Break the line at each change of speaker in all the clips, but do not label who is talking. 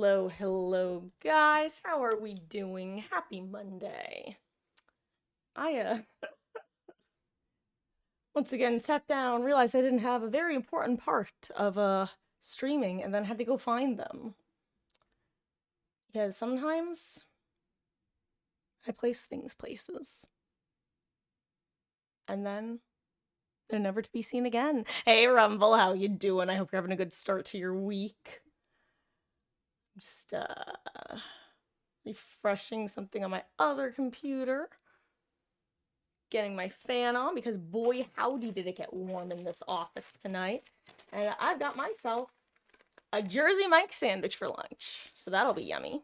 Hello, hello, guys. How are we doing? Happy Monday. I once again sat down, realized I didn't have a very important part of streaming, and then had to go find them. Because sometimes I place things places, and then they're never to be seen again. Hey, Rumble, how you doing? I hope you're having a good start to your week. Just refreshing something on my other computer. Getting my fan on because boy howdy did it get warm in this office tonight. And I've got myself a Jersey Mike sandwich for lunch, so that'll be yummy.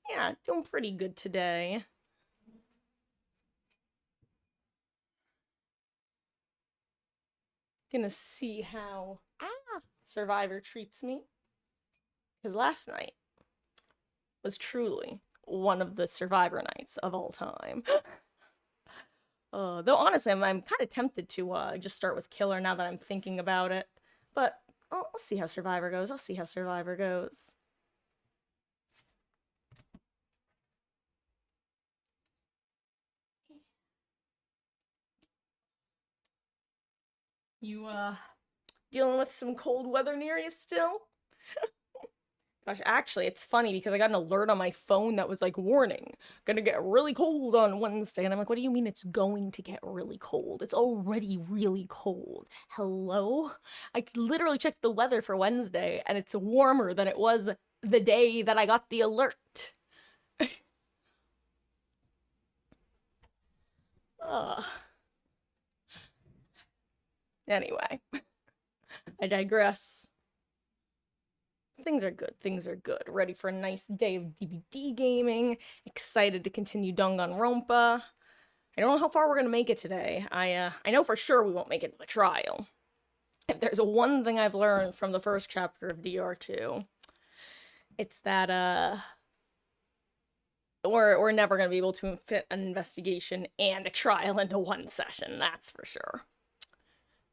Yeah, doing pretty good today. Gonna see how Survivor treats me, because last night was truly one of the Survivor nights of all time. Though honestly, I'm kind of tempted to just start with Killer now that I'm thinking about it. But I'll see how Survivor goes. I'll see how Survivor goes. You dealing with some cold weather near you still? Gosh, actually, it's funny because I got an alert on my phone that was like, warning, gonna get really cold on Wednesday. And I'm like, what do you mean it's going to get really cold? It's already really cold. Hello? I literally checked the weather for Wednesday and it's warmer than it was the day that I got the alert. Ugh. Anyway, I digress. Things are good. Things are good. Ready for a nice day of DBD gaming. Excited to continue Danganronpa. I don't know how far we're gonna make it today. I know for sure we won't make it to the trial. If there's one thing I've learned from the first chapter of DR2, it's that we're never gonna be able to fit an investigation and a trial into one session. That's for sure.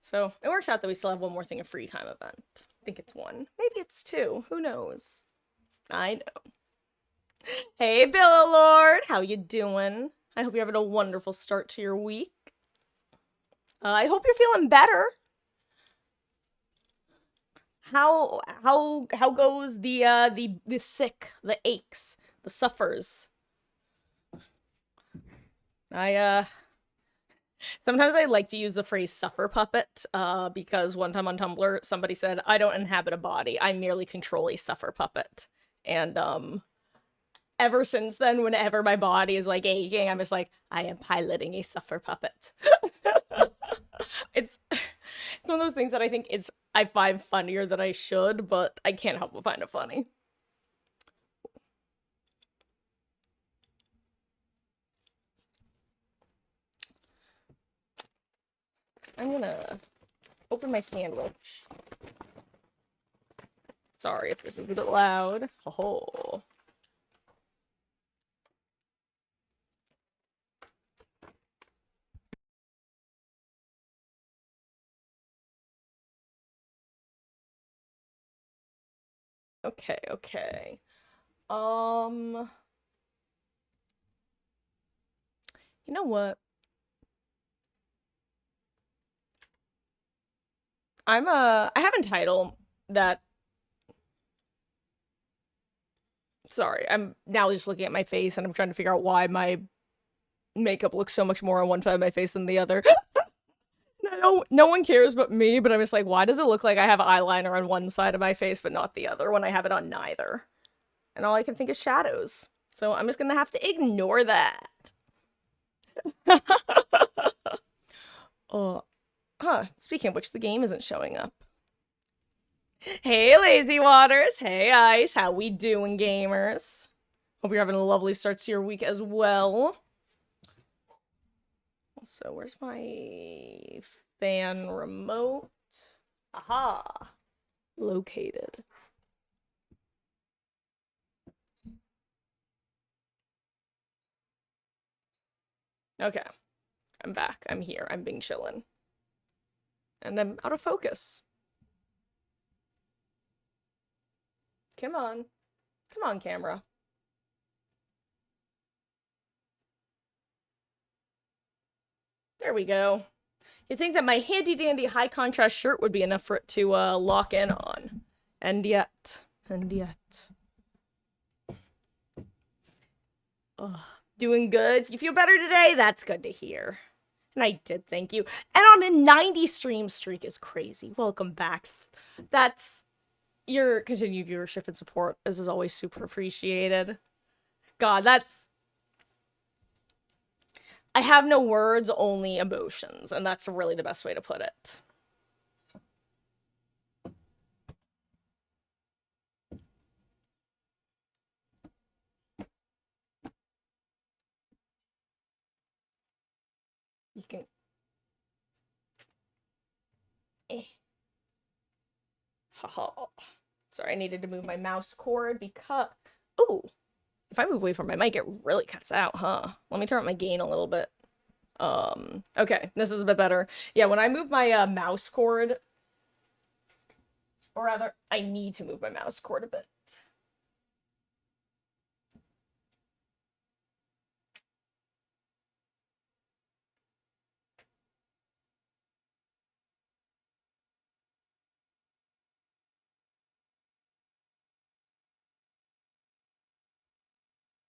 So it works out that we still have one more thing, a free time event. I think it's one. Maybe it's two. Who knows? I know. Hey, Billow Lord, how you doing? I hope you're having a wonderful start to your week. I hope you're feeling better. How goes the sick, the aches, the suffers? I Sometimes I like to use the phrase suffer puppet, because one time on Tumblr somebody said, I don't inhabit a body, I merely control a suffer puppet. And ever since then, whenever my body is like aching, I'm just like, I am piloting a suffer puppet. it's one of those things that I find funnier than I should, but I can't help but find it funny. I'm gonna open my sandwich. Sorry if this is a bit loud. Oh. Okay, okay. You know what? I have a title that sorry, I'm now just looking at my face and I'm trying to figure out why my makeup looks so much more on one side of my face than the other. No one cares but me, but I'm just like, why does it look like I have eyeliner on one side of my face but not the other when I have it on neither? And all I can think is shadows. So I'm just gonna have to ignore that. Oh, speaking of which, the game isn't showing up. Hey, Lazy Waters. Hey, Ice. How we doing, gamers? Hope you're having a lovely start to your week as well. So, where's my fan remote? Aha. Located. Okay. I'm back. I'm here. I'm being chillin'. And I'm out of focus. Come on. Come on, camera. There we go. You'd think that my handy dandy high contrast shirt would be enough for it to lock in on. And yet. Ugh. Doing good. You feel better today? That's good to hear. And I did, thank you. And on a 90 stream streak is crazy. Welcome back. That's your continued viewership and support. This is always super appreciated. God, that's... I have no words, only emotions, and that's really the best way to put it. You can... Haha. Sorry, I needed to move my mouse cord because... Ooh! If I move away from my mic, it really cuts out, huh? Let me turn up my gain a little bit. Okay, this is a bit better. Yeah, when I move my mouse cord, or rather, I need to move my mouse cord a bit.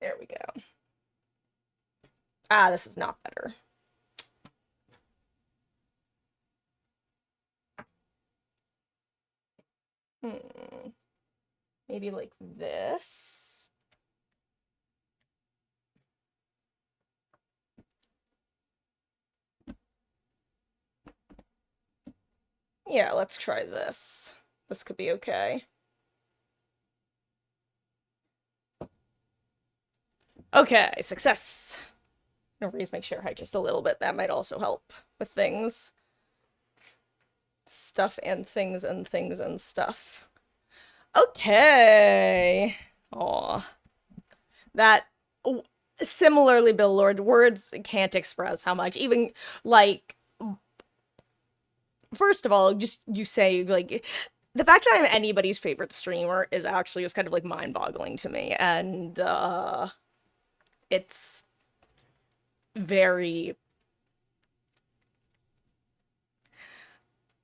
There we go. Ah, this is not better. Maybe like this. Yeah, let's try this. This could be okay. Okay, success. I'm gonna raise my chair height just a little bit. That might also help with things. Stuff and things and things and stuff. Okay. Aw. That... Similarly, Bill Lord, words can't express how much. Even, like... First of all, just you say, like... The fact that I'm anybody's favorite streamer is actually just kind of, like, mind-boggling to me. And, it's... very...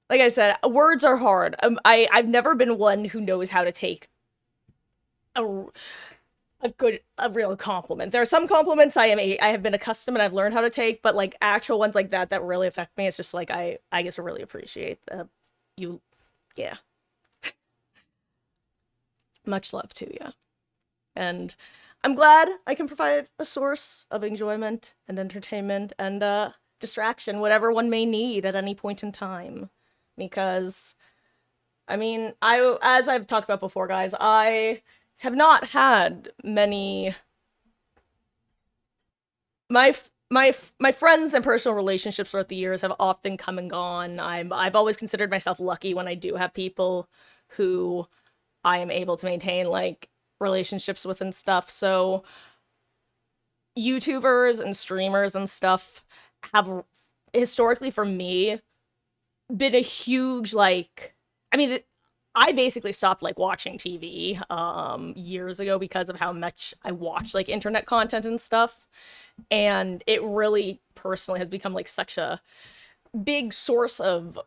Like I said, words are hard. I've never been one who knows how to take a real compliment. There are some compliments I have been accustomed and I've learned how to take, but like actual ones like that really affect me. It's just like I just really appreciate you. Yeah. Much love to you. And I'm glad I can provide a source of enjoyment and entertainment and distraction, whatever one may need at any point in time. Because, I mean, as I've talked about before, guys, I have not had many... My friends and personal relationships throughout the years have often come and gone. I've always considered myself lucky when I do have people who I am able to maintain, like, relationships with and stuff. So, YouTubers and streamers and stuff have, historically for me, been a huge, like... I mean, I basically stopped, like, watching TV, years ago because of how much I watch, like, internet content and stuff. And it really, personally, has become, like, such a big source of...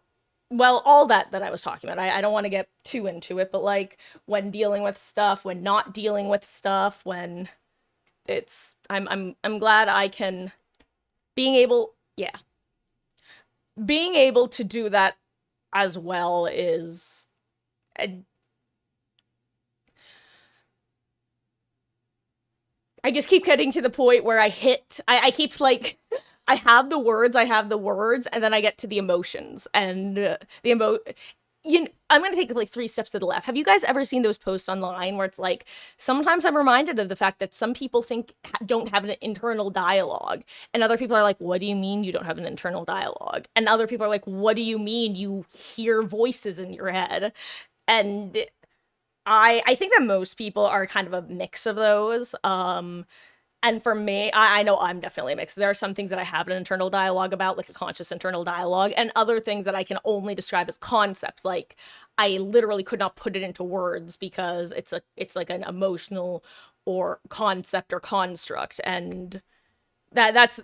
Well, all that I was talking about. I don't want to get too into it, but, like, when dealing with stuff, when not dealing with stuff, when it's... I'm glad I can... Being able... Yeah. Being able to do that as well is... I just keep getting to the point where I keep, like... I have the words, and then I get to the emotions, and I'm gonna take, like, 3 steps to the left. Have you guys ever seen those posts online where it's like, sometimes I'm reminded of the fact that some people don't have an internal dialogue, and other people are like, what do you mean you don't have an internal dialogue? And other people are like, what do you mean you hear voices in your head? And I think that most people are kind of a mix of those. And for me, I know I'm definitely mixed. There are some things that I have an internal dialogue about, like a conscious internal dialogue, and other things that I can only describe as concepts. Like I literally could not put it into words because it's like an emotional or concept or construct, and that's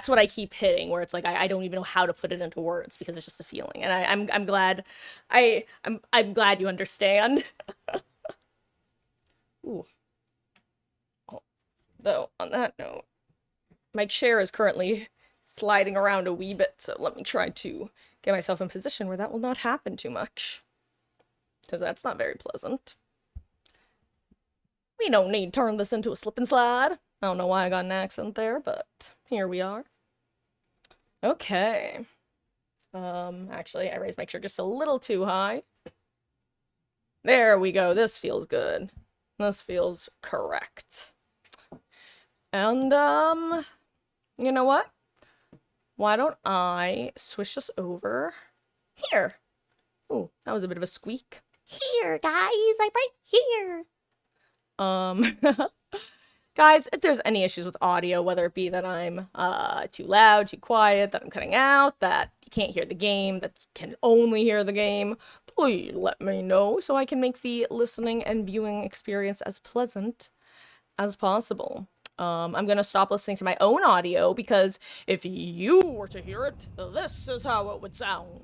what I keep hitting, where it's like I don't even know how to put it into words because it's just a feeling, and I'm glad I'm glad you understand. Ooh. Though, on that note, my chair is currently sliding around a wee bit, so let me try to get myself in position where that will not happen too much. Because that's not very pleasant. We don't need to turn this into a slip and slide. I don't know why I got an accent there, but here we are. Okay. Actually, I raised my chair just a little too high. There we go. This feels good. This feels correct. And, you know what? Why don't I switch this over here? Ooh, that was a bit of a squeak. Here, guys, I'm right here. Guys, if there's any issues with audio, whether it be that I'm, too loud, too quiet, that I'm cutting out, that you can't hear the game, that you can only hear the game, please let me know so I can make the listening and viewing experience as pleasant as possible. I'm gonna stop listening to my own audio because if you were to hear it, this is how it would sound.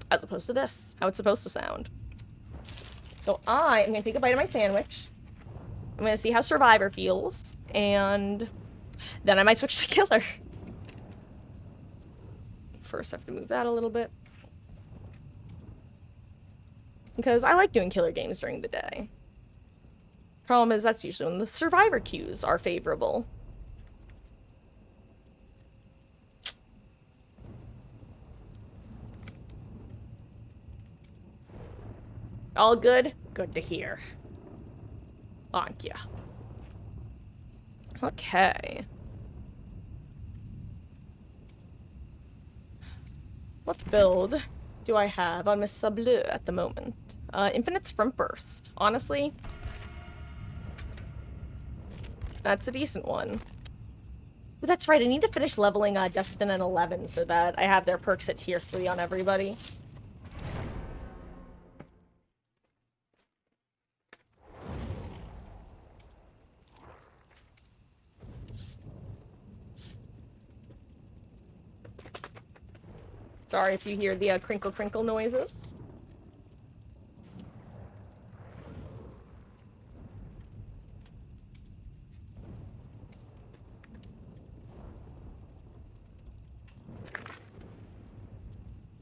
As opposed to this, how it's supposed to sound. So I am gonna take a bite of my sandwich. I'm gonna see how Survivor feels, and then I might switch to Killer. First, I have to move that a little bit. Because I like doing Killer games during the day. Problem is, that's usually when the Survivor queues are favorable. All good? Good to hear. Thank ya. Okay. What build do I have on Miss Sableux at the moment? Infinite Sprint Burst. Honestly, that's a decent one. But that's right, I need to finish leveling Destin and 11 so that I have their perks at tier 3 on everybody. Sorry if you hear the crinkle crinkle noises.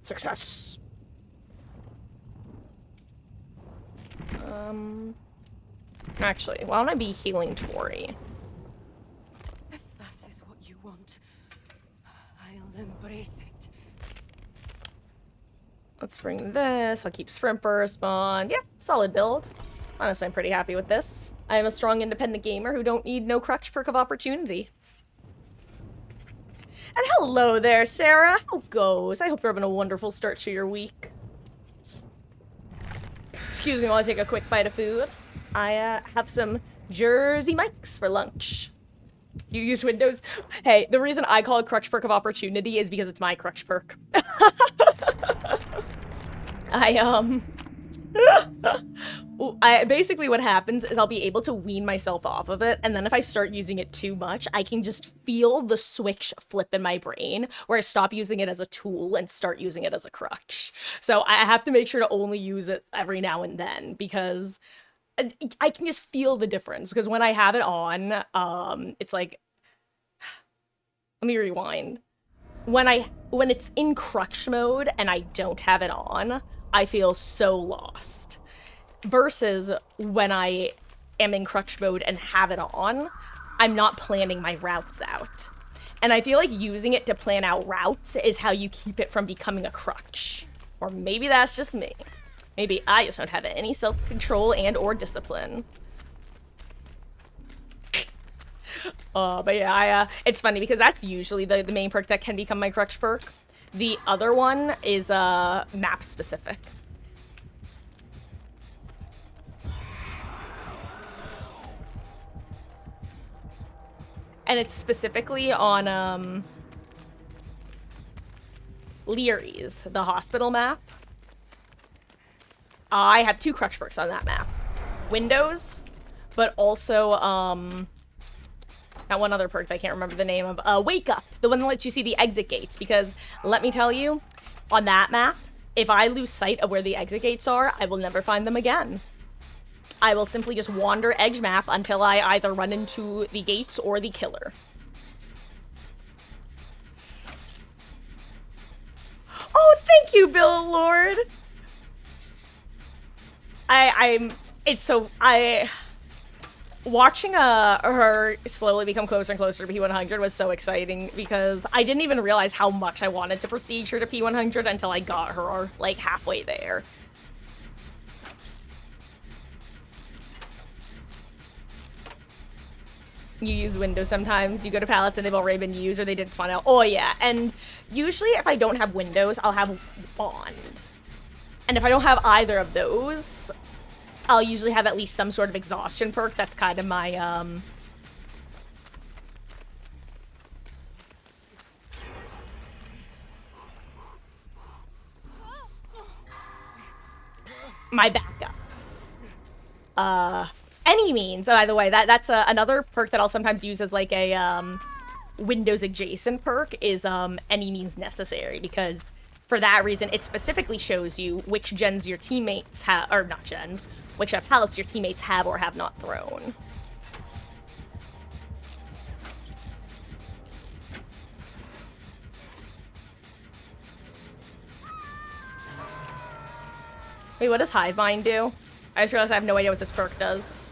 Success! Actually, why don't I be healing Tori?
If this is what you want, I'll embrace it.
Let's bring this. I'll keep Sprint Burst on. Yeah, solid build. Honestly, I'm pretty happy with this. I am a strong, independent gamer who don't need no crutch perk of opportunity. And hello there, Sarah. How goes? I hope you're having a wonderful start to your week. Excuse me while I take a quick bite of food. I have some Jersey Mike's for lunch. You use Windows? Hey, the reason I call it crutch perk of opportunity is because it's my crutch perk. I basically what happens is I'll be able to wean myself off of it, and then if I start using it too much, I can just feel the switch flip in my brain where I stop using it as a tool and start using it as a crutch. So I have to make sure to only use it every now and then because I can just feel the difference. Because when I have it on, it's like, let me rewind. When it's in crutch mode and I don't have it on, I feel so lost. Versus when I am in crutch mode and have it on, I'm not planning my routes out. And I feel like using it to plan out routes is how you keep it from becoming a crutch. Or maybe that's just me. Maybe I just don't have any self-control and or discipline. But yeah, it's funny because that's usually the main perk that can become my crutch perk. The other one is map specific. And it's specifically on, Leary's, the hospital map. I have 2 crutch perks on that map. Windows, but also, that one other perk that I can't remember the name of, Wake Up, the one that lets you see the exit gates, because, let me tell you, on that map, if I lose sight of where the exit gates are, I will never find them again. I will simply just wander edge map until I either run into the gates or the killer. Oh, thank you, Bill Lord! Watching her slowly become closer and closer to P100 was so exciting because I didn't even realize how much I wanted to prestige her to P100 until I got her, like, halfway there. You use Windows sometimes, you go to palettes and they've already been used or they didn't spawn out. Oh yeah, and usually if I don't have Windows, I'll have Bond. And if I don't have either of those, I'll usually have at least some sort of exhaustion perk. That's kind of my, my backup. Any means, by the way, that's another perk that I'll sometimes use as like a, Windows adjacent perk is, any means necessary, because for that reason, it specifically shows you which gens your teammates have, or not gens, which pallets your teammates have or have not thrown. Wait, what does Hive Mind do? I just realized I have no idea what this perk does.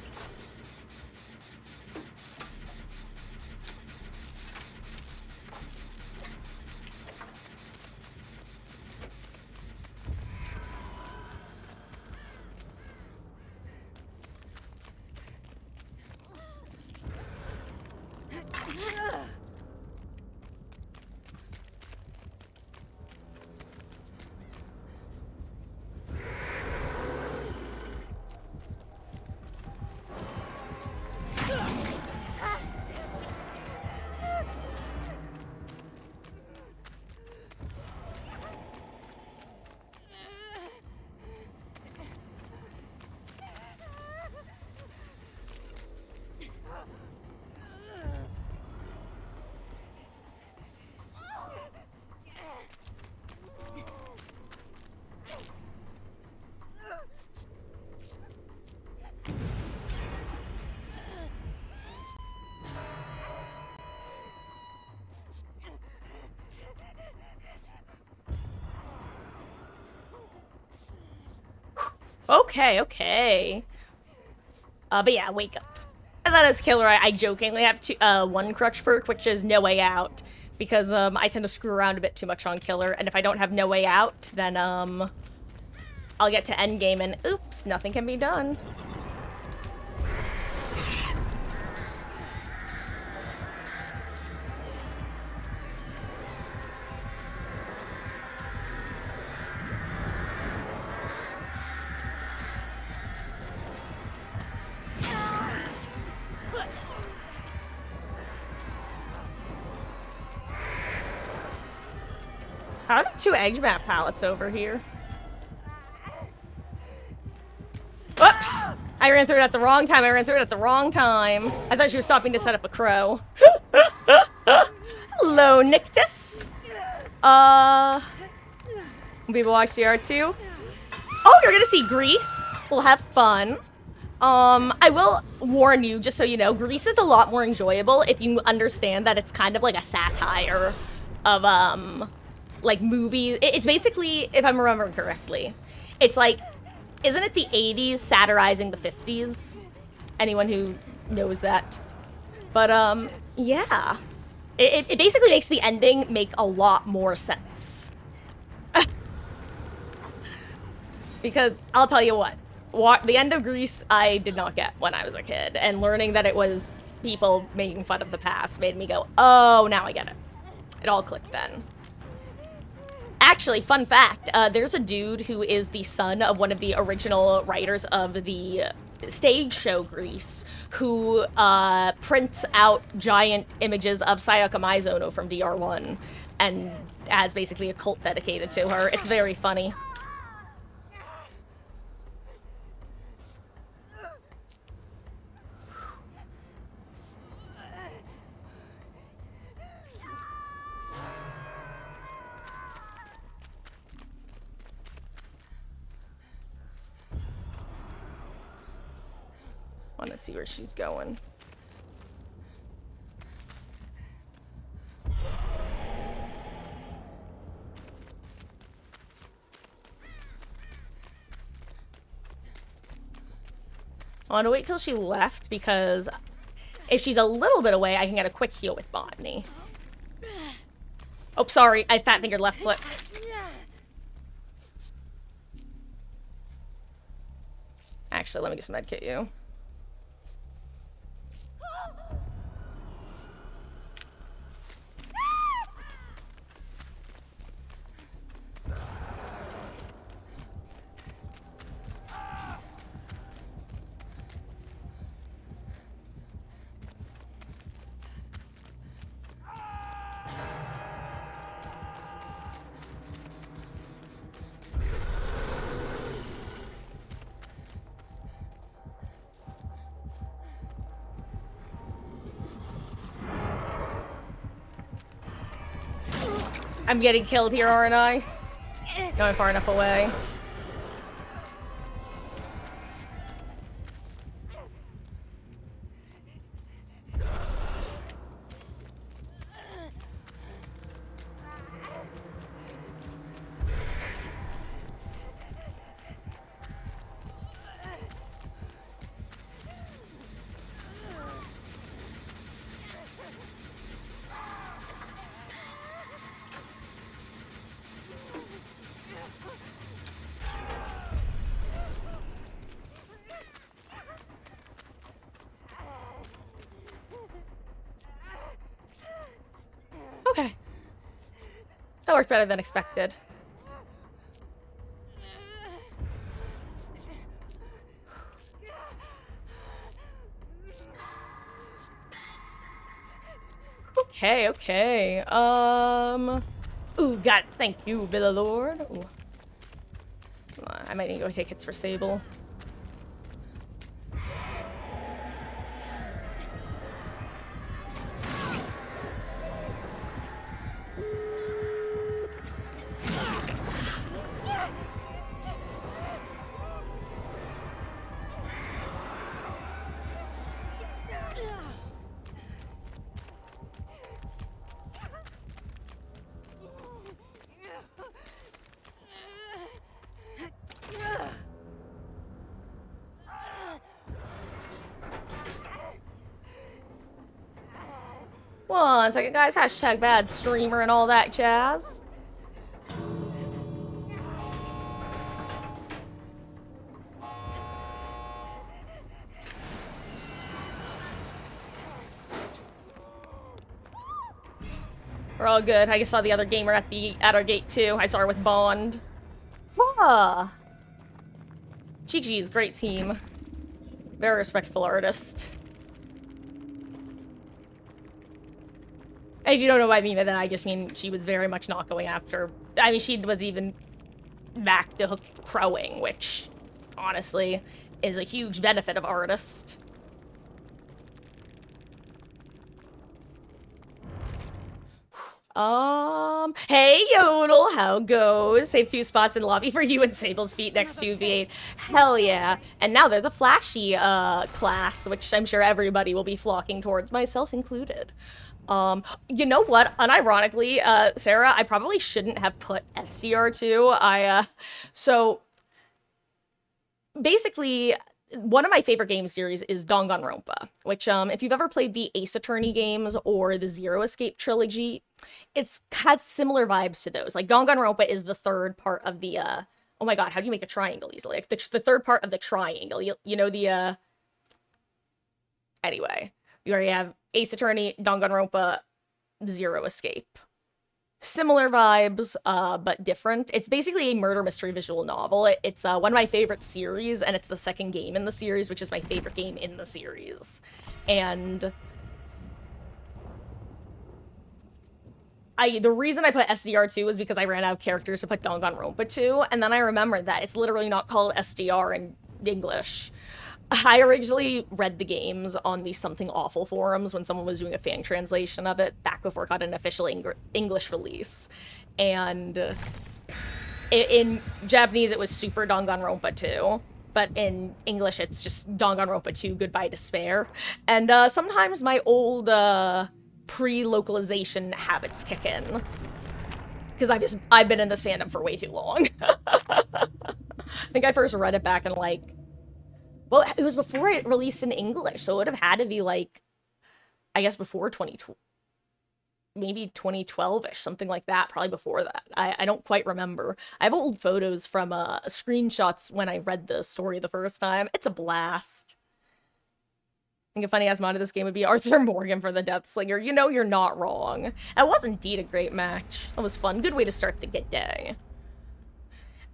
Okay. But yeah, Wake Up. And then as Killer, I jokingly have one crutch perk, which is No Way Out. Because, I tend to screw around a bit too much on Killer, and if I don't have No Way Out, then, I'll get to endgame and, oops, nothing can be done. How are the 2 edge map pallets over here? Whoops! I ran through it at the wrong time. I thought she was stopping to set up a crow. Hello, Nictus. People watch CR2. Oh, you're gonna see Grease. We'll have fun. I will warn you, just so you know, Grease is a lot more enjoyable if you understand that it's kind of like a satire of, like, movies. It's basically, if I'm remembering correctly, it's like, isn't it the 80s satirizing the 50s? Anyone who knows that. But, yeah. It basically makes the ending make a lot more sense. Because, I'll tell you what, the end of Grease I did not get when I was a kid, and learning that it was people making fun of the past made me go, oh, now I get it. It all clicked then. Actually, fun fact, there's a dude who is the son of one of the original writers of the stage show Greece who prints out giant images of Sayaka Maizono from DR1 and has basically a cult dedicated to her. It's very funny. I want to see where she's going. I want to wait till she left because if she's a little bit away, I can get a quick heal with Botany. Oh, sorry, I fat fingered left click. Actually, let me just medkit you. I'm getting killed here, aren't I? No, I'm far enough away. Okay. That worked better than expected. Okay, okay. Ooh, got it. Thank you, Villa Lord. Ooh. I might need to go take hits for Sable. One second, guys. Hashtag bad streamer and all that jazz. We're all good. I just saw the other gamer at our gate too. I saw her with Bond. Ah. GG's great team. Very respectful artist. And if you don't know what I mean by that, I just mean she was very much not going after... I mean, she was even back to hook crowing, which, honestly, is a huge benefit of artist. Hey Yodel, how goes? Save 2 spots in lobby for you and Sable's feet next to V8. Hell yeah. And now there's a flashy, class, which I'm sure everybody will be flocking towards, myself included. You know what? Unironically, Sarah, I probably shouldn't have put SCR2. So, basically, one of my favorite game series is Danganronpa, which, if you've ever played the Ace Attorney games or the Zero Escape trilogy, it's has similar vibes to those. Like, Danganronpa is the third part of the, oh my god, how do you make a triangle easily? Like, the third part of the triangle. You know, the, anyway. You already have Ace Attorney, Danganronpa, Zero Escape. Similar vibes, but different. It's basically a murder mystery visual novel. It's one of my favorite series, and it's the second game in the series, which is my favorite game in the series. And the reason I put SDR2 is because I ran out of characters to put Danganronpa 2, and then I remembered that it's literally not called SDR in English. I originally read the games on the Something Awful forums when someone was doing a fan translation of it back before it got an official English release. And in Japanese, it was Super Danganronpa 2. But in English, it's just Danganronpa 2 Goodbye Despair. And sometimes my old pre-localization habits kick in. Because I've been in this fandom for way too long. I think I first read it back in like, well, it was before it released in English, so it would have had to be like, I guess before 2012, maybe 2012-ish, something like that, probably before that. I don't quite remember. I have old photos from screenshots when I read the story the first time. It's a blast. I think a funny ass mod of this game would be Arthur Morgan for the Death Slinger. You know you're not wrong. It was indeed a great match. It was fun. Good way to start the good day.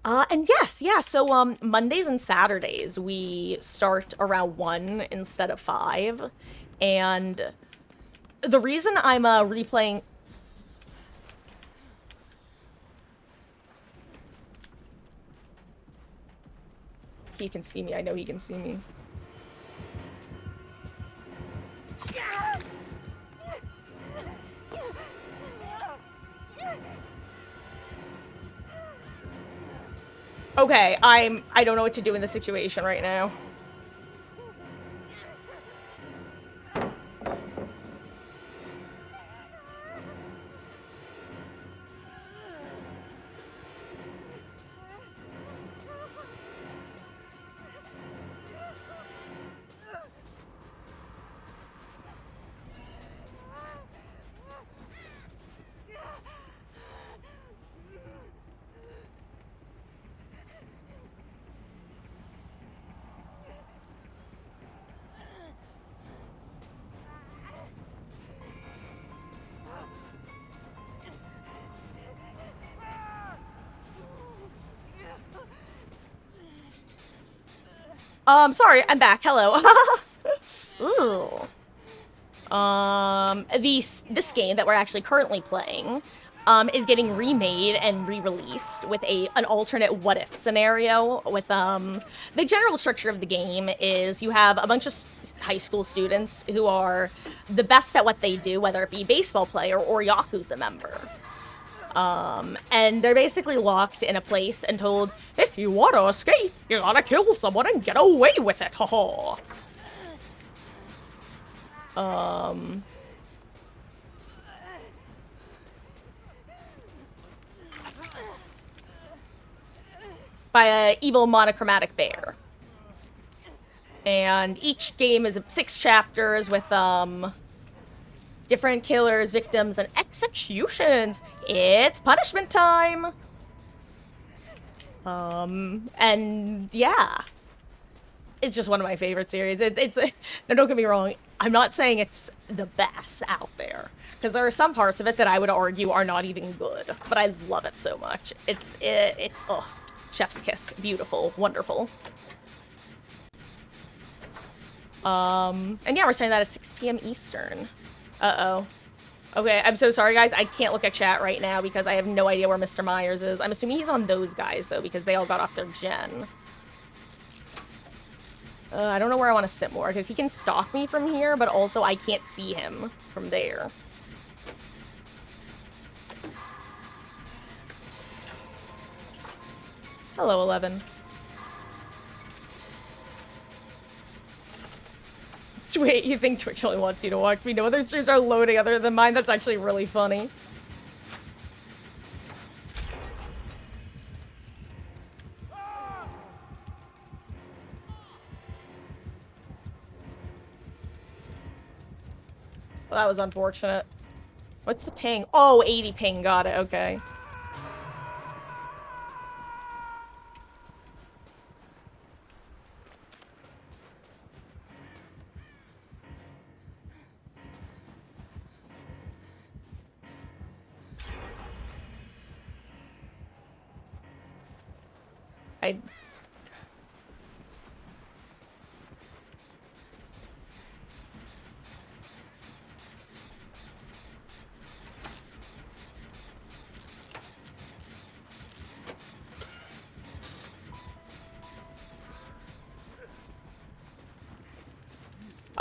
And yes, yeah, so, Mondays and Saturdays, we start around 1 instead of 5, and the reason I'm, replaying... He can see me, I know he can see me. Okay, I don't know what to do in this situation right now. Sorry, I'm back. Hello. Ooh. This game that we're actually currently playing, is getting remade and re-released with an alternate what-if scenario with, the general structure of the game is you have a bunch of high school students who are the best at what they do, whether it be baseball player or Yakuza member. And they're basically locked in a place and told, if you want to escape, you gotta kill someone and get away with it, haha. By a evil monochromatic bear. And each game is 6 chapters with, different killers, victims, and executions. It's punishment time! And yeah. It's just one of my favorite series. It's no, don't get me wrong, I'm not saying it's the best out there. Because there are some parts of it that I would argue are not even good. But I love it so much. It's oh, chef's kiss. Beautiful. Wonderful. And yeah, we're starting that at 6 p.m. Eastern. Uh-oh. Okay, I'm so sorry, guys. I can't look at chat right now because I have no idea where Mr. Myers is. I'm assuming he's on those guys, though, because they all got off their gen. I don't know where I want to sit more, because he can stalk me from here, but also I can't see him from there. Hello, 11. Wait, you think Twitch only wants you to watch me? No other streams are loading other than mine? That's actually really funny. Well, that was unfortunate. What's the ping? Oh, 80 ping. Got it. Okay.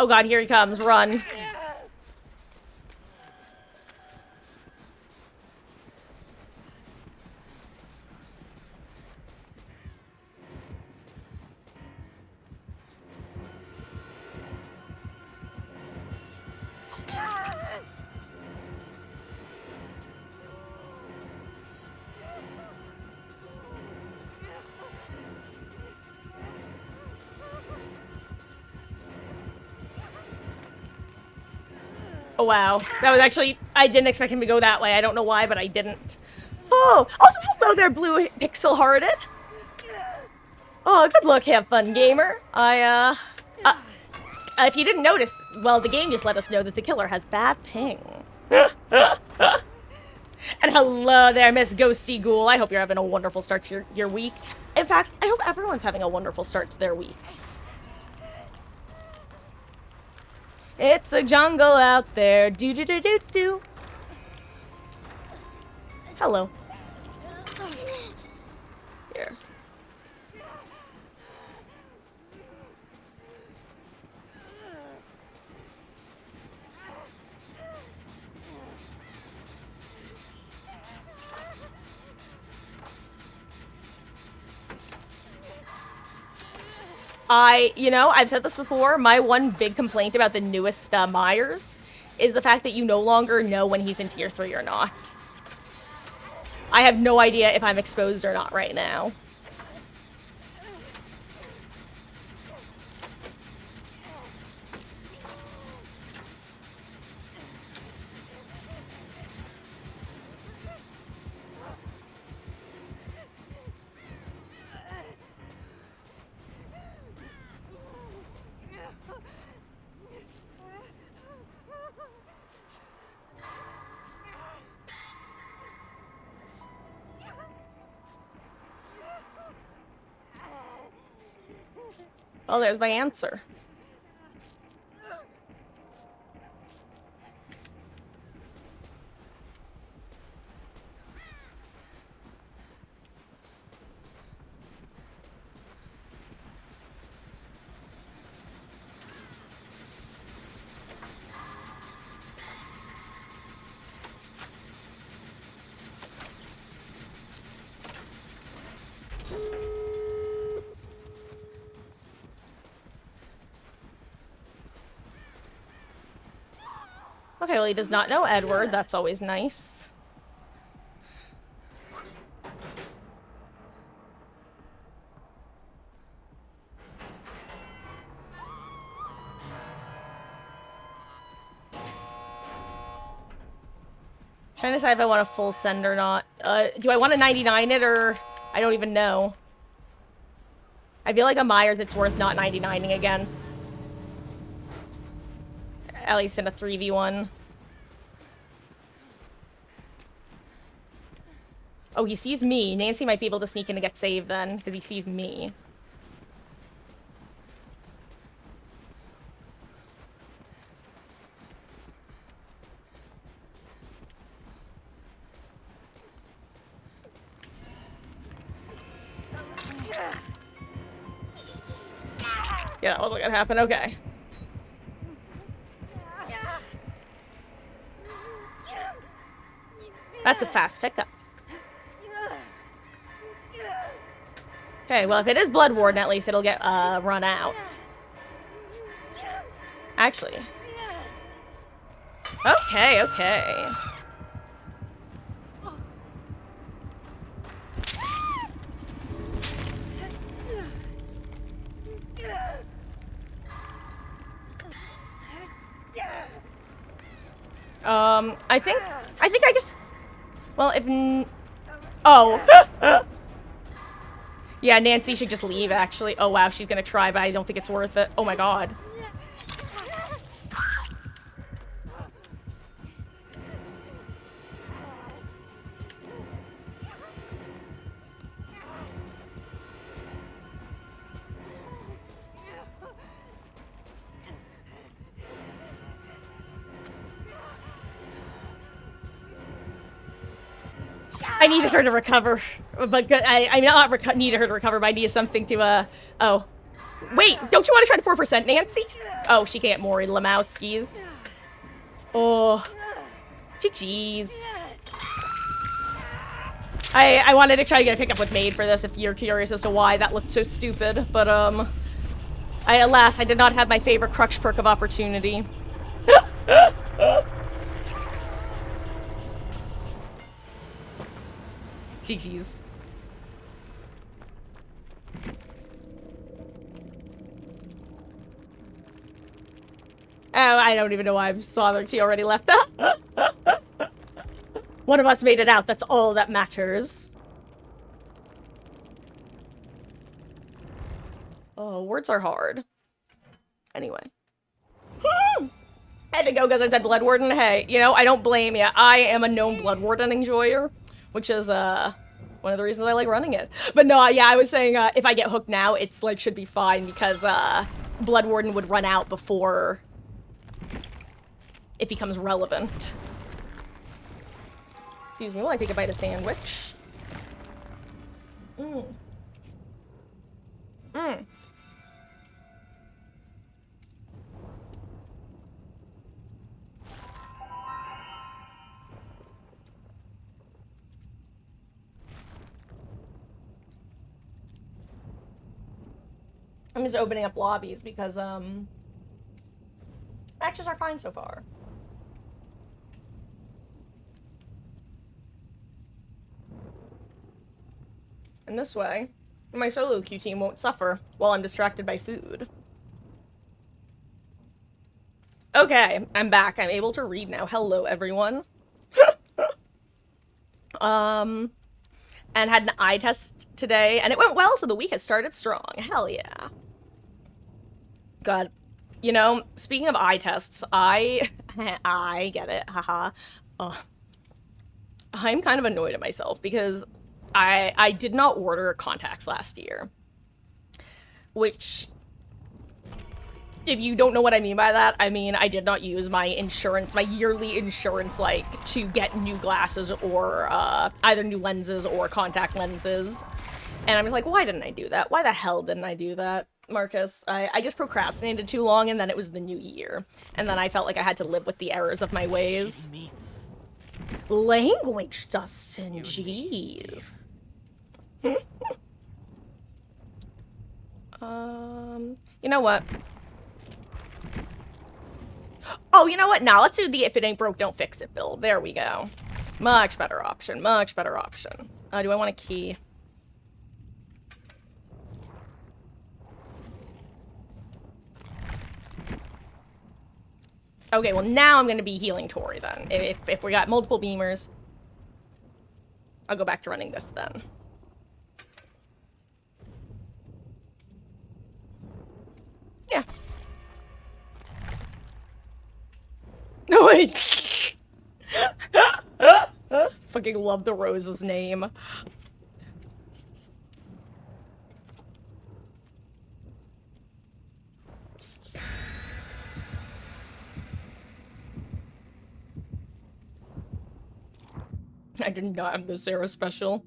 Oh god, here he comes. Run. Oh wow. That was actually... I didn't expect him to go that way. I don't know why, but I didn't. Oh! Also, hello there, Blue Pixel Hearted! Oh, good luck, have fun, gamer. If you didn't notice, well, the game just let us know that the killer has bad ping. And hello there, Miss Ghosty Ghoul. I hope you're having a wonderful start to your week. In fact, I hope everyone's having a wonderful start to their weeks. It's a jungle out there. Do-do-do-do-do. Hello. Here. You know, I've said this before, my one big complaint about the newest Myers is the fact that you no longer know when he's in tier 3 or not. I have no idea if I'm exposed or not right now. Oh, there's my answer. Okay, well, he does not know Edward. That's always nice. Trying to decide if I want a full send or not. Do I want to 99 it or... I don't even know. I feel like a Myers it's worth not 99ing against. At least in a 3v1. Oh, he sees me. Nancy might be able to sneak in and get saved then, because he sees me. Yeah, that wasn't gonna happen. Okay. That's a fast pickup. Okay, well, if it is Blood Warden, at least it'll get run out. Actually. Okay, okay. I think I just... Well, if... Oh. Yeah, Nancy should just leave, actually. Oh, wow, she's gonna try, but I don't think it's worth it. Oh, my God. I needed her to recover. But I not needed her to recover, but I needed something to, oh. Wait, don't you want to try to 4% Nancy? Oh, she can't more Lemowskis. Oh. GG's. I wanted to try to get a pickup with Maid for this if you're curious as to why that looked so stupid, but, alas, I did not have my favorite crutch perk of opportunity. GG's. Oh, I don't even know why I'm bothered. She already left. One of us made it out. That's all that matters. Oh, words are hard. Anyway. I had to go because I said Blood Warden. Hey, you know, I don't blame you. I am a known Blood Warden enjoyer, which is, one of the reasons I like running it. But no, yeah, I was saying, if I get hooked now, it's, like, should be fine because, Blood Warden would run out before it becomes relevant. Excuse me while I take a bite of sandwich. Mmm. Mmm. I'm just opening up lobbies because, matches are fine so far. And this way, my solo queue team won't suffer while I'm distracted by food. Okay, I'm back. I'm able to read now. Hello, everyone. And had an eye test today, and it went well, so the week has started strong. Hell yeah. God. You know, speaking of eye tests, I get it, haha. I'm kind of annoyed at myself because I did not order contacts last year. Which, if you don't know what I mean by that, I mean I did not use my insurance, my yearly insurance, like, to get new glasses or, either new lenses or contact lenses. And I was like, why didn't I do that? Why the hell didn't I do that, Marcus? I just procrastinated too long, and then it was the new year. And then I felt like I had to live with the errors of my ways. Language, Dustin, jeez. You know what? Oh, you know what? Now let's do the if it ain't broke, don't fix it build. There we go. Much better option. Much better option. Do I want a key? Okay, well now I'm gonna be healing Tori then. If we got multiple beamers, I'll go back to running this then. Yeah. No, wait. Fucking love the Rose's name. I did not have the Sarah special.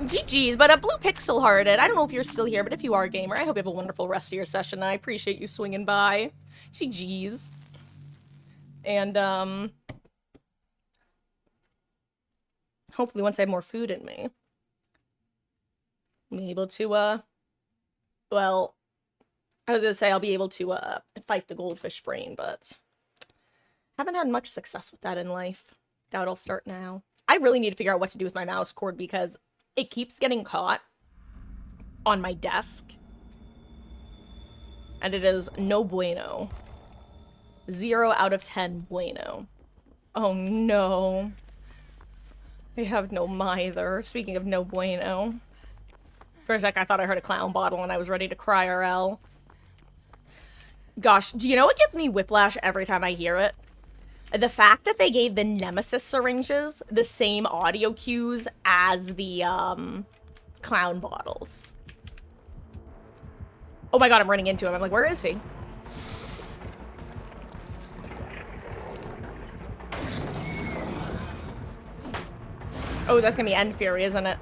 GG's, but a Blue Pixel Hearted. I don't know if you're still here, but if you are a gamer, I hope you have a wonderful rest of your session. I appreciate you swinging by. GG's. And, hopefully once I have more food in me, I'll be able to, well, I was gonna say I'll be able to, fight the goldfish brain, but haven't had much success with that in life. Doubt I'll start now. I really need to figure out what to do with my mouse cord because it keeps getting caught on my desk. And it is no bueno. 0 out of 10 bueno. Oh no. I have no mither. Speaking of no bueno. For a sec, I thought I heard a clown bottle and I was ready to cry RL. Gosh, do you know what gives me whiplash every time I hear it? The fact that they gave the Nemesis syringes the same audio cues as the, clown bottles. Oh my god, I'm running into him. I'm like, where is he? Oh, that's gonna be End Fury, isn't it?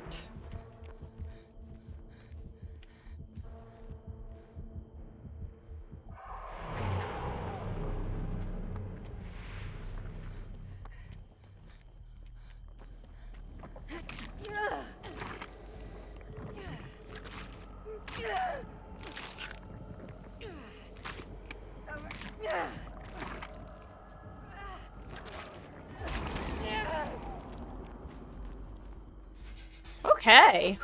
Okay.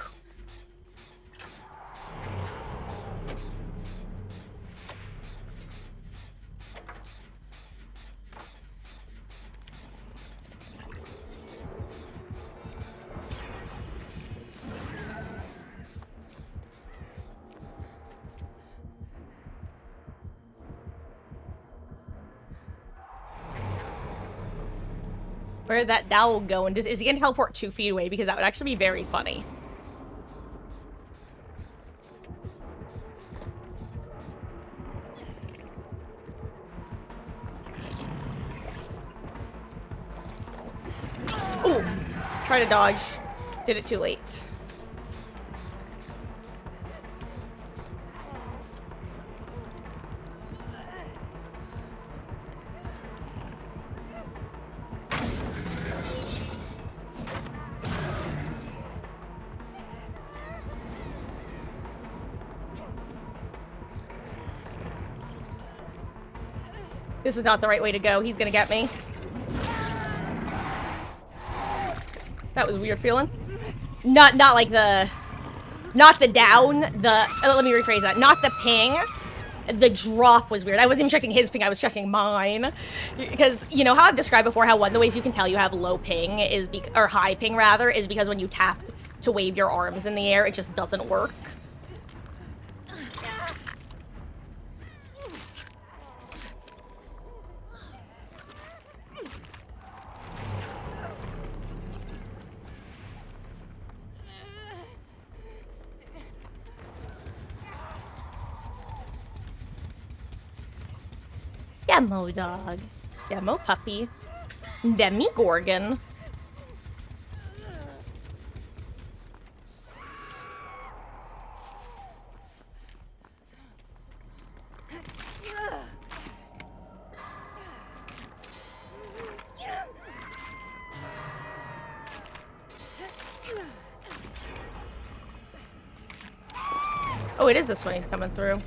Where did that dowel go? And is he gonna teleport 2 feet away? Because that would actually be very funny. Ooh. Try to dodge. Did it too late. This is not the right way to go. He's gonna get me. That was a weird feeling. Not like the... Not the down, the... let me rephrase that. Not the ping. The drop was weird. I wasn't even checking his ping, I was checking mine. Because, you know how I've described before how one of the ways you can tell you have low ping is... or high ping, rather, is because when you tap to wave your arms in the air, it just doesn't work. Demo dog. Demo puppy. Demi Gorgon. Oh, it is this one he's coming through.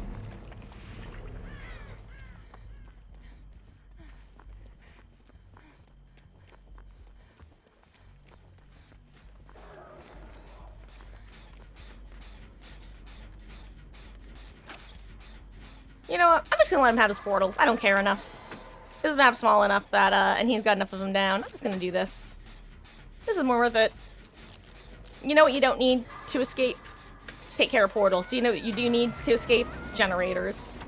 You know what? I'm just gonna let him have his portals. I don't care enough. This map's small enough that, and he's got enough of them down. I'm just gonna do this. This is more worth it. You know what you don't need to escape? Take care of portals. Do you know what you do need to escape? Generators.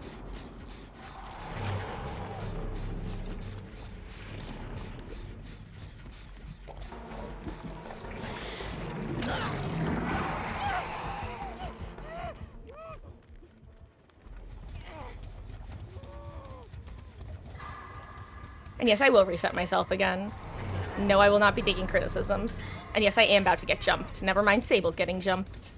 And yes, I will reset myself again. No, I will not be taking criticisms. And yes, I am about to get jumped. Never mind Sable's getting jumped.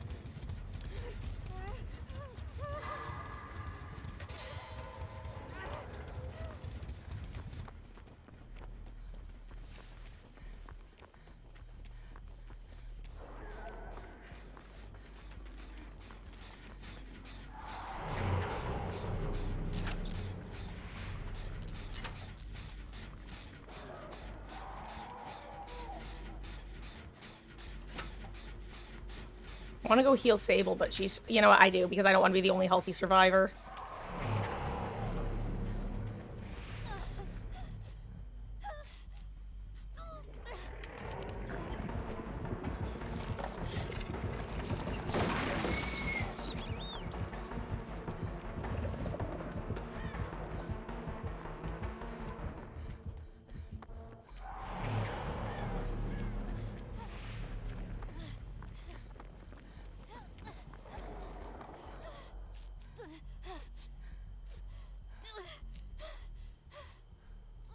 I want to go heal Sable, but she's... You know what? I do, because I don't want to be the only healthy survivor.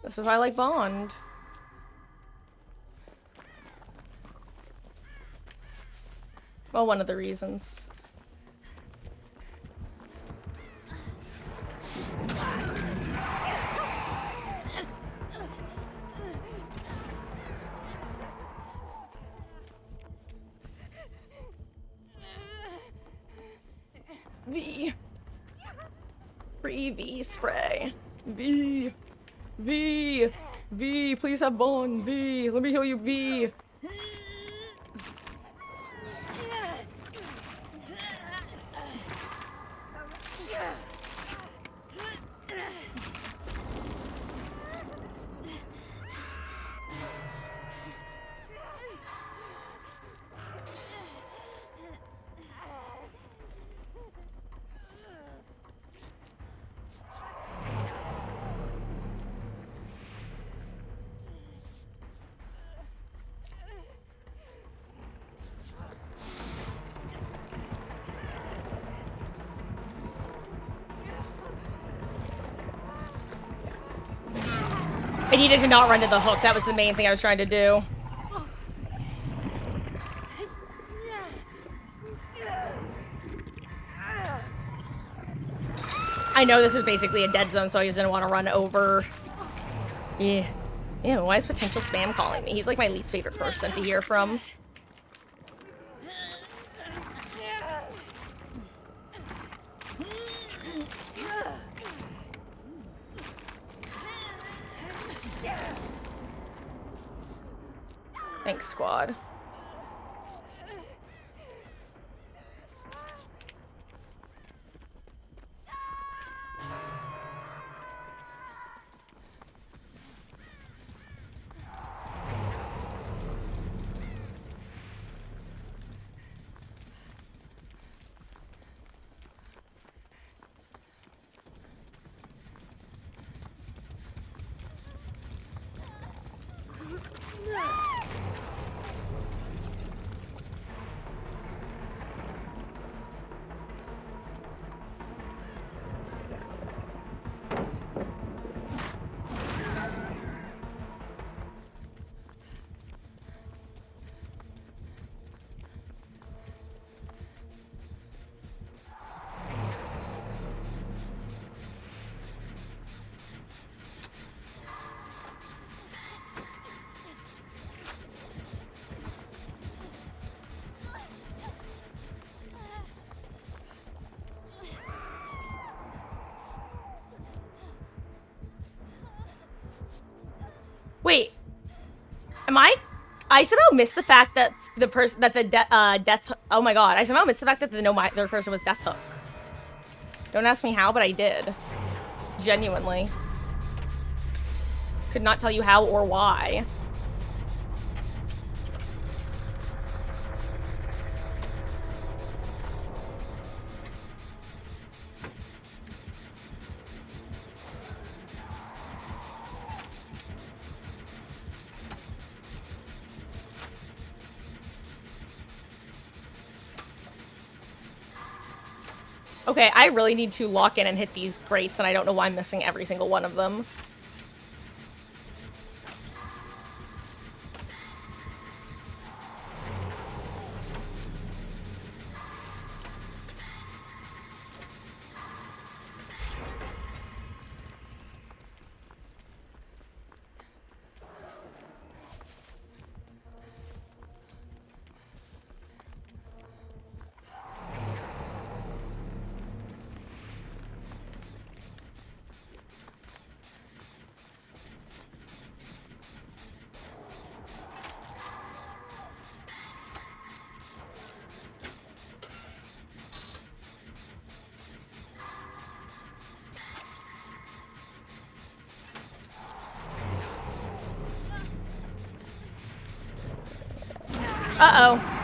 This is why I like Bond. Well, one of the reasons. V. Free V spray. V. V. V. Please have bone. V. Let me heal you, V. I needed to not run to the hook. That was the main thing I was trying to do. I know this is basically a dead zone, so I just didn't want to run over. Yeah. Ew, why is potential spam calling me? He's like my least favorite person to hear from. Thanks, squad. Wait, am I somehow missed the fact that the person that the death. Oh my god! I somehow missed the fact that the their person was Death Hook. Don't ask me how, but I did. Genuinely. Could not tell you how or why. Okay, I really need to lock in and hit these grates, and I don't know why I'm missing every single one of them. Uh-oh.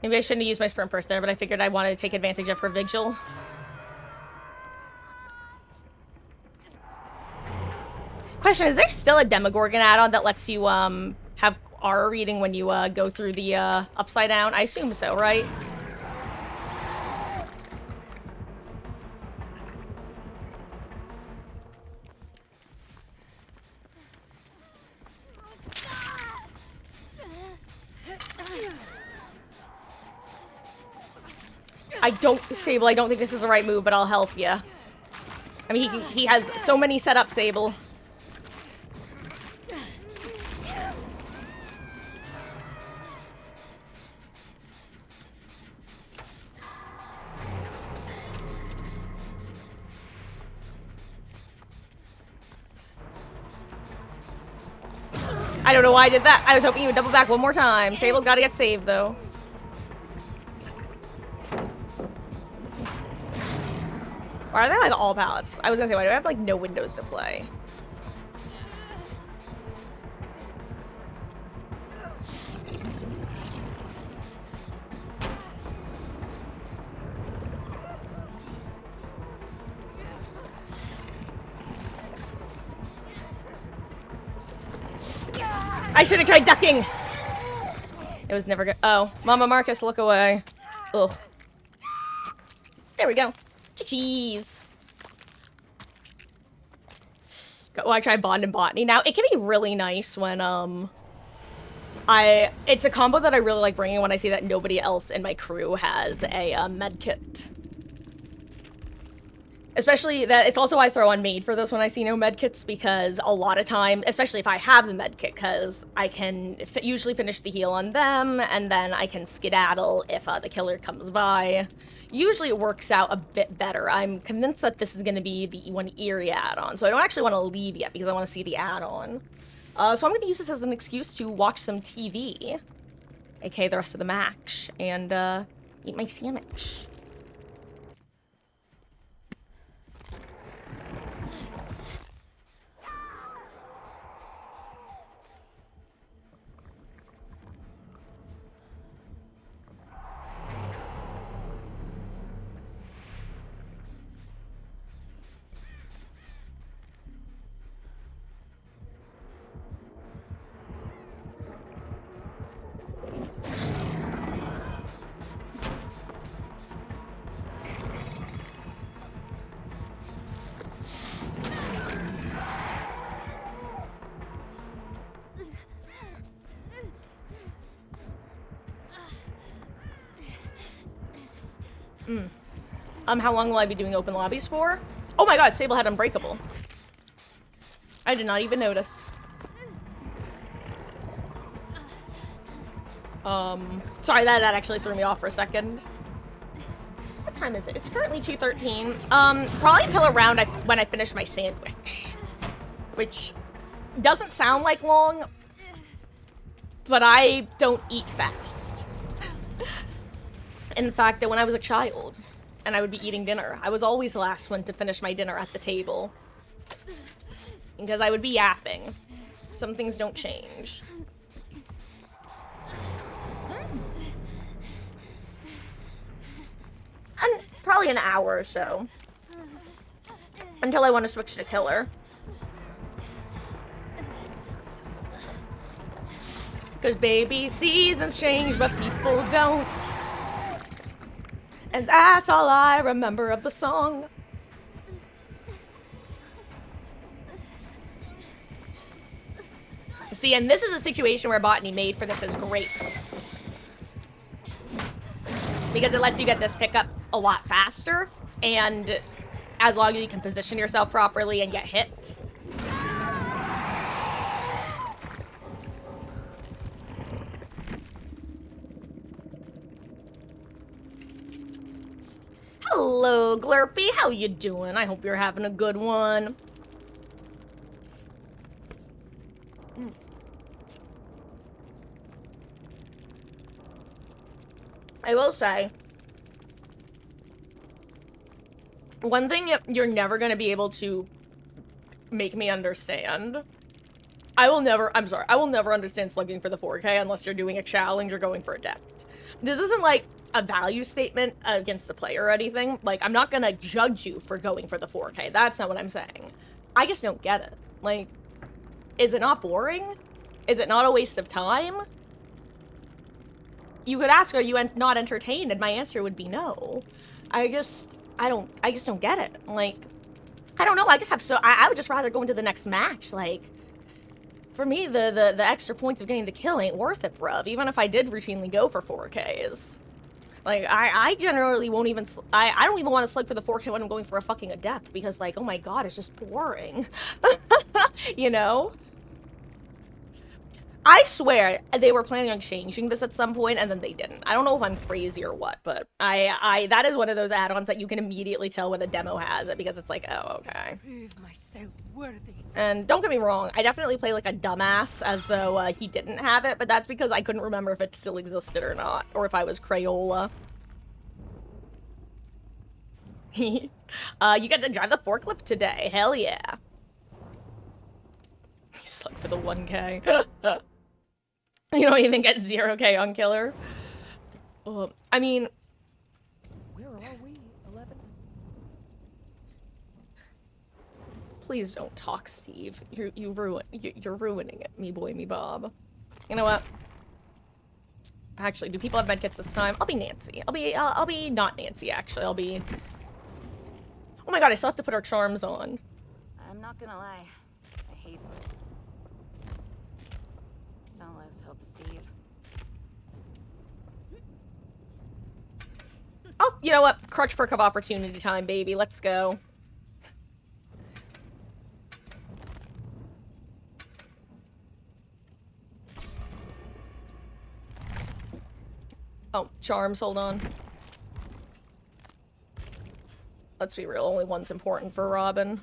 Maybe I shouldn't have used my sprint burst there, but I figured I wanted to take advantage of her vigil. Question, is there still a Demogorgon add-on that lets you, have aura reading when you, go through the, upside down? I assume so, right? Sable, I don't think this is the right move, but I'll help you. I mean, he has so many set up, Sable. I don't know why I did that. I was hoping you would double back one more time. Sable's gotta get saved, though. Why are they like all pallets? I was gonna say, why do I have like no windows to play? I should have tried ducking. It was never good. Oh, Mama Marcus, look away. Ugh. There we go. Cheese. Oh, I tried Bond and Botany. Now, it can be really nice when, it's a combo that I really like bringing when I see that nobody else in my crew has a, med kit. Especially that, it's also why I throw on maid for this when I see no med kits, because a lot of time, especially if I have the med kit, because I can usually finish the heal on them, and then I can skedaddle if the killer comes by. Usually it works out a bit better. I'm convinced that this is going to be the one Eerie add-on, so I don't actually want to leave yet because I want to see the add-on. So I'm going to use this as an excuse to watch some TV, aka the rest of the match, and eat my sandwich. How long will I be doing open lobbies for? Oh my god, Sable had Unbreakable. I did not even notice. Sorry, that actually threw me off for a second. What time is it? It's currently 2:13. Probably until around when I finish my sandwich. Which doesn't sound like long, but I don't eat fast. In fact, when I was a child, and I would be eating dinner, I was always the last one to finish my dinner at the table. Because I would be yapping. Some things don't change. And probably an hour or so. Until I want to switch to killer. Because baby, seasons change, but people don't. And that's all I remember of the song. See, and this is a situation where Botany made for this is great. Because it lets you get this pickup a lot faster, and as long as you can position yourself properly and get hit. Hello, Glurpy. How you doing? I hope you're having a good one. I will say, one thing you're never going to be able to make me understand. I will never understand slugging for the 4K unless you're doing a challenge or going for a depth. This isn't like a value statement against the player or anything. Like, I'm not gonna judge you for going for the 4K. That's not what I'm saying. I just don't get it. Like, Is it not boring? Is it not a waste of time? You could ask, are you not entertained? And my answer would be no. I just don't get it. Like, I don't know, I would just rather go into the next match. Like, for me, the extra points of getting the kill ain't worth it, bruv. Even if I did routinely go for 4Ks. Like, I generally won't even, I don't even want to slug for the 4K when I'm going for a fucking adept, because, like, oh my god, it's just boring. You know? I swear they were planning on changing this at some point, and then they didn't. I don't know if I'm crazy or what, but that is one of those add-ons that you can immediately tell when a demo has it, because it's like, oh, okay.
Prove myself worthy.
And don't get me wrong, I definitely play like a dumbass as though he didn't have it, but that's because I couldn't remember if it still existed or not, or if I was Crayola. You get to drive the forklift today. Hell yeah. You slug for the 1K. You don't even get 0K on killer. I mean...
Where are we, 11?
Please don't talk, Steve. You're ruining it, me boy, me Bob. You know what? Actually, do people have medkits this time? I'll be Nancy. I'll be not Nancy, actually. I'll be... Oh my god, I still have to put our charms on.
I'm not gonna lie. I hate this. Don't lose hope, Steve.
Oh, you know what? Crutch perk of opportunity time, baby. Let's go. Oh, charms, hold on. Let's be real, only one's important for Robin.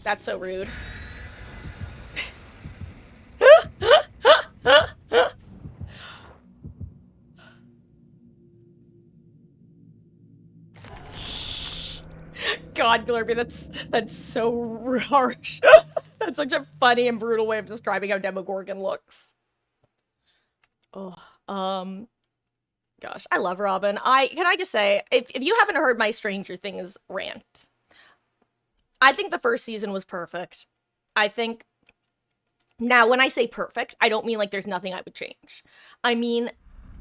That's so rude. God, Glurby, that's so harsh. That's such a funny and brutal way of describing how Demogorgon looks. Oh, gosh, I love Robin. Can I just say, if you haven't heard my Stranger Things rant, I think the first season was perfect. I think, now when I say perfect, I don't mean like there's nothing I would change. I mean,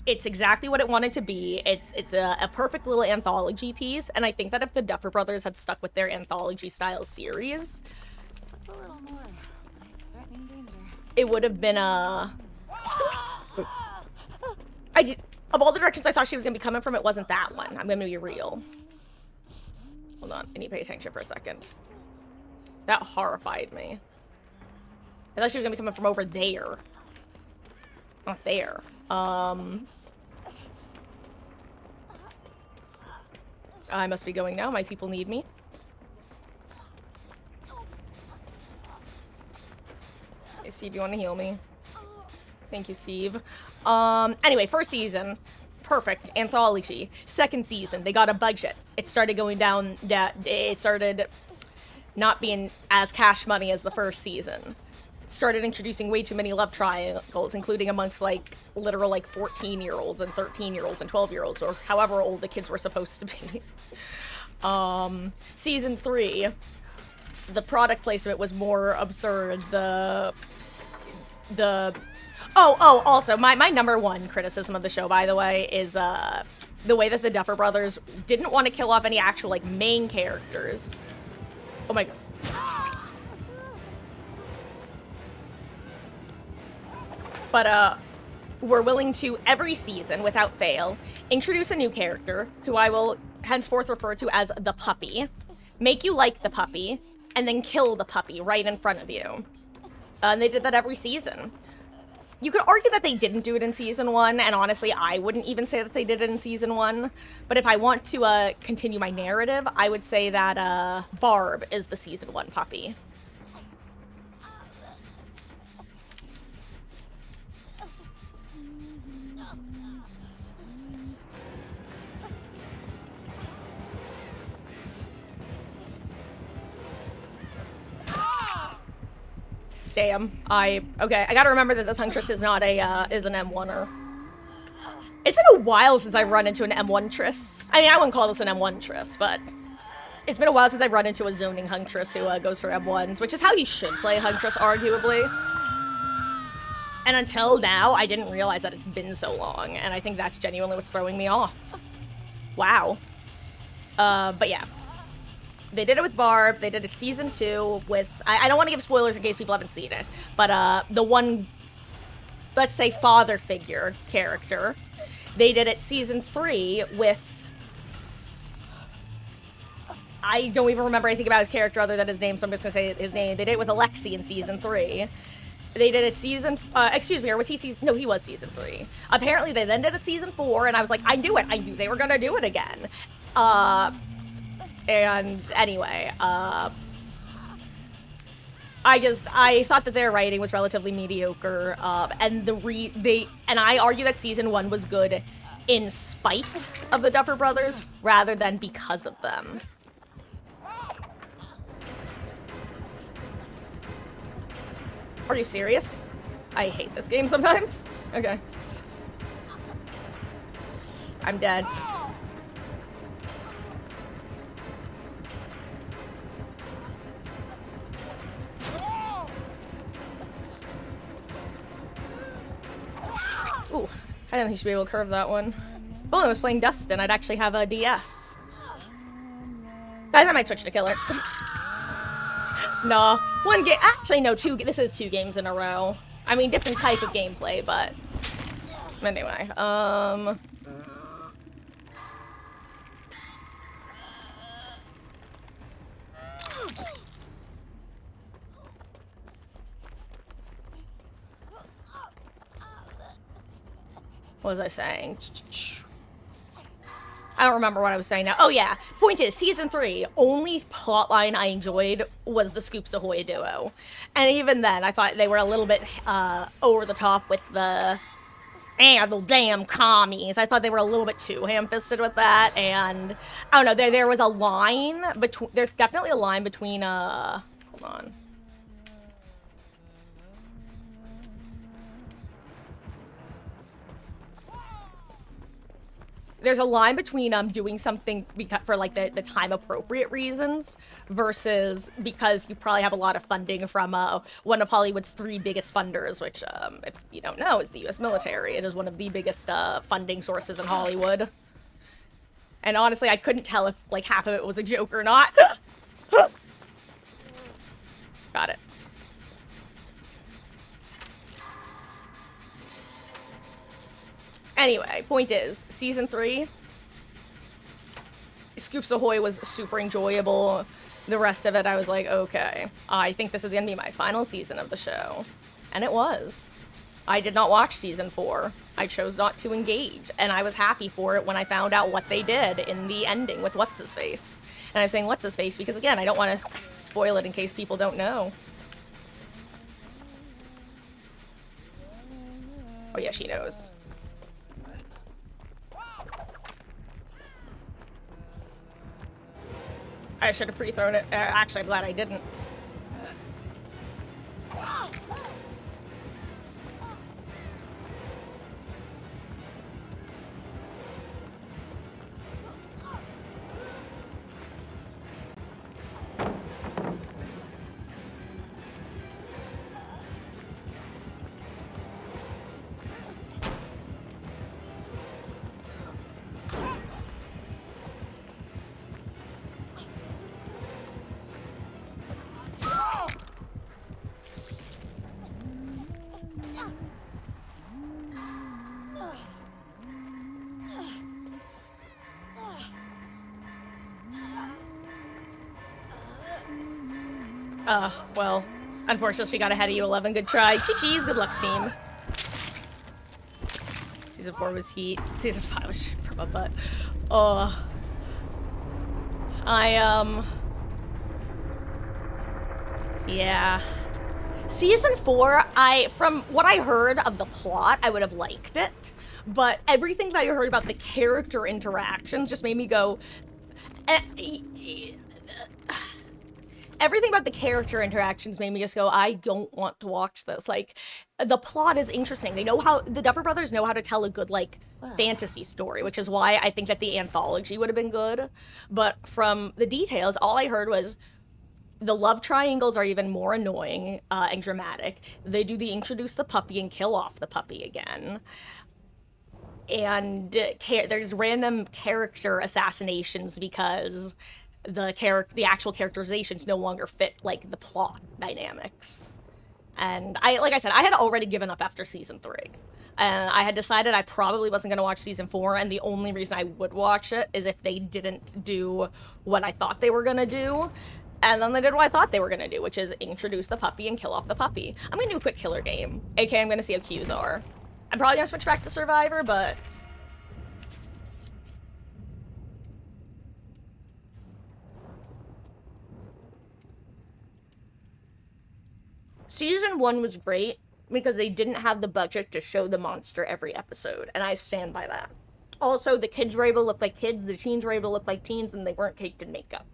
it's exactly what it wanted to be. It's a perfect little anthology piece, and I think that if the Duffer Brothers had stuck with their anthology-style series,
A little more threatening danger.
it would have been a... Of all the directions I thought she was going to be coming from, it wasn't that one. I'm going to be real. Hold on, I need to pay attention for a second. That horrified me. I thought she was going to be coming from over there. Not there. I must be going now. My people need me. Hey, Steve, you want to heal me? Thank you, Steve. Anyway, first season, perfect anthology. Second season, they got a budget. It started going down. It started not being as cash money as the first season. Started introducing way too many love triangles, including amongst like literal like 14-year-olds and 13-year-olds and 12-year-olds, or however old the kids were supposed to be. Season 3, the product placement was more absurd. Also, my number one criticism of the show, by the way, is the way that the Duffer Brothers didn't want to kill off any actual like main characters. Oh my god. But we're willing to, every season, without fail, introduce a new character, who I will henceforth refer to as the puppy, make you like the puppy, and then kill the puppy right in front of you. And they did that every season. You could argue that they didn't do it in season 1, and honestly, I wouldn't even say that they did it in season 1. But if I want to continue my narrative, I would say that Barb is the season 1 puppy. Damn. Okay, I gotta remember that this Huntress is not a, is an M1er. It's been a while since I've run into an M1 Triss. I mean, I wouldn't call this an M1 Triss, but it's been a while since I've run into a zoning Huntress who goes for M1s, which is how you should play Huntress, arguably. And until now, I didn't realize that it's been so long, and I think that's genuinely what's throwing me off. Wow. But yeah. They did it with Barb, they did it season 2 with... I don't want to give spoilers in case people haven't seen it, but the one, let's say, father figure character, they did it season 3 with... I don't even remember anything about his character other than his name, so I'm just gonna say his name. They did it with Alexi in season 3. They did it season, excuse me, or was he season, no, he was season 3. Apparently they then did it season 4, and I was like, I knew it, I knew they were gonna do it again. And anyway, I thought that their writing was relatively mediocre, and I argue that season 1 was good in spite of the Duffer Brothers, rather than because of them. Are you serious? I hate this game sometimes. Okay. I'm dead. Ooh, I didn't think she'd be able to curve that one. If only I was playing Dustin, I'd actually have a DS. Guys, I might switch to Killer. Nah, one game. Actually, no, this is 2 games in a row. I mean, different type of gameplay, but anyway. What was I saying? I don't remember what I was saying now. Oh yeah, point is, season 3, only plotline I enjoyed was the Scoops Ahoy duo. And even then, I thought they were a little bit over the top with the damn commies. I thought they were a little bit too ham-fisted with that, and I don't know, there was a line between, there's definitely a line between, hold on. There's a line between doing something for like the time appropriate reasons versus because you probably have a lot of funding from one of Hollywood's 3 biggest funders, which if you don't know is the US military. It is one of the biggest funding sources in Hollywood. And honestly, I couldn't tell if like half of it was a joke or not. Got it. Anyway, point is, season 3, Scoops Ahoy was super enjoyable. The rest of it, I was like, okay, I think this is gonna be my final season of the show. And it was. I did not watch season 4. I chose not to engage, and I was happy for it when I found out what they did in the ending with What's-His-Face. And I'm saying What's-His-Face because, again, I don't want to spoil it in case people don't know. Oh yeah, she knows. I should have pre-thrown it. Actually, I'm glad I didn't. Well, unfortunately she got ahead of you, 11. Good try. Chi-Chi's, good luck, team. Season 4 was heat. Season 5 was shit from a butt. Oh. Yeah. Season 4, from what I heard of the plot, I would have liked it. But everything that I heard about the character interactions just made me go... everything about the character interactions made me just go, I don't want to watch this. Like, the plot is interesting. The Duffer Brothers know how to tell a good, like, fantasy story, which is why I think that the anthology would have been good. But from the details, all I heard was the love triangles are even more annoying and dramatic. They do the introduce the puppy and kill off the puppy again. And there's random character assassinations because the actual characterizations no longer fit like the plot dynamics. And like I said, I had already given up after season 3. And I had decided I probably wasn't going to watch season 4, and the only reason I would watch it is if they didn't do what I thought they were going to do. And then they did what I thought they were going to do, which is introduce the puppy and kill off the puppy. I'm going to do a quick killer game. AK, I'm going to see how Q's are. I'm probably going to switch back to Survivor, but... Season 1 was great because they didn't have the budget to show the monster every episode, and I stand by that. Also, the kids were able to look like kids, the teens were able to look like teens, and they weren't caked in makeup.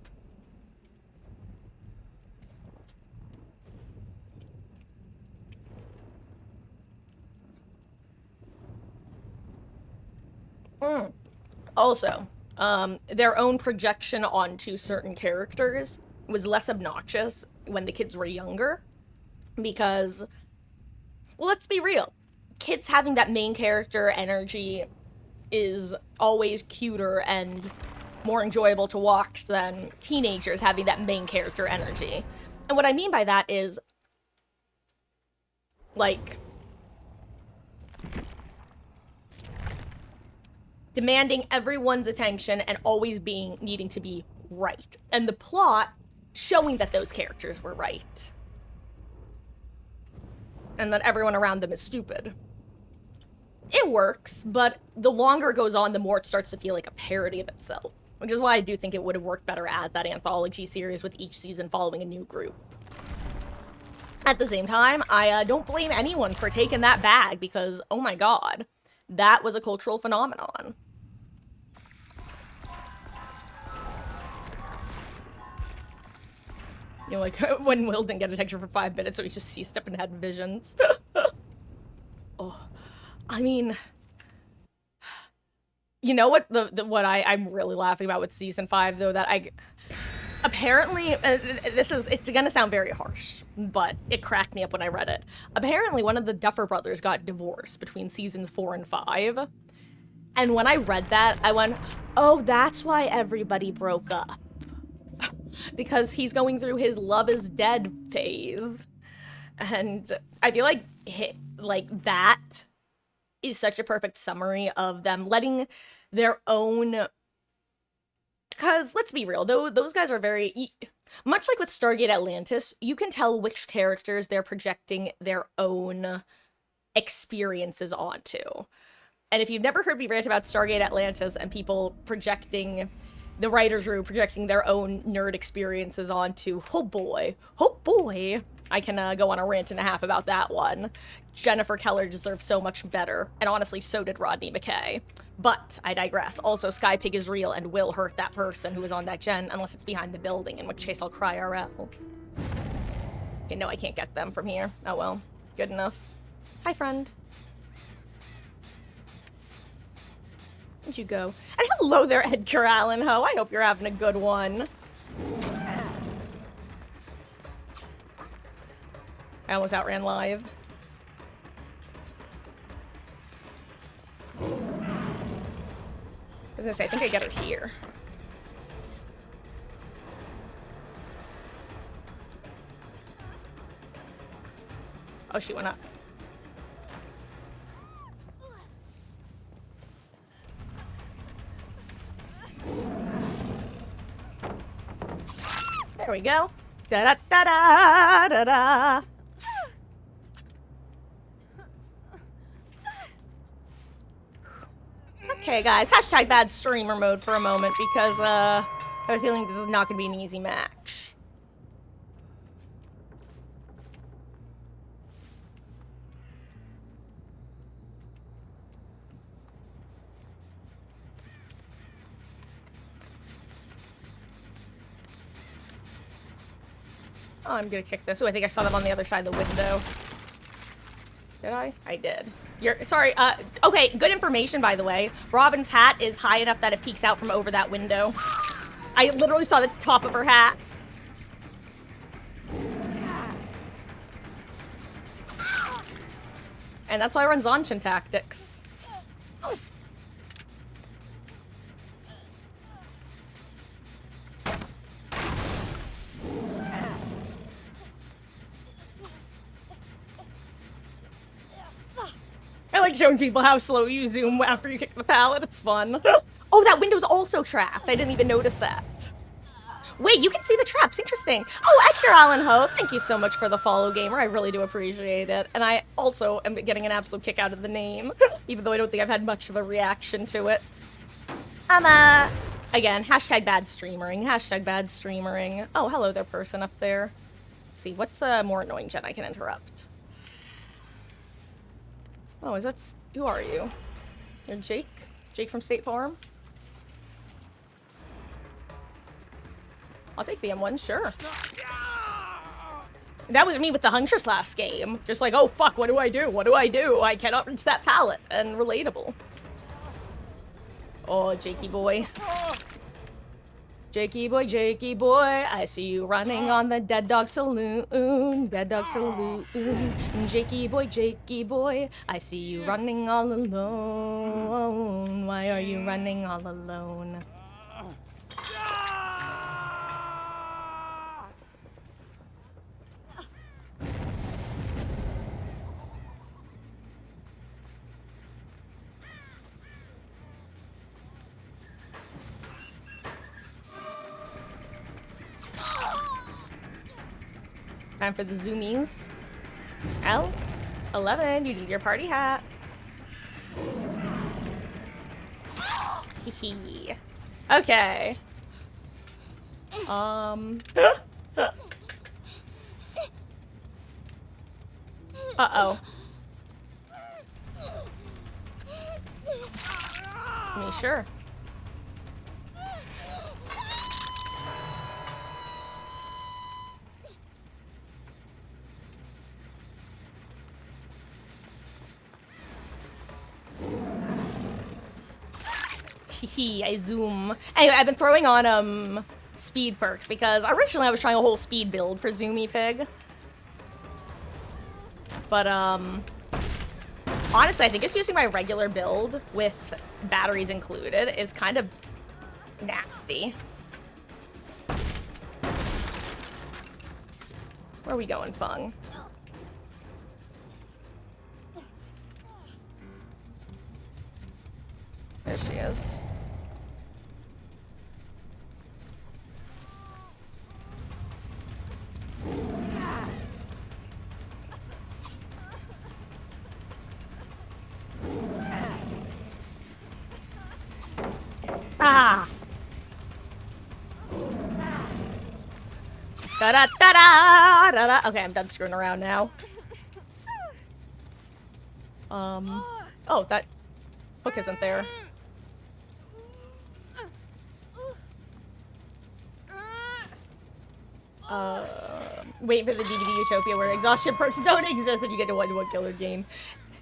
Also, their own projection onto certain characters was less obnoxious when the kids were younger, because, well, let's be real, kids having that main character energy is always cuter and more enjoyable to watch than teenagers having that main character energy. And what I mean by that is, like, demanding everyone's attention and always needing to be right. And the plot showing that those characters were right. And that everyone around them is stupid. It works, but the longer it goes on, the more it starts to feel like a parody of itself. Which is why I do think it would have worked better as that anthology series with each season following a new group. At the same time, I don't blame anyone for taking that bag because, oh my god, that was a cultural phenomenon. You know, like, when Will didn't get a texture for 5 minutes, so he just seized up and had visions. Oh, I mean... You know what what I'm really laughing about with season 5, though, that apparently, it's gonna sound very harsh, but it cracked me up when I read it. Apparently, one of the Duffer Brothers got divorced between seasons 4 and 5. And when I read that, I went, oh, that's why everybody broke up. Because he's going through his love is dead phase. And I feel like that is such a perfect summary of them letting their own... Because, let's be real, those guys are very... Much like with Stargate Atlantis, you can tell which characters they're projecting their own experiences onto. And if you've never heard me rant about Stargate Atlantis and people projecting... The writers' room projecting their own nerd experiences onto, oh boy, I can go on a rant and a half about that one. Jennifer Keller deserves so much better, and honestly, so did Rodney McKay. But I digress. Also, Skypig is real and will hurt that person who is on that gen, unless it's behind the building, in which case I'll cry RL. Okay, no, I can't get them from here. Oh well, good enough. Hi, friend. Where'd you go? And hello there, Edgar Allan Ho. I hope you're having a good one. I almost outran live. I was gonna say, I think I get her here. Oh, she went up. There we go. Da-da-da-da-da-da. Okay, guys. Hashtag bad streamer mode for a moment because, I have a feeling this is not gonna be an easy match. Oh, I'm gonna kick this. Oh, I think I saw them on the other side of the window. Did I? I did. Sorry, okay, good information, by the way. Robin's hat is high enough that it peeks out from over that window. I literally saw the top of her hat. And that's why I run Zanchin tactics. I like showing people how slow you zoom after you kick the pallet. It's fun. Oh, that window's also trapped. I didn't even notice that. Wait, you can see the traps. Interesting. Oh, Edgar Allan Ho, thank you so much for the follow, gamer. I really do appreciate it. And I also am getting an absolute kick out of the name, even though I don't think I've had much of a reaction to it. Again, hashtag bad streamering. Hashtag bad streamering. Oh, hello there, person up there. Let's see, what's a more annoying gen I can interrupt? Oh, is that... Who are you? You're Jake? Jake from State Farm? I'll take the M1, sure. That was me with the Huntress last game. Just like, oh fuck, what do I do? What do I do? I cannot reach that pallet. And relatable. Oh, Jakey boy. Jakey boy, I see you running on the Dead Dog Saloon. Dead Dog Saloon. Jakey boy, I see you running all alone. Why are you running all alone? Time for the zoomies. L11, you need your party hat. Hee. Okay. Uh-oh. Me sure. I zoom. Anyway, I've been throwing on, speed perks because originally I was trying a whole speed build for Zoomy Pig. But, honestly, I think just using my regular build with batteries included is kind of nasty. Where are we going, Fung? There she is. Ah! Da-da-da-da-da-da! Okay, I'm done screwing around now. Oh, that hook isn't there. Wait for the DVD Utopia where exhaustion perks don't exist and you get to 1-to-1 killer game.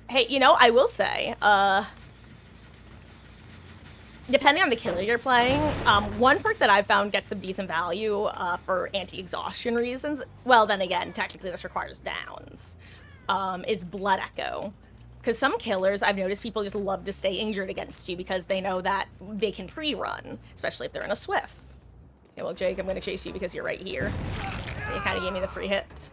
Hey, you know, I will say, depending on the killer you're playing, one perk that I've found gets some decent value, for anti-exhaustion reasons, well, then again, technically this requires downs, is Blood Echo. Because some killers, I've noticed people just love to stay injured against you because they know that they can pre-run, especially if they're in a Swift. Okay, well, Jake, I'm going to chase you because you're right here. You kind of gave me the free hit.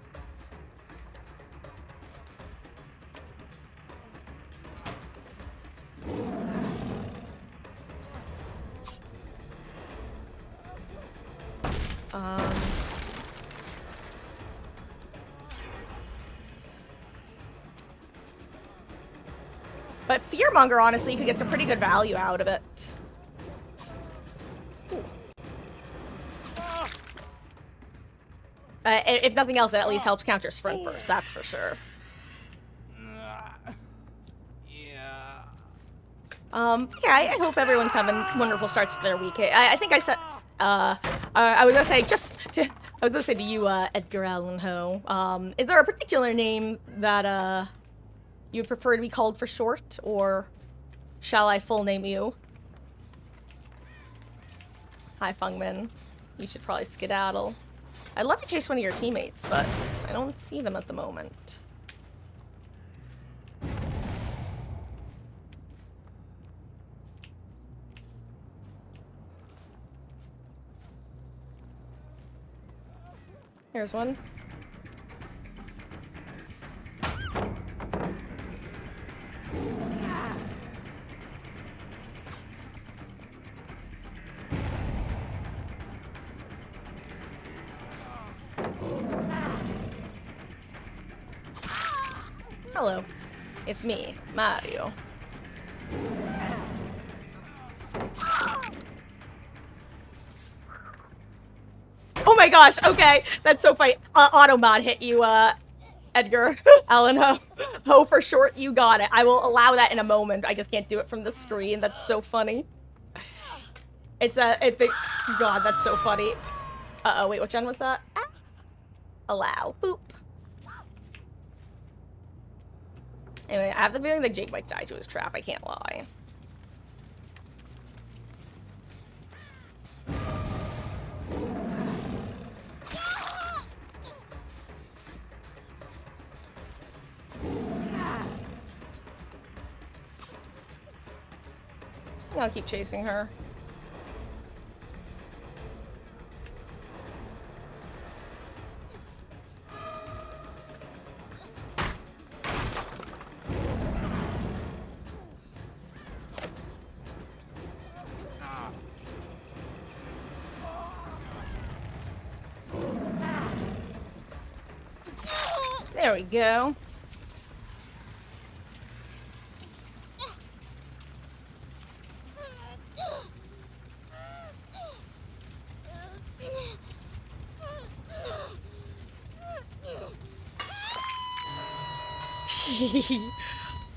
But Fearmonger, honestly, you could get some pretty good value out of it. If nothing else, it at least helps counter sprint burst, that's for sure. Yeah, I hope everyone's having wonderful starts to their week. I think I said, I was gonna say, just to, I was gonna say to you, Edgar Allan Poe, is there a particular name that, you would prefer to be called for short, or shall I full name you? Hi, Fungmin. You should probably skedaddle. I'd love to chase one of your teammates, but I don't see them at the moment. Here's one. Hello. It's me, Mario. Oh my gosh, okay. That's so funny. Automod hit you, Edgar Allan Poe for short. You got it. I will allow that in a moment. I just can't do it from the screen. That's so funny. It's God, that's so funny. Uh-oh, wait, what gen was that? Ah. Allow. Boop. Anyway, I have the feeling that Jake might die to his trap. I can't lie. I'll keep chasing her. There we go.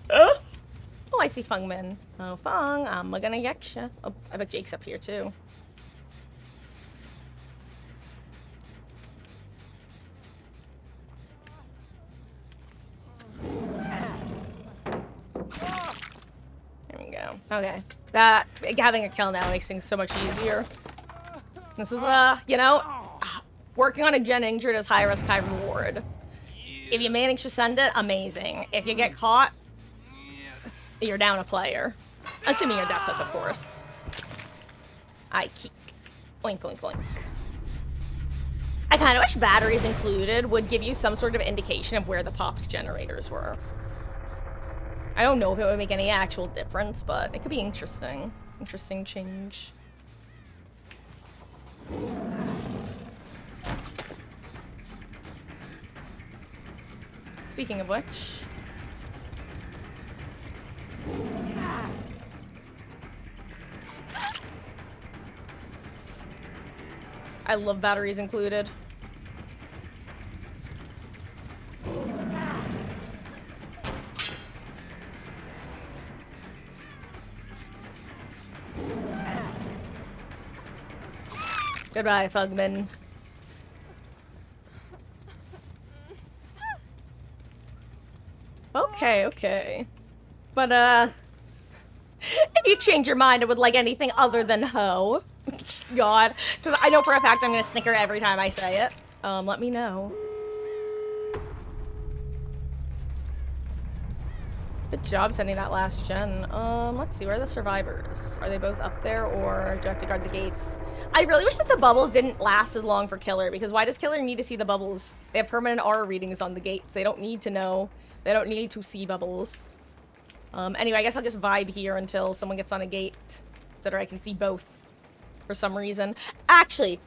Oh, I see Fungmin. Oh, Fung, I'm gonna get ya. Oh, I bet Jake's up here too. There we go. Okay. That, having a kill now makes things so much easier. This is, you know, working on a gen injured is high risk, high reward. If you manage to send it, amazing. If you get caught, you're down a player. Assuming you're deathless, of course. I keek. Oink, oink, oink. I kind of wish batteries included would give you some sort of indication of where the popped generators were. I don't know if it would make any actual difference, but it could be interesting. Interesting change. Speaking of which... I love batteries included. Goodbye, Fugman. Okay, okay. But, if you change your mind and would like anything other than Ho, God, because I know for a fact I'm gonna snicker every time I say it, let me know. Good job sending that last gen. Let's see, where are the survivors? Are they both up there, or do I have to guard the gates? I really wish that the bubbles didn't last as long for Killer, because why does Killer need to see the bubbles? They have permanent aura readings on the gates. They don't need to know. They don't need to see bubbles. Anyway, I guess I'll just vibe here until someone gets on a gate. Consider I can see both for some reason. Actually,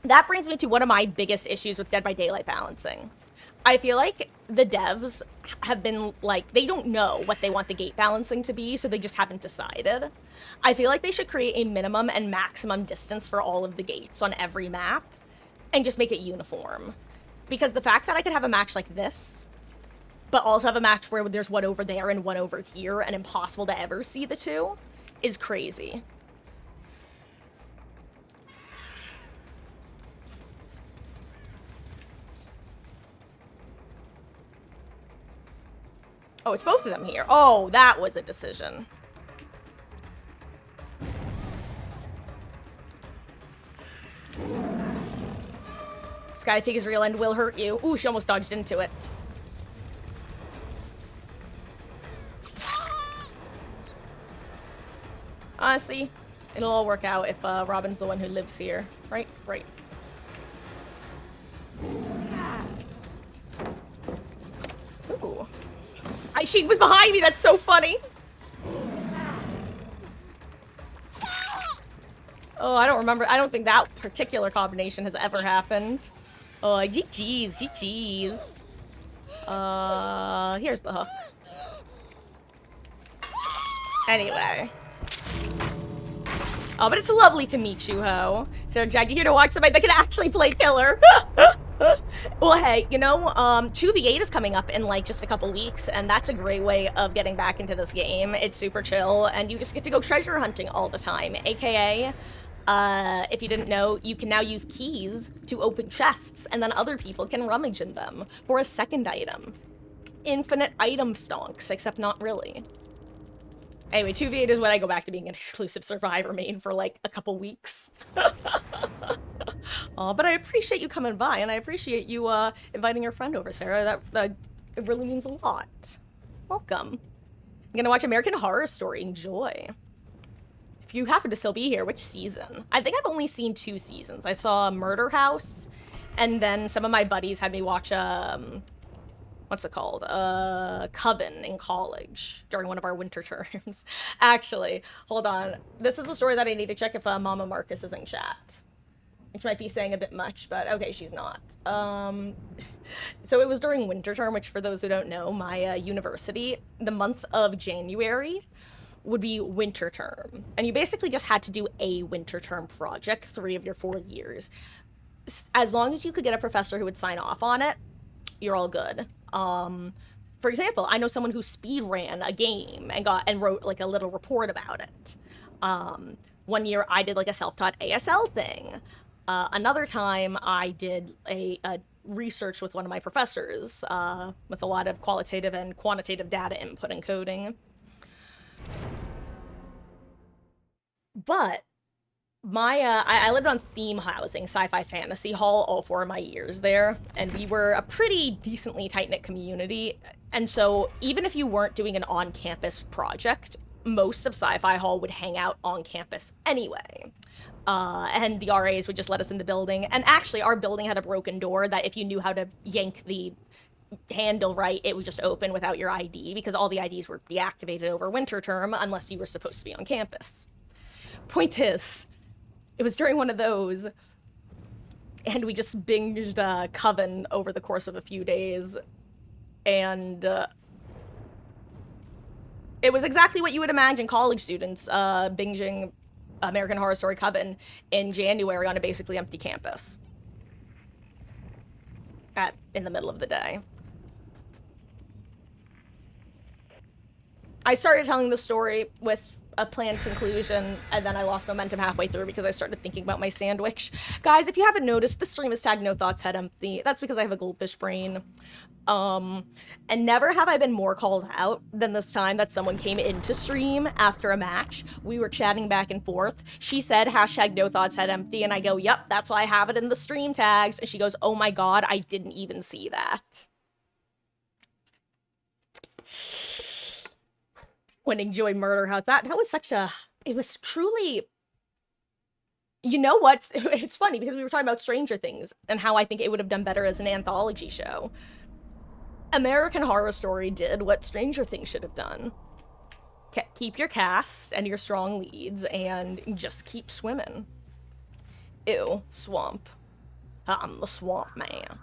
that brings me to one of my biggest issues with Dead by Daylight balancing. I feel like the devs have been, like, they don't know what they want the gate balancing to be, so they just haven't decided. I feel like they should create a minimum and maximum distance for all of the gates on every map, and just make it uniform. Because the fact that I could have a match like this, but also have a match where there's one over there and one over here, and impossible to ever see the two, is crazy. Oh, it's both of them here. Oh, that was a decision. Sky Pig is real and will hurt you. Ooh, she almost dodged into it. Honestly, it'll all work out if Robin's the one who lives here. Right? Right. Ooh. She was behind me, that's so funny! Oh, I don't remember. I don't think that particular combination has ever happened. Oh, GG's, GG's. Here's the hook. Anyway. Oh, but it's lovely to meet you, Ho. So, Jack, you here to watch somebody that can actually play killer. Well, hey, you know, 2v8 is coming up in, like, just a couple weeks, and that's a great way of getting back into this game. It's super chill, and you just get to go treasure hunting all the time, aka... if you didn't know, you can now use keys to open chests, and then other people can rummage in them for a second item. Infinite item stonks, except not really. Anyway, 2v8 is when I go back to being an exclusive Survivor main for, like, a couple weeks. But I appreciate you coming by, and I appreciate you, inviting your friend over, Sarah. That it really means a lot. Welcome. I'm gonna watch American Horror Story. Enjoy. If you happen to still be here, which season? I think I've only seen 2 seasons. I saw Murder House, and then some of my buddies had me watch, what's it called? Coven in college during one of our winter terms. Actually, hold on. This is a story that I need to check if Mama Marcus is in chat. Which might be saying a bit much, but okay, she's not. So it was during winter term, which for those who don't know, my university, the month of January would be winter term. And you basically just had to do a winter term project 3 of your 4 years. As long as you could get a professor who would sign off on it, you're all good. For example, I know someone who speed ran a game and wrote like a little report about it. One year I did like a self-taught ASL thing. Another time I did a research with one of my professors with a lot of qualitative and quantitative data input and coding. But I lived on theme housing, sci-fi fantasy hall, all 4 of my years there, and we were a pretty decently tight-knit community, and so even if you weren't doing an on-campus project, most of sci-fi hall would hang out on campus anyway. And the RAs would just let us in the building, and actually our building had a broken door that if you knew how to yank the handle right, it would just open without your ID, because all the IDs were deactivated over winter term unless you were supposed to be on campus. Point is, it was during one of those, and we just binged Coven over the course of a few days, and it was exactly what you would imagine college students binging American Horror Story Coven in January on a basically empty campus in the middle of the day. I started telling the story with a planned conclusion, and then I lost momentum halfway through because I started thinking about my sandwich. Guys, if you haven't noticed, this stream is tagged No Thoughts Head Empty. That's because I have a goldfish brain. And never have I been more called out than this time that someone came into stream after a match. We were chatting back and forth. She said, hashtag No Thoughts Head Empty, and I go, yep, that's why I have it in the stream tags. And she goes, oh my god, I didn't even see that. When enjoy Murder House, that was such a, it was truly, you know what, it's funny because we were talking about Stranger Things and how I think it would have done better as an anthology show. American Horror Story did what Stranger Things should have done. Keep your cast and your strong leads and just keep swimming. Ew, swamp. I'm the swamp man.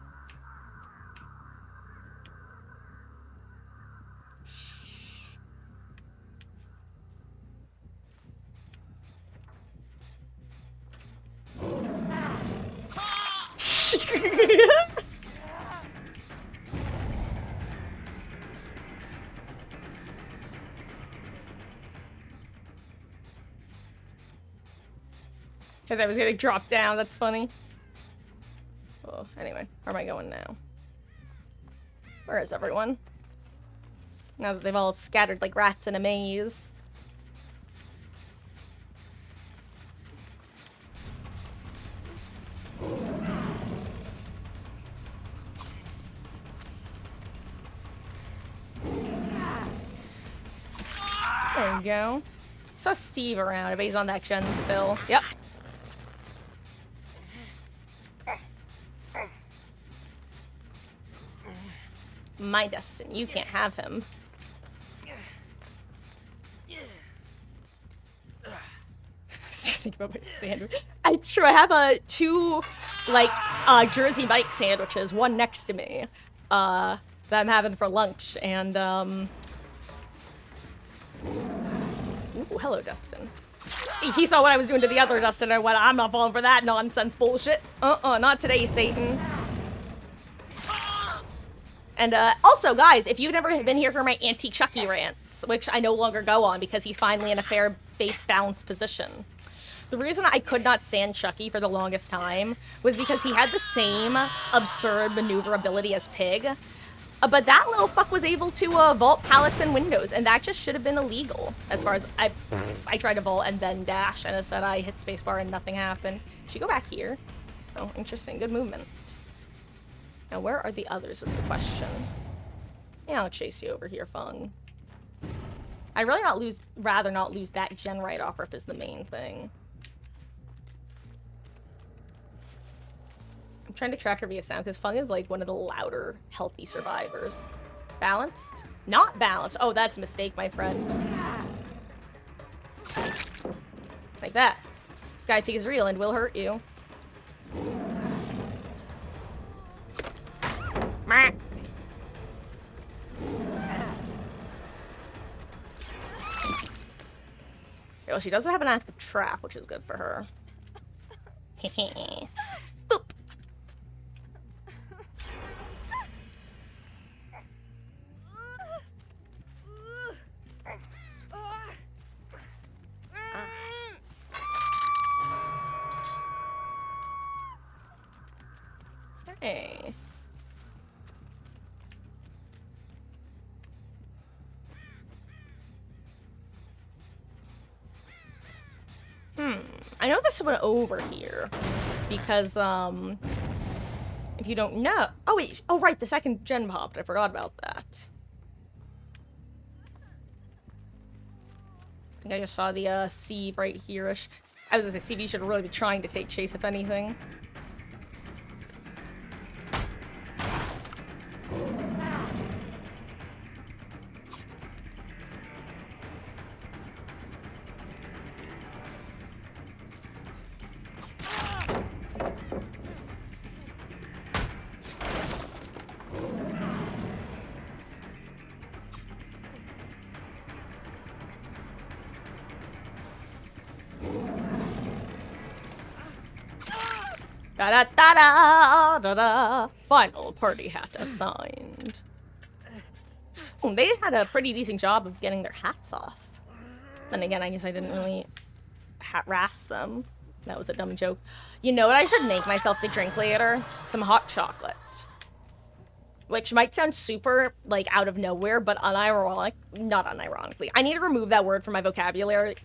That was getting dropped down, that's funny. Oh, anyway, where am I going now? Where is everyone? Now that they've all scattered like rats in a maze. There we go. Saw Steve around. I bet he's on that gen still. Yep. My Dustin, you can't have him. Think about my sandwich. It's true. I have two like Jersey Mike sandwiches, one next to me, that I'm having for lunch, and ooh, hello, Dustin. He saw what I was doing to the other Dustin, and I went, I'm not falling for that nonsense bullshit. Not today, Satan. And also, guys, if you've never been here for my anti-Chucky rants, which I no longer go on because he's finally in a fair base balanced position. The reason I could not stand Chucky for the longest time was because he had the same absurd maneuverability as Pig, but that little fuck was able to vault pallets and windows, and that just should have been illegal. As far as I tried to vault and then dash, and instead I hit spacebar and nothing happened. Should you go back here? Oh, interesting. Good movement. Now, where are the others is the question. Yeah, I'll chase you over here, Fung. I'd really rather not lose that gen right off rip is the main thing. I'm trying to track her via sound because Fung is like one of the louder, healthy survivors. Balanced? Not balanced. Oh, that's a mistake, my friend. Like that. Sky Pig is real and will hurt you. Well, she doesn't have an active trap, which is good for her. Boop. Hey. I know there's someone over here because, if you don't know, oh wait, oh right, the second gen popped, I forgot about that. I think I just saw the, Steve right here-ish. I was gonna say, Steve, you should really be trying to take chase, if anything. Da-da-da-da-da-da. Final party hat assigned. Oh, they had a pretty decent job of getting their hats off. Then again, I guess I didn't really harass them. That was a dumb joke. You know what I should make myself to drink later? Some hot chocolate. Which might sound super, like, out of nowhere, but unironic. Not unironically. I need to remove that word from my vocabulary.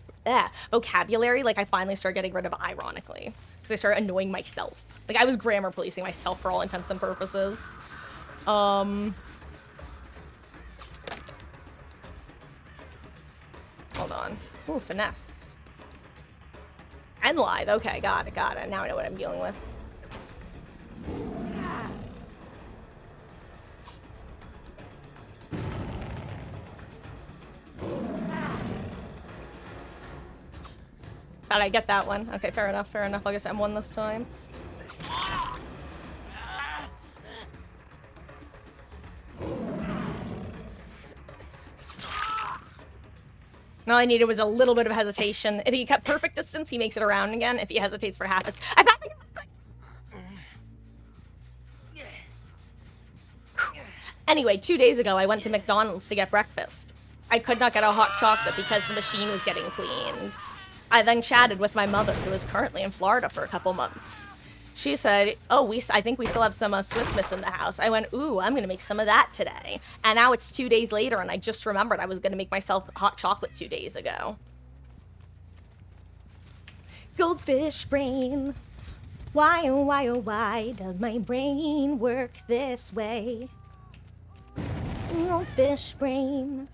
Vocabulary, like, I finally started getting rid of ironically. Because I started annoying myself. Like, I was grammar policing myself for all intents and purposes. Hold on. Ooh, finesse. And lithe. Okay, got it, got it. Now I know what I'm dealing with. Thought I'd get that one. Okay, fair enough, fair enough. I guess M1 this time. All I needed was a little bit of hesitation. If he kept perfect distance, he makes it around again. If he hesitates for half his... Anyway, 2 days ago, I went to McDonald's to get breakfast. I could not get a hot chocolate because the machine was getting cleaned. I then chatted with my mother, who is currently in Florida for a couple months. She said, oh, I think we still have some Swiss Miss in the house. I went, ooh, I'm going to make some of that today. And now it's 2 days later, and I just remembered I was going to make myself hot chocolate 2 days ago. Goldfish brain. Why, oh, why, oh, why does my brain work this way? Goldfish brain.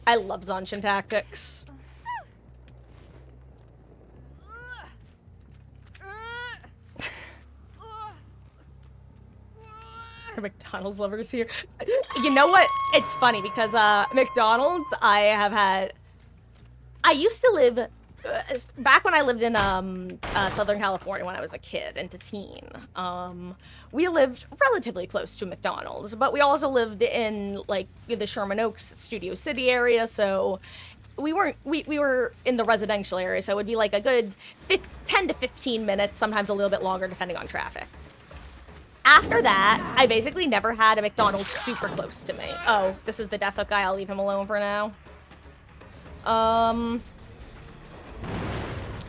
I love Zanshin tactics. McDonald's lovers here. You know what? It's funny because McDonald's, I used to live back when I lived in Southern California when I was a kid and a teen. We lived relatively close to McDonald's, but we also lived in like the Sherman Oaks, Studio City area, so we were in the residential area, so it would be like a good 10 to 15 minutes, sometimes a little bit longer depending on traffic. After that, I basically never had a McDonald's super close to me. Oh, this is the Death Hook guy. I'll leave him alone for now. Oh,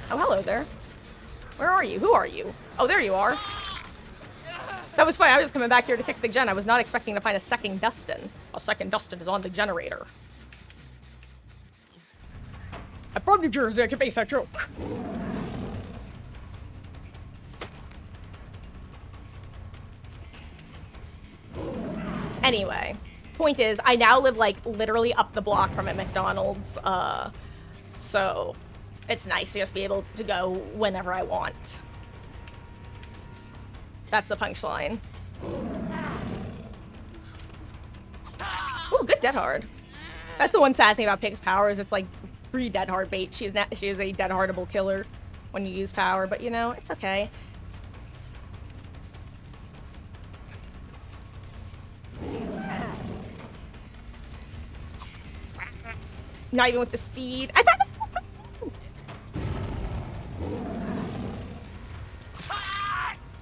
hello there. Where are you? Who are you? Oh, there you are. That was funny. I was just coming back here to kick the gen. I was not expecting to find a second Dustin. A second Dustin is on the generator. I'm from New Jersey. I can make that joke. Anyway, point is, I now live like literally up the block from a McDonald's, so it's nice to just be able to go whenever I want. That's the punchline. Ooh, good dead hard. That's the one sad thing about Pig's powers. It's like free dead hard bait. She is a dead hardable killer when you use power, but you know, it's okay. Not even with the speed. I thought.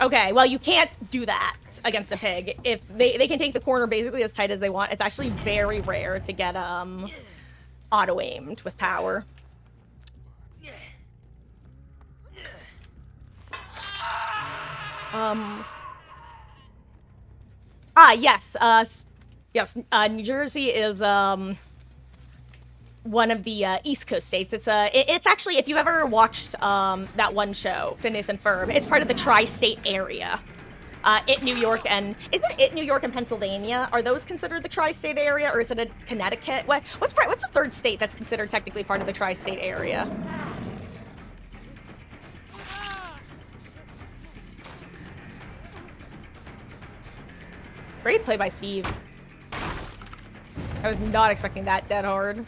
Okay, well, you can't do that against a pig. If they can take the corner basically as tight as they want. It's actually very rare to get auto-aimed with power. Yes, New Jersey is one of the East Coast states. It's actually, if you ever watched that one show, Phineas and Ferb, it's part of the tri-state area. New York and Pennsylvania, are those considered the tri-state area, or is it a Connecticut? What's the third state that's considered technically part of the tri-state area? Great play by Steve. I was not expecting that dead hard.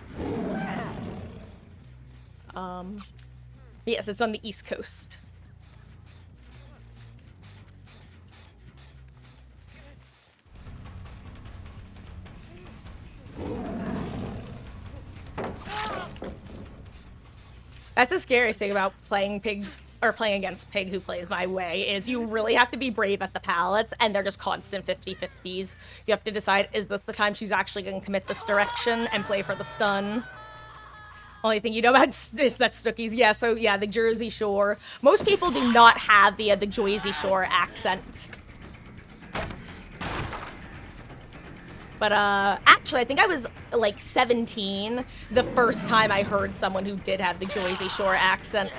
Yes, it's on the East Coast. That's the scariest thing about playing Pig, or playing against Pig who plays my way, is you really have to be brave at the pallets, and they're just constant 50-50s. You have to decide, is this the time she's actually going to commit this direction and play for the stun? Only thing you know about is that Stookies. Yeah, so yeah, the Jersey Shore. Most people do not have the Jersey Shore accent. But actually, I think I was like 17 the first time I heard someone who did have the Jersey Shore accent.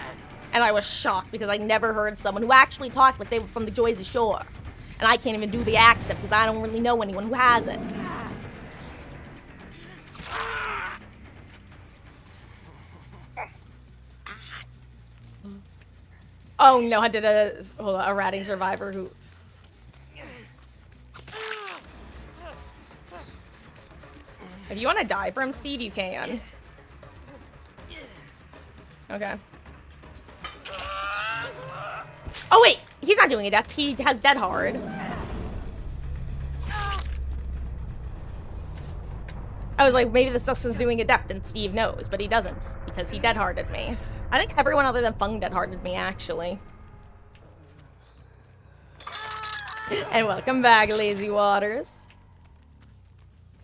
And I was shocked because I never heard someone who actually talked like they were from the Jersey Shore. And I can't even do the accent because I don't really know anyone who has it. Oh no, I did a ratting survivor who... If you want to die from Steve, you can. Okay. Oh wait, he's not doing a death. He has dead hard. I was like, maybe the sus is doing adept and Steve knows, but he doesn't because he dead-hearted me. I think everyone other than Fung dead-hearted me, actually. And welcome back, Lazy Waters.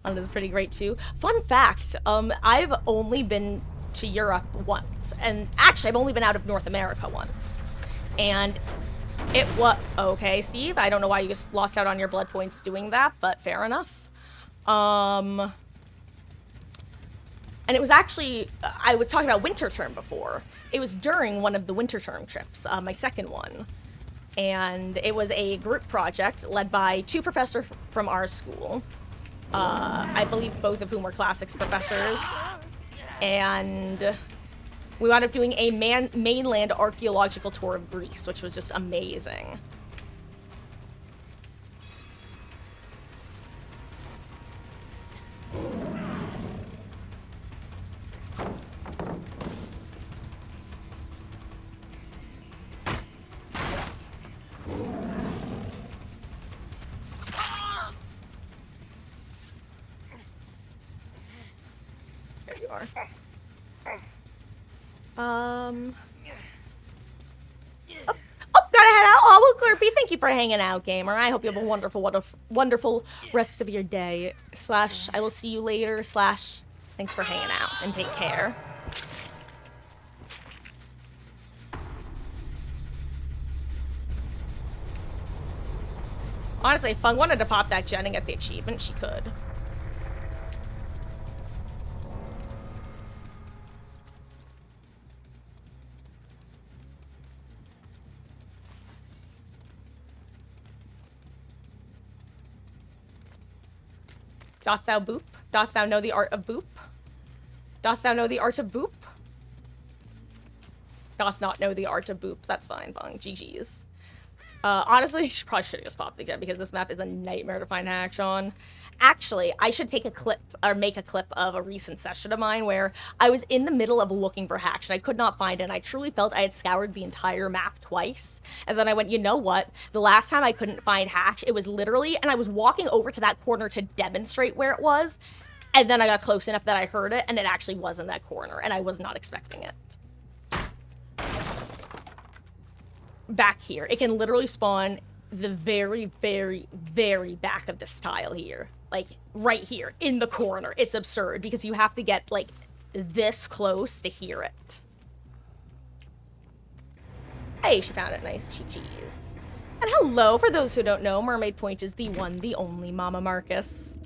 Oh, this is pretty great too. Fun fact, I've only been to Europe once. And actually, I've only been out of North America once. And it was... Okay, Steve, I don't know why you just lost out on your blood points doing that, but fair enough. And it was actually... I was talking about winter term before. It was during one of the winter term trips, my second one. And it was a group project led by 2 professors from our school. I believe both of whom were classics professors. And we wound up doing a mainland archaeological tour of Greece, which was just amazing. There you are. Gotta head out. Oh, well, Glurpy, thank you for hanging out, gamer. I hope you have a wonderful rest of your day. / I will see you later. / thanks for hanging out and take care. Honestly, if Fung wanted to pop that gen and get the achievement, she could. Doth thou boop? Doth thou know the art of boop? Doth thou know the art of boop? Doth not know the art of boop. That's fine, Fung. GG's. Honestly, she probably should have just popped the gen because this map is a nightmare to find hacks on. Actually, I should take a clip, or make a clip of a recent session of mine where I was in the middle of looking for hacks and I could not find it, and I truly felt I had scoured the entire map twice. And then I went, you know what? The last time I couldn't find hacks, it was literally, and I was walking over to that corner to demonstrate where it was, and then I got close enough that I heard it, and it actually was in that corner, and I was not expecting it. Back here. It can literally spawn the very, very, very back of this tile here. Like, right here, in the corner. It's absurd, because you have to get, like, this close to hear it. Hey, she found it. Nice. GG's. And hello, for those who don't know, Mermaid Point is the one, the only Mama Marcus.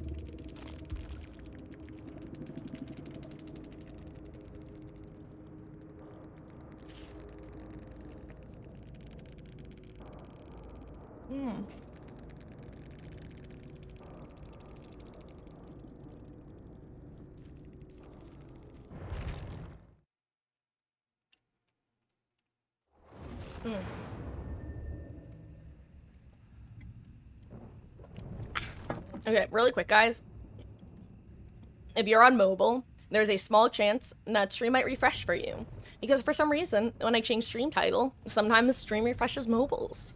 Okay, really quick, guys. If you're on mobile, there's a small chance that stream might refresh for you. Because for some reason, when I change stream title, sometimes stream refreshes mobiles.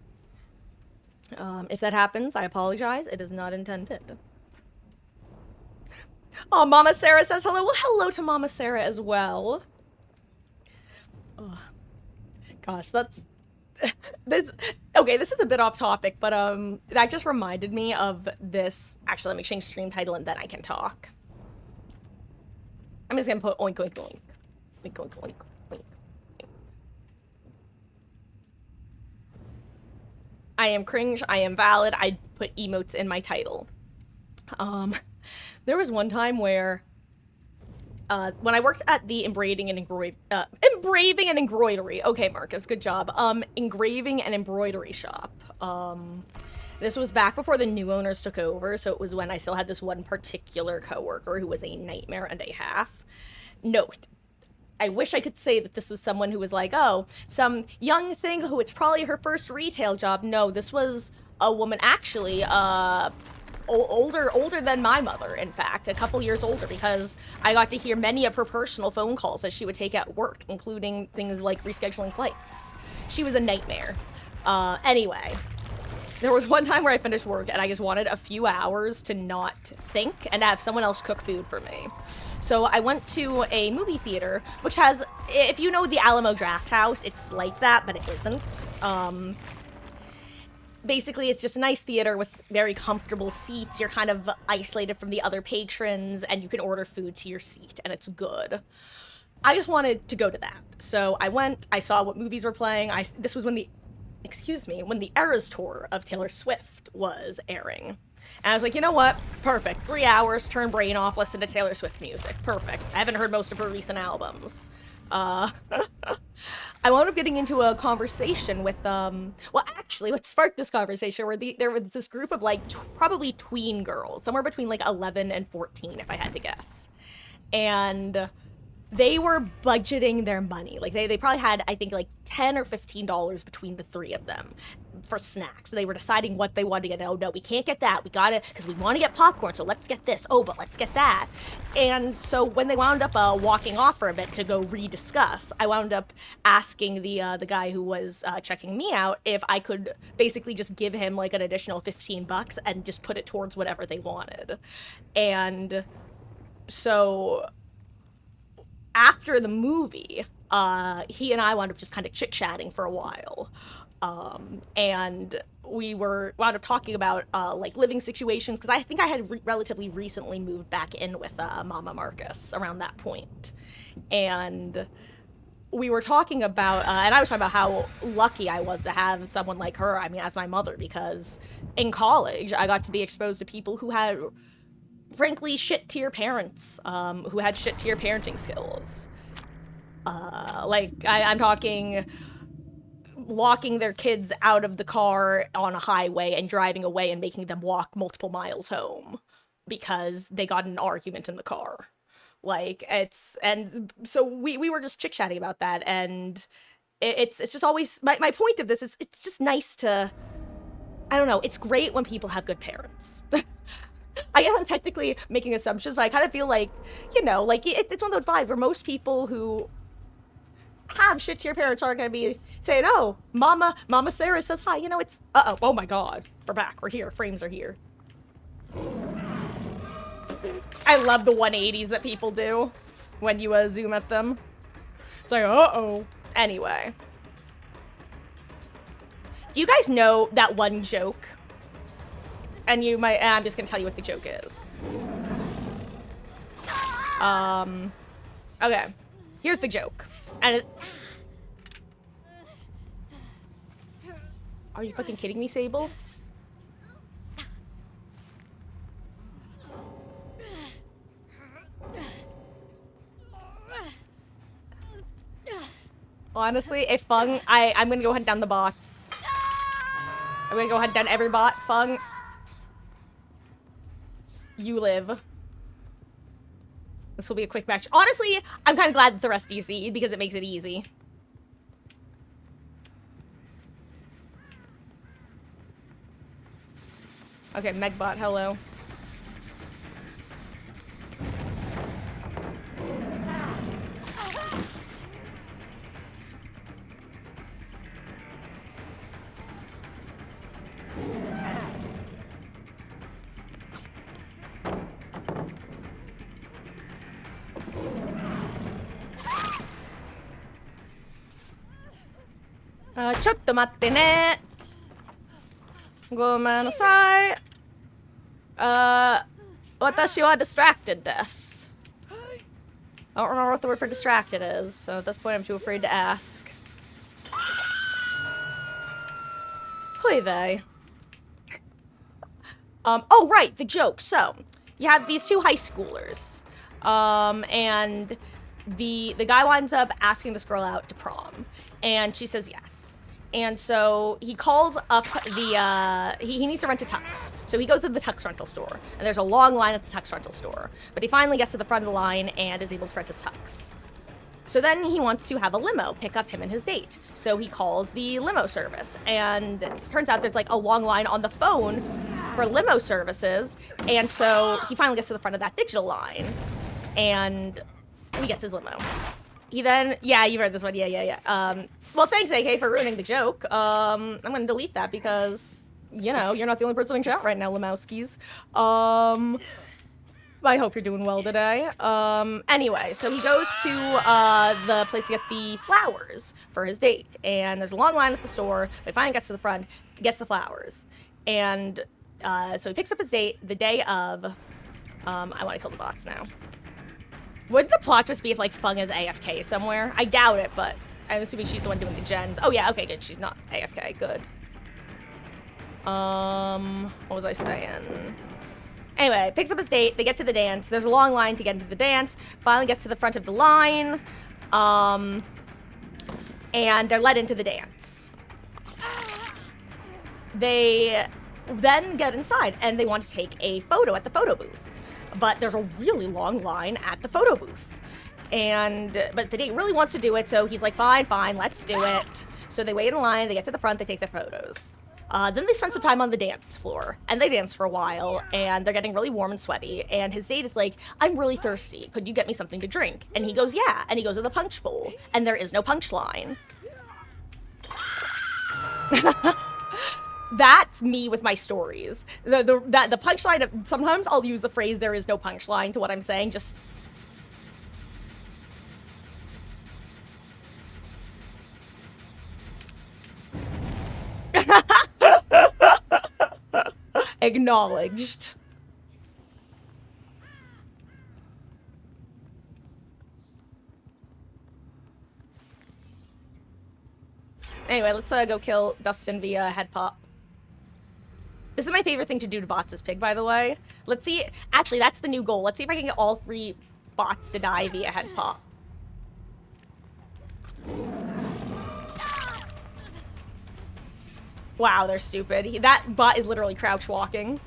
If that happens, I apologize. It is not intended. Oh, Mama Sarah says hello. Well, hello to Mama Sarah as well. Oh, gosh, that's... Okay, this is a bit off topic, but that just reminded me of this. Actually, let me change stream title and then I can talk. I'm just gonna put oink oink oink. Oink oink oink oink. I am cringe, I am valid, I put emotes in my title. There was one time where when I worked at the engraving and embroidery. Okay, Marcus, good job. Engraving and embroidery shop. This was back before the new owners took over, so it was when I still had this one particular coworker who was a nightmare and a half. Note, I wish I could say that this was someone who was like, oh, some young thing who it's probably her first retail job. No, this was a woman actually, older than my mother, in fact, a couple years older, because I got to hear many of her personal phone calls that she would take at work, including things like rescheduling flights. She was a nightmare. Anyway, there was one time where I finished work and I just wanted a few hours to not think and to have someone else cook food for me. So I went to a movie theater, which has, if you know the Alamo Draft House, it's like that, but it isn't. Basically, it's just a nice theater with very comfortable seats. You're kind of isolated from the other patrons, and you can order food to your seat, and it's good. I just wanted to go to that. So I went, I saw what movies were playing. This was when when the Eras tour of Taylor Swift was airing. And I was like, you know what? Perfect. 3 hours, turn brain off, listen to Taylor Swift music. Perfect. I haven't heard most of her recent albums. I wound up getting into a conversation with, well, actually, what sparked this conversation were there was this group of, like, probably tween girls, somewhere between, like, 11 and 14, if I had to guess. And they were budgeting their money. Like, they probably had, I think, like, $10 or $15 between the three of them for snacks. They were deciding what they wanted to get. Oh, no, we can't get that. We got it, because we want to get popcorn, so let's get this. Oh, but let's get that. And so when they wound up walking off for a bit to go rediscuss, I wound up asking the guy who was checking me out if I could basically just give him, like, an additional $15 and just put it towards whatever they wanted. And so after the movie, he and I wound up just kind of chit-chatting for a while. And we wound up talking about, like, living situations, because I think I had relatively recently moved back in with Mama Marcus around that point. And we were talking about, and I was talking about how lucky I was to have someone like her, I mean, as my mother, because in college, I got to be exposed to people who had, frankly, shit-tier parents, who had shit-tier parenting skills. I'm talking locking their kids out of the car on a highway and driving away and making them walk multiple miles home because they got in an argument in the car. And so we were just chit-chatting about that, and it's just always, my point of this is, it's just nice to, I don't know, it's great when people have good parents. I guess I'm technically making assumptions, but I kind of feel like, you know, like, it's one of those vibes where most people who have shit to your parents aren't going to be saying, oh, Mama Sarah says hi, you know, it's, oh my god, we're back, we're here, frames are here. I love the 180s that people do when you zoom at them. It's like, uh-oh. Anyway. Do you guys know that one joke? And I'm just gonna tell you what the joke is. Okay. Here's the joke. And are you fucking kidding me, Sable? Honestly, if Fung, I'm gonna go hunt down the bots. I'm gonna go hunt down every bot. Fung, you live. This will be a quick match. Honestly, I'm kind of glad that the rest DC'd because it makes it easy. Okay, Megbot, hello. Chotto matte ne. Gomenasai. Watashi wa distracted desu. I don't remember what the word for distracted is, so at this point I'm too afraid to ask. Hoi vey. Oh right, the joke. So, you have these two high schoolers. And the guy winds up asking this girl out to prom. And she says yes. And so he calls up the, he needs to rent a tux. So he goes to the tux rental store. And there's a long line at the tux rental store. But he finally gets to the front of the line and is able to rent his tux. So then he wants to have a limo pick up him and his date. So he calls the limo service. And it turns out there's like a long line on the phone for limo services. And so he finally gets to the front of that digital line. And he gets his limo. He then, yeah, you've heard this one, yeah. Well, thanks, AK, for ruining the joke. I'm gonna delete that because, you know, you're not the only person in chat right now, Lemowskis. I hope you're doing well today. Anyway, so he goes to the place to get the flowers for his date. And there's a long line at the store, but he finally gets to the front, gets the flowers. And so he picks up his date the day of, I want to kill the bots now. Would the plot twist be if, like, Fung is AFK somewhere? I doubt it, but I'm assuming she's the one doing the gens. Oh, yeah, okay, good. She's not AFK. Good. What was I saying? Anyway, picks up his date. They get to the dance. There's a long line to get into the dance. Finally gets to the front of the line. And they're led into the dance. They then get inside, and they want to take a photo at the photo booth. But there's a really long line at the photo booth. But the date really wants to do it, so he's like, fine, let's do it. So they wait in line, they get to the front, they take their photos. Then they spend some time on the dance floor, and they dance for a while, and they're getting really warm and sweaty, and his date is like, I'm really thirsty, could you get me something to drink? And he goes, yeah, and he goes to the punch bowl, and there is no punch line. That's me with my stories. The punchline, sometimes I'll use the phrase, there is no punchline to what I'm saying, just... Acknowledged. Anyway, let's go kill Dustin via head pop. This is my favorite thing to do to bots' pig, by the way. Let's see. Actually, that's the new goal. Let's see if I can get all 3 bots to die via head pop. Wow, they're stupid. That bot is literally crouch walking.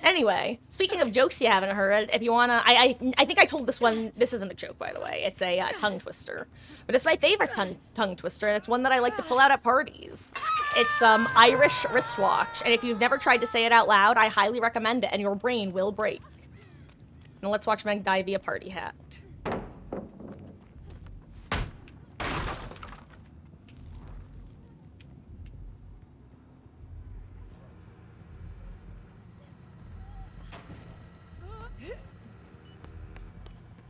Anyway, speaking of jokes you haven't heard, if you wanna, I think I told this one, this isn't a joke, by the way, it's a tongue twister. But it's my favorite tongue twister, and it's one that I like to pull out at parties. It's Irish wristwatch, and if you've never tried to say it out loud, I highly recommend it, and your brain will break. Now let's watch Meg die via party hat.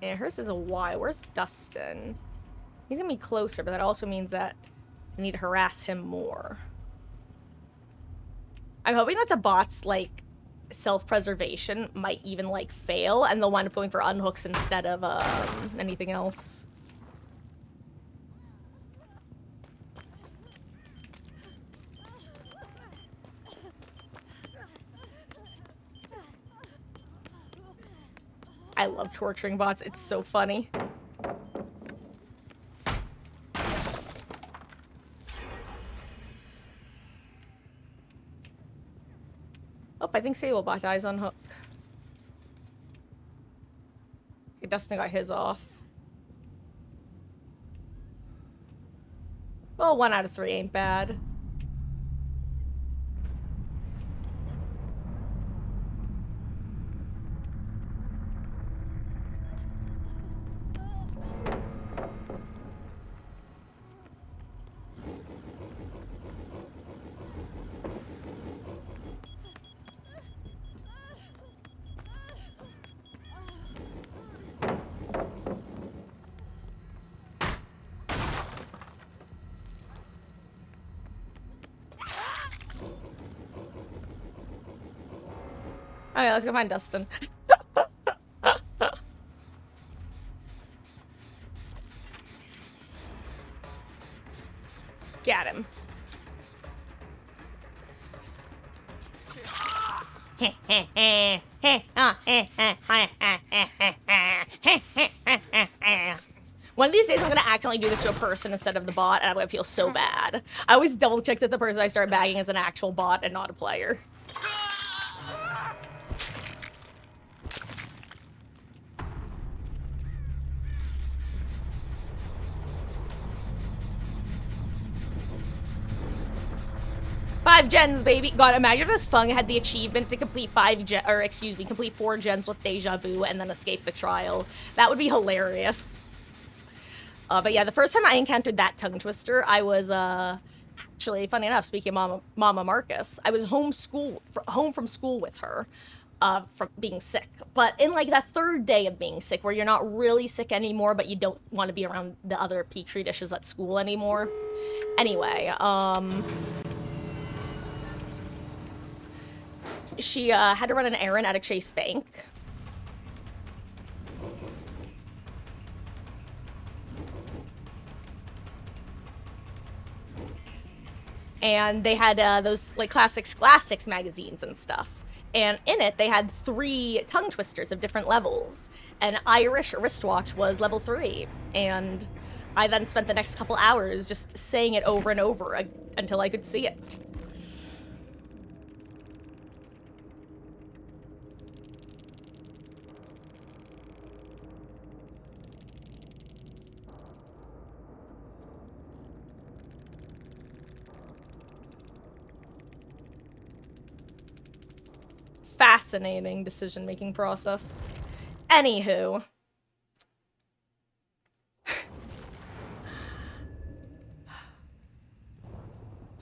Yeah, hers is a Y. Where's Dustin? He's gonna be closer, but that also means that I need to harass him more. I'm hoping that the bot's, like, self-preservation might even, like, fail, and they'll wind up going for unhooks instead of, anything else. I love torturing bots. It's so funny. Oh, I think Sablebot dies on hook. Okay, Dustin got his off. Well, 1 out of 3 ain't bad. Oh yeah, let's go find Dustin. Get him. One of these days I'm gonna accidentally do this to a person instead of the bot, and I'm gonna feel so bad. I always double check that the person I start bagging is an actual bot and not a player. 5 gens, baby. God, imagine if this Fung had the achievement to complete complete 4 gens with Deja Vu and then escape the trial. That would be hilarious. But yeah, the first time I encountered that tongue twister, I was, actually, funny enough, speaking of Mama Marcus, I was home from school with her. from being sick. But in like that third day of being sick, where you're not really sick anymore, but you don't want to be around the other petri dishes at school anymore. Anyway, she had to run an errand at a Chase Bank. And they had those like classic Scholastics magazines and stuff. And in it, they had 3 tongue twisters of different levels. An Irish wristwatch was level 3. And I then spent the next couple hours just saying it over and over until I could see it. Fascinating decision-making process. Anywho.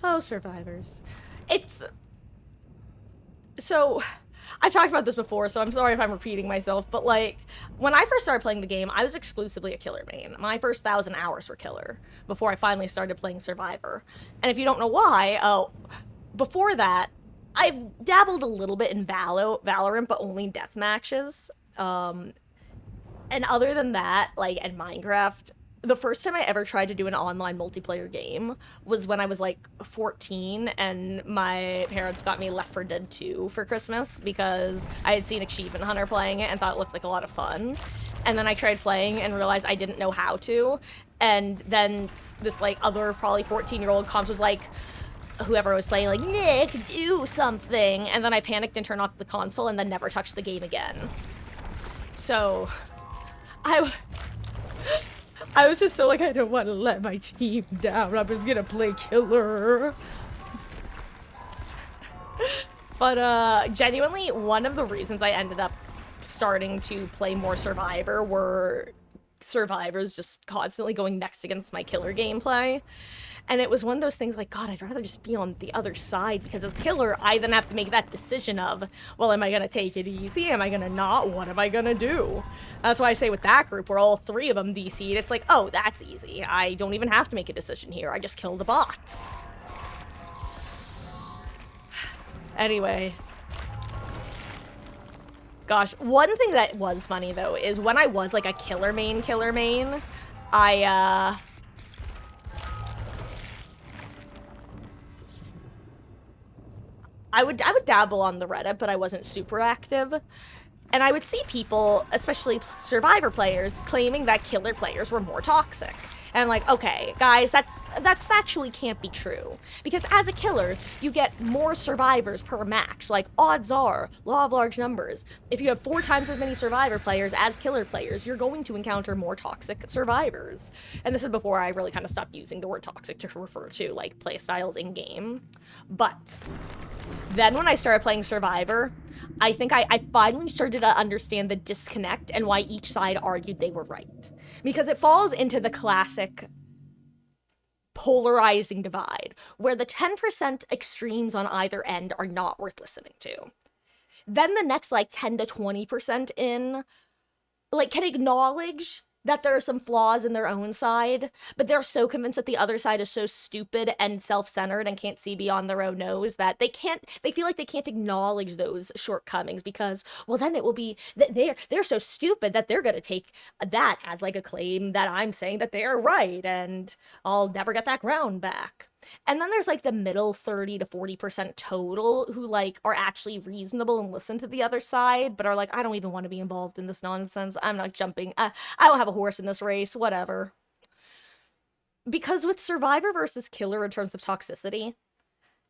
Oh, survivors. It's... So, I talked about this before, so I'm sorry if I'm repeating myself, but like, when I first started playing the game, I was exclusively a killer main. My first 1,000 hours were killer, before I finally started playing Survivor. And if you don't know why, before that, I've dabbled a little bit in Valorant, but only death matches. And other than that, like, in Minecraft, the first time I ever tried to do an online multiplayer game was when I was, like, 14, and my parents got me Left 4 Dead 2 for Christmas, because I had seen Achievement Hunter playing it and thought it looked like a lot of fun. And then I tried playing and realized I didn't know how to, and then this, like, other probably 14-year-old comp was like, whoever was playing, like, Nick, do something, and then I panicked and turned off the console and then never touched the game again. So, I was just so like, I don't want to let my team down, I'm just gonna play killer. But, genuinely, one of the reasons I ended up starting to play more Survivor were survivors just constantly going next against my killer gameplay. And it was one of those things like, God, I'd rather just be on the other side, because as killer, I then have to make that decision of, well, am I gonna take it easy? Am I gonna not? What am I gonna do? That's why I say with that group, where all 3 of them DC'd, it's like, oh, that's easy. I don't even have to make a decision here. I just kill the bots. Anyway. Gosh, one thing that was funny, though, is when I was, like, a killer main, I would dabble on the Reddit, but I wasn't super active. And I would see people, especially Survivor players, claiming that killer players were more toxic. And I'm like, okay, guys, that's factually can't be true. Because as a killer, you get more survivors per match. Like, odds are, law of large numbers. If you have 4 times as many Survivor players as killer players, you're going to encounter more toxic survivors. And this is before I really kind of stopped using the word toxic to refer to, like, playstyles in-game. But then when I started playing Survivor, I think I finally started to understand the disconnect and why each side argued they were right. Because it falls into the classic polarizing divide, where the 10% extremes on either end are not worth listening to. Then the next, like, 10 to 20% in, like, can acknowledge that there are some flaws in their own side, but they're so convinced that the other side is so stupid and self-centered and can't see beyond their own nose that they feel like they can't acknowledge those shortcomings because, well, then it will be that they're so stupid that they're gonna take that as, like, a claim that I'm saying that they're right and I'll never get that ground back. And then there's, like, the middle 30 to 40% total who, like, are actually reasonable and listen to the other side, but are like, I don't even want to be involved in this nonsense. I'm not jumping. I don't have a horse in this race, whatever. Because with Survivor versus Killer in terms of toxicity,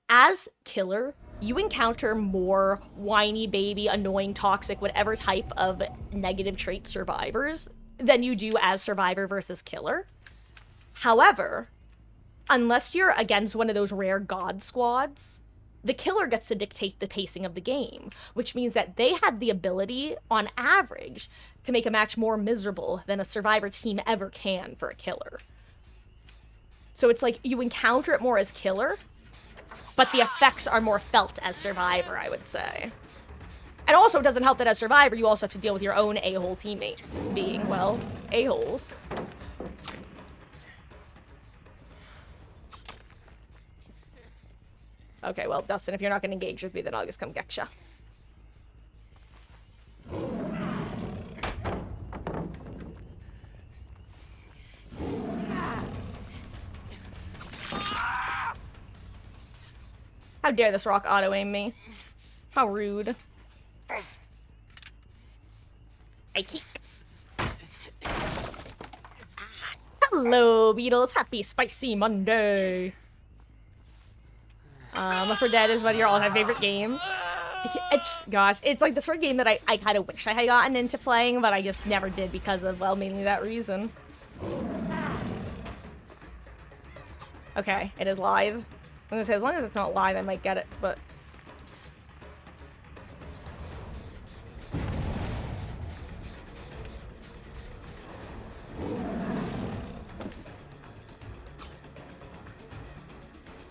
as Killer, you encounter more whiny baby, annoying, toxic, whatever type of negative trait survivors than you do as Survivor versus Killer. However, unless you're against one of those rare god squads, the killer gets to dictate the pacing of the game, which means that they have the ability, on average, to make a match more miserable than a Survivor team ever can for a killer. So it's like you encounter it more as killer, but the effects are more felt as Survivor, I would say. And also, it doesn't help that as Survivor, you also have to deal with your own a-hole teammates being, well, a-holes. Okay, well, Dustin, if you're not gonna engage with me, then I'll just come get ya. How dare this rock auto-aim me? How rude. I keek. Hello, Beatles. Happy Spicy Monday. Left 4 Dead is one of your all-time favorite games. Gosh, it's like the sort of game that I kind of wish I had gotten into playing, but I just never did because of, well, mainly that reason. Okay, it is live. I'm gonna say, as long as it's not live, I might get it, but...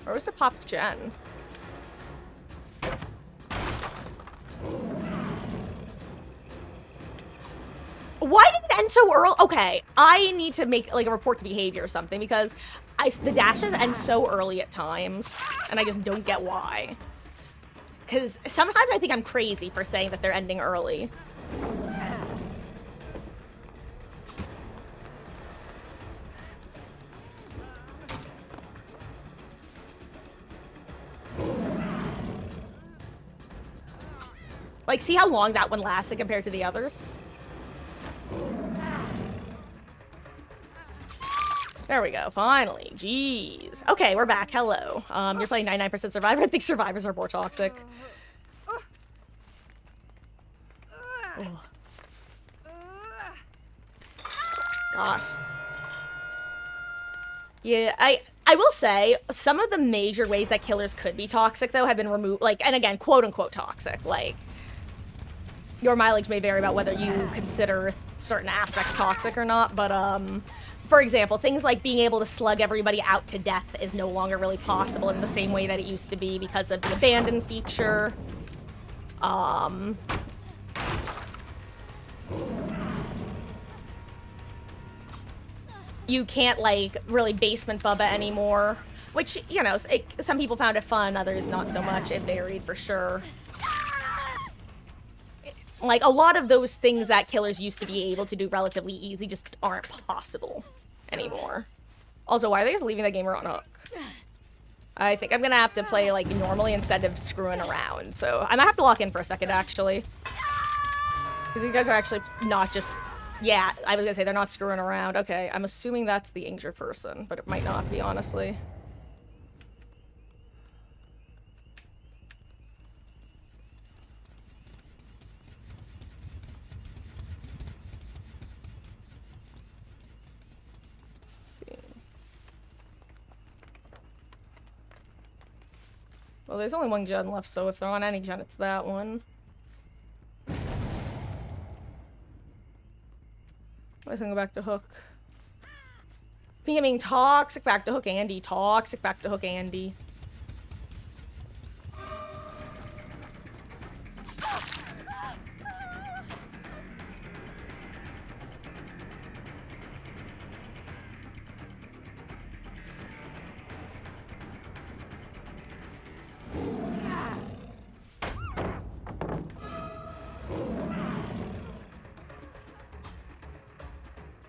Where was the popped gen? Why did it end so early? Okay, I need to make like a report to behavior or something because the dashes end so early at times, and I just don't get why. Because sometimes I think I'm crazy for saying that they're ending early. Like, see how long that one lasted compared to the others? There we go, finally. Jeez. Okay, we're back. Hello. You're playing 99% Survivor. I think Survivors are more toxic. Oh. Gosh. Yeah, I will say, some of the major ways that killers could be toxic, though, have been removed. Like, and again, quote-unquote toxic. Like, your mileage may vary about whether you consider certain aspects toxic or not, but, for example, things like being able to slug everybody out to death is no longer really possible in the same way that it used to be because of the abandon feature. You can't, like, really basement bubba anymore, which, you know, some people found it fun, others not so much. It varied for sure. Like, a lot of those things that killers used to be able to do relatively easy just aren't possible anymore. Also, why are they just leaving the gamer on hook? I think I'm gonna have to play, like, normally instead of screwing around. So, I might have to lock in for a second, actually. Because you guys are actually not just... Yeah, I was gonna say they're not screwing around. Okay, I'm assuming that's the injured person, but it might not be, honestly. Well, there's only one gen left, so if they're on any gen, it's that one. Let's go back to hook. Being toxic, back to hook Andy. Toxic, back to hook Andy.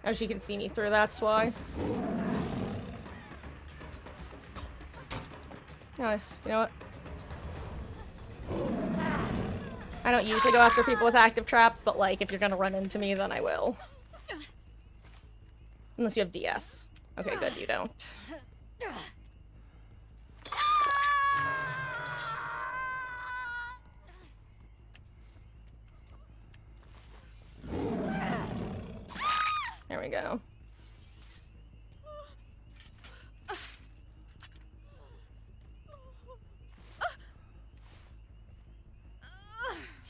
Oh, she can see me through, that's why. Nice. You know what? I don't usually go after people with active traps, but, like, if you're gonna run into me, then I will. Unless you have DS. Okay, good, you don't. There we go.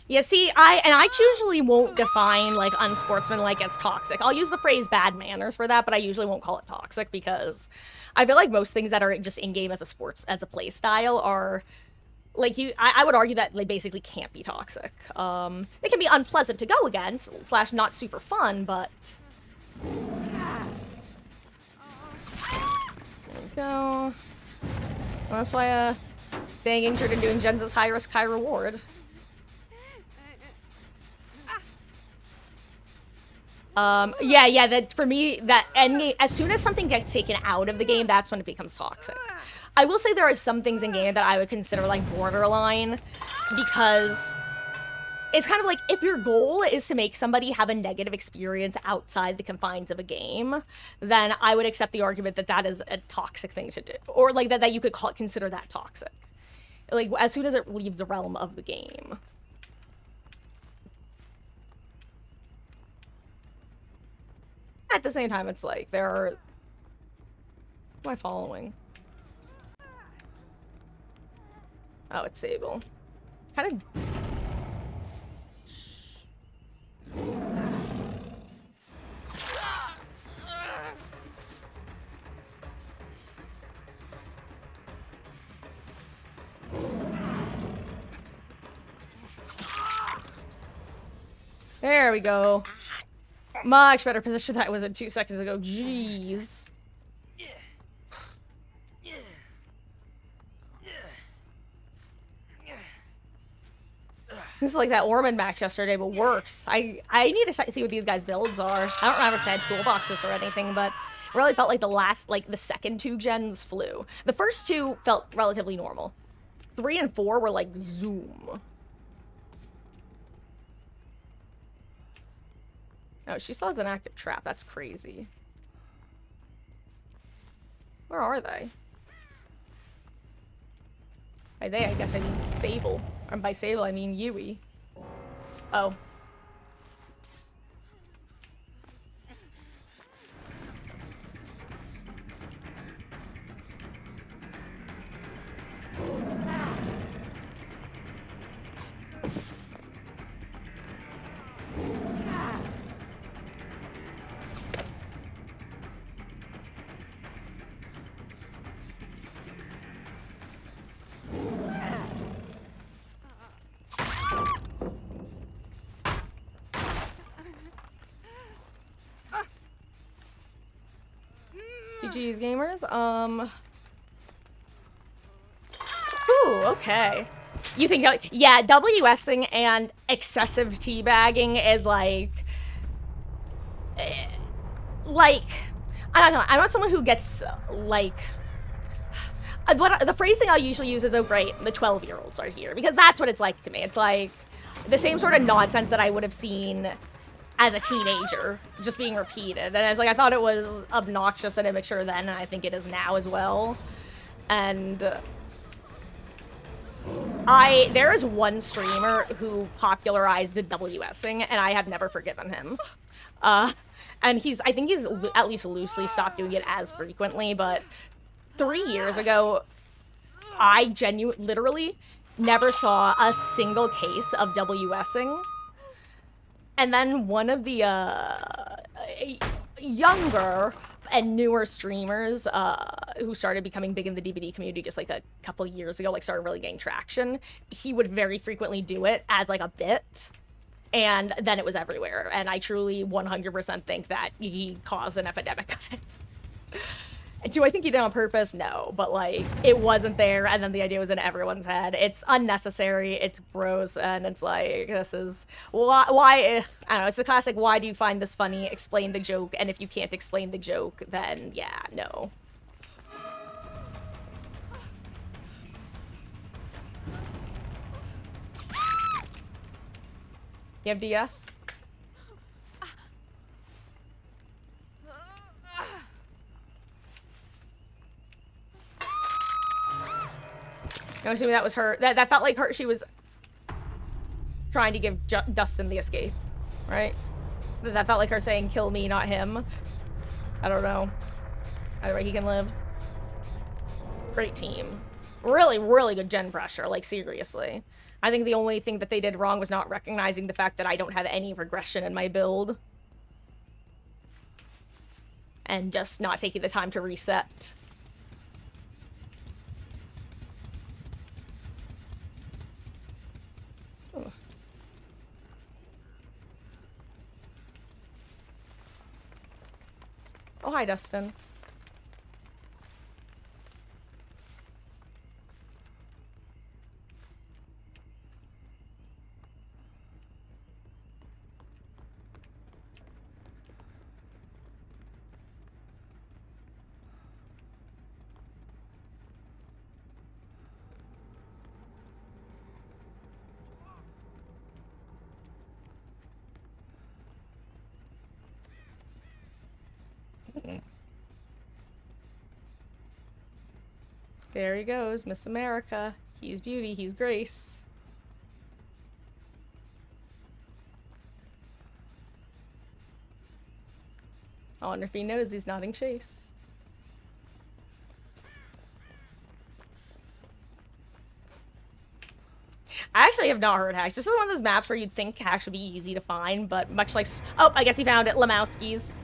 Yeah, see, I usually won't define, like, unsportsmanlike as toxic. I'll use the phrase bad manners for that, but I usually won't call it toxic because I feel like most things that are just in-game as a play style are like, I would argue that they basically can't be toxic. They can be unpleasant to go against, / not super fun, but... There we go. Well, that's why, staying injured and doing gens is high risk, high reward. Yeah, that for me, that endgame, as soon as something gets taken out of the game, that's when it becomes toxic. I will say there are some things in game that I would consider, like, borderline, because it's kind of like, if your goal is to make somebody have a negative experience outside the confines of a game, then I would accept the argument that that is a toxic thing to do. Or, like, that you could consider that toxic. Like, as soon as it leaves the realm of the game. At the same time, it's like, there are... Who am I following? Oh, it's Sable. Kind of... There we go. Much better position that was in 2 seconds ago. Jeez. This is like that Ormond match yesterday, but worse. I need to see what these guys' builds are. I don't remember if they had toolboxes or anything, but it really felt like the second 2 gens flew. The first 2 felt relatively normal. 3 and 4 were like zoom. Oh, she still has an active trap. That's crazy. Where are they? By they, I guess I mean Sable. And by Sable, I mean Yui. Oh. GG's gamers. Ooh, okay. You think, yeah, WSing and excessive teabagging is like, I'm not someone who gets, like, the phrasing I'll usually use is, oh great, the 12-year-olds are here, because that's what it's like to me. It's like, the same sort of nonsense that I would have seen as a teenager, just being repeated. And it's like, I thought it was obnoxious and immature then, and I think it is now as well. And there is one streamer who popularized the WSing, and I have never forgiven him. And I think he's at least loosely stopped doing it as frequently, but 3 years ago, I literally never saw a single case of WSing. And then one of the younger and newer streamers who started becoming big in the DVD community just like a couple years ago, like started really getting traction, he would very frequently do it as like a bit, and then it was everywhere. And I truly 100% think that he caused an epidemic of it. Do I think he did it on purpose? No, but like it wasn't there, and then the idea was in everyone's head. It's unnecessary, it's gross, and it's like, this is why I don't know, it's the classic, why do you find this funny? Explain the joke, and if you can't explain the joke, then yeah, no. You have DS? I'm assuming that was her. That felt like her. She was trying to give Dustin the escape, right? That felt like her saying, "Kill me, not him." I don't know. Either way, he can live. Great team. Really, really good gen pressure. Like seriously, I think the only thing that they did wrong was not recognizing the fact that I don't have any regression in my build, and just not taking the time to reset. hi, Dustin. There he goes, Miss America. He's beauty, he's grace. I wonder if he knows he's nodding chase. I actually have not heard hacks. This is one of those maps where you'd think hacks would be easy to find, but much like... Oh, I guess he found it. Lemowski's.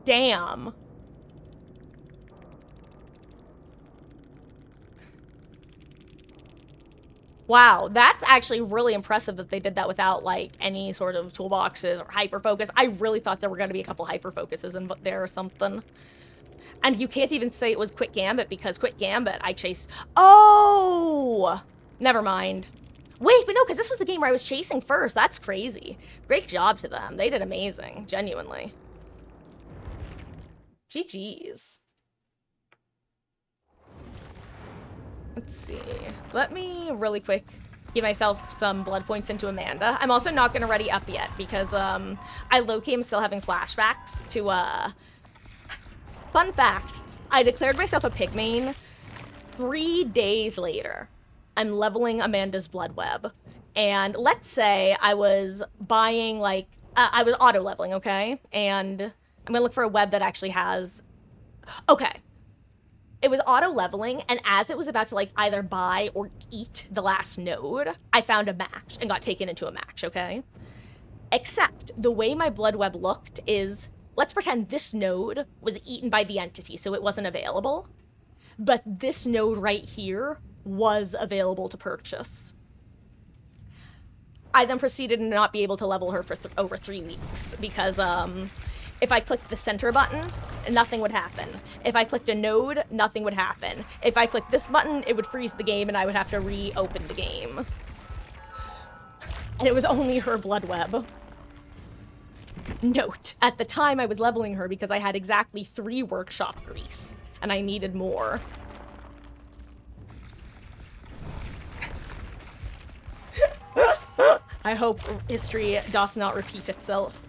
Damn. Wow, that's actually really impressive that they did that without, like, any sort of toolboxes or hyperfocus. I really thought there were going to be a couple hyperfocuses in there or something. And you can't even say it was Quick Gambit because Quick Gambit, I chased... Oh! Never mind. Wait, but no, because this was the game where I was chasing first. That's crazy. Great job to them. They did amazing. Genuinely. GG's. Let's see. Let me really quick give myself some blood points into Amanda. I'm also not gonna ready up yet because I low-key am still having flashbacks to Fun fact, I declared myself a pig main 3 days later. I'm leveling Amanda's blood web. And let's say I was buying like I was auto leveling, okay? And I'm gonna look for a web that actually has okay. It was auto leveling, and as it was about to like either buy or eat the last node, I found a match and got taken into a match, okay? Except the way my blood web looked is, let's pretend this node was eaten by the entity, so it wasn't available. But this node right here was available to purchase. I then proceeded to not be able to level her for over 3 weeks because if I clicked the center button, nothing would happen. If I clicked a node, nothing would happen. If I clicked this button, it would freeze the game and I would have to reopen the game. And it was only her blood web. Note, at the time I was leveling her because I had exactly 3 workshop grease, and I needed more. I hope history doth not repeat itself.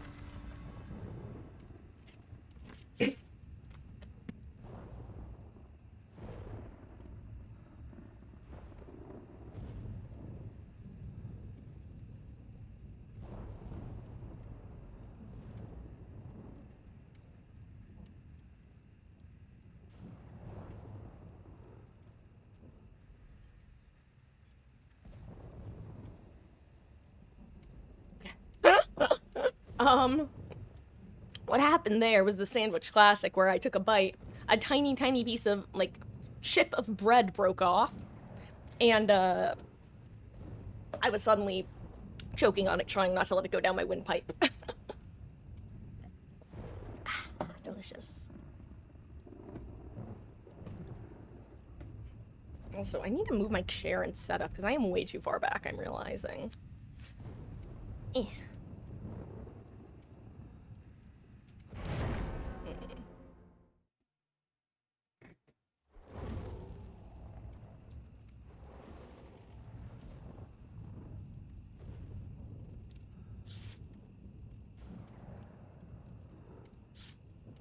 What happened there was the sandwich classic where I took a bite, a tiny, tiny piece of, like, chip of bread broke off, and, I was suddenly choking on it, trying not to let it go down my windpipe. Delicious. Also, I need to move my chair and setup, because I am way too far back, I'm realizing. Eh.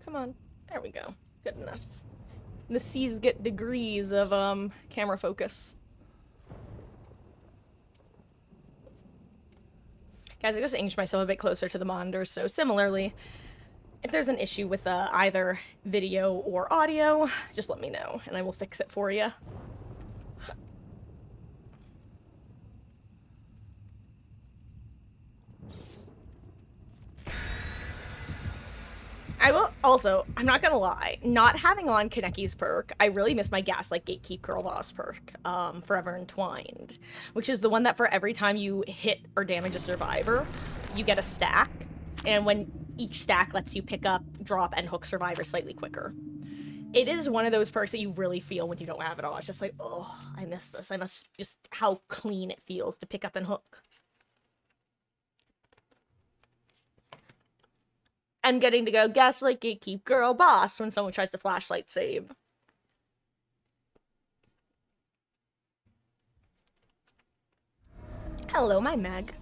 Come on. There we go. Good enough. The C's get degrees of, camera focus. Guys, I just inched myself a bit closer to the monitor, so similarly, if there's an issue with, either video or audio, just let me know, and I will fix it for you. I will also, I'm not gonna lie, not having on Kaneki's perk, I really miss my Gaslight Gatekeep Girl Boss perk, Forever Entwined, which is the one that for every time you hit or damage a survivor, you get a stack, and when each stack lets you pick up, drop, and hook survivors slightly quicker. It is one of those perks that you really feel when you don't have it on. It's just like, oh, I miss this. I miss just how clean it feels to pick up and hook. And getting to go Gaslight Gatekeep Girl Boss when someone tries to flashlight save. Hello, my Meg.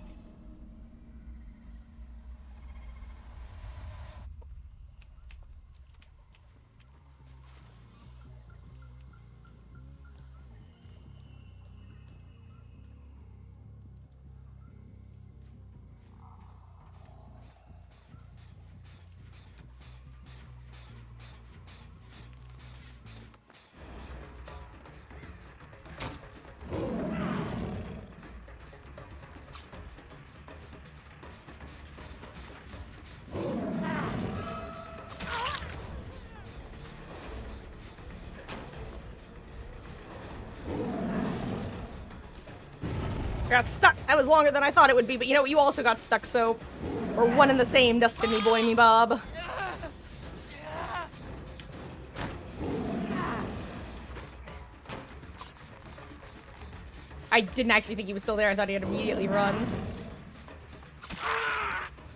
Got stuck. That was longer than I thought it would be, but you know what? You also got stuck, so we're one and the same, Destiny Boy Me Bob. I didn't actually think he was still there. I thought he had immediately run.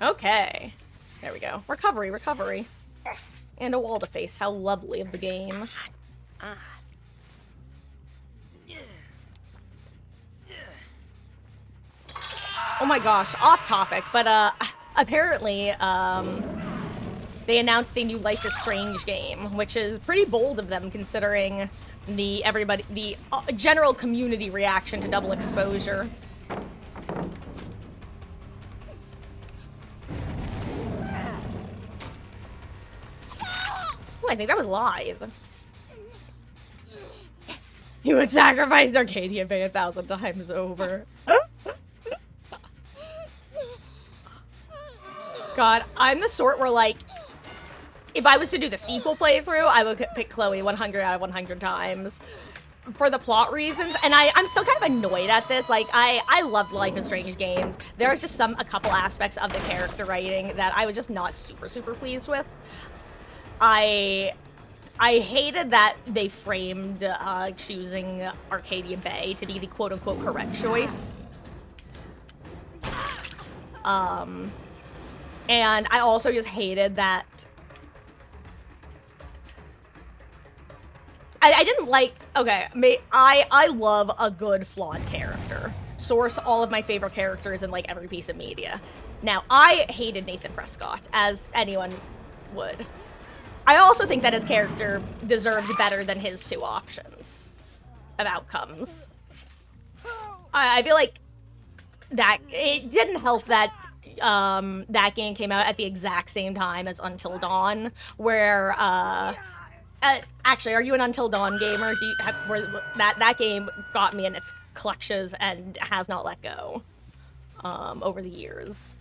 Okay. There we go. Recovery, recovery. And a wall to face. How lovely of the game. Oh my gosh, off topic, but apparently, they announced a new Life is Strange game, which is pretty bold of them considering the general community reaction to double exposure. Oh, I think that was live. You would sacrifice Arcadia Bay 1,000 times over. God, I'm the sort where, like, if I was to do the sequel playthrough, I would pick Chloe 100 out of 100 times. For the plot reasons, and I'm still kind of annoyed at this. Like, I loved Life is Strange games. There was just a couple aspects of the character writing that I was just not super pleased with. I hated that they framed choosing Arcadia Bay to be the quote-unquote correct choice. And I also just hated that I didn't like, okay, I love a good flawed character. Source all of my favorite characters in like every piece of media. Now, I hated Nathan Prescott, as anyone would. I also think that his character deserved better than his two options of outcomes. I feel like that it didn't help that that game came out at the exact same time as Until Dawn, where actually, are you an Until Dawn gamer? Do you have, that game got me in its clutches and has not let go over the years.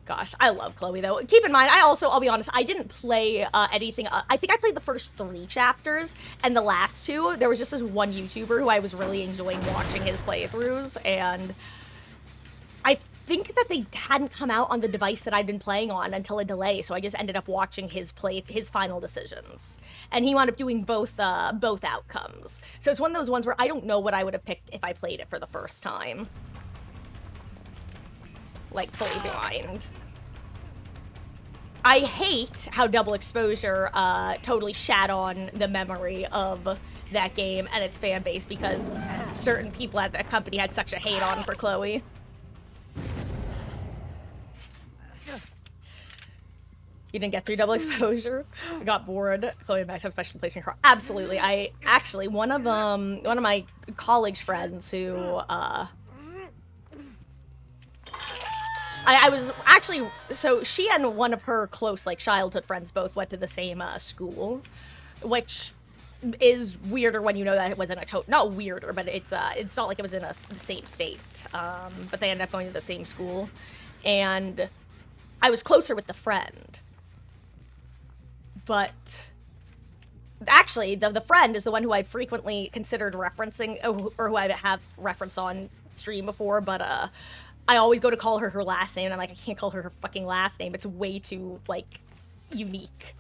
Gosh, I love Chloe though. Keep in mind, I'll be honest, I didn't play anything. I think I played the first 3 chapters, and the last 2, there was just this one YouTuber who I was really enjoying watching his playthroughs, and I think that they hadn't come out on the device that I'd been playing on until a delay, so I just ended up watching his final decisions. And he wound up doing both outcomes. So it's one of those ones where I don't know what I would have picked if I played it for the first time. Like, fully blind. I hate how double exposure totally shat on the memory of that game and its fan base because certain people at that company had such a hate on for Chloe. You didn't get through double exposure? I got bored. Chloe and Max have special place in your car. Absolutely. I actually, one of my college friends who I was actually, so she and one of her close, like, childhood friends both went to the same school, which is weirder when you know that it was in a not weirder, but it's not like it was in the same state, but they ended up going to the same school, and I was closer with the friend, But actually, the friend is the one who I frequently considered referencing, or who I have referenced on stream before, but I always go to call her last name, and I'm like, I can't call her fucking last name. It's way too, like, unique.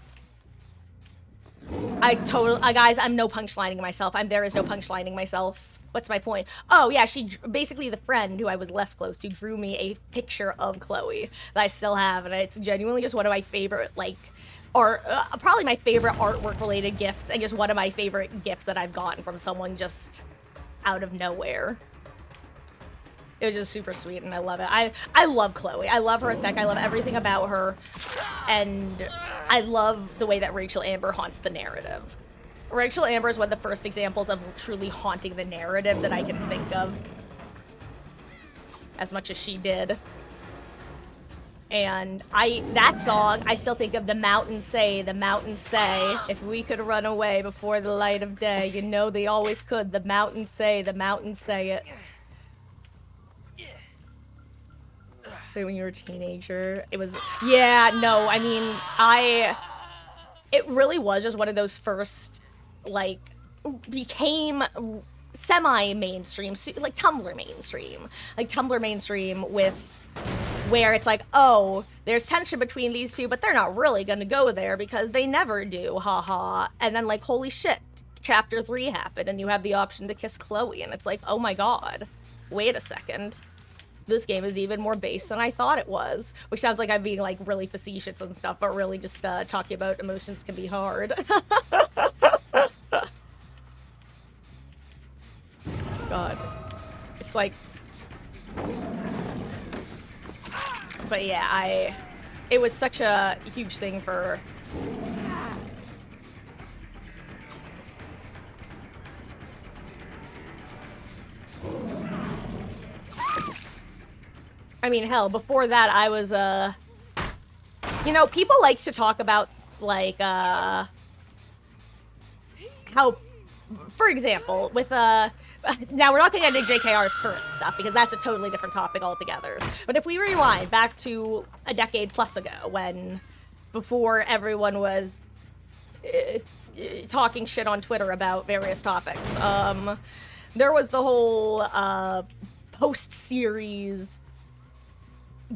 Guys, I'm no punchlining myself. There is no punchlining myself. What's my point? Oh, yeah, basically the friend who I was less close to drew me a picture of Chloe that I still have, and it's genuinely just one of my favorite, like, probably my favorite artwork-related gifts, and just one of my favorite gifts that I've gotten from someone just out of nowhere. It was just super sweet, and I love it. I love Chloe. I love her aesthetic. I love everything about her, and I love the way that Rachel Amber haunts the narrative. Rachel Amber is one of the first examples of truly haunting the narrative that I can think of, as much as she did. And that song, I still think of the mountains say, if we could run away before the light of day, you know they always could, the mountains say it. When you were a teenager, it was, yeah, no, I mean, it really was just one of those first, like, became semi-mainstream, like Tumblr mainstream with, where it's like, oh, there's tension between these two, but they're not really gonna go there because they never do, haha. And then, like, holy shit, chapter 3 happened, and you have the option to kiss Chloe, and it's like, oh my god, wait a second. This game is even more base than I thought it was. Which sounds like I'm being, like, really facetious and stuff, but really just, talking about emotions can be hard. God. It's like... But yeah, it was such a huge thing for... I mean, hell, before that, I was, you know, people like to talk about, like, how, for example, with, now we're not gonna get into JKR's current stuff, because that's a totally different topic altogether. But if we rewind back to a decade plus ago, before everyone was talking shit on Twitter about various topics, there was the whole, post-series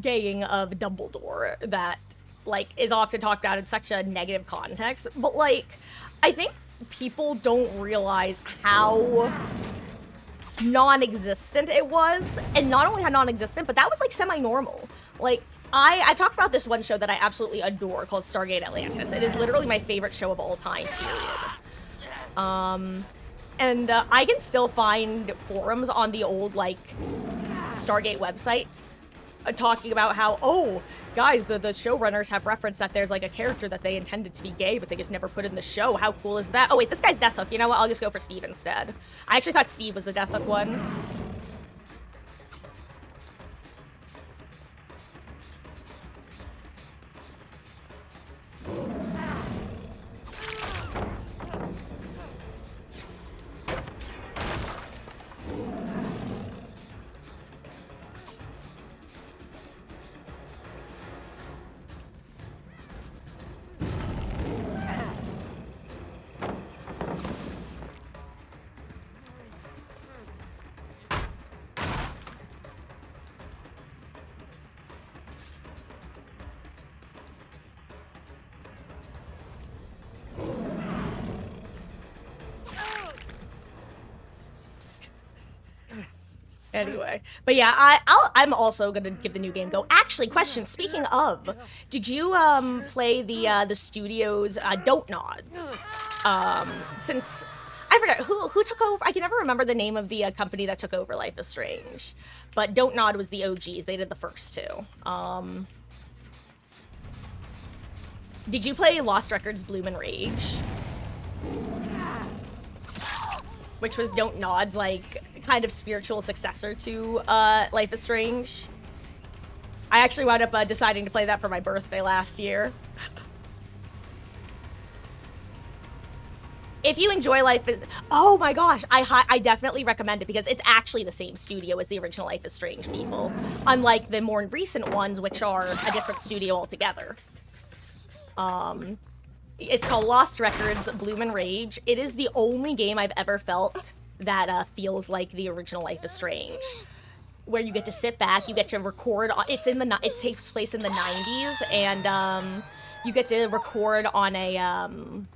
gaying of Dumbledore that, like, is often talked about in such a negative context, but, like, I think people don't realize how non-existent it was, and not only how non-existent, but that was, like, semi-normal. Like, I talked about this one show that I absolutely adore called Stargate Atlantis. It is literally my favorite show of all time, period. And I can still find forums on the old, like, Stargate websites talking about how, oh, guys, the showrunners have referenced that there's, like, a character that they intended to be gay, but they just never put in the show. How cool is that? Oh, wait, this guy's Deathhook. You know what? I'll just go for Steve instead. I actually thought Steve was the Deathhook one. Anyway, but yeah, I'm also gonna give the new game go. Actually, question. Speaking of, did you play the studio's Don't Nods? Since I forgot who took over. I can never remember the name of the company that took over Life is Strange, but Don't Nod was the OGs. They did the first two. Did you play Lost Records Bloom and Rage? Which was Don't Nod's, like, kind of spiritual successor to Life is Strange. I actually wound up deciding to play that for my birthday last year. If you enjoy Life is... Oh my gosh, I definitely recommend it because it's actually the same studio as the original Life is Strange people. Unlike the more recent ones, which are a different studio altogether. It's called Lost Records Bloom and Rage. It is the only game I've ever felt that feels like the original Life is Strange. Where you get to sit back, you get to record. It takes place in the 90s, and you get to record on an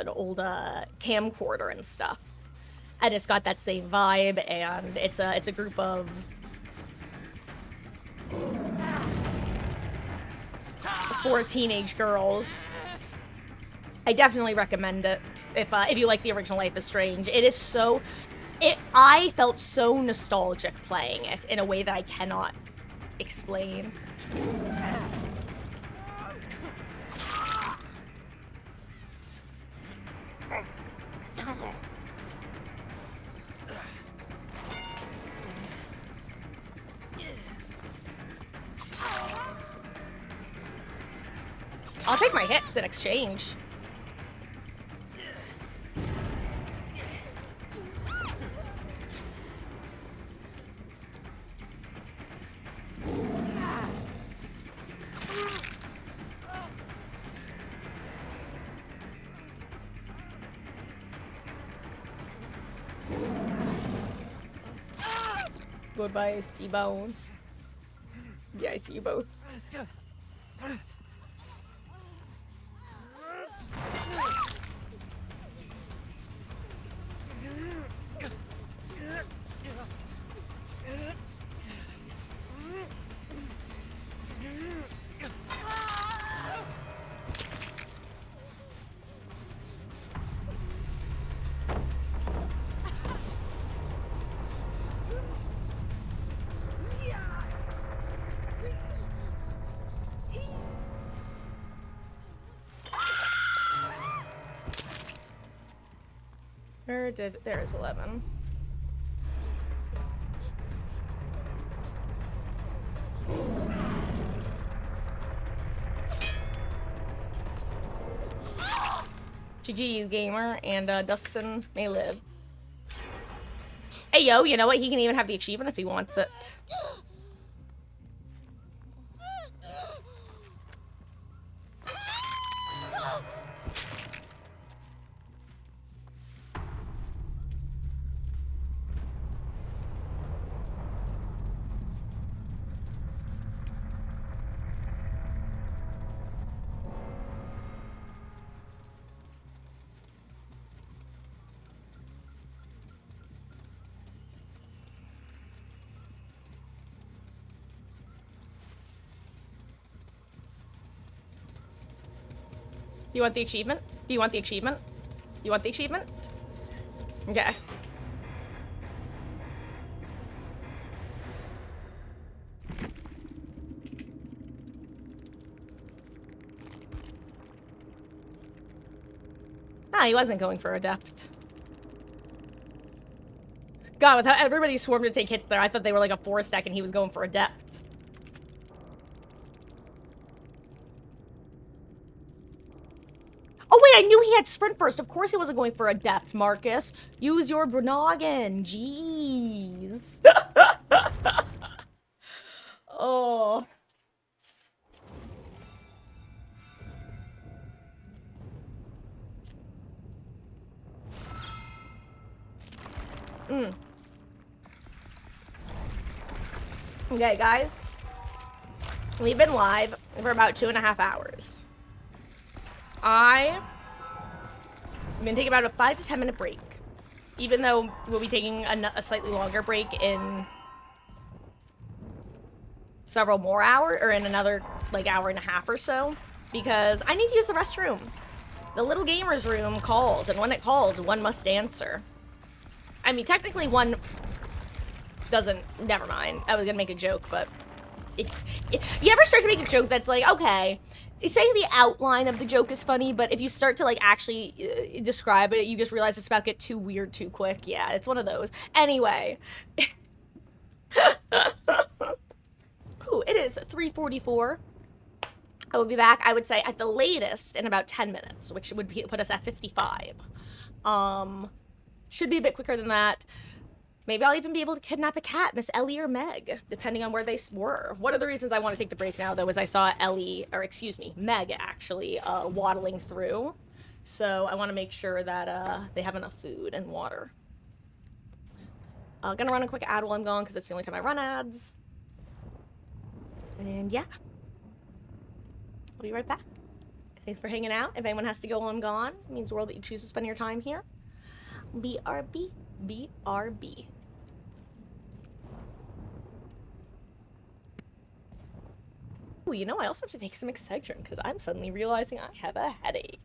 old camcorder and stuff. And it's got that same vibe, and it's a group of 4 teenage girls. I definitely recommend it if you like the original Life is Strange. It is so... I felt so nostalgic playing it in a way that I cannot explain. I'll take my hits in exchange. Goodbye, Steve-Bone. Yeah, I see you both. There's 11. GG's gamer, and Dustin may live. Hey yo, you know what? He can even have the achievement if he wants it. You want the achievement? Do you want the achievement? You want the achievement? Okay. Ah, he wasn't going for Adept. God, with how everybody swarmed to take hits there, I thought they were like a 4-stack and he was going for Adept. Oh wait, I knew he had Sprint Burst. Of course he wasn't going for Adept, Marcus. Use your noggin. Jeez. Oh. Okay, guys. We've been live for about 2.5 hours. I'm gonna take about a 5 to 10 minute break. Even though we'll be taking a slightly longer break in several more hours, or in another, like, hour and a half or so. Because I need to use the restroom. The little gamer's room calls, and when it calls, one must answer. I mean, technically one doesn't, never mind. I was gonna make a joke, but you ever start to make a joke that's like, okay, say the outline of the joke is funny, but if you start to, like, actually describe it, you just realize it's about to get too weird too quick. Yeah, it's one of those. Anyway. Ooh, it is 3:44. I will be back, I would say, at the latest in about 10 minutes, which would put us at 55. Should be a bit quicker than that. Maybe I'll even be able to kidnap a cat, Miss Ellie or Meg, depending on where they were. One of the reasons I want to take the break now, though, is I saw Meg, actually, waddling through. So I want to make sure that they have enough food and water. Gonna run a quick ad while I'm gone, because it's the only time I run ads. And yeah. I'll be right back. Thanks for hanging out. If anyone has to go while I'm gone, it means the world that you choose to spend your time here. BRB. BRB. Ooh, you know, I also have to take some Excedrin because I'm suddenly realizing I have a headache.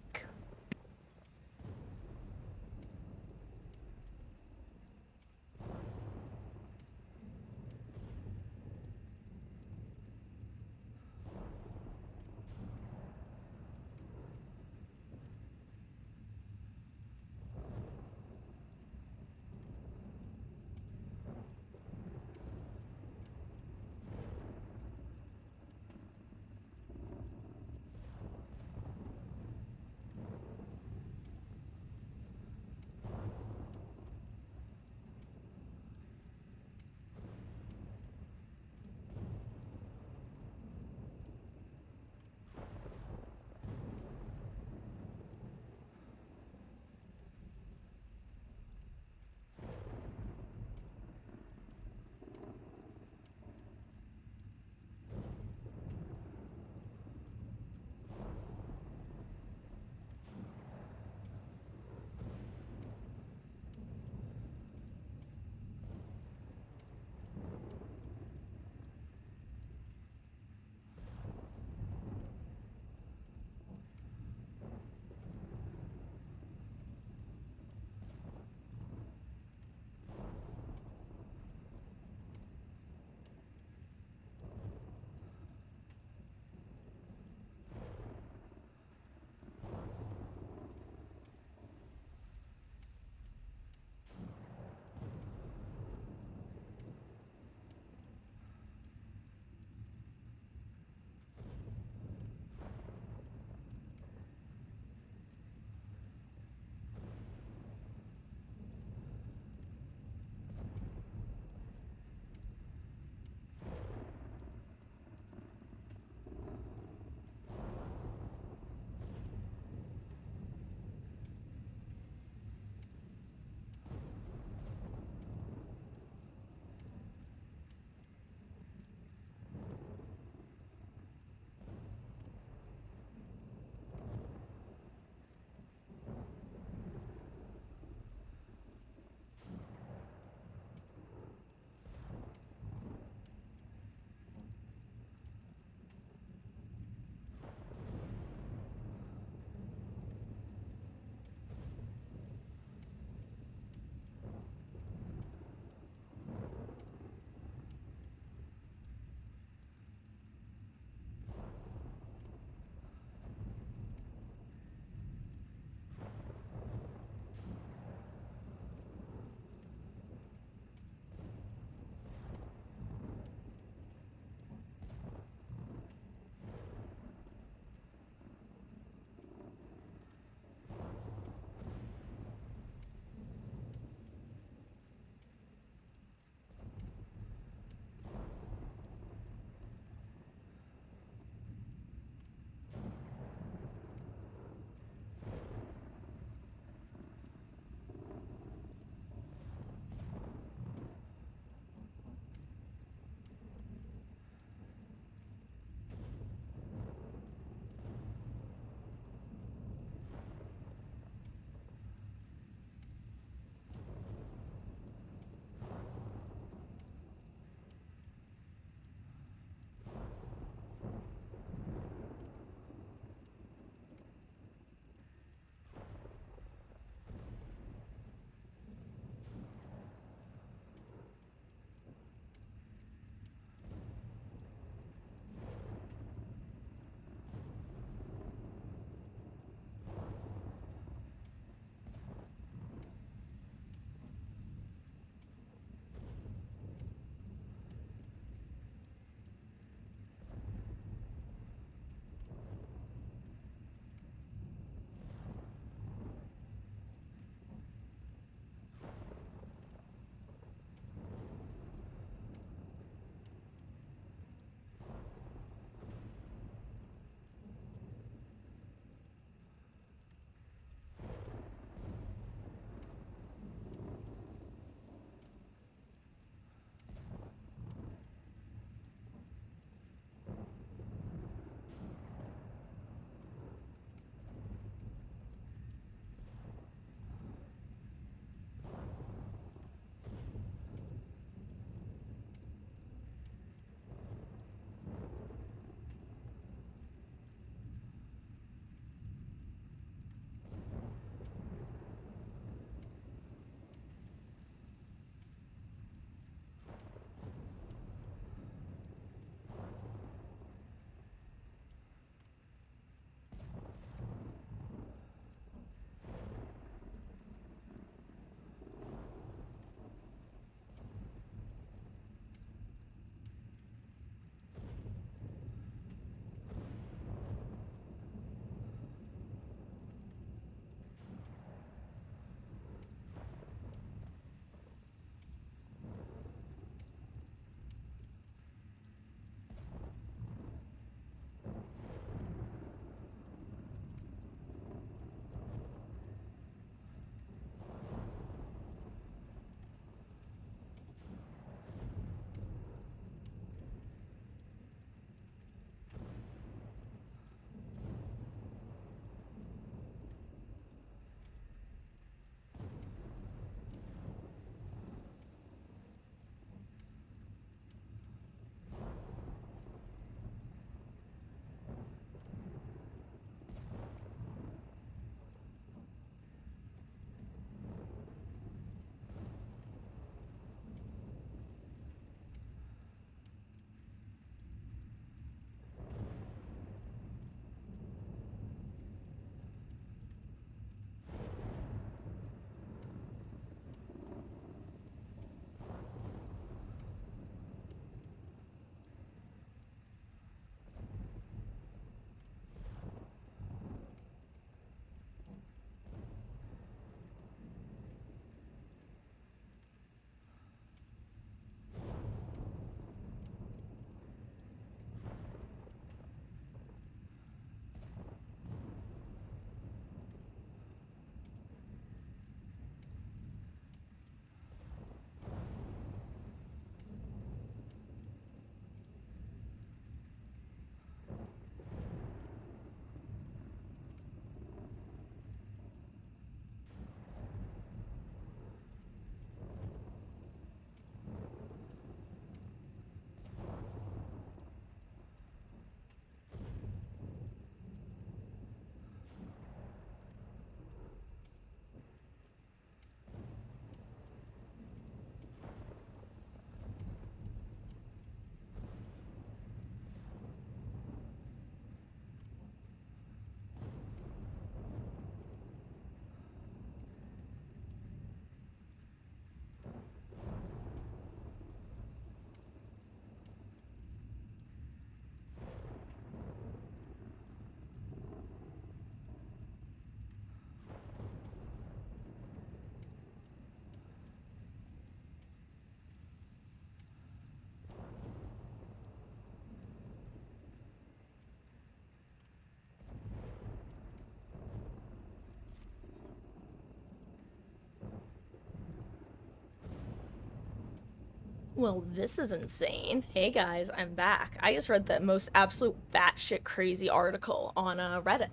Well, this is insane. Hey guys, I'm back. I just read the most absolute batshit crazy article on Reddit.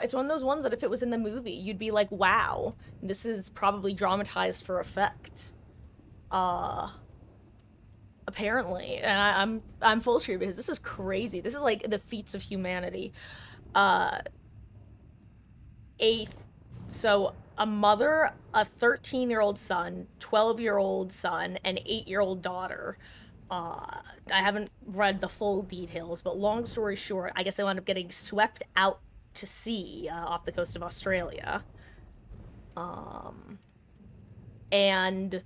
It's one of those ones that if it was in the movie, you'd be like, wow, this is probably dramatized for effect. Apparently, and I'm full screen because this is crazy. This is like the feats of humanity. Uh, a so a mother, a 13-year-old son, 12-year-old son, and 8-year-old daughter. I haven't read the full details, but long story short, I guess they wound up getting swept out to sea off the coast of Australia. And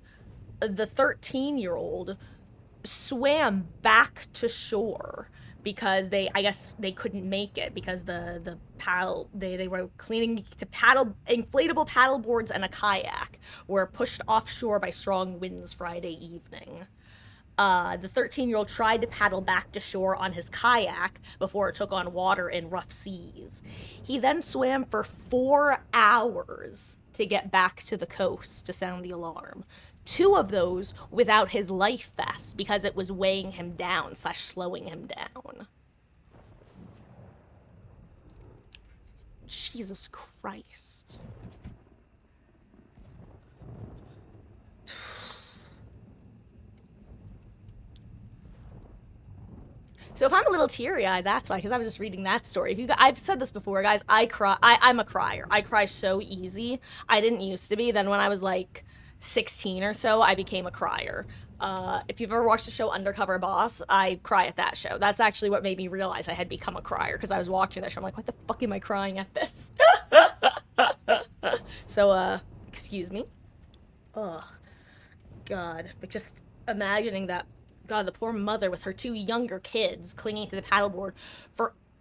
the 13-year-old swam back to shore because I guess they couldn't make it because the paddle they were cleaning to paddle inflatable paddle boards and a kayak were pushed offshore by strong winds Friday evening. The 13-year-old tried to paddle back to shore on his kayak before it took on water in rough seas. He then swam for 4 hours to get back to the coast to sound the alarm. 2 of those without his life vest because it was weighing him down / slowing him down. Jesus Christ. So if I'm a little teary-eyed, that's why, because I was just reading that story. I've said this before, guys. I'm a crier. I cry so easy. I didn't used to be. Then when I was like 16 or so, I became a crier. If you've ever watched the show Undercover Boss, I cry at that show. That's actually what made me realize I had become a crier, because I was watching that show. I'm like, what the fuck am I crying at this? So, excuse me. Ugh. God. But just imagining that, God, the poor mother with her 2 younger kids clinging to the paddleboard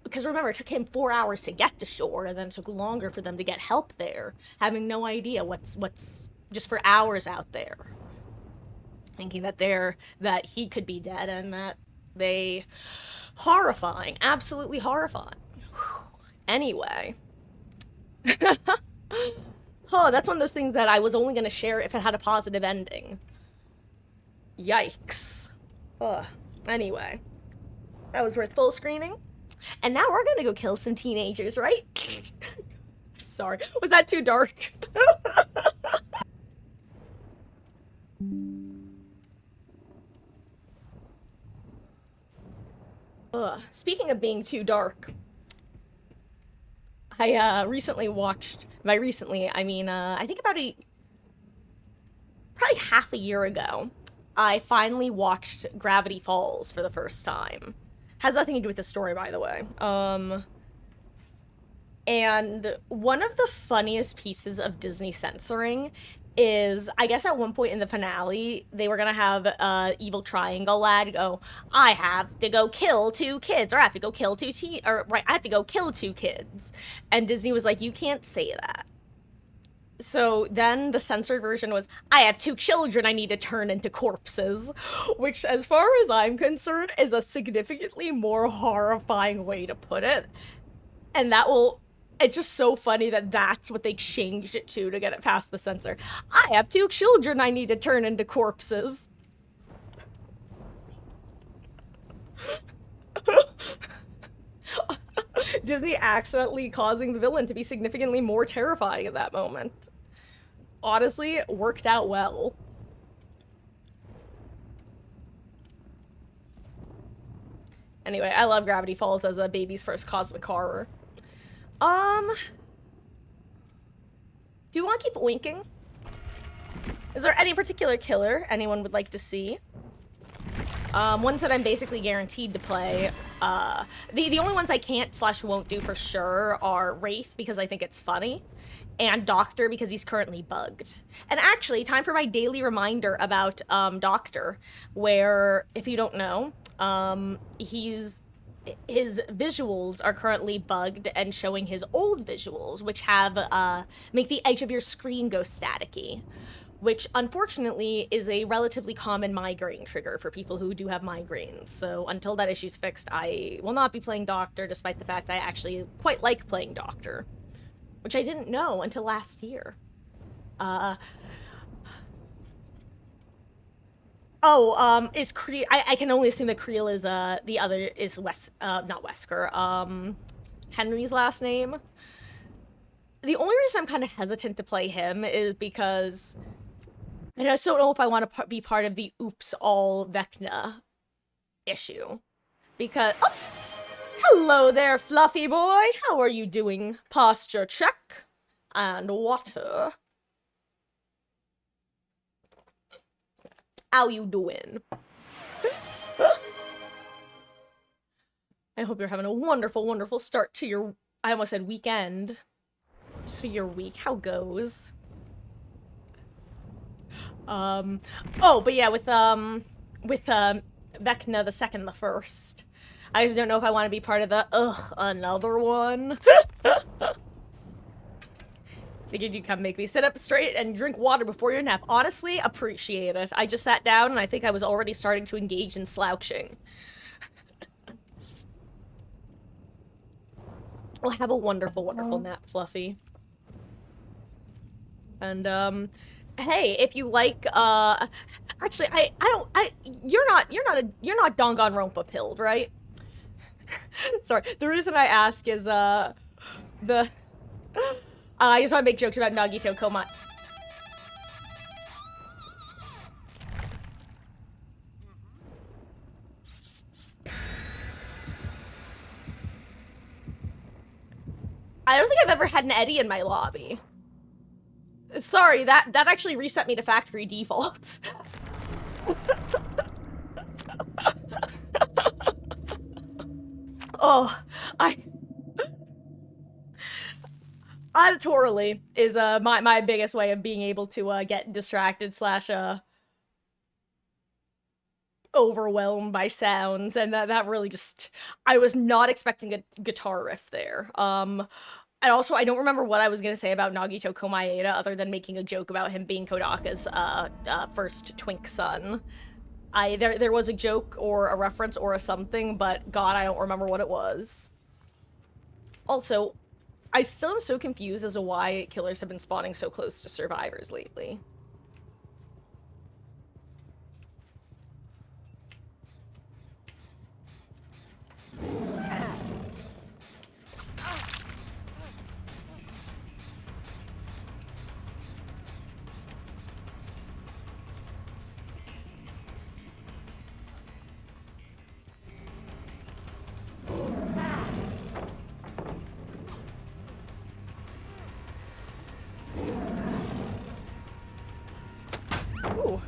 because remember, it took him 4 hours to get to shore, and then it took longer for them to get help there, having no idea what's just for hours out there, thinking that he could be dead and that horrifying, absolutely horrifying. Anyway. Oh, that's one of those things that I was only going to share if it had a positive ending. Yikes. Ugh. Anyway, that was worth full screening. And now we're gonna go kill some teenagers, right? Sorry, was that too dark? Speaking of being too dark, I recently watched, by recently, I mean, I think probably half a year ago, I finally watched Gravity Falls for the first time. Has nothing to do with the story, by the way. And one of the funniest pieces of Disney censoring is, I guess at one point in the finale, they were gonna have evil triangle lad go, I have to go kill 2 kids, or I have to go kill 2 I have to go kill 2 kids. And Disney was like, you can't say that. So then the censored version was, I have 2 children I need to turn into corpses, which, as far as I'm concerned, is a significantly more horrifying way to put it. And it's just so funny that that's what they changed it to get it past the censor. I have 2 children I need to turn into corpses. Disney accidentally causing the villain to be significantly more terrifying at that moment. Honestly, it worked out well. Anyway, I love Gravity Falls as a baby's first cosmic horror. Do you want to keep winking? Is there any particular killer anyone would like to see? Ones that I'm basically guaranteed to play. The only ones I can't / won't do for sure are Wraith, because I think it's funny, and Doctor, because he's currently bugged. And actually, time for my daily reminder about Doctor, where, if you don't know, his visuals are currently bugged and showing his old visuals, which have make the edge of your screen go staticky, which unfortunately is a relatively common migraine trigger for people who do have migraines. So until that issue's fixed, I will not be playing Doctor, despite the fact that I actually quite like playing Doctor, which I didn't know until last year. Is Creel? I can only assume that Creel is the other is not Wesker. Henry's last name. The only reason I'm kind of hesitant to play him is because I just don't know if I want to be part of the oops all Vecna issue. Because hello there, fluffy boy. How are you doing? Posture check and water. How you doing? I hope you're having a wonderful, wonderful start to your, I almost said weekend. To your week. How goes? Oh, but yeah, with Vecna the second, the first. I just don't know if I want to be part of the, another one. Figured you'd come make me sit up straight and drink water before your nap. Honestly, appreciate it. I just sat down and I think I was already starting to engage in slouching. Well, have a wonderful, wonderful nap, Fluffy. And, hey, if you like, actually, you're not Danganronpa pilled, right? Sorry, the reason I ask is, I just want to make jokes about Nagito Koma. I don't think I've ever had an Eddie in my lobby. Sorry, that actually reset me to factory default. Oh, auditorily is my biggest way of being able to get distracted slash overwhelmed by sounds, and that really just, I was not expecting a guitar riff there. And also, I don't remember what I was gonna say about Nagito Komaeda other than making a joke about him being Kodaka's first twink son. There was a joke or a reference or a something, but God, I don't remember what it was. Also, I still am so confused as to why killers have been spawning so close to survivors lately. Ooh.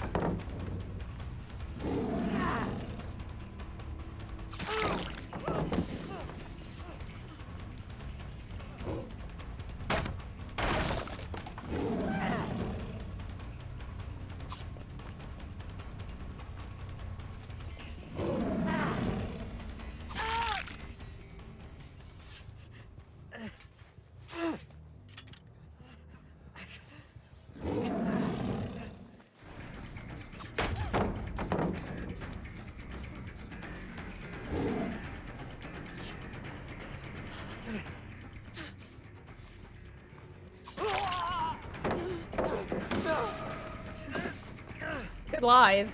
Good live.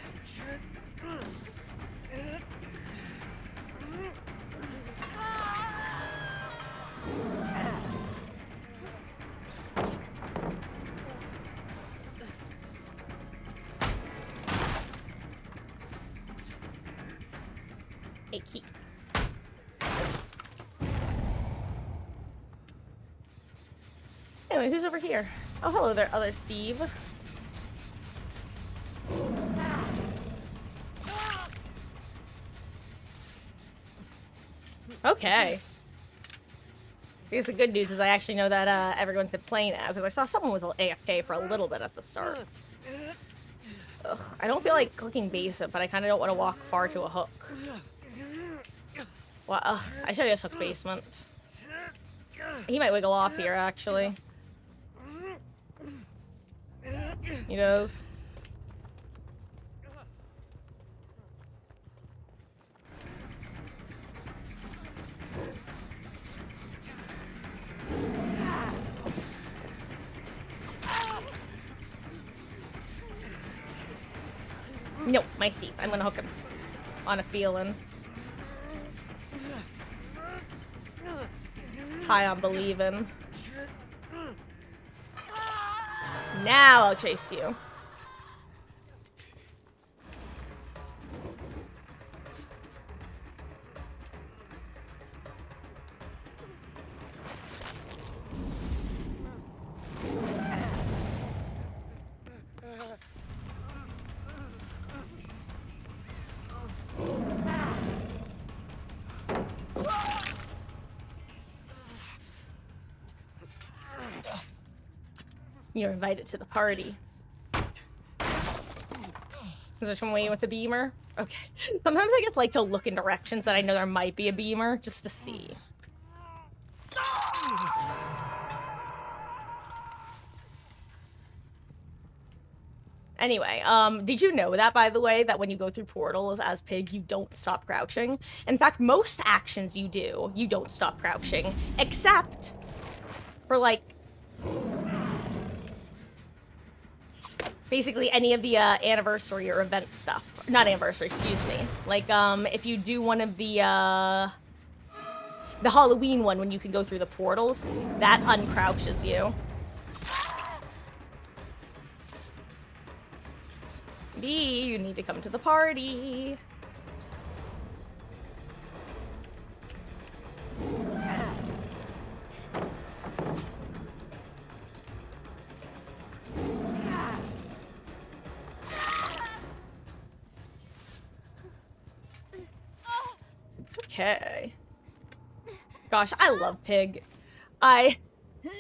Hey, key. Anyway, who's over here? Oh, hello there, other Steve. Okay. I guess the good news is I actually know that everyone's in play now, because I saw someone was AFK for a little bit at the start. Ugh, I don't feel like clicking basement, but I kind of don't want to walk far to a hook. Well, I should have just hooked basement. He might wiggle off here, actually. He does. Nope, my Steve. I'm gonna hook him. On a feeling. High on believing. Now I'll chase you. You're invited to the party. Is there someone waiting with the beamer? Okay. Sometimes I just like to look in directions that I know there might be a beamer, just to see. Anyway, did you know that, by the way, that when you go through portals as Pig, you don't stop crouching? In fact, most actions you do, you don't stop crouching, except for, like, basically any of the anniversary or event stuff. Not anniversary, excuse me. Like, if you do one of the Halloween one when you can go through the portals, that uncrouches you. B, you need to come to the party. Okay. Gosh, I love Pig.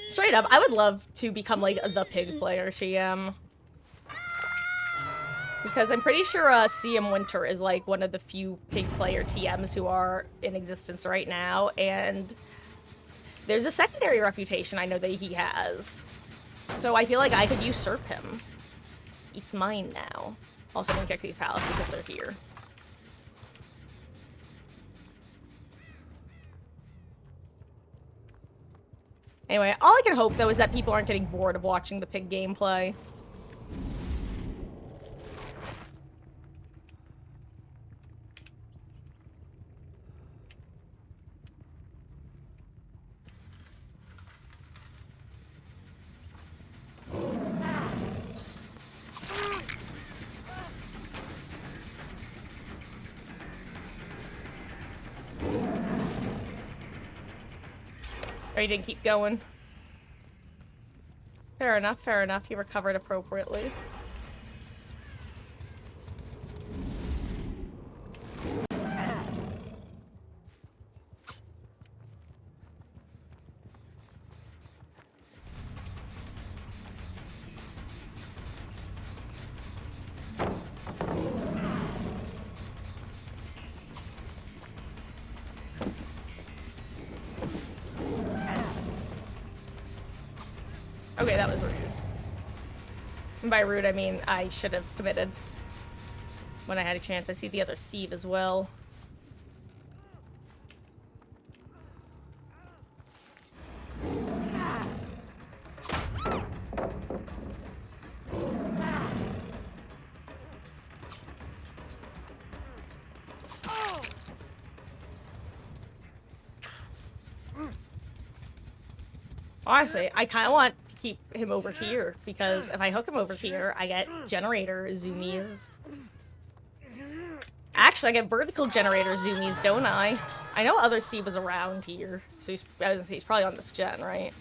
Straight up, I would love to become, like, the Pig player TM. Because I'm pretty sure CM Winter is, like, one of the few Pig player TMs who are in existence right now, and there's a secondary reputation I know that he has. So I feel like I could usurp him. It's mine now. Also, I'm gonna check these pallets because they're here. Anyway, all I can hope, though, is that people aren't getting bored of watching the Pig gameplay. Or you didn't keep going. Fair enough, fair enough. He recovered appropriately. Okay, that was rude. And by rude, I mean I should have committed when I had a chance. I see the other Steve as well. Honestly, I kind of want to keep him over here, because if I hook him over here, I get generator zoomies. Actually, I get vertical generator zoomies, don't I? I know other Steve was around here, so he's probably on this gen, right?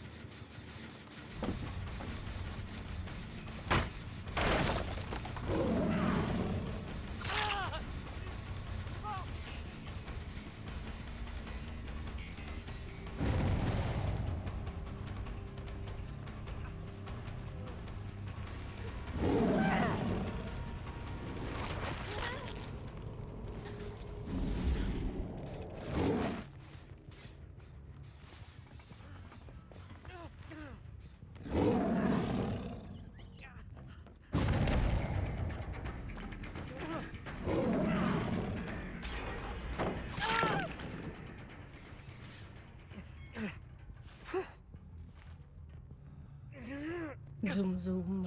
Zoom, zoom.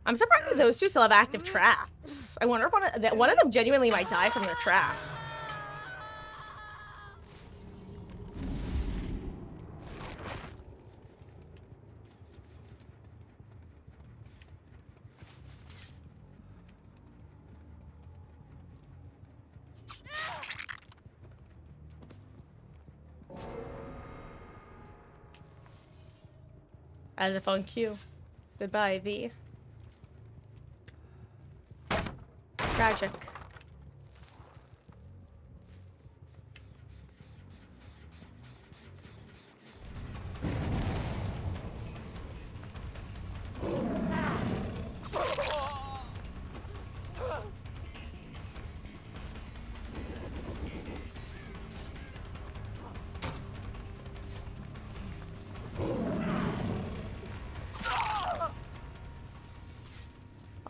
I'm surprised that those two still have active traps. I wonder if one of them genuinely might die from their trap. As if on cue. Goodbye, V. Tragic.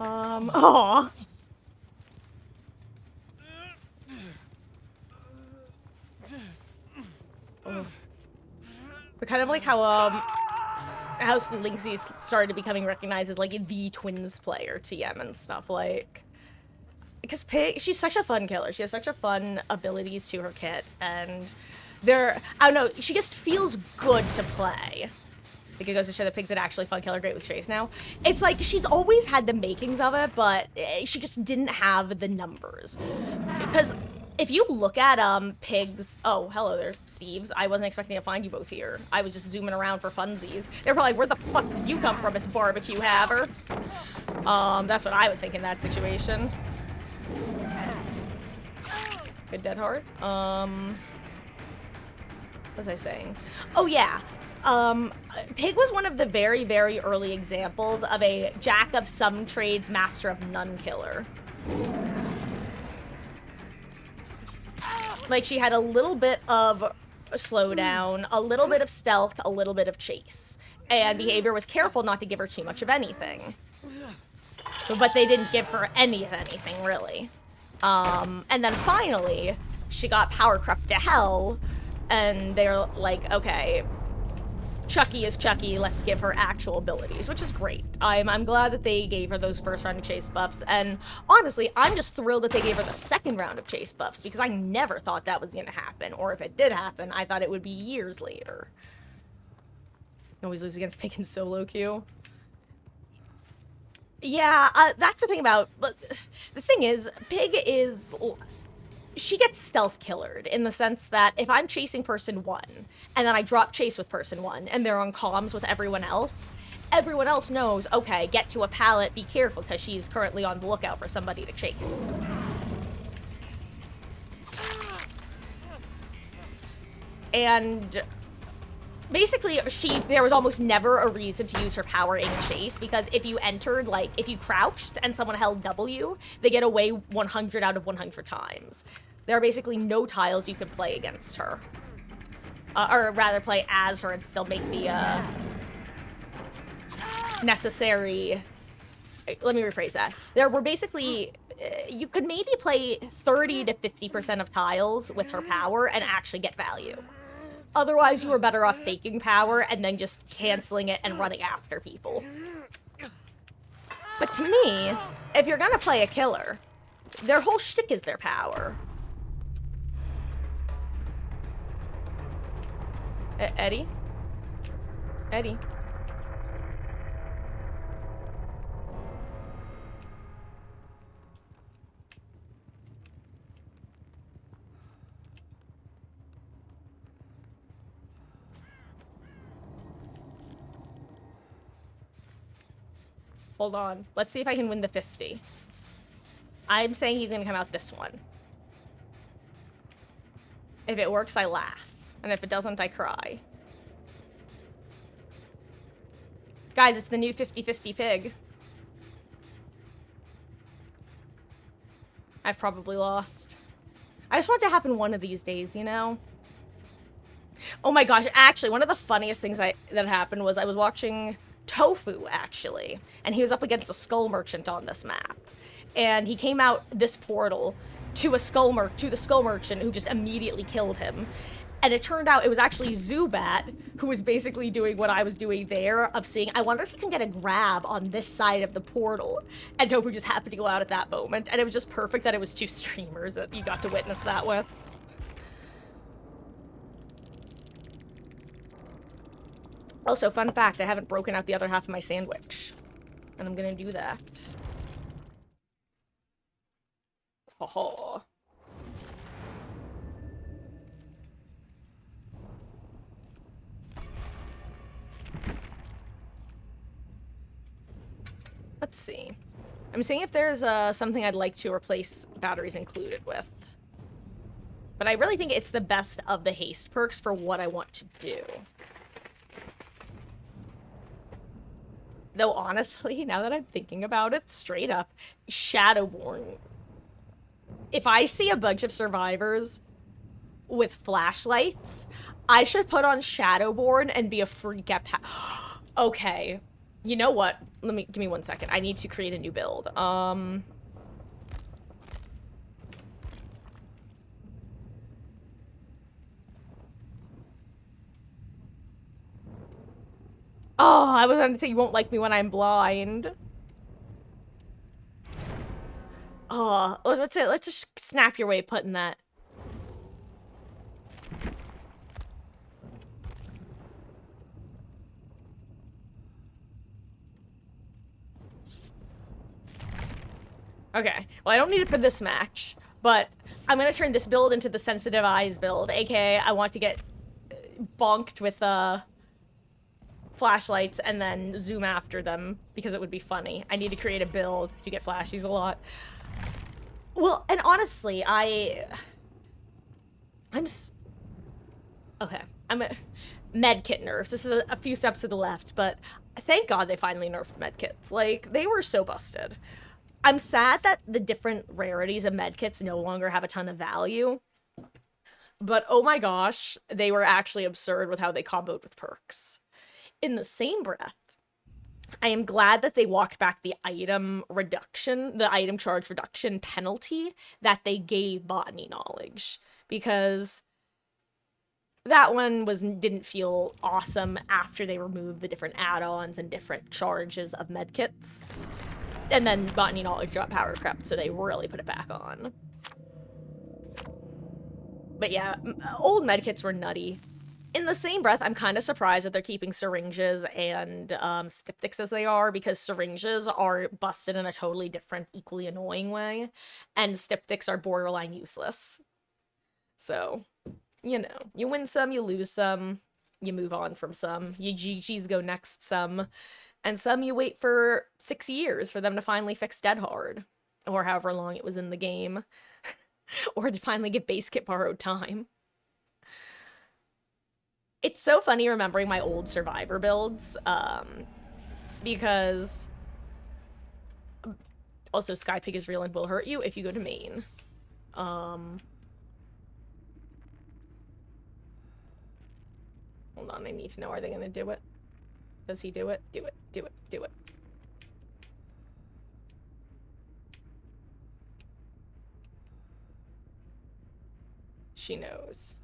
Aw. Oh. But kind of like how Linksy started becoming recognized as like the twins player TM and stuff, like, because Pig, she's such a fun killer. She has such a fun abilities to her kit, and I don't know, she just feels good to play. I think it goes to show that Pig's an actually fun killer, great with Chase now. It's like, she's always had the makings of it, but she just didn't have the numbers. Because if you look at Pig's... Oh, hello there, Steves. I wasn't expecting to find you both here. I was just zooming around for funsies. They're probably like, where the fuck did you come from, Miss Barbecue Haver? That's what I would think in that situation. Good dead heart. What was I saying? Oh, yeah. Pig was one of the very, very early examples of a jack of some trades, master of none killer. Like, she had a little bit of slowdown, a little bit of stealth, a little bit of chase. And behavior was careful not to give her too much of anything. But they didn't give her any of anything, really. And then finally, she got power crept to hell, and they're like, okay, Chucky is Chucky, let's give her actual abilities, which is great. I'm glad that they gave her those first round of chase buffs, and honestly, I'm just thrilled that they gave her the second round of chase buffs, because I never thought that was gonna happen, or if it did happen, I thought it would be years later. Always lose against Pig in solo queue. Yeah, that's the thing about, but the thing is, Pig is... She gets stealth killered in the sense that if I'm chasing person 1 and then I drop chase with person 1 and they're on comms with everyone else knows, okay, get to a pallet, be careful because she's currently on the lookout for somebody to chase. And basically, there was almost never a reason to use her power in chase, because if you entered, like, if you crouched and someone held W, they get away 100 out of 100 times. There are basically no tiles you could play against her. Or rather, play as her and still make the, necessary... Let me rephrase that. There were basically... you could maybe play 30 to 50% of tiles with her power and actually get value. Otherwise, you were better off faking power and then just canceling it and running after people. But to me, if you're gonna play a killer, their whole shtick is their power. Eddie? Eddie? Hold on. Let's see if I can win the 50. I'm saying he's gonna come out this one. If it works, I laugh. And if it doesn't, I cry. Guys, it's the new 50-50 Pig. I've probably lost. I just want it to happen one of these days, you know? Oh my gosh, actually, one of the funniest things that happened was I was watching Tofu, actually, and he was up against a skull merchant on this map. And he came out this portal to the skull merchant, who just immediately killed him. And it turned out it was actually Zubat who was basically doing what I was doing there of seeing, I wonder if he can get a grab on this side of the portal. And Tofu just happened to go out at that moment. And it was just perfect that it was 2 streamers that you got to witness that with. Also, fun fact, I haven't broken out the other half of my sandwich. And I'm gonna do that. Oh. Let's see. I'm seeing if there's something I'd like to replace batteries included with. But I really think it's the best of the haste perks for what I want to do. Though honestly, now that I'm thinking about it, straight up, Shadowborn. If I see a bunch of survivors with flashlights, I should put on Shadowborn and be a freak at Okay. You know what? Give me 1 second. I need to create a new build. Oh, I was going to say you won't like me when I'm blind. Oh, let's just snap your way of putting that. Okay, well, I don't need it for this match, but I'm gonna turn this build into the sensitive eyes build, aka I want to get bonked with flashlights and then zoom after them because it would be funny. I need to create a build to get flashies a lot. Well, and honestly, I'm medkit nerfs. This is a few steps to the left, but thank God they finally nerfed medkits. Like, they were so busted. I'm sad that the different rarities of medkits no longer have a ton of value. But oh my gosh, they were actually absurd with how they comboed with perks. In the same breath, I am glad that they walked back the item charge reduction penalty that they gave botany knowledge. Because that one didn't feel awesome after they removed the different add-ons and different charges of medkits. And then botany knowledge got power crept, so they really put it back on. But yeah, old medkits were nutty. In the same breath, I'm kind of surprised that they're keeping syringes and styptics as they are, because syringes are busted in a totally different, equally annoying way, and styptics are borderline useless. So, you know, you win some, you lose some, you move on from some, you GG's go next some, and some you wait for 6 years for them to finally fix Dead Hard, or however long it was in the game, or to finally give base kit borrowed time. It's so funny remembering my old survivor builds, because also Skypig is real and will hurt you if you go to main. Hold on, I need to know, are they gonna do it? Does he do it? Do it, do it, do it. She knows.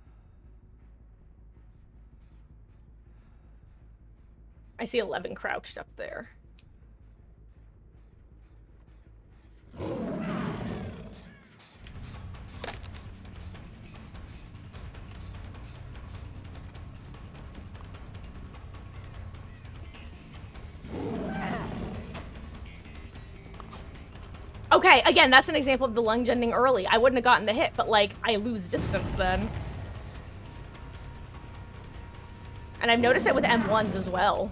I see 11 crouched up there. Okay, again, that's an example of the lunge ending early. I wouldn't have gotten the hit, but, like, I lose distance then. And I've noticed it with M1s as well.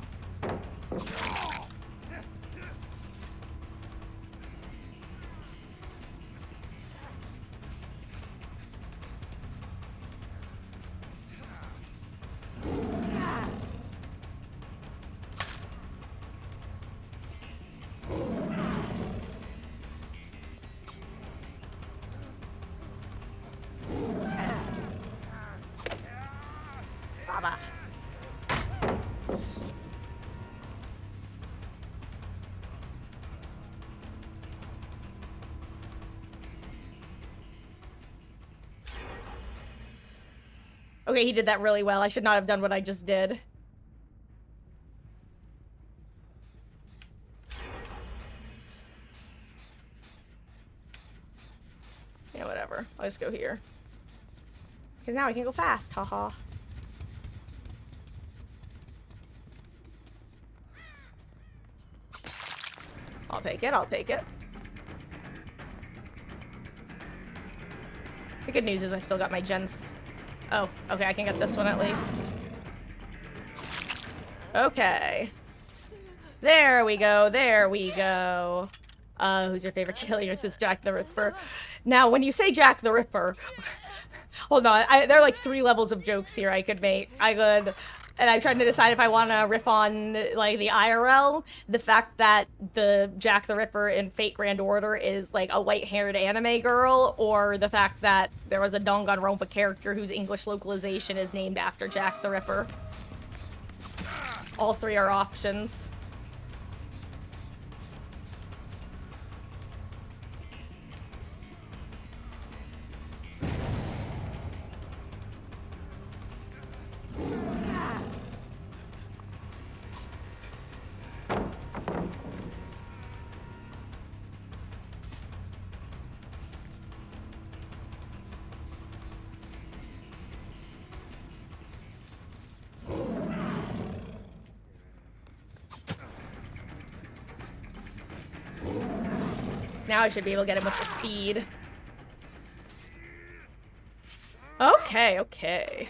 Okay, he did that really well. I should not have done what I just did. Yeah, whatever. I'll just go here. Because now I can go fast, haha. I'll take it, I'll take it. The good news is I've still got my gens. Oh, okay, I can get this one at least. Okay. There we go, there we go. Who's your favorite killer? It's Jack the Ripper. Now, when you say Jack the Ripper... Hold on, there are like 3 levels of jokes here I could make. And I'm trying to decide if I want to riff on, like, the IRL. The fact that the Jack the Ripper in Fate Grand Order is, like, a white-haired anime girl, or the fact that there was a Danganronpa character whose English localization is named after Jack the Ripper. All 3 are options. Now I should be able to get him with the speed. Okay, okay.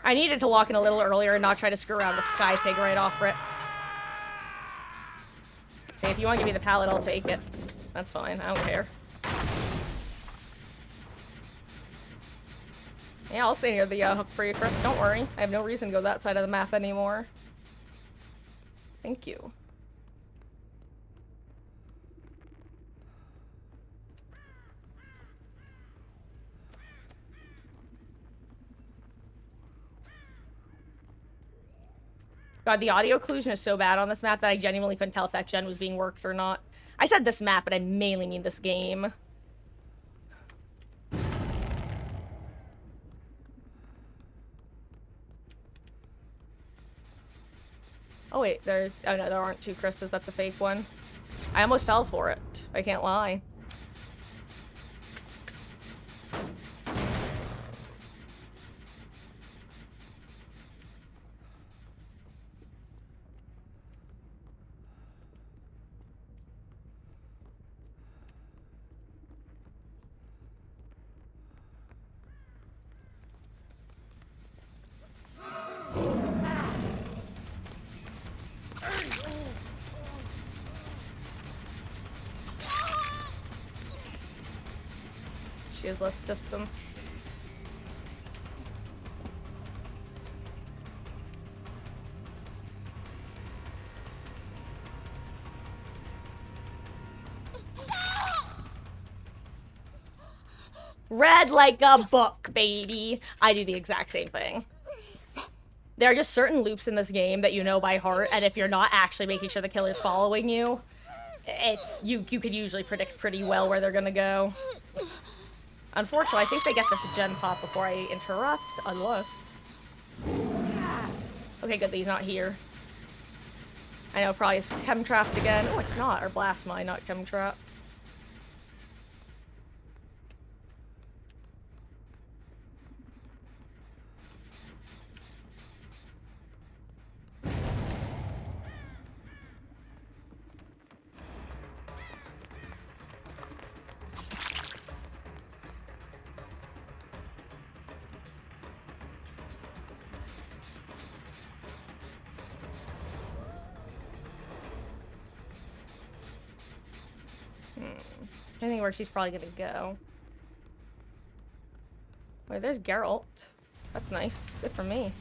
I needed to lock in a little earlier and not try to screw around with Sky Pig right off rip. Okay, if you want to give me the pallet, I'll take it. That's fine, I don't care. Yeah, I'll stay near the hook for you, Chris. Don't worry. I have no reason to go that side of the map anymore. Thank you. God, the audio occlusion is so bad on this map that I genuinely couldn't tell if that gen was being worked or not. I said this map, but I mainly mean this game. Oh wait, oh no, there aren't 2 Chris's, that's a fake one. I almost fell for it, I can't lie. She has less distance. Read like a book, baby. I do the exact same thing. There are just certain loops in this game that you know by heart, and if you're not actually making sure the killer's following you, you could usually predict pretty well where they're gonna go. Unfortunately, I think they get this gen pop before I interrupt, unless... Okay, good that he's not here. I know, probably is chem-trapped again. Oh, it's not. Or blast mine, not chem-trapped. I think where she's probably gonna go. Wait, there's Geralt. That's nice. Good for me.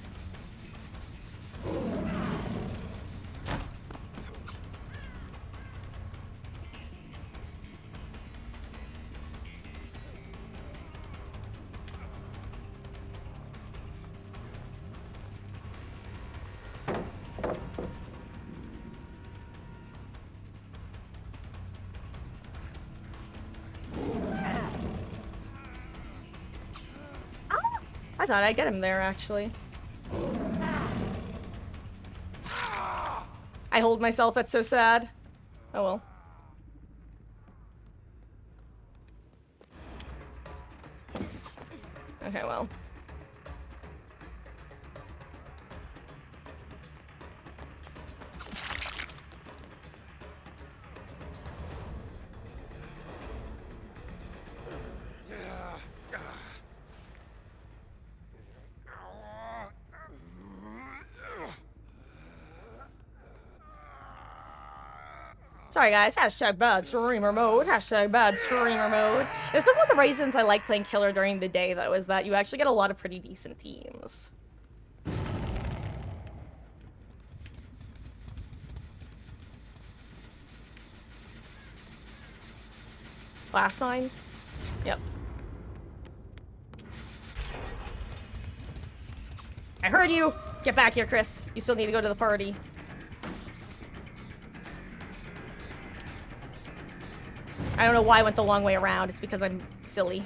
I thought I'd get him there, actually. I hold myself, that's so sad. Oh well. Okay, well. Sorry guys, hashtag bad streamer mode, hashtag bad streamer mode. It's one of the reasons I like playing killer during the day though, is that you actually get a lot of pretty decent teams. Last mine? Yep. I heard you! Get back here, Chris. You still need to go to the party. I don't know why I went the long way around. It's because I'm silly.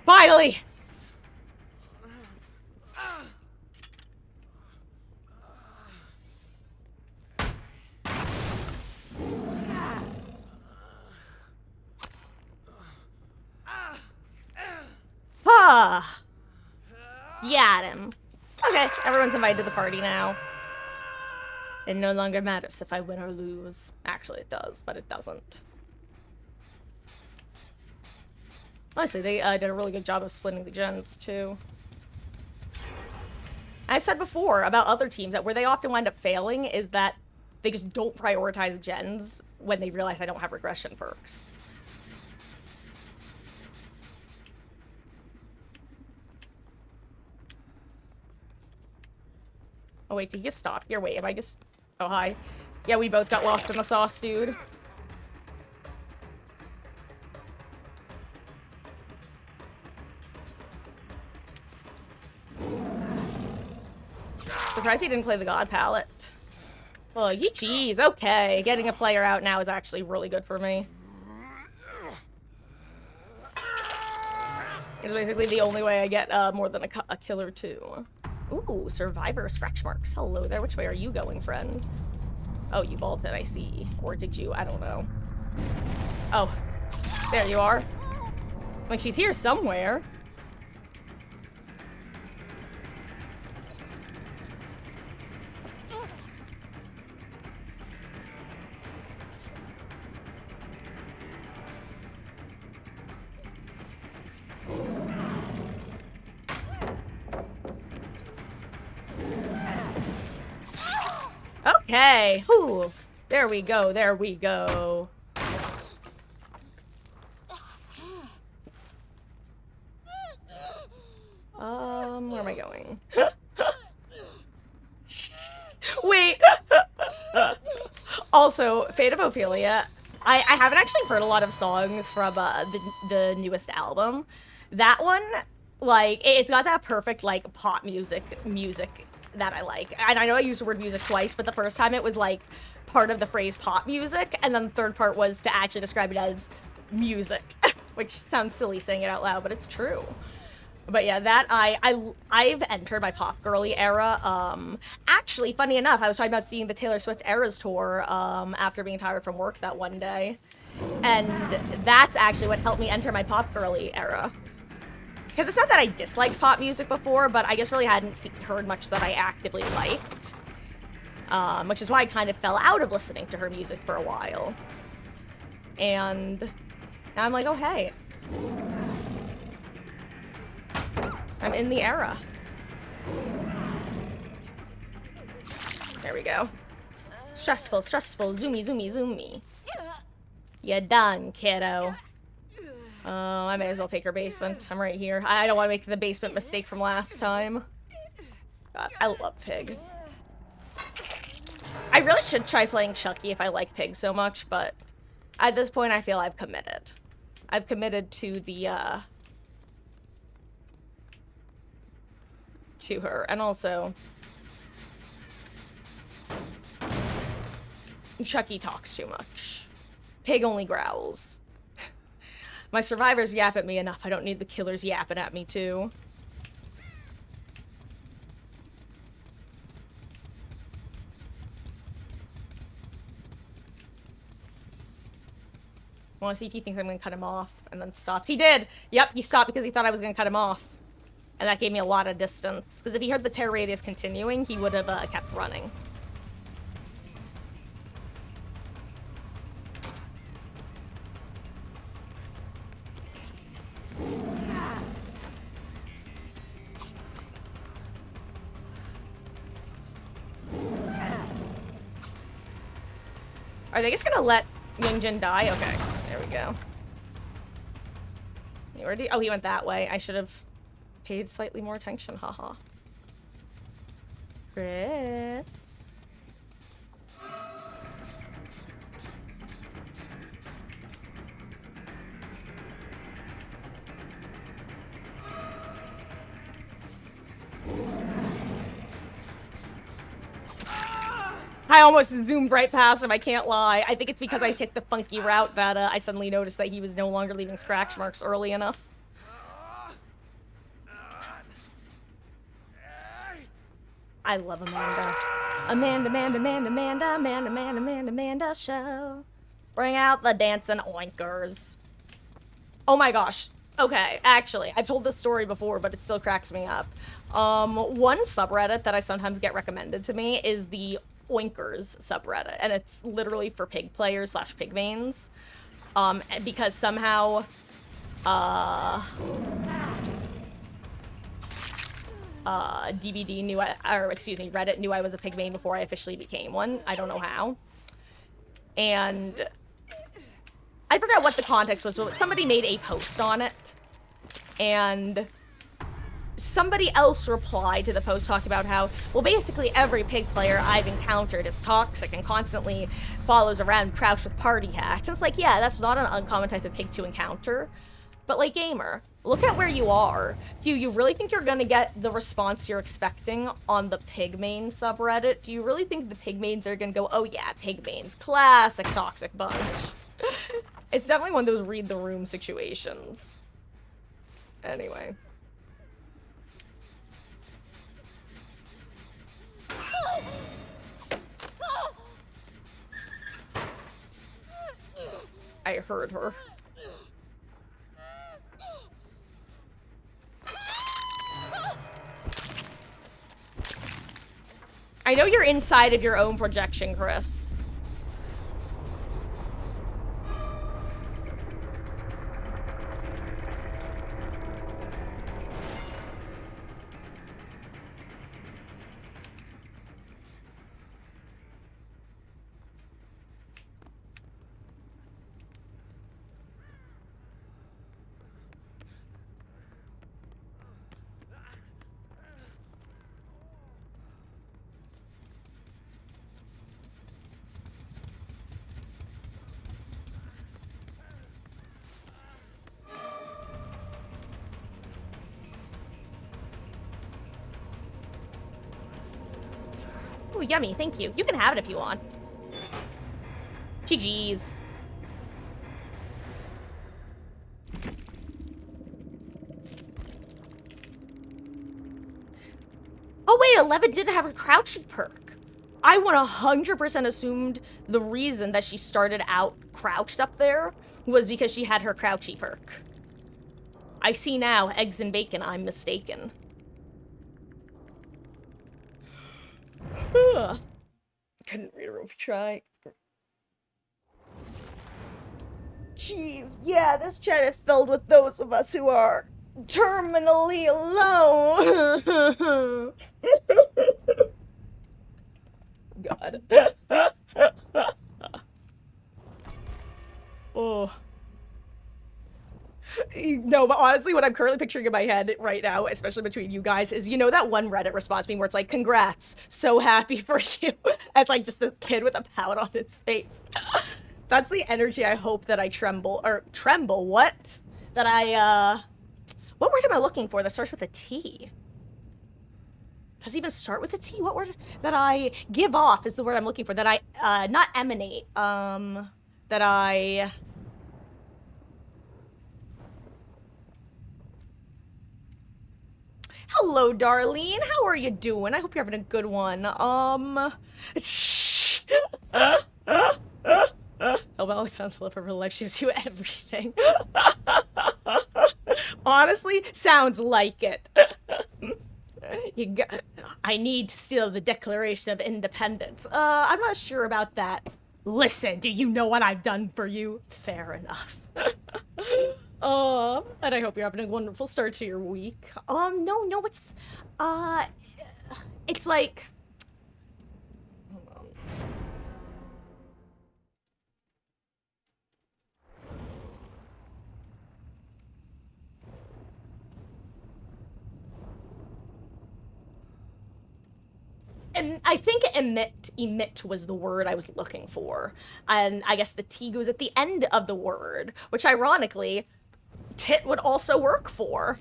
Finally! Ah! Got him. Okay, everyone's invited to the party now. It no longer matters if I win or lose. Actually, it does, but it doesn't. Honestly, they did a really good job of splitting the gens, too. I've said before about other teams that where they often wind up failing is that they just don't prioritize gens when they realize I don't have regression perks. Oh wait, did you just stop here? Wait, am I just... Oh, hi. Yeah, we both got lost in the sauce, dude. Surprised he didn't play the God Palette. Oh, geez, okay. Getting a player out now is actually really good for me. It's basically the only way I get more than a kill or two. Ooh, Survivor scratch marks. Hello there. Which way are you going, friend? Oh, you vaulted, I see. Or did you? I don't know. Oh, there you are. Like, she's here somewhere. Okay. Whew. There we go. There we go. Where am I going? Wait. Also, Fate of Ophelia. I haven't actually heard a lot of songs from the newest album. That one, like, it's got that perfect, like, pop music that I like. And I know I used the word music twice, but the first time it was, like, part of the phrase pop music, and then the third part was to actually describe it as music, which sounds silly saying it out loud, but it's true. But yeah, that I've entered my pop girly era. Actually, funny enough, I was talking about seeing the Taylor Swift Eras tour after being tired from work that one day, and that's actually what helped me enter my pop girly era. Because it's not that I disliked pop music before, but I just really hadn't heard much that I actively liked, which is why I kind of fell out of listening to her music for a while. And now I'm like, oh hey. I'm in the era. There we go. Stressful, stressful. Zoomy, zoomy, zoomy. You done, kiddo. Oh, I may as well take her basement. I'm right here. I don't want to make the basement mistake from last time. God, I love Pig. I really should try playing Chucky if I like Pig so much, but at this point I feel I've committed. I've committed to the, to her. And also, Chucky talks too much. Pig only growls. My survivors yap at me enough. I don't need the killers yapping at me too. I want to see if he thinks I'm going to cut him off, and then stops. He did! Yep, he stopped because he thought I was going to cut him off. And that gave me a lot of distance. Because if he heard the terror radius continuing, he would have kept running. Are they just gonna let Yungjin die? Okay, there we go. He already— oh, he went that way. I should have paid slightly more attention, haha. Chris. I almost zoomed right past him, I can't lie. I think it's because I took the funky route that I suddenly noticed that he was no longer leaving scratch marks early enough. I love Amanda. Amanda show. Bring out the dancing oinkers. Oh my gosh. Okay, actually, I've told this story before, but it still cracks me up. One subreddit that I sometimes get recommended to me is the Oinkers subreddit, and it's literally for pig players / pig mains. Because somehow, DVD knew Reddit knew I was a pig main before I officially became one. I don't know how. And I forgot what the context was, but somebody made a post on it, and somebody else replied to the post talking about how, well, basically every pig player I've encountered is toxic and constantly follows around crouched with party hacks. And it's like, yeah, that's not an uncommon type of pig to encounter. But, like, gamer, look at where you are. Do you really think you're gonna get the response you're expecting on the pig main subreddit? Do you really think the pig mains are gonna go, oh yeah, pig mains, classic toxic bunch? It's definitely one of those read the room situations. Anyway. I heard her. I know you're inside of your own projection, Chris. Ooh, yummy, thank you. You can have it if you want. GG's. Oh wait, 11 did have her crouching perk. I 100% assumed the reason that she started out crouched up there was because she had her crouchy perk. I see now, eggs and bacon, I'm mistaken. Couldn't read a room if you try. Jeez, yeah, this chat is filled with those of us who are terminally alone. God. Oh. No, but honestly, what I'm currently picturing in my head right now, especially between you guys, is you know that one Reddit response meme where it's like, "Congrats, so happy for you." It's like just this kid with a pout on his face. That's the energy I hope that I tremble, what? That I, what word am I looking for that starts with a T? Does it even start with a T? What word? That I give off is the word I'm looking for. That I, not emanate, that I... Hello, Darlene. How are you doing? I hope you're having a good one. Hellbelly found to live her real life. Shows you everything. Honestly, sounds like it. I need to steal the Declaration of Independence. I'm not sure about that. Listen, do you know what I've done for you? Fair enough. And I hope you're having a wonderful start to your week. No, it's like... Hold on. And I think emit was the word I was looking for. And I guess the T goes at the end of the word, which ironically, tit would also work for.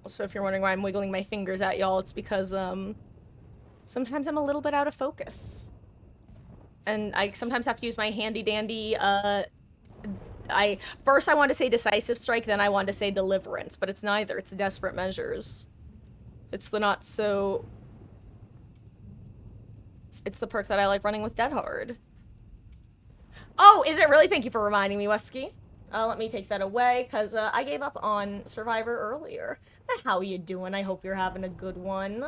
So if you're wondering why I'm wiggling my fingers at y'all, it's because, sometimes I'm a little bit out of focus. And I sometimes have to use my handy-dandy, First I wanted to say decisive strike, then I wanted to say deliverance, but it's neither. It's desperate measures. It's the not so... It's the perk that I like running with Dead Hard. Oh, is it really? Thank you for reminding me, Wesky. Let me take that away, because I gave up on Survivor earlier. How you doing? I hope you're having a good one.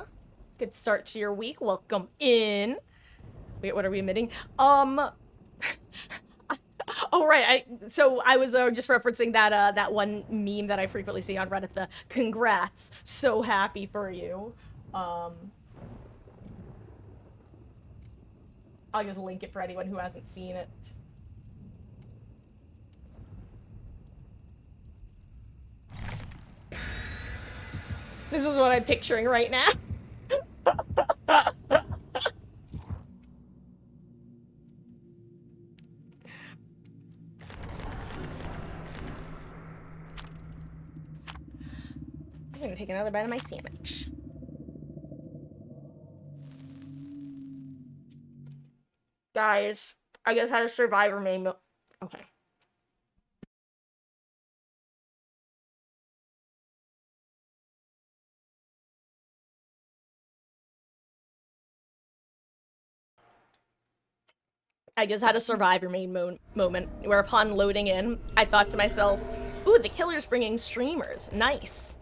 Good start to your week. Welcome in. Wait, what are we admitting? Oh, right. So I was just referencing that that one meme that I frequently see on Reddit, the congrats, so happy for you. I'll just link it for anyone who hasn't seen it. This is what I'm picturing right now. I'm gonna take another bite of my sandwich. Guys, I guess I had a Survivor meme. Okay. I just had a Survivor meme moment where upon loading in, I thought to myself, ooh, the killer's bringing streamers. Nice.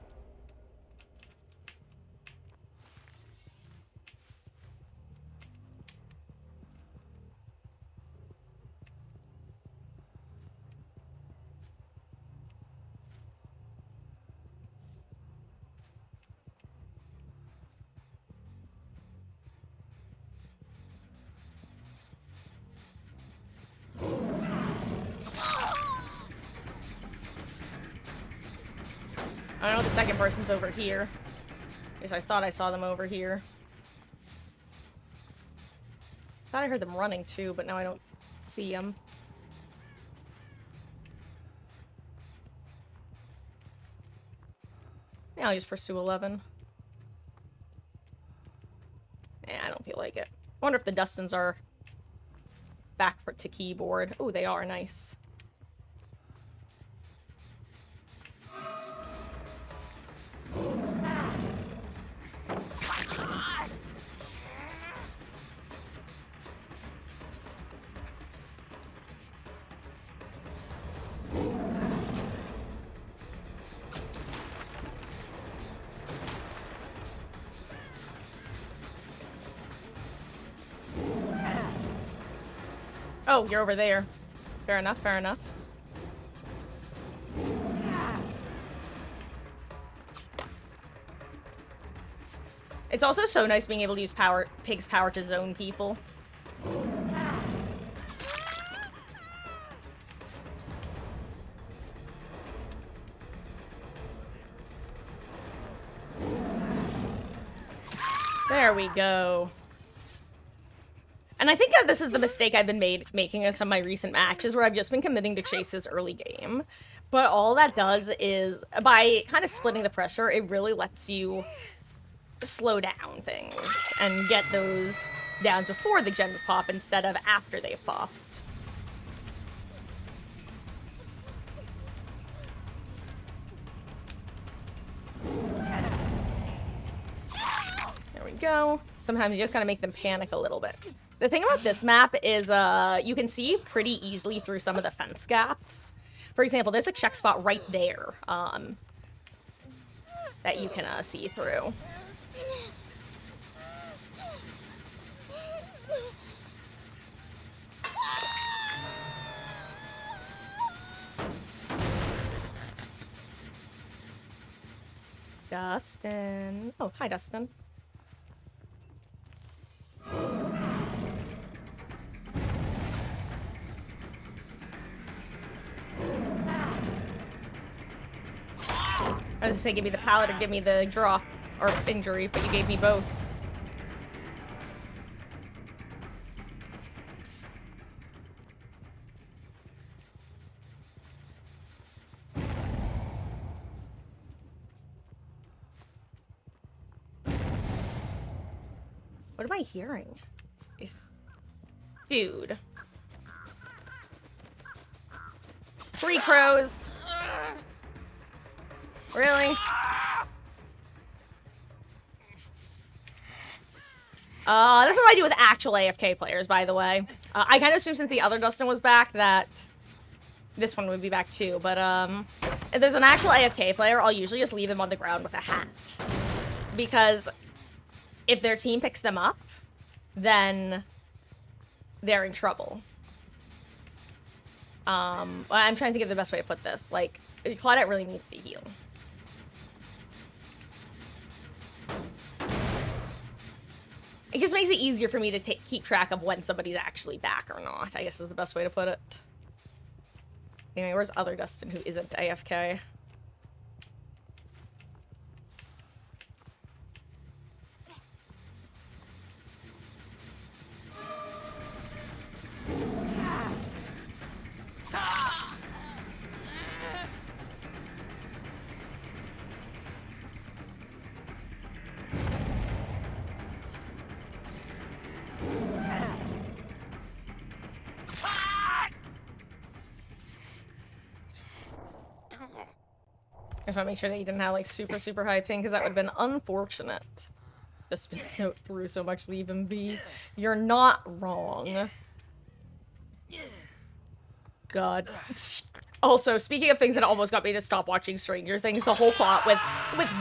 I know the second person's over here. At least I thought I saw them over here. Thought I heard them running too, but now I don't see them. Yeah, I'll just pursue 11. I don't feel like it. I wonder if the Dustins are back to keyboard. Oh, they are. Nice. Oh, you're over there. Fair enough, fair enough. It's also so nice being able to use Pig's power to zone people. There we go. And I think that this is the mistake I've been making in some of my recent matches, where I've just been committing to chases early game. But all that does is, by kind of splitting the pressure, it really lets you slow down things and get those downs before the gems pop instead of after they've popped. There we go. Sometimes you just gotta make them panic a little bit. The thing about this map is you can see pretty easily through some of the fence gaps. For example, there's a check spot right there that you can see through. Dustin. Oh, hi, Dustin. I was gonna say, give me the pallet or give me the drop or injury, but you gave me both. What am I hearing? Dude. 3 crows. Really? This is what I do with actual AFK players, by the way. I kind of assumed since the other Dustin was back that this one would be back too, but if there's an actual AFK player, I'll usually just leave them on the ground with a hat. Because if their team picks them up, then they're in trouble. I'm trying to think of the best way to put this. Like, Claudette really needs to heal. It just makes it easier for me to keep track of when somebody's actually back or not, I guess is the best way to put it. Anyway, where's other Dustin who isn't AFK? I just want to make sure that you didn't have, like, super high ping, because that would have been unfortunate. Just note through so much, leave him be. You're not wrong. God. Also, speaking of things that almost got me to stop watching Stranger Things, the whole plot with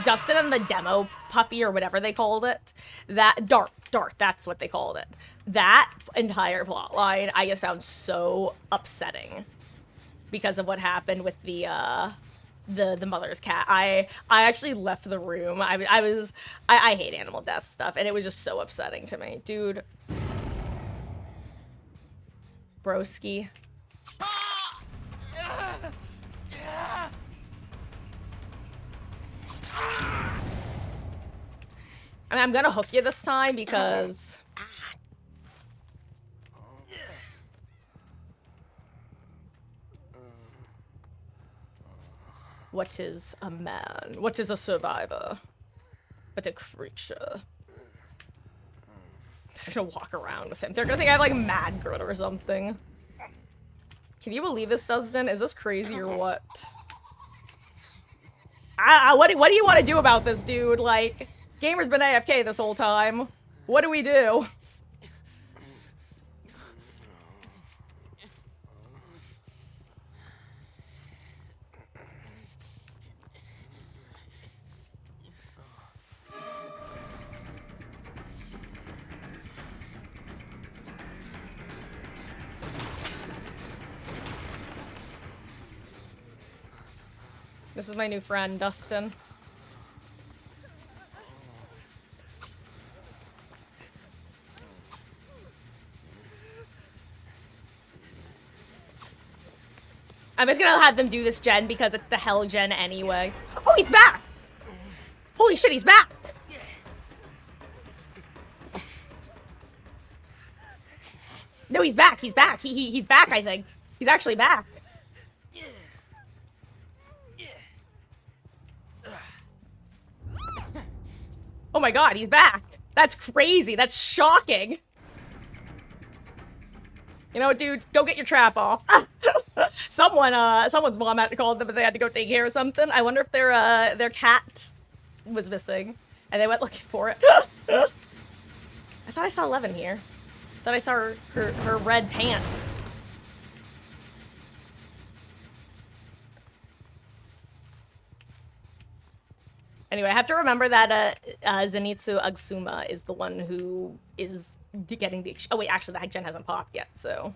Dustin and the demo puppy, or whatever they called it, that, Dart, that's what they called it. That entire plot line, I just found so upsetting because of what happened with the mother's cat. I actually left the room. I hate animal death stuff, and it was just so upsetting to me. Dude. Broski. I mean, I'm gonna hook you this time because... What is a man? What is a survivor? But a creature. Just gonna walk around with him. They're gonna think I have, like, mad grit or something. Can you believe this, Dustin? Is this crazy or what? What do you want to do about this, dude? Like, Gamer's been AFK this whole time. What do we do? This is my new friend, Dustin. I'm just gonna have them do this gen because it's the hell gen anyway. Oh, he's back! Holy shit, he's back! No, he's back. He's back. He's back, I think. He's actually back. Oh my god, he's back. That's crazy. That's shocking. You know what, dude? Go get your trap off. Someone's mom had to call them, but they had to go take care of something. I wonder if their cat was missing, and they went looking for it. I thought I saw 11 here. I thought I saw her red pants. Anyway, I have to remember that Zenitsu Agsuma is the one who is getting the... Oh wait, actually the hack gen hasn't popped yet, so...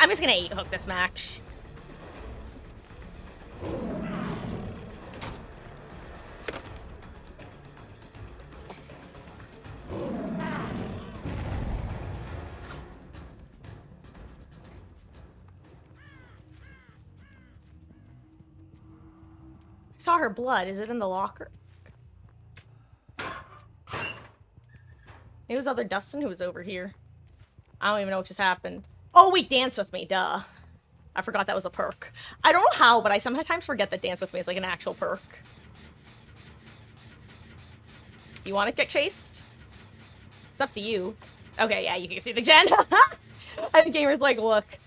I'm just gonna 8-hook this match. I saw her blood. Is it in the locker? It was other Dustin who was over here. I don't even know what just happened. Oh, wait, Dance With Me, duh. I forgot that was a perk. I don't know how, but I sometimes forget that Dance With Me is like an actual perk. Do you want to get chased? It's up to you. Okay, yeah, you can see the gen. And the gamer's like, look.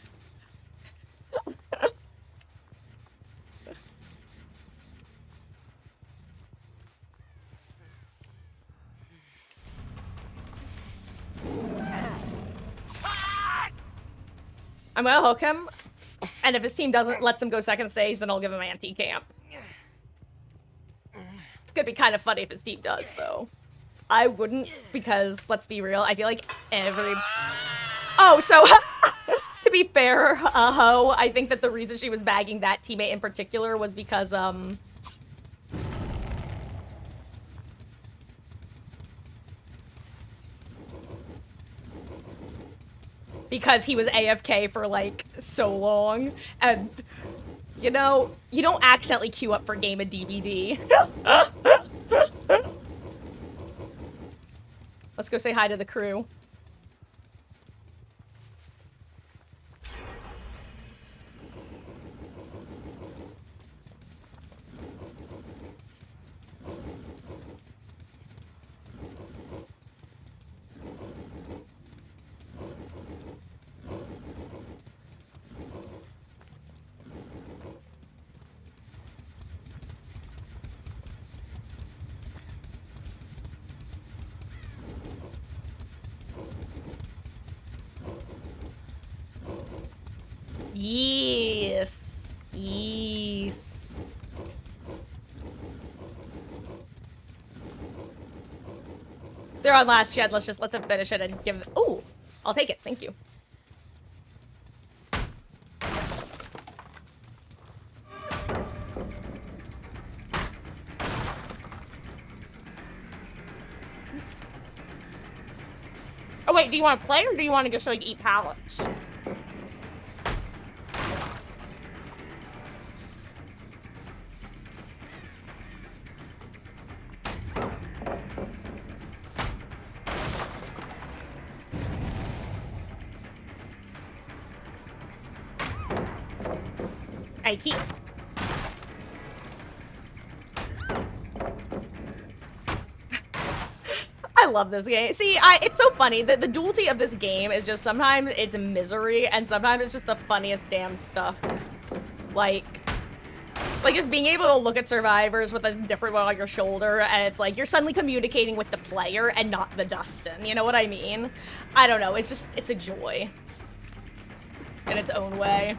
I'm gonna hook him, and if his team lets him go second stage, then I'll give him anti-camp. It's gonna be kind of funny if his team does, though. I wouldn't, because, let's be real, I feel like every... Oh, so, to be fair, Ho, I think that the reason she was bagging that teammate in particular was because, because he was AFK for, like, so long, and, you know, you don't accidentally queue up for game of DVD. Let's go say hi to the crew. Yes. Yes. They're on last shed. Let's just let them finish it and give them... Ooh, I'll take it. Thank you. Oh, wait, do you want to play or do you want to just, like, eat pallets? I keep... I love this game. See, it's so funny. The duality of this game is just sometimes it's misery and sometimes it's just the funniest damn stuff. Like, Like, just being able to look at survivors with a different one on your shoulder, and it's like, you're suddenly communicating with the player and not the Dustin, you know what I mean? I don't know, it's just, it's a joy. In its own way.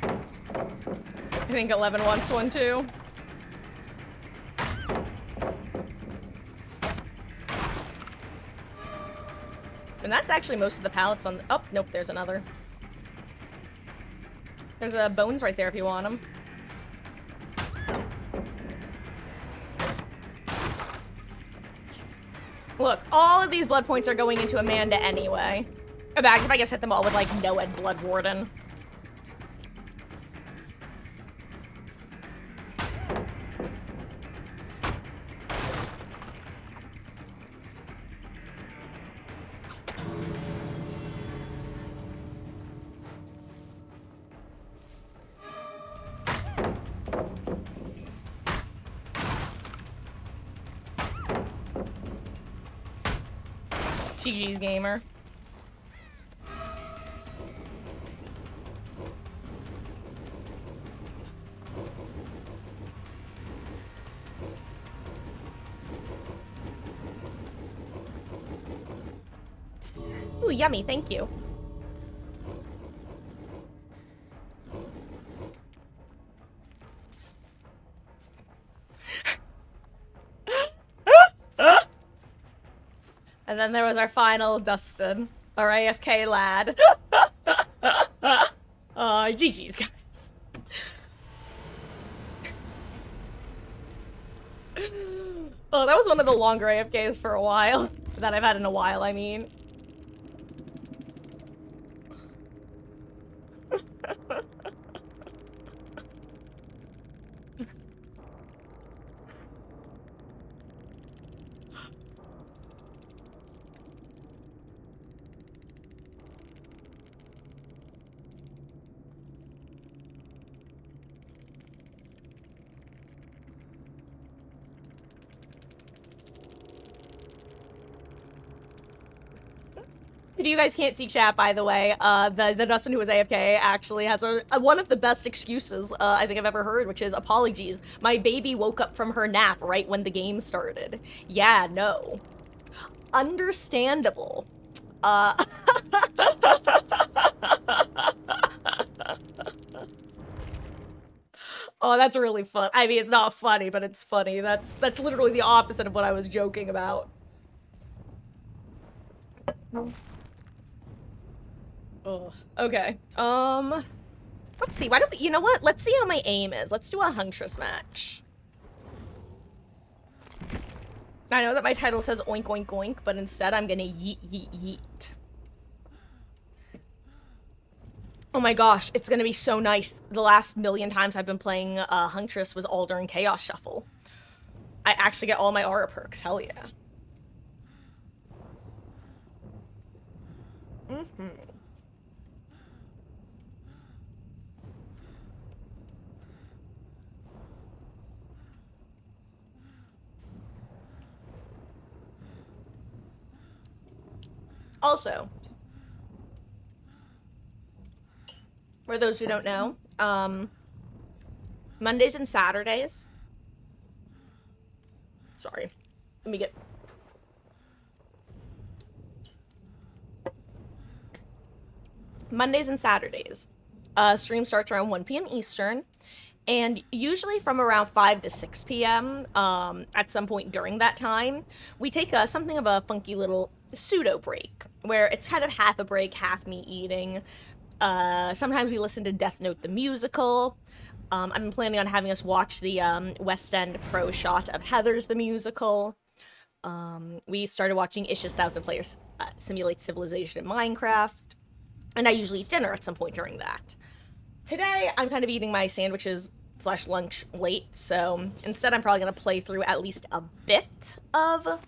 I think 11 wants one too. And that's actually most of the pallets on the— oh, nope, there's another. There's bones right there if you want them. Look, all of these blood points are going into Amanda anyway. Imagine if I just hit them all with, like, no-ed Blood Warden. GG's gamer. Ooh, yummy, thank you. And then there was our final Dustin, our AFK lad. GG's, guys. Oh, that was one of the longer AFKs for a while. That I've had in a while, I mean. If you guys can't see chat, by the way, the Dustin who was AFK actually has one of the best excuses I think I've ever heard, which is, apologies, my baby woke up from her nap right when the game started. Yeah, no. Understandable. Oh, that's really fun. I mean, it's not funny, but it's funny. That's literally the opposite of what I was joking about. Oh, okay. Let's see. Why don't we— you know what? Let's see how my aim is. Let's do a Huntress match. I know that my title says oink oink oink, but instead I'm gonna yeet yeet yeet. Oh my gosh, it's gonna be so nice. The last million times I've been playing Huntress was all during Chaos Shuffle. I actually get all my aura perks. Hell yeah. Mm-hmm. Also, for those who don't know, Mondays and Saturdays. Sorry, let me get. Mondays and Saturdays. Stream starts around 1 p.m. Eastern, and usually from around 5 to 6 p.m. At some point during that time, we take something of a funky little pseudo break, where it's kind of half a break, half me eating. Sometimes we listen to Death Note the musical. I've been planning on having us watch the West End pro shot of Heathers the musical. We started watching Ish's 1,000 Players Simulate Civilization in Minecraft. And I usually eat dinner at some point during that. Today, I'm kind of eating my sandwiches / lunch late, so instead I'm probably going to play through at least a bit of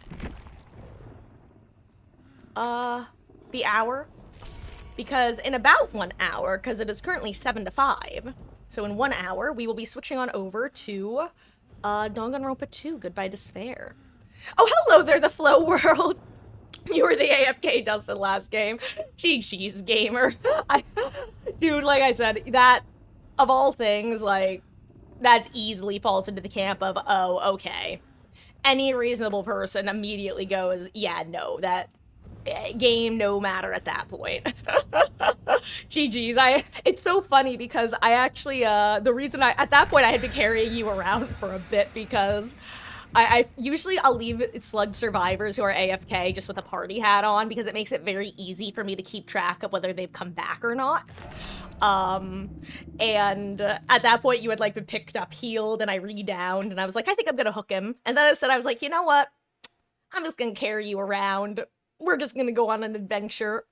the hour. Because in about 1 hour, because it is currently 7 to 5, so in 1 hour, we will be switching on over to Danganronpa 2, Goodbye Despair. Oh, hello there, the Flow World! You were the AFK Dustin last game. Cheese gamer. Dude, like I said, that, of all things, like, that easily falls into the camp of, oh, okay. Any reasonable person immediately goes, yeah, no, that game no matter at that point. GG's. It's so funny because I actually, the reason at that point I had been carrying you around for a bit because I usually I'll leave slug survivors who are AFK just with a party hat on because it makes it very easy for me to keep track of whether they've come back or not. And at that point you had like been picked up healed and I re-downed and I was like, I think I'm gonna hook him. And then I was like, you know what? I'm just gonna carry you around. We're just gonna go on an adventure.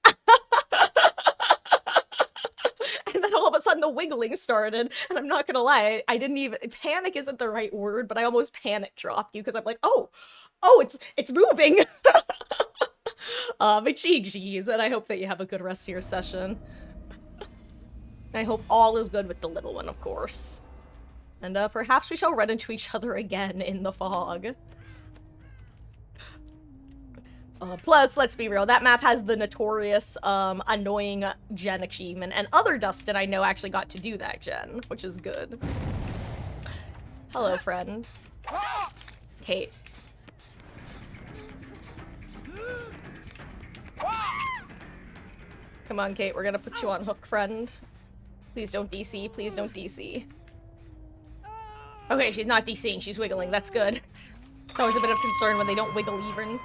And then all of a sudden the wiggling started, and I'm not gonna lie, I didn't even, panic isn't the right word, but I almost panic dropped you because I'm like, oh, it's moving. But GG's, and I hope that you have a good rest of your session. I hope all is good with the little one, of course. And perhaps we shall run into each other again in the fog. Plus, let's be real, that map has the notorious, annoying gen achievement, and other Dustin I know actually got to do that gen, which is good. Hello, friend. Kate. Come on, Kate, we're gonna put you on hook, friend. Please don't DC, please don't DC. Okay, she's not DCing, she's wiggling, that's good. It's always a bit of concern when they don't wiggle even.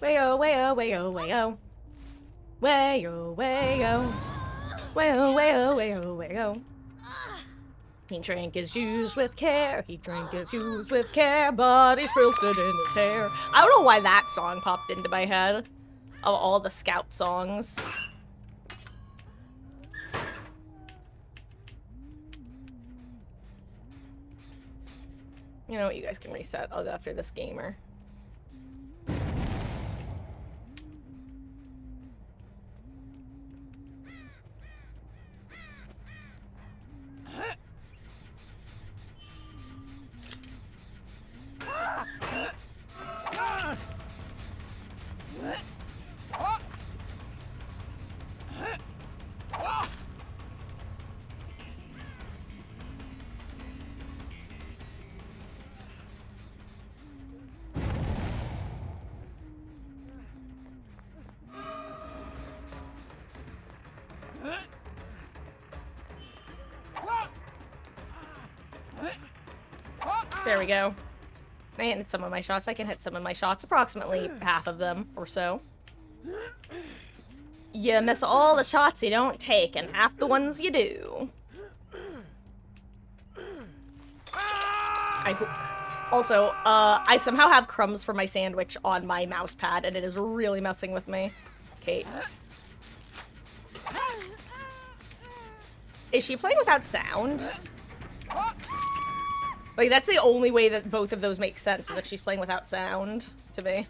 Wayo, wayo, wayo, wayo. Wayo, wayo. Wayo, wayo, wayo, wayo. He drank his juice with care. He drank his juice with care, but he spilled it in his hair. I don't know why that song popped into my head. Of all the Scout songs. You know what? You guys can reset. I'll go after this gamer. There we go. I hit some of my shots. I can hit some of my shots. Approximately half of them or so. You miss all the shots you don't take and half the ones you do. I hook. Also, I somehow have crumbs for my sandwich on my mouse pad and it is really messing with me. Kate. Is she playing without sound? Like, that's the only way that both of those make sense, is if she's playing without sound, to me.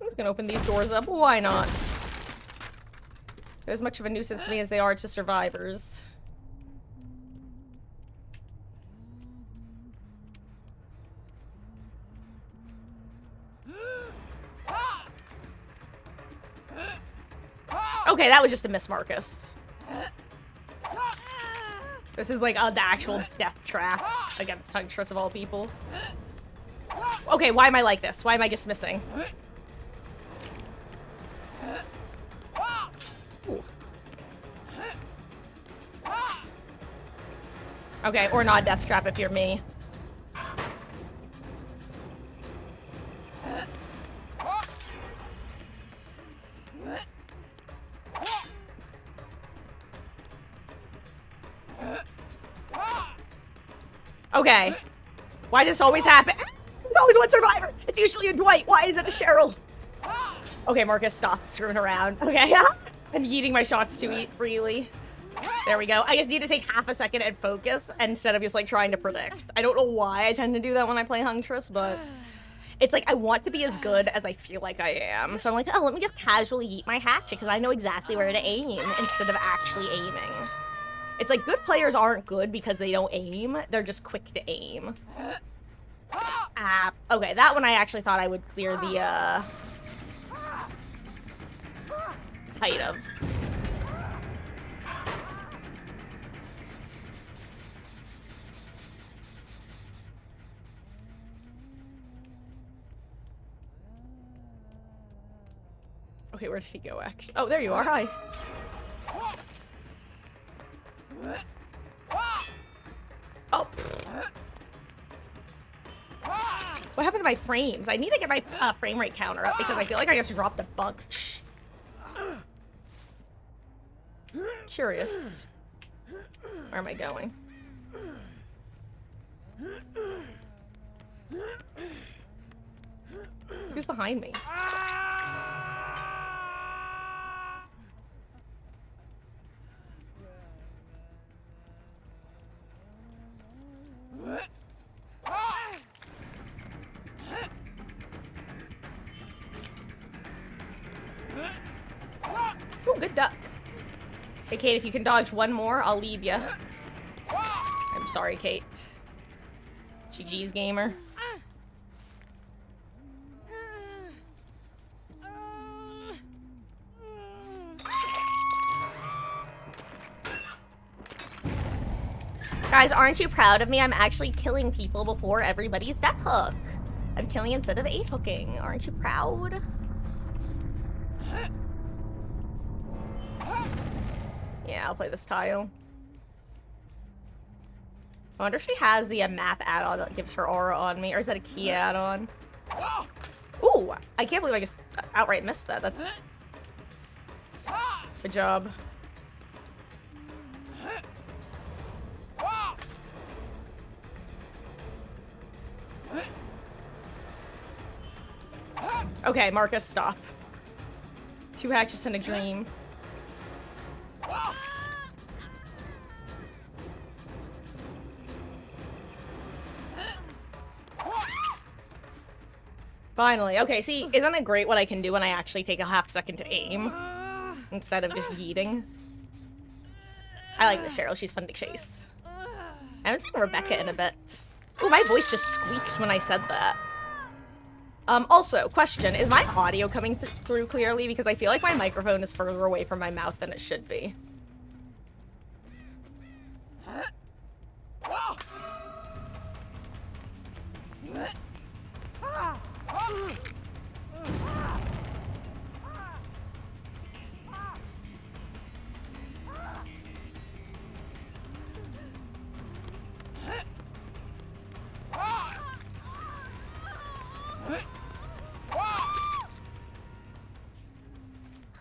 I'm just gonna open these doors up. Why not? They're as much of a nuisance to me as they are to survivors. Okay, that was just a miss, Marcus. This is like the actual death trap against Huntress of all people. Okay, why am I like this? Why am I just missing? Ooh. Okay, or not death trap if you're me. Okay. Why does this always happen? There's always one survivor. It's usually a Dwight. Why is it a Cheryl? Okay, Marcus, stop screwing around. Okay, I'm yeeting my shots to eat freely. There we go. I just need to take half a second and focus instead of just like trying to predict. I don't know why I tend to do that when I play Huntress, but it's like I want to be as good as I feel like I am. So I'm like, oh, let me just casually eat my hatchet because I know exactly where to aim instead of actually aiming. It's like good players aren't good because they don't aim. They're just quick to aim. Okay, that one I actually thought I would clear the height of. Okay, where did he go, actually? Oh, there you are. Hi. Oh. What happened to my frames? I need to get my frame rate counter up because I feel like I just dropped a bunch. Curious. Where am I going? Who's behind me? Ooh, good duck. Hey, Kate, if you can dodge one more, I'll leave you. I'm sorry, Kate. GG's, gamer. Guys, aren't you proud of me? I'm actually killing people before everybody's death hook. I'm killing instead of 8-hooking. Aren't you proud? Yeah, I'll play this tile. I wonder if she has the map add-on that gives her aura on me, or is that a key add-on? Ooh, I can't believe I just outright missed that. That's... Good job. Okay, Marcus, stop. 2 hatchets in a dream. Finally. Okay, see, isn't it great what I can do when I actually take a half second to aim? Instead of just yeeting. I like this Cheryl, she's fun to chase. I haven't seen Rebecca in a bit. Ooh, my voice just squeaked when I said that. Also, question, is my audio coming through clearly? Because I feel like my microphone is further away from my mouth than it should be.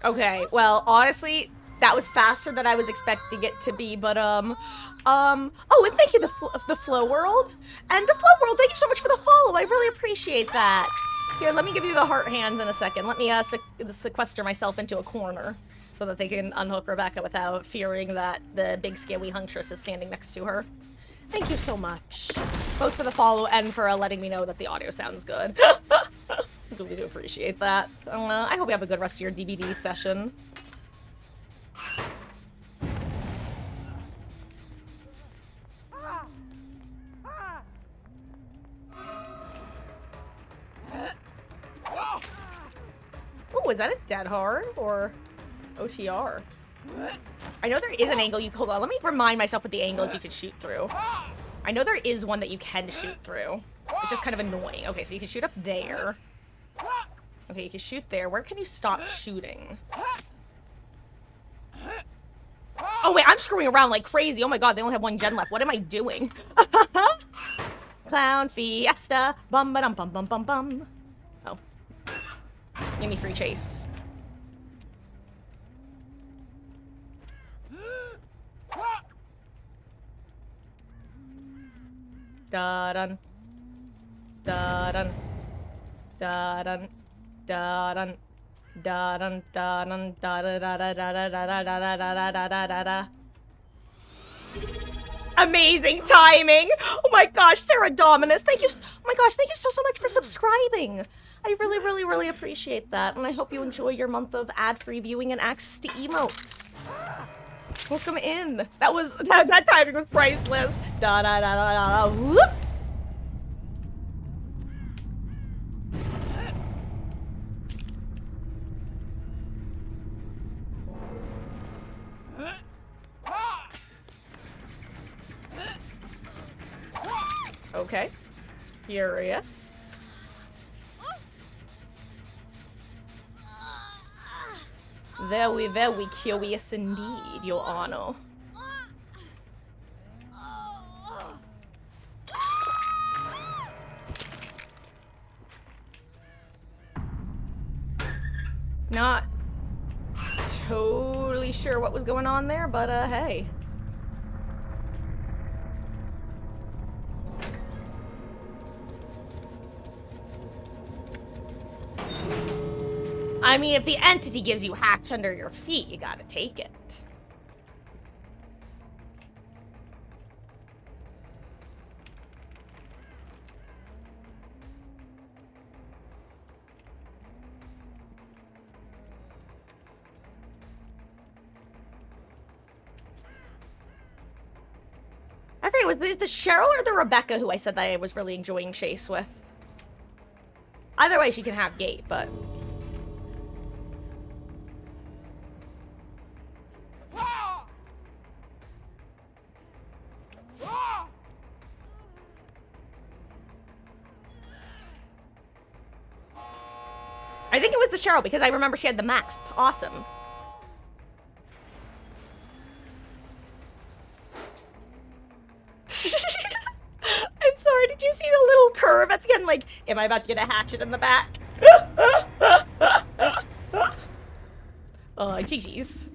Okay, well, honestly, that was faster than I was expecting it to be, but, oh, and thank you, the Flow World. And the Flow World, thank you so much for the follow. I really appreciate that. Here, let me give you the heart hands in a second. Let me, sequester myself into a corner so that they can unhook Rebecca without fearing that the big scary Huntress is standing next to her. Thank you so much. Both for the follow and for letting me know that the audio sounds good. I really do appreciate that. I hope you have a good rest of your DVD session. Ooh, is that a dead hard or OTR? I know there is an angle you can hold on. Let me remind myself what the angles you can shoot through. I know there is one that you can shoot through. It's just kind of annoying. Okay, so you can shoot up there. Okay, you can shoot there. Where can you stop shooting? Oh, wait, I'm screwing around like crazy. Oh my god, they only have 1 gen left. What am I doing? Clown Fiesta. Bum ba dum bum bum bum bum. Oh. Give me free chase. Da-dun. Da-dun. Da-dun. Da-dun. Da-dun. Da-dun. Da-da-da-da-da-da-da-da-da-da-da-da-da-da. Amazing timing! Oh my gosh, Sarah Dominus, thank you. Oh my gosh, thank you so much for subscribing. I really appreciate that, and I hope you enjoy your month of ad-free viewing and access to emotes. Welcome in. That timing was priceless. Da da da da da. Whoop. Okay. Curious. Very curious indeed, Your Honor. Not totally sure what was going on there, but hey. I mean, if the entity gives you hacks under your feet, you gotta take it. I forget, was this the Cheryl or the Rebecca who I said that I was really enjoying Chase with? Either way, she can have Gate, but... I think it was the Cheryl because I remember she had the map. Awesome. I'm sorry, did you see the little curve at the end? Like, am I about to get a hatchet in the back? GG's.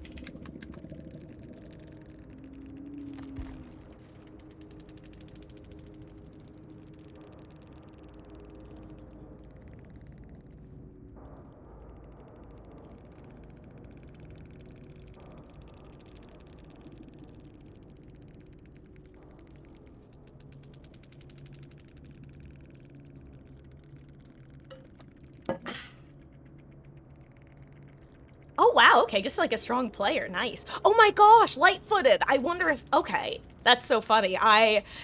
Oh, wow, okay, just like a strong player, nice. Oh my gosh, light-footed, I wonder if, okay, that's so funny.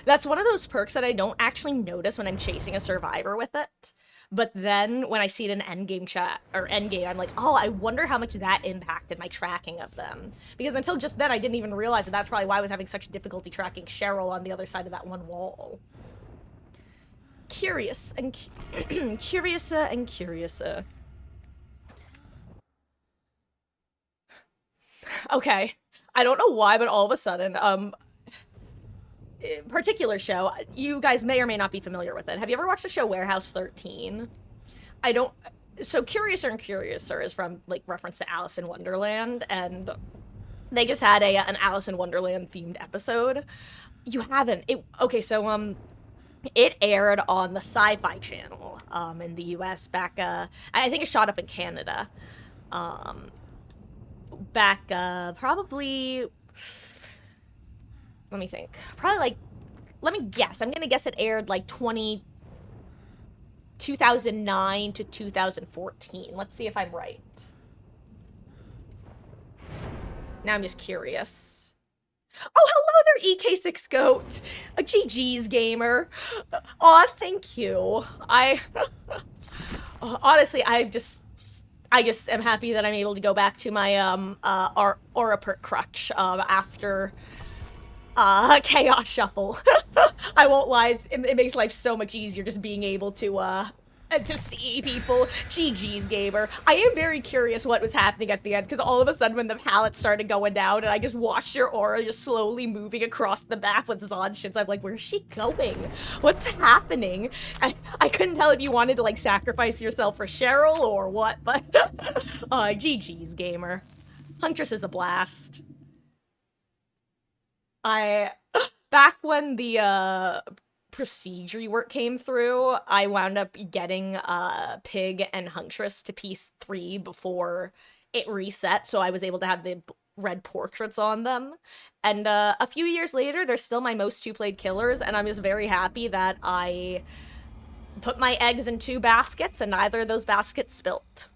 That's one of those perks that I don't actually notice when I'm chasing a survivor with it. But then when I see it in endgame chat, or endgame, I'm like, oh, I wonder how much that impacted my tracking of them. Because until just then, I didn't even realize that that's probably why I was having such difficulty tracking Cheryl on the other side of that one wall. Curious and curiouser and curiouser. Okay, I don't know why, but all of a sudden, particular show, you guys may or may not be familiar with it. Have you ever watched the show Warehouse 13? I don't, so Curiouser and Curiouser is from, like, reference to Alice in Wonderland, and they just had an Alice in Wonderland themed episode. You haven't, okay, so, it aired on the Sci-Fi Channel, in the US back, I think it shot up in Canada, back, probably, let me think, probably like, let me guess, I'm gonna guess it aired like 2009 to 2014. Let's see if I'm right. Now I'm just curious. Oh, hello there, EK6 Goat! A GG's gamer. Aw, thank you. Honestly, I just am happy that I'm able to go back to my, Aura Perk crutch, after, Chaos Shuffle. I won't lie, it makes life so much easier just being able to see people. GG's gamer. I am very curious what was happening at the end, because all of a sudden when the palette started going down and I just watched your aura just slowly moving across the map with Zonshins, I'm like, where's she going? What's happening? I couldn't tell if you wanted to, like, sacrifice yourself for Cheryl or what, but GG's gamer. Huntress is a blast. Back when the procedure work came through, I wound up getting Pig and Huntress to piece 3 before it reset, so I was able to have the red portraits on them. And a few years later, they're still my most 2-played killers, and I'm just very happy that I put my eggs in 2 baskets, and neither of those baskets spilt.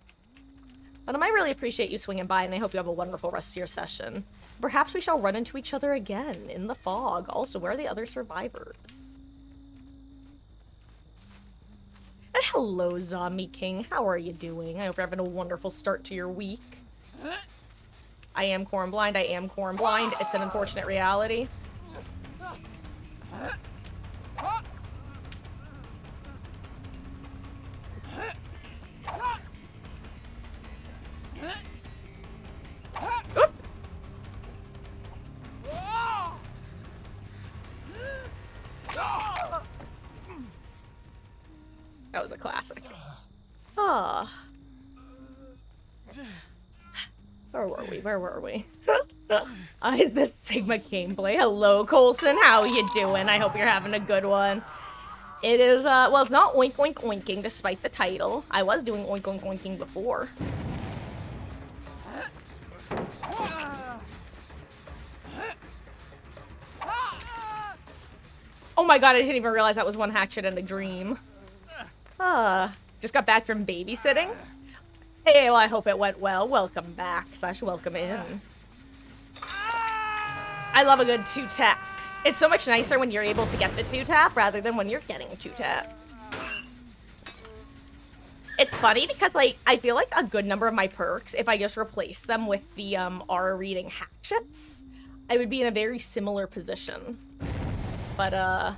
But I really appreciate you swinging by, and I hope you have a wonderful rest of your session. Perhaps we shall run into each other again in the fog. Also, where are the other survivors? And hello, Zombie King. How are you doing? I hope you're having a wonderful start to your week. I am corn blind. I am corn blind. It's an unfortunate reality. Oop. That was a classic. Ah. Where were we? Where were we? Is this Sigma gameplay? Hello, Coulson. How you doing? I hope you're having a good one. It is, well, it's not oink oink oinking despite the title. I was doing oink oink oinking before. Oh my god, I didn't even realize that was one hatchet in a dream. Just got back from babysitting. Hey, well, I hope it went well. Welcome back, / welcome in. I love a good 2-tap. It's so much nicer when you're able to get the 2-tap rather than when you're getting 2-tapped. It's funny because, like, I feel like a good number of my perks, if I just replace them with the R reading hatchets, I would be in a very similar position. But, I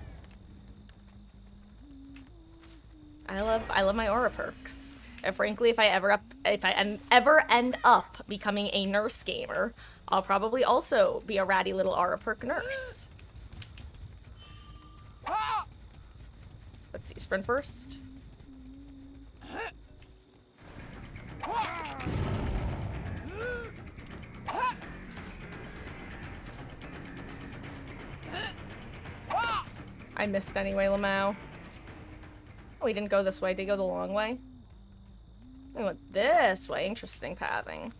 love my aura perks. And frankly, if I ever end up becoming a nurse gamer, I'll probably also be a ratty little aura perk nurse. Let's see, sprint burst. I missed anyway, Lamau. Oh, we didn't go this way. Did he go the long way? We went this way. Interesting pathing.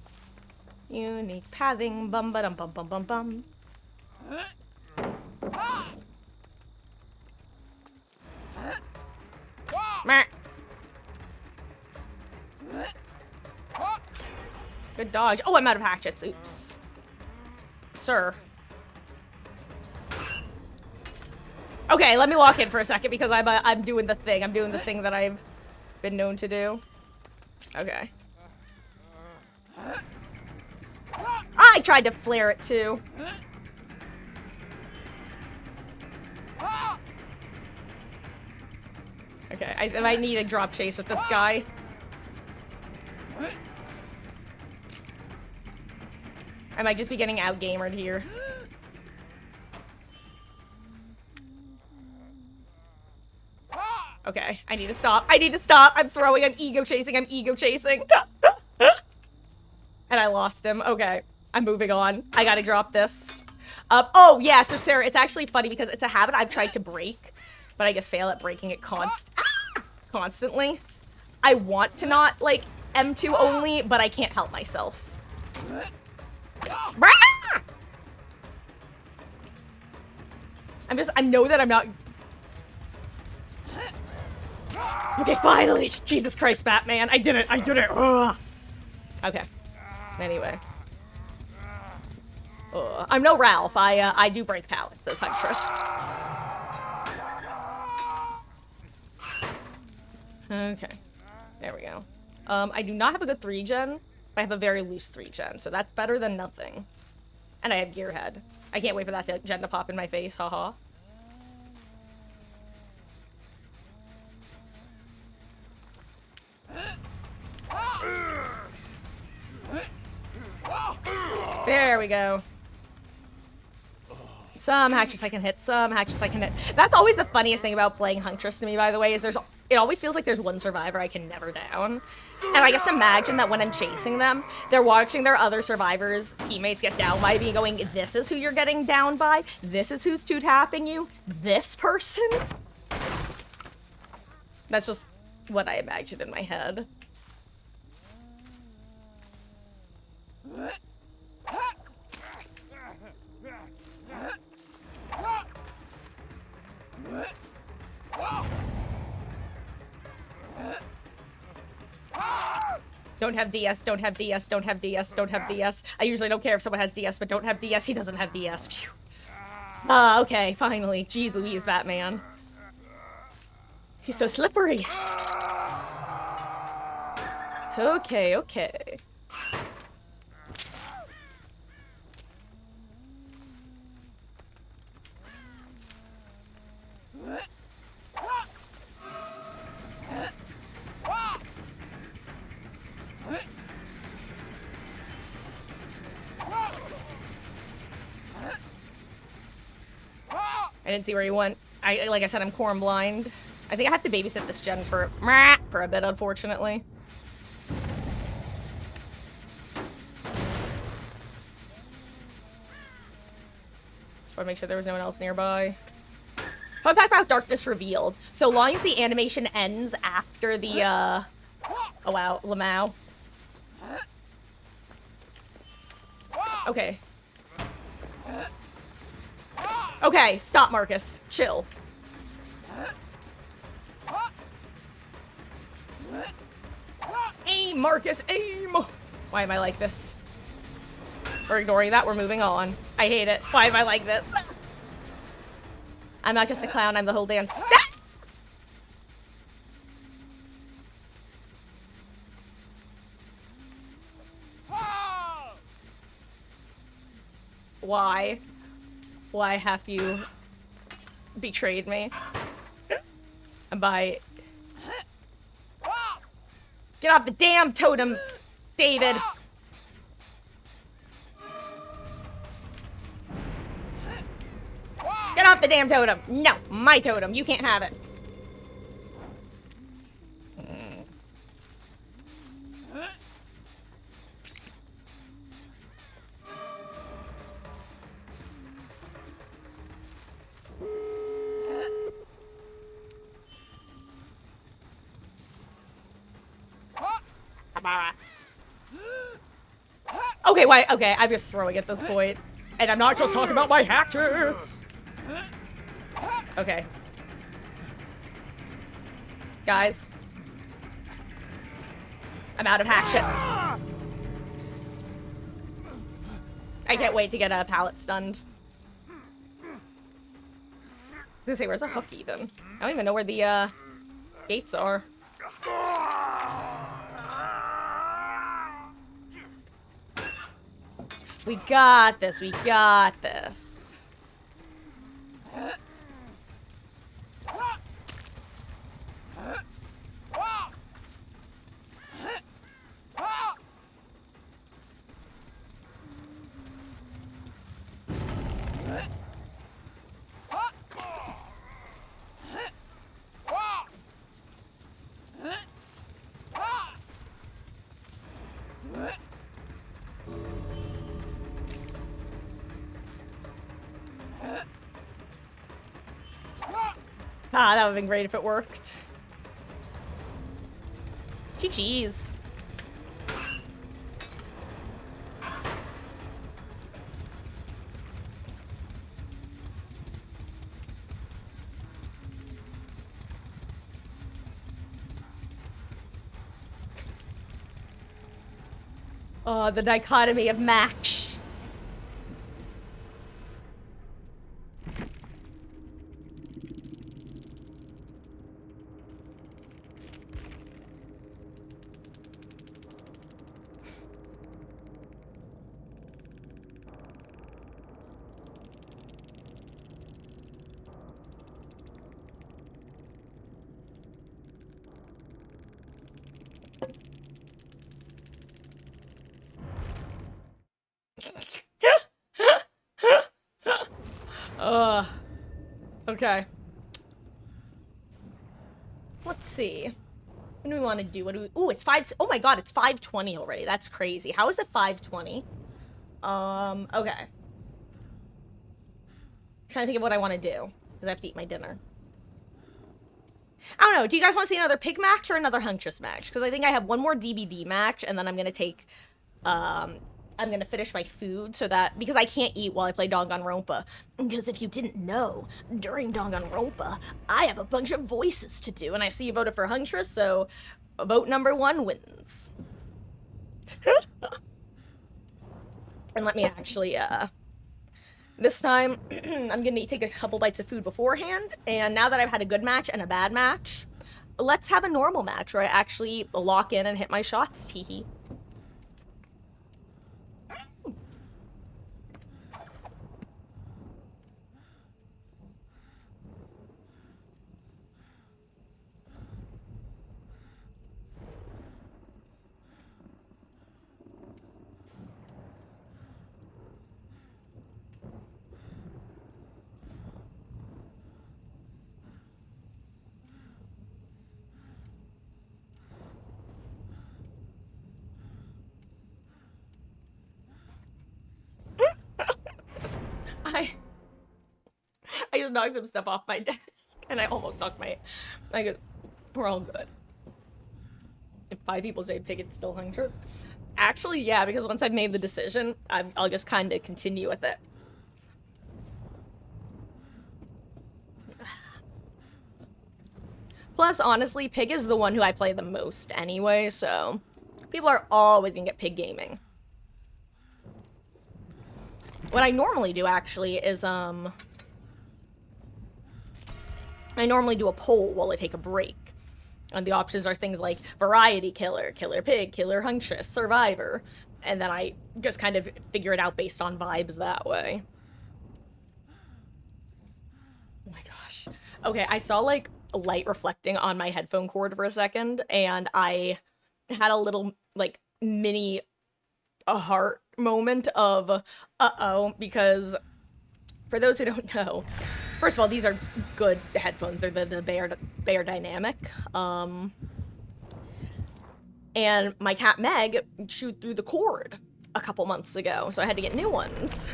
Unique pathing. Bum ba dum bum bum bum bum. Meh. Good dodge. Oh, I'm out of hatchets. Oops. Sir. Okay, let me lock in for a second because I'm doing the thing. I'm doing the thing that I've been known to do. Okay. I tried to flare it too. Okay, I need a drop chase with this guy. I might just be getting out-gamered here. Okay, I need to stop. I need to stop. I'm throwing. I'm ego chasing. I'm ego chasing. And I lost him. Okay, I'm moving on. I gotta drop this. Oh, yeah, so Sarah, it's actually funny because it's a habit I've tried to break, but I just fail at breaking it constantly. I want to not, like, M2 only, but I can't help myself. I know that I'm not... Okay, finally! Jesus Christ, Batman. I did it. I did it. Ugh. Okay. Anyway. I'm no Ralph. I do break pallets as Huntress. Okay. There we go. I do not have a good 3-gen, but I have a very loose 3-gen, so that's better than nothing. And I have Gearhead. I can't wait for that gen to pop in my face, haha. There we go. Some hatchets I can hit, some hatchets I can hit. That's always the funniest thing about playing Huntress to me, by the way, is it always feels like there's one survivor I can never down. And I just imagine that when I'm chasing them, they're watching their other survivors' teammates get down by me going, this is who you're getting down by, this is who's 2-tapping you, this person? That's just what I imagined in my head. Don't have DS, don't have DS, don't have DS, don't have DS. I usually don't care if someone has DS, but don't have DS. He doesn't have DS. Phew. Okay, finally. Jeez Louise, Batman. He's so slippery. Okay, okay. I didn't see where he went. Like I said, I'm corn blind. I think I have to babysit this gen for a bit, unfortunately. Just want to make sure there was no one else nearby. Fun fact about Darkness Revealed. So long as the animation ends after the, oh wow, Lamau. Okay. Okay, stop, Marcus. Chill. Aim, Marcus, aim! Why am I like this? We're ignoring that, we're moving on. I hate it. Why am I like this? I'm not just a clown, I'm the whole damn step! Why? Why have you betrayed me? And by... Get off the damn totem, David! Get off the damn totem! No, my totem. You can't have it. Okay, why? Okay, I'm just throwing at this point. And I'm not just talking about my hatchets! Okay. Guys. I'm out of hatchets. I can't wait to get a pallet stunned. I was gonna say, where's a hook even? I don't even know where the, gates are. We got this, we got this. Ah, that would've been great if it worked. GG's. Oh, the dichotomy of Max. Okay. Let's see. What do we want to do? What do we... Ooh, it's 5... Oh my god, it's 5:20 already. That's crazy. How is it 5:20? Okay. Trying to think of what I want to do. Because I have to eat my dinner. I don't know. Do you guys want to see another pig match or another huntress match? Because I think I have one more DBD match, and then I'm gonna take, I'm gonna finish my food so that, because I can't eat while I play Danganronpa. Because if you didn't know, during Danganronpa, I have a bunch of voices to do, and I see you voted for huntress, so vote number 1 wins. And let me actually, this time, I'm gonna take a couple bites of food beforehand, and now that I've had a good match and a bad match, let's have a normal match where I actually lock in and hit my shots, teehee. I just knocked some stuff off my desk, and I almost knocked my. I guess we're all good. If 5 people say pig, it's still huntress. Actually, yeah, because once I've made the decision, I'll just kind of continue with it. Plus, honestly, pig is the one who I play the most anyway, so people are always gonna get pig gaming. What I normally do, actually, is, I normally do a poll while I take a break. And the options are things like variety killer, killer pig, killer huntress, survivor. And then I just kind of figure it out based on vibes that way. Oh my gosh. Okay, I saw, like, light reflecting on my headphone cord for a second, and I had a little, like, mini heart moment of uh-oh, because for those who don't know, first of all, these are good headphones. They're the Bear Dynamic. And my cat Meg chewed through the cord a couple months ago, so I had to get new ones.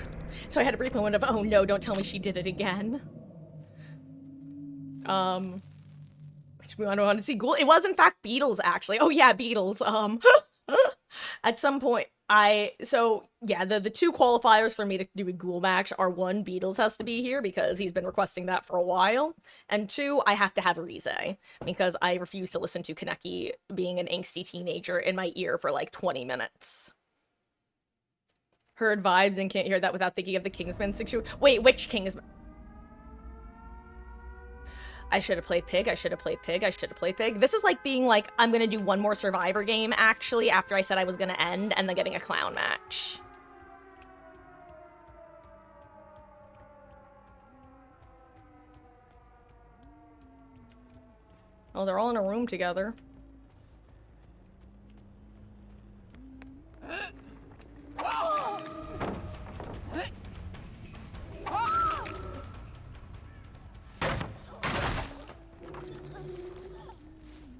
So I had a brief moment of, oh no, don't tell me she did it again. Which we want to see. Ghoul. It was in fact Beatles, actually. Oh yeah, Beatles. At some point, so yeah, the 2 qualifiers for me to do a Ghoul match are 1, Beatles has to be here because he's been requesting that for a while, and 2, I have to have Rize because I refuse to listen to Kaneki being an angsty teenager in my ear for like 20 minutes. Heard vibes and can't hear that without thinking of the Kingsman situation. Wait, which Kingsman? I should have played pig, I should have played pig, I should have played pig. This is like being like, I'm gonna do 1 more Survivor game, actually, after I said I was gonna end, and then getting a clown match. Oh, they're all in a room together.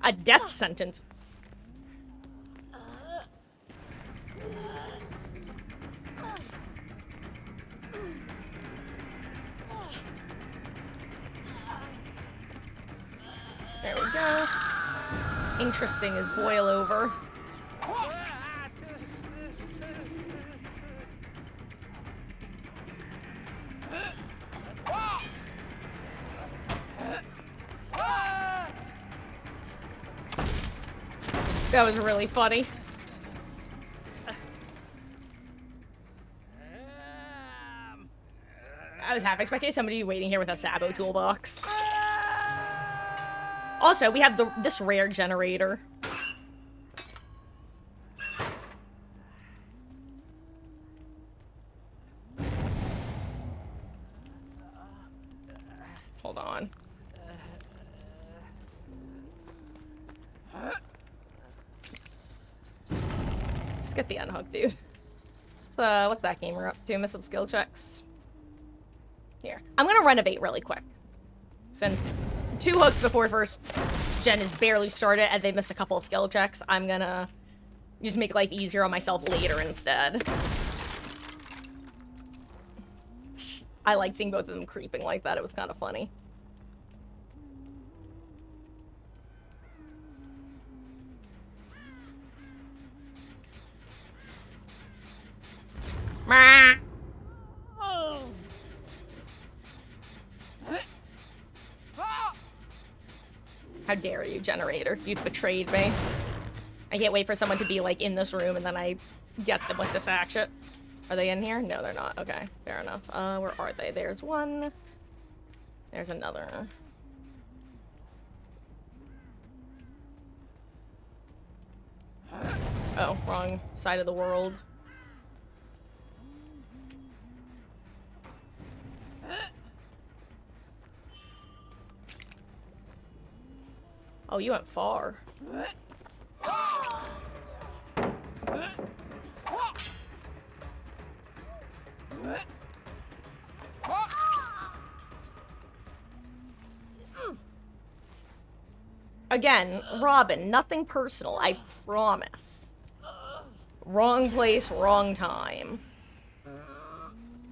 A death sentence. There we go. Interesting is boil over. That was really funny. I was half expecting somebody waiting here with a Sabo toolbox. Also, we have this rare generator. Hold on. Just get the unhook, dude. What's that game we're up to? Missile skill checks. Here. I'm gonna renovate really quick. Since 2 hooks before first gen is barely started and they missed a couple of skill checks, I'm gonna just make life easier on myself later instead. I like seeing both of them creeping like that. It was kind of funny. How dare you, generator? You've betrayed me. I can't wait for someone to be, like, in this room and then I get them with this action. Are they in here? No, they're not. Okay, fair enough. Where are they? There's one. There's another. Oh, wrong side of the world. Oh, you went far. Again, Robin, nothing personal, I promise. Wrong place, wrong time.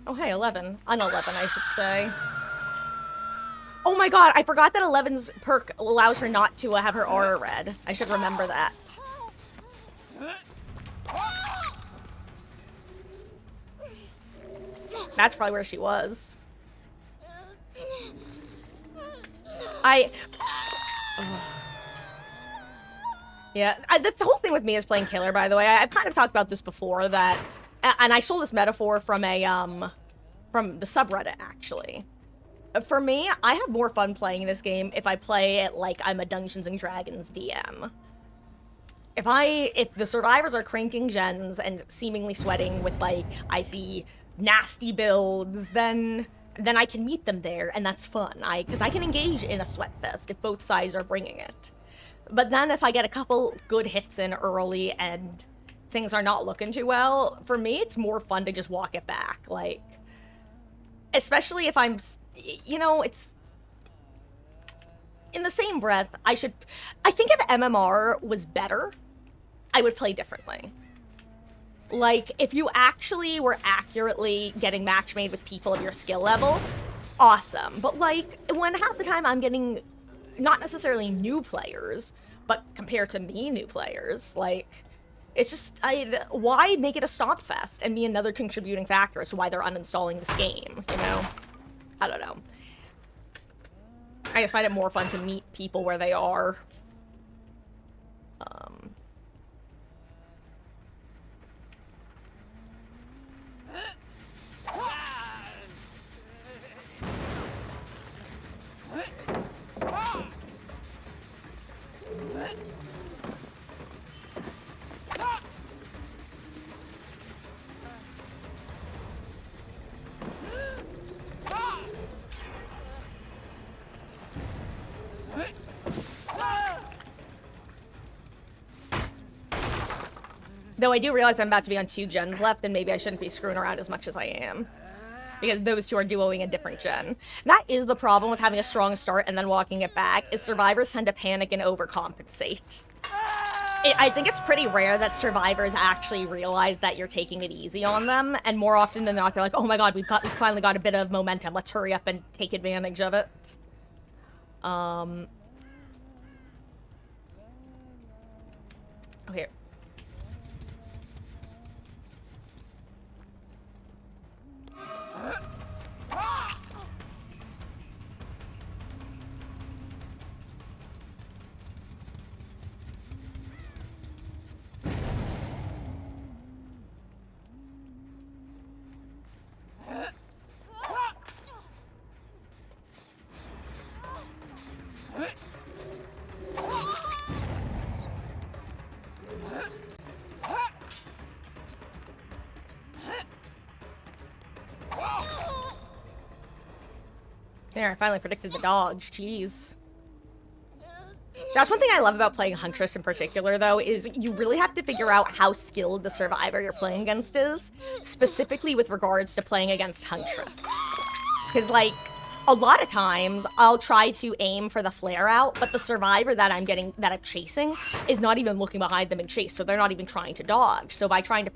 Oh, hey, 11. An 11, I should say. Oh my god, I forgot that 11's perk allows her not to have her aura red. I should remember that. That's probably where she was. Yeah, the whole thing with me is playing killer, by the way. I've kind of talked about this before, that... And I stole this metaphor from from the subreddit, actually. For me, I have more fun playing this game if I play it like I'm a Dungeons & Dragons DM. If the survivors are cranking gens and seemingly sweating with, like, I see nasty builds, then I can meet them there, and that's fun. Because I can engage in a sweat fest if both sides are bringing it. But then if I get a couple good hits in early and things are not looking too well, for me it's more fun to just walk it back. Like, especially if I'm, you know, it's... In the same breath, I think if MMR was better, I would play differently. Like, if you actually were accurately getting match made with people of your skill level, awesome. But, like, when half the time I'm getting... not necessarily new players, but compared to me, new players, like, it's just, why make it a stomp fest and be another contributing factor as to why they're uninstalling this game, you know? I don't know. I just find it more fun to meet people where they are. Though I do realize I'm about to be on 2 gens left, and maybe I shouldn't be screwing around as much as I am. Because those 2 are duoing a different gen. That is the problem with having a strong start and then walking it back, is survivors tend to panic and overcompensate. I think it's pretty rare that survivors actually realize that you're taking it easy on them, and more often than not, they're like, oh my god, we've finally got a bit of momentum, let's hurry up and take advantage of it. Oh, here. There, I finally predicted the dodge. Jeez. That's one thing I love about playing Huntress in particular, though, is you really have to figure out how skilled the survivor you're playing against is, specifically with regards to playing against Huntress. Because, like, a lot of times, I'll try to aim for the flare out, but the survivor that I'm chasing is not even looking behind them and chase, so they're not even trying to dodge. So by trying to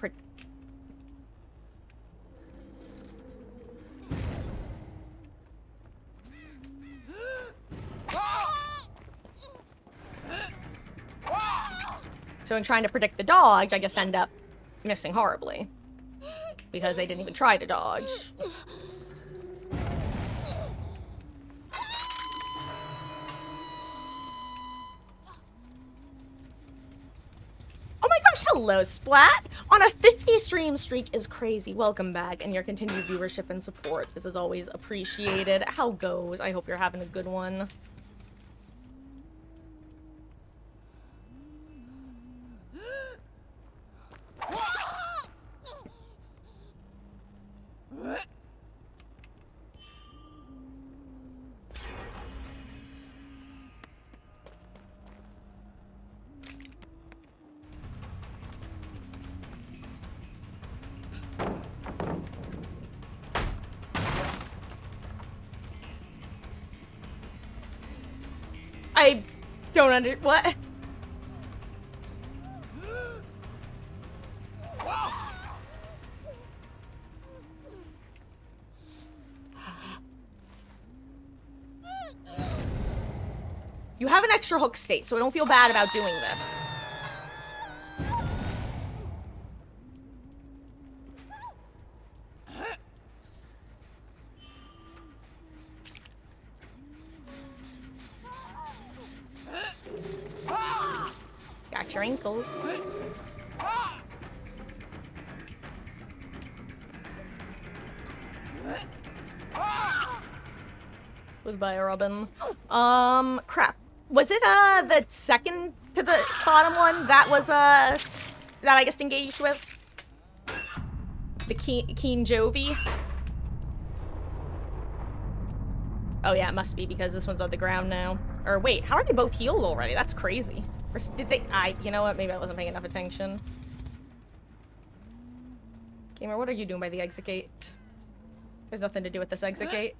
So in trying to predict the dodge, I just end up missing horribly. because they didn't even try to dodge. Oh my gosh, hello, Splat! On a 50 stream streak is crazy. Welcome back, and your continued viewership and support is as always appreciated. How goes? I hope you're having a good one. I don't what? You have an extra hook state, so I don't feel bad about doing this. Got your ankles. Goodbye, Robin. Crap. Was it, the second to the bottom one that was, that I just engaged with? The Keen Jovi? Oh yeah, it must be because this one's on the ground now. Or wait, how are they both healed already? That's crazy. Or did they, you know what, maybe I wasn't paying enough attention. Gamer, what are you doing by the exit gate? There's nothing to do with this exit gate.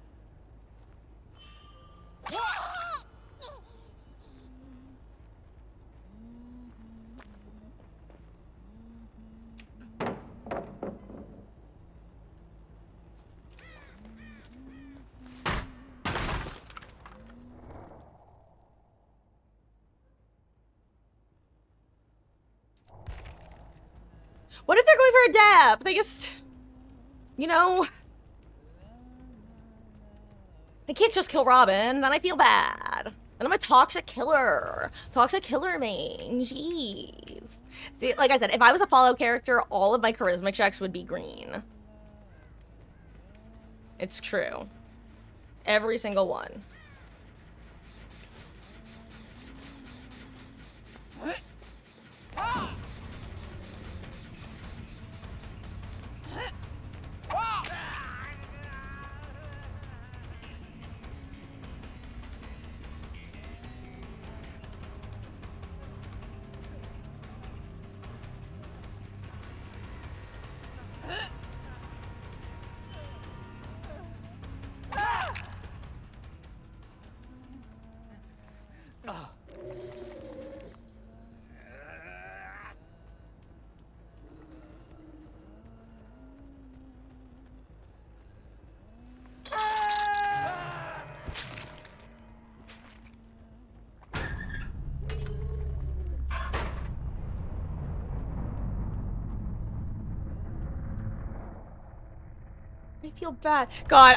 What if they're going for a dab? They just, you know, they can't just kill Robin, then I feel bad. And I'm a toxic killer. Toxic killer main, jeez. See, like I said, if I was a follow character, all of my charisma checks would be green. It's true. Every single one. I feel bad. God,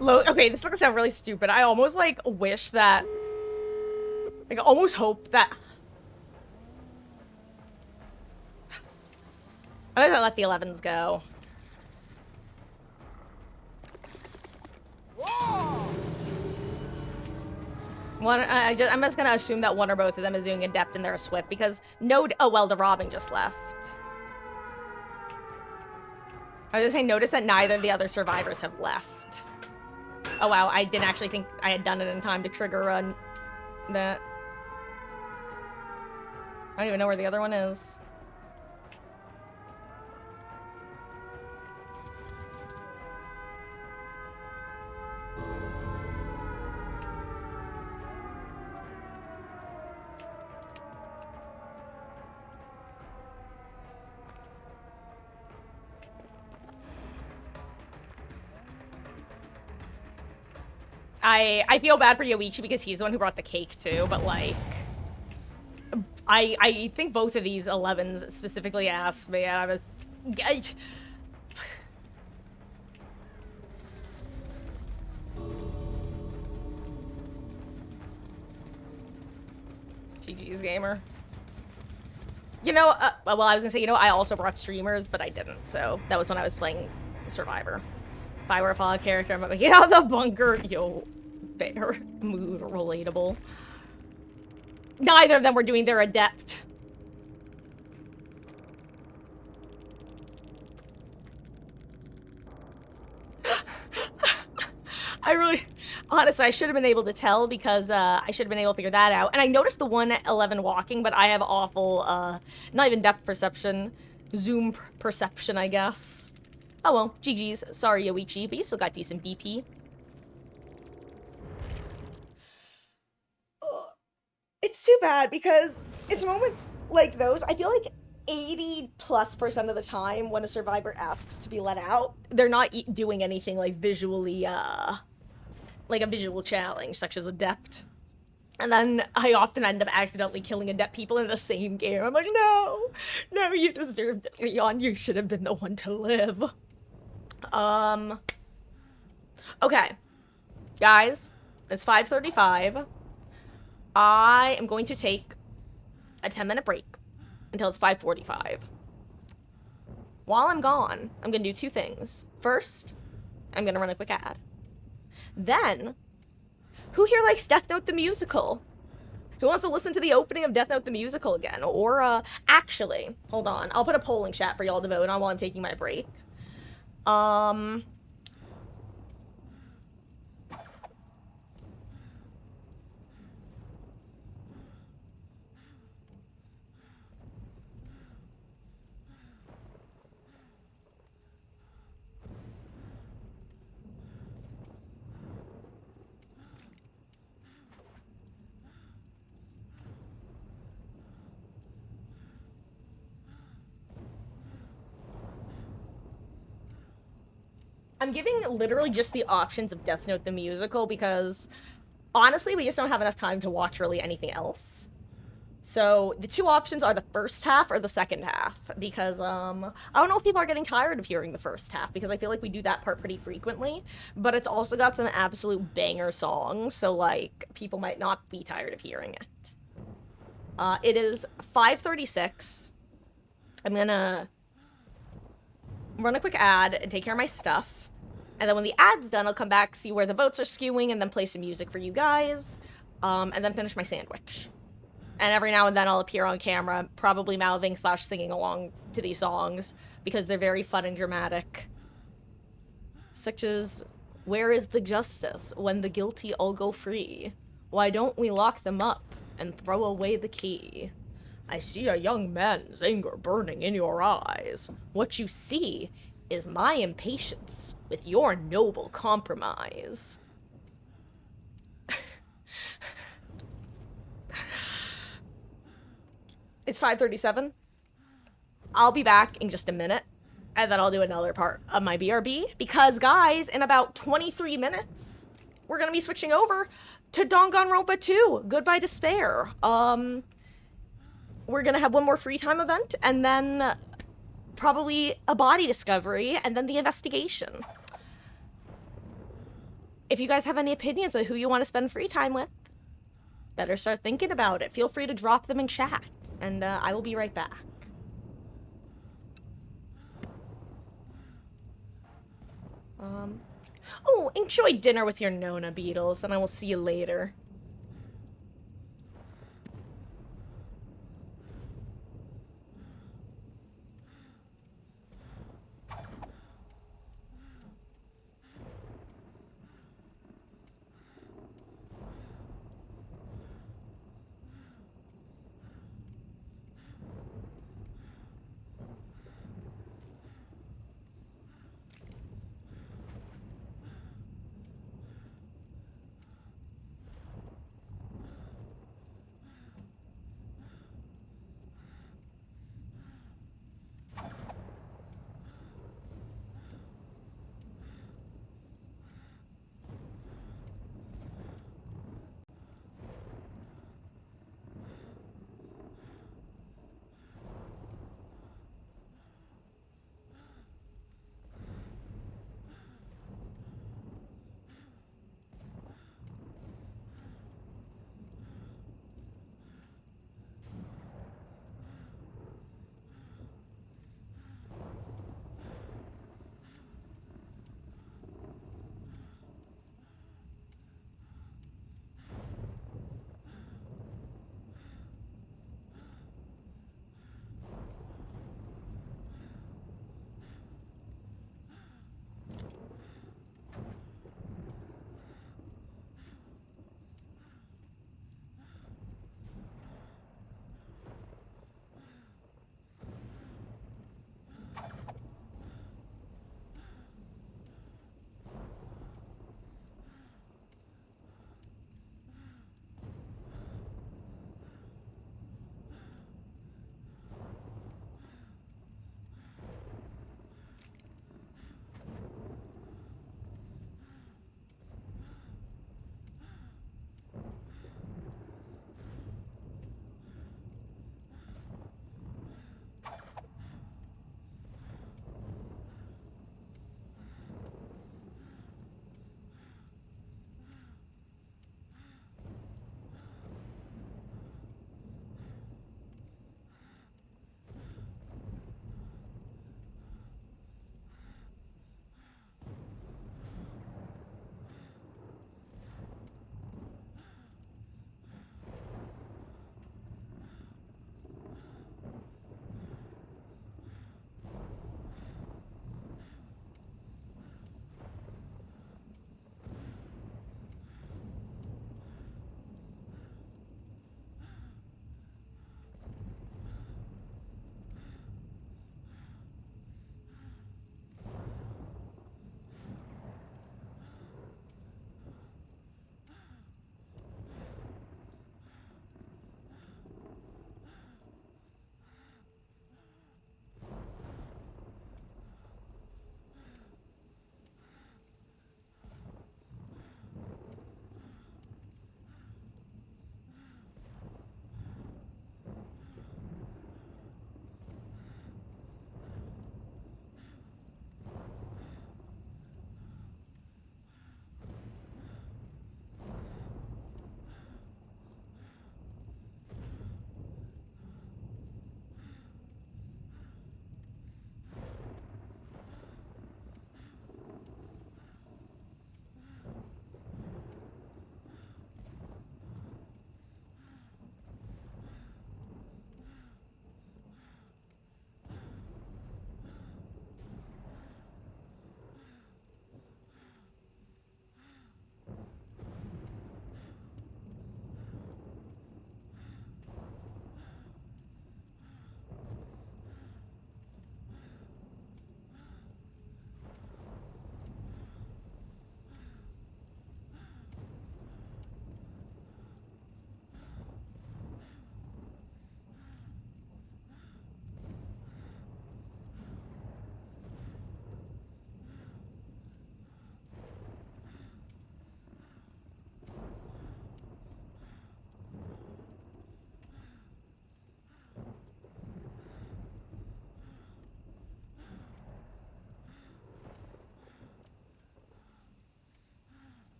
okay, this is gonna sound really stupid. I almost, like, wish that... Like, I almost hope that... I'm gonna let the 11s go. I'm just gonna assume that one or both of them is doing Adept and they're a Swift, because oh, well, the Robin just left. I was gonna say, notice that neither of the other survivors have left. Oh wow, I didn't actually think I had done it in time to trigger that. I don't even know where the other one is. I feel bad for Yoichi because he's the one who brought the cake too, but like... I think both of these 11s specifically asked me, and I was... GG's gamer. You know, well, I was gonna say, you know, I also brought streamers, but I didn't. So that was when I was playing Survivor. If I were a Fallout character, I'm like, get out of the bunker. Yo, fair. Mood relatable. Neither of them were doing their adept. I really, honestly, I should have been able to tell because I should have been able to figure that out. And I noticed the 111 walking, but I have awful, not even depth perception, zoom perception, I guess. Oh well, GG's. Sorry, Yoichi, but you still got decent BP. It's too bad because it's moments like those. I feel like 80+% of the time when a survivor asks to be let out, they're not doing anything like visually, like a visual challenge, such as Adept. And then I often end up accidentally killing Adept people in the same game. I'm like, no, no, you deserved it, Leon. You should have been the one to live. Okay. Guys, it's 5:35. I am going to take a 10-minute break until it's 5:45. While I'm gone, I'm gonna do two things. First, I'm gonna run a quick ad. Then, who here likes Death Note the musical? Who wants to listen to the opening of Death Note the musical again? Or, actually, hold on. I'll put a polling chat for y'all to vote on while I'm taking my break. I'm giving literally just the options of Death Note the musical because honestly, we just don't have enough time to watch really anything else. So the two options are the first half or the second half because I don't know if people are getting tired of hearing the first half because I feel like we do that part pretty frequently, but it's also got some absolute banger songs, so like people might not be tired of hearing it. It is 5:36. I'm gonna run a quick ad and take care of my stuff. And then when the ad's done, I'll come back, see where the votes are skewing, and then play some music for you guys. And then finish my sandwich. And every now and then I'll appear on camera, probably mouthing / singing along to these songs, because they're very fun and dramatic. Such as, where is the justice when the guilty all go free? Why don't we lock them up and throw away the key? I see a young man's anger burning in your eyes. What you see is my impatience with your noble compromise. It's 5:37. I'll be back in just a minute, and then I'll do another part of my BRB, because guys, in about 23 minutes, we're gonna be switching over to Danganronpa 2, Goodbye Despair. We're gonna have one more free time event, and then probably a body discovery, and then the investigation. If you guys have any opinions on who you want to spend free time with, better start thinking about it. Feel free to drop them in chat, and I will be right back. Oh, enjoy dinner with your Nona, Beatles, and I will see you later.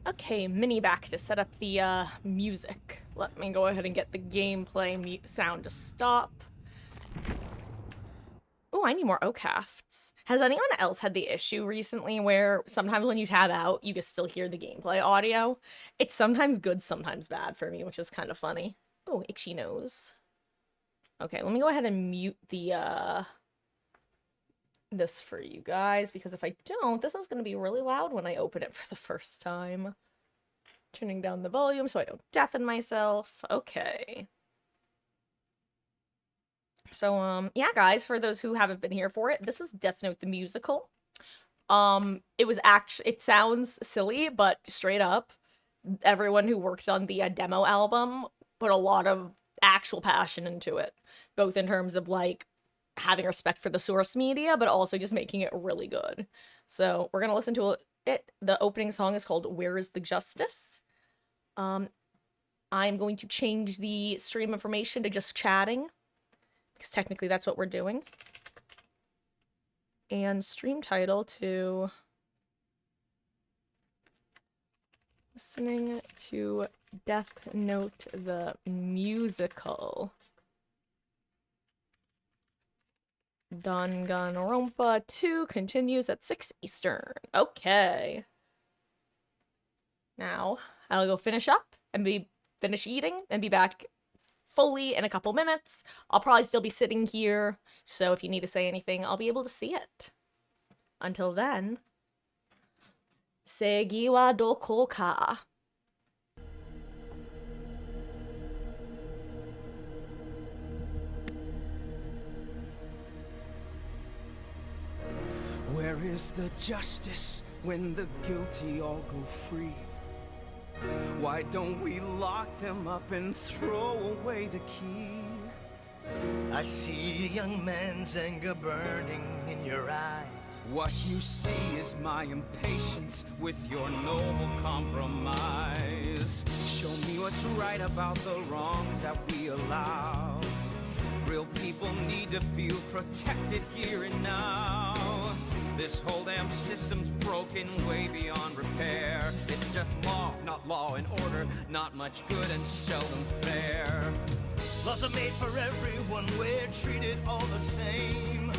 Okay, mini back to set up the music. Let me go ahead and get the gameplay sound to stop. Oh, I need more OCAFs. Has anyone else had the issue recently where sometimes when you tab out, you can still hear the gameplay audio? It's sometimes good, sometimes bad for me, which is kind of funny. Oh, itchy nose. Okay, let me go ahead and mute the, this for you guys, because if I don't, this is going to be really loud when I open it for the first time. Turning down the volume so I don't deafen myself. Okay. So, yeah, guys, for those who haven't been here for it, this is Death Note the musical. It sounds silly, but straight up, everyone who worked on the demo album put a lot of actual passion into it, both in terms of, like, having respect for the source media, but also just making it really good. So, we're gonna listen to it. The opening song is called Where is the Justice? I'm going to change the stream information to just chatting, because technically that's what we're doing. And stream title to listening to Death Note the musical. Danganronpa 2 continues at 6 Eastern. Okay. Now, I'll go finish up and finish eating and be back fully in a couple minutes. I'll probably still be sitting here, so if you need to say anything, I'll be able to see it. Until then, Seigi wa doko ka?
Where is the justice when the guilty all go free? Why don't we lock them up and throw away the key?
I see a young man's anger burning in your eyes.
What you see is my impatience with your noble compromise. Show me what's right about the wrongs that we allow. Real people need to feel protected here and now. This whole damn system's broken way beyond repair. It's just law, not law and order, not much good and seldom fair.
Laws are made for everyone, we're treated all the same.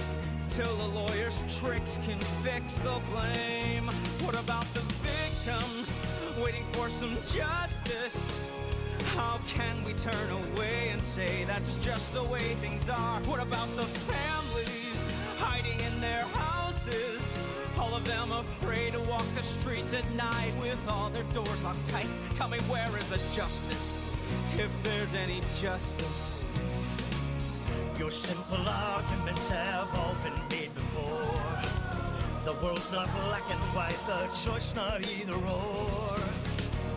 Till the lawyer's tricks can fix the blame. What about the victims waiting for some justice? How can we turn away and say that's just the way things are? What about the families hiding in their houses? All of them afraid to walk the streets at night with all their doors locked tight. Tell me, where is the justice, if there's any justice?
Your simple arguments have all been made before. The world's not black and white, the choice not either or.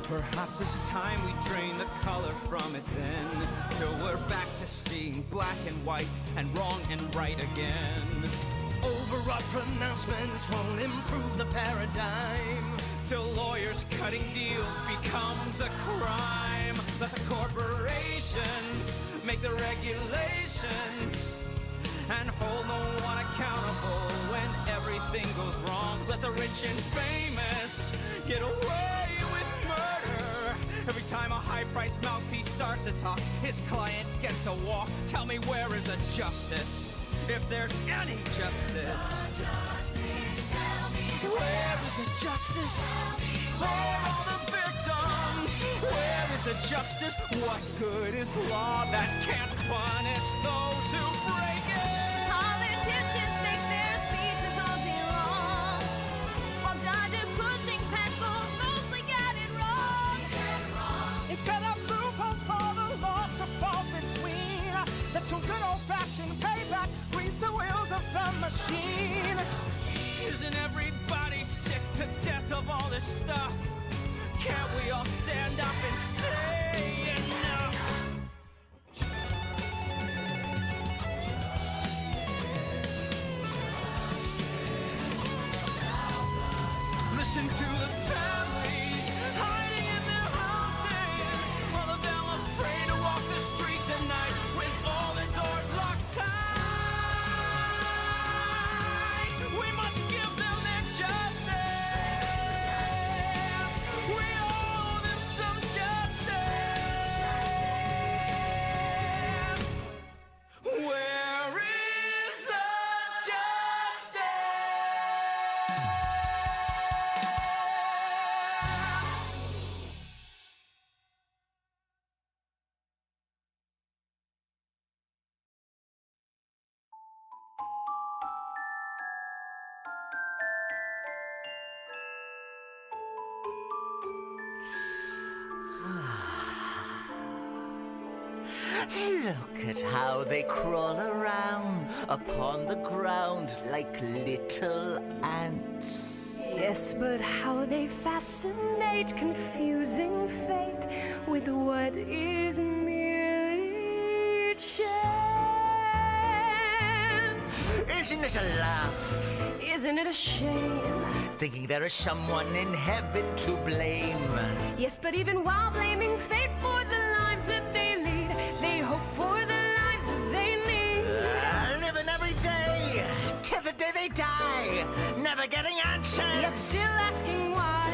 Perhaps it's time we drain the color from it then, till we're back to seeing black and white and wrong and right again.
Overwrought pronouncements won't improve the paradigm.
Till lawyers cutting deals becomes a crime. Let the corporations make the regulations and hold no one accountable when everything goes wrong. Let the rich and famous get away with murder. Every time a high-priced mouthpiece starts to talk, his client gets to walk. Tell me, where is the justice, if there's any justice? Where is the justice for all the victims? Where is the justice? What good is law that can't punish those who break it?
Politicians make their speeches all day long, while judges pushing pencils mostly get it wrong.
Instead of loopholes for the law to fall between, let some good old-fashioned payback grease the wheels of the machine.
Isn't everybody sick to death of all this stuff? Can't we all stand up and say enough?
Look at how they crawl around upon the ground like little ants.
Yes, but how they fascinate, confusing fate with what is merely chance.
Isn't it a laugh?
Isn't it a shame?
Thinking there is someone in heaven to blame.
Yes, but even while blaming fate for the lives that they lead, they hope for the lives that they need.
Living every day till the day they die, never getting answers.
Yet still asking why,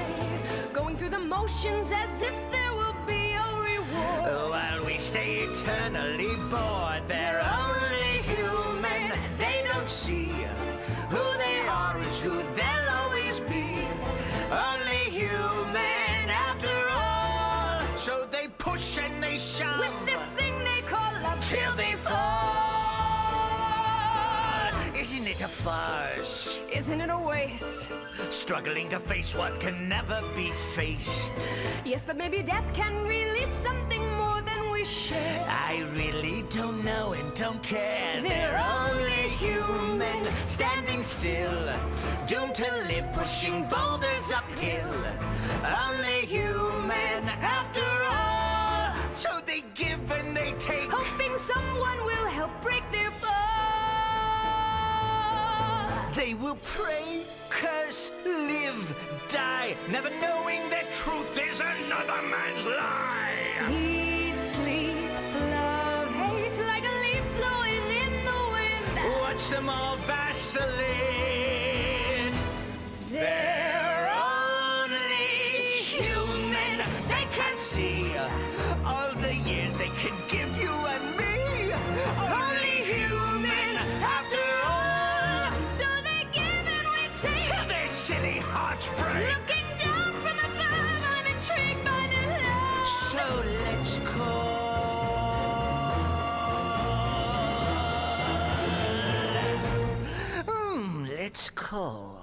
going through the motions as if there will be a reward.
While we stay eternally bored, they're only human. They don't see who they are is who they'll always be. Only human after all. So they push and they shove
With this thing they call love
till they fall. Isn't it a farce?
Isn't it a waste?
Struggling to face what can never be faced.
Yes, but maybe death can release something more than we share.
I really don't know and don't care. They're only human, standing still, doomed to live, pushing boulders uphill. Only human after all. So they give and they take,
Hoping someone will help break their fall.
they will pray, curse, live, die, never knowing that truth is another man's lie.
Eat, sleep, love, hate, like a leaf blowing in the wind.
Watch them all vacillate. They're only human. They can't see all the years they can give you and me. Only human after all.
So they give and we take.
Till their silly hearts break.
Looking down from above, I'm intrigued by their love.
So let's call. Let's call.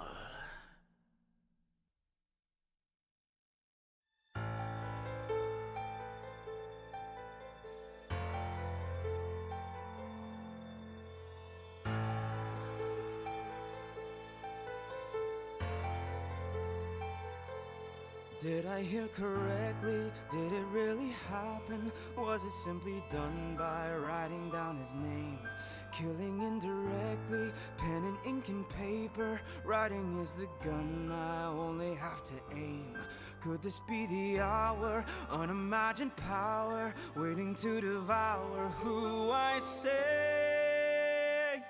Did I hear correctly? Did it really happen? Was it simply done by writing down his name? Killing indirectly, pen and ink and paper. Writing is the gun, I only have to aim. Could this be the hour? Unimagined power, waiting to devour who I say.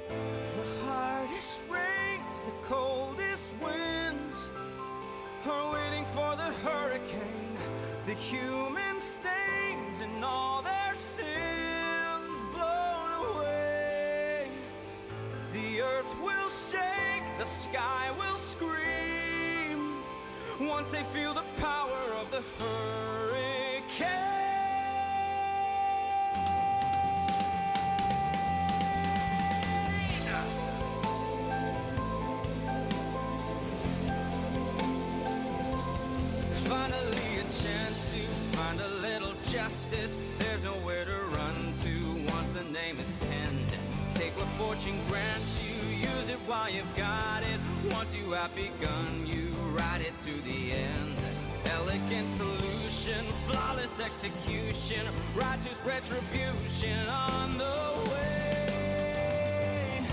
The hardest rains, the coldest winds are waiting for the hurricane. The human stains and all their sins blown away. The earth will shake, the sky will scream once they feel the power of the hurricane. Finally a chance to find a little justice. There's nowhere to run to once the name is penned. Take what fortune grants you, use it while you've got it. Once you have begun, you ride it to the end. Elegant solution, flawless execution, righteous retribution on the way.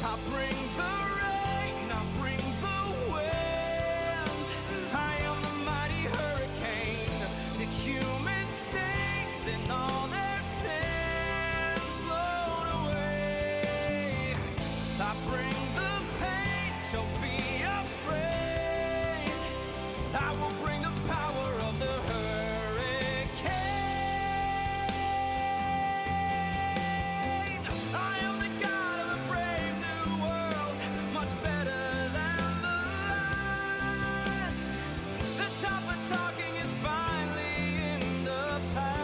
I'll bring the rain, I'll bring the wind. I am the mighty hurricane, the human stains and all their sins blown away. I bring the pain, so be afraid. I will bring the power of the hurricane. I am the god of a brave new world, much better than the last. The top of talking is finally in the past.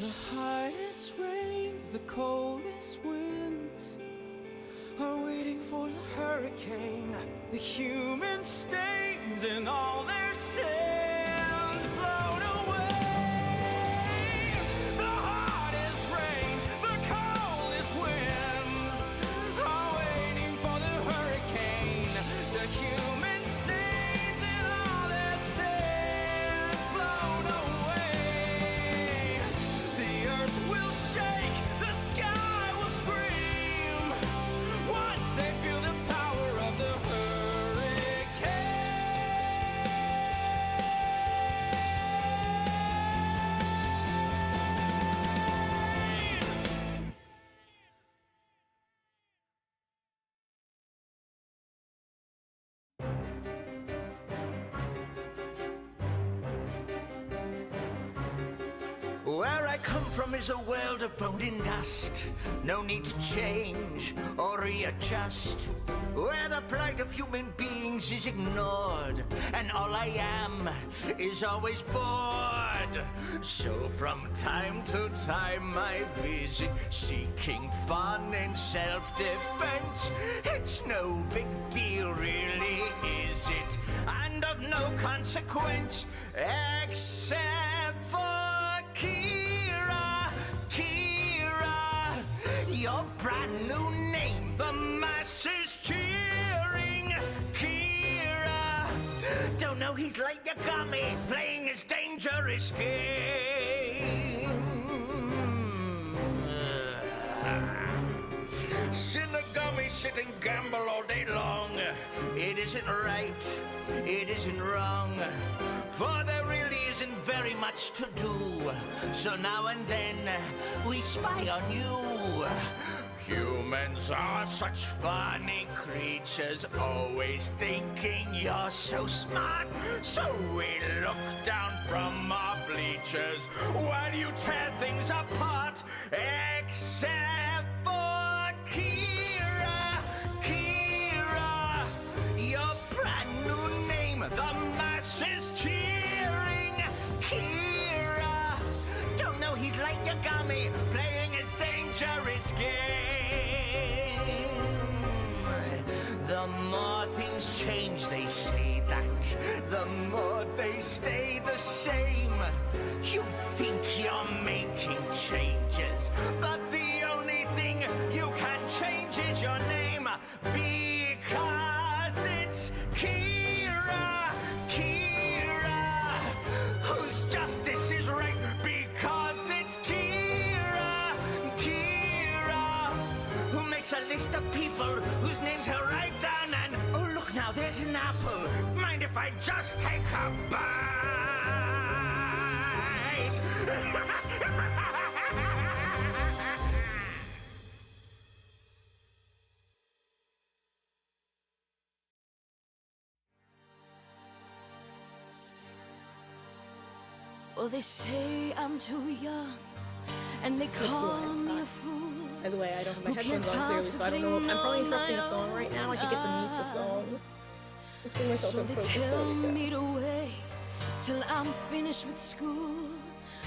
The hardest rains, the coldest winds are waiting for the hurricane. The human stains and all their sins
Where I come from is a world of bone and dust. No need to change or readjust. Where the plight of human beings is ignored, and all I am is always bored. So from time to time I visit, seeking fun and self-defense. It's no big deal, really, is it? And of no consequence, except for Kira, your brand new name, the masses cheering. Kira, don't know he's like Yagami, playing his dangerous game. Shinigami sit and gamble all day long. It isn't right, it isn't wrong, for there really isn't very much to do. So now and then we spy on you. Humans are such funny creatures, always thinking you're so smart. So we look down from our bleachers while you tear things apart. Except for Kira, your brand new name, the masses cheering. Kira, don't know he's like Yagami, playing his dangerous game. The more things change, they say that, the more they stay the same. You think you're making changes, but the only thing you can change is your name, because it's Kira, whose justice is right, because it's Kira, who makes a list of people whose names he'll write down and, oh look now, there's an apple. Mind if I just take a bite?
Well, they say I'm too young, and they call me a fool.
By the way, I don't have my
Who
headphones
can't
on clearly, so I don't know. I'm probably
possibly
interrupting a
know
song right now. I think it's a Misa song. Let's bring myself
So
in
they
focus. There
tell
we go.
me to wait till I'm finished with school.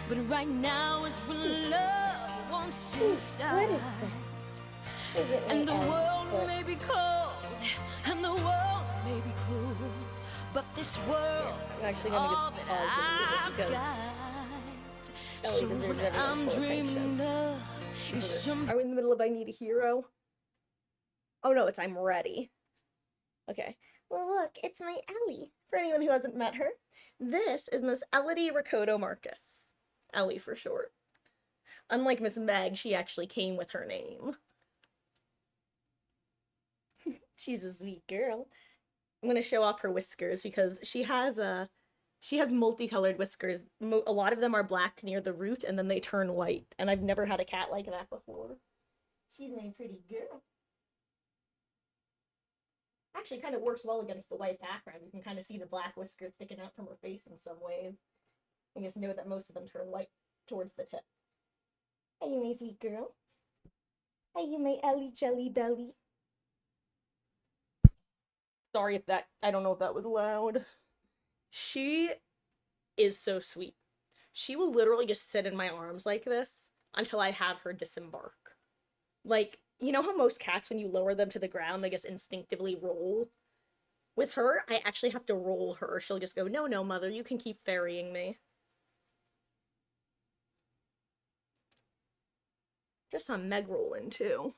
But right now is when love wants to start.
What is this? Is it
And the
my
world
foot?
may be cold, and the world may be cruel, but this world
I'm
is
actually gonna just
all
pause
that
the music
I've
because
got.
Ellie
So
deserves
what
everyone's
I'm
full
dreaming
attention.
of is some
Are we in the middle of I Need a Hero? Oh no, it's I'm Ready. Okay. Well, look, it's my Ellie. For anyone who hasn't met her, this is Miss Elodie Ricoto Marcus. Ellie for short. Unlike Miss Meg, she actually came with her name. She's a sweet girl. I'm gonna show off her whiskers because she has multicolored whiskers. A lot of them are black near the root and then they turn white. And I've never had a cat like that before. She's my pretty girl. Actually kind of works well against the white background. You can kind of see the black whiskers sticking out from her face in some ways. I just know that most of them turn white towards the tip. Are you my sweet girl? Are you my Ellie Jelly Belly? Sorry if that, I don't know if that was loud. She is so sweet. She will literally just sit in my arms like this until I have her disembark. Like, you know how most cats, when you lower them to the ground, they just instinctively roll? With her, I actually have to roll her. She'll just go, no, mother, you can keep ferrying me. Just saw Meg rolling, too.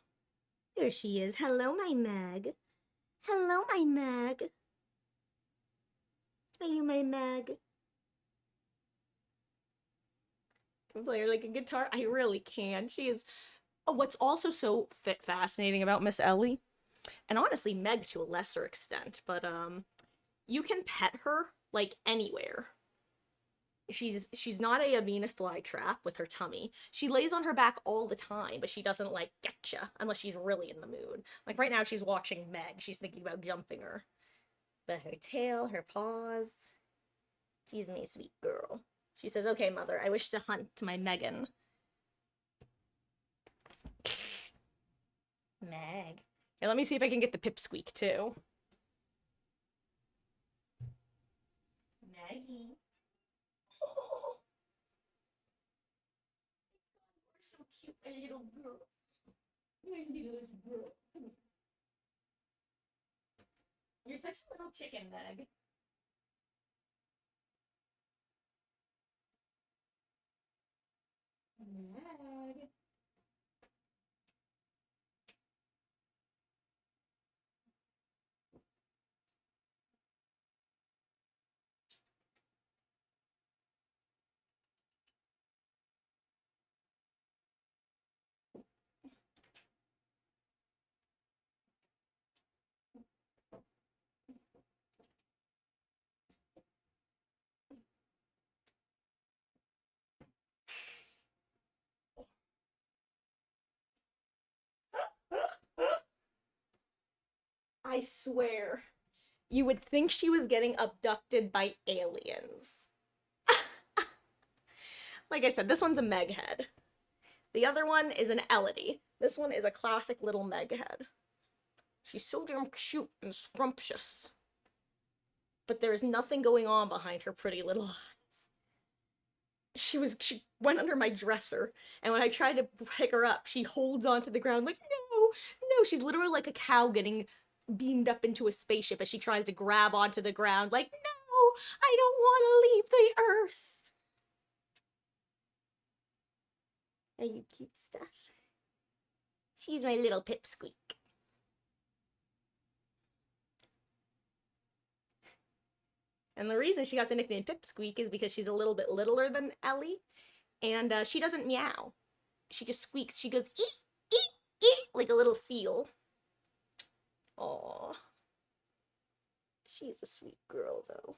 There she is. Hello, my Meg. Hello, my Meg. Are you my Meg? Can play her like a guitar? I really can. She is... Oh, what's also so fascinating about Miss Ellie, and honestly Meg to a lesser extent, but you can pet her like anywhere. She's not a Venus flytrap with her tummy. She lays on her back all the time, but she doesn't like getcha unless she's really in the mood. Like right now she's watching Meg. She's thinking about jumping her. But her tail, her paws. She's my sweet girl. She says, okay, mother, I wish to hunt my Megan. Meg. Yeah, let me see if I can get the pipsqueak, too. Maggie. Oh, you're so cute, my little girl. My little girl. Come here. You're such a little chicken, Meg. Meg. I swear, you would think she was getting abducted by aliens. Like I said, this one's a Meg head. The other one is an Elodie. This one is a classic little Meg head. She's so damn cute and scrumptious. But there is nothing going on behind her pretty little eyes. She went under my dresser, and when I tried to pick her up, she holds onto the ground like, no, no. She's literally like a cow getting beamed up into a spaceship as she tries to grab onto the ground, like, no, I don't want to leave the earth. Are you cute stuff? She's my little pipsqueak. And the reason she got the nickname Pipsqueak is because she's a little bit littler than Ellie, and she doesn't meow. She just squeaks. She goes, eek, eek, eek, like a little seal. Aww. She's a sweet girl, though.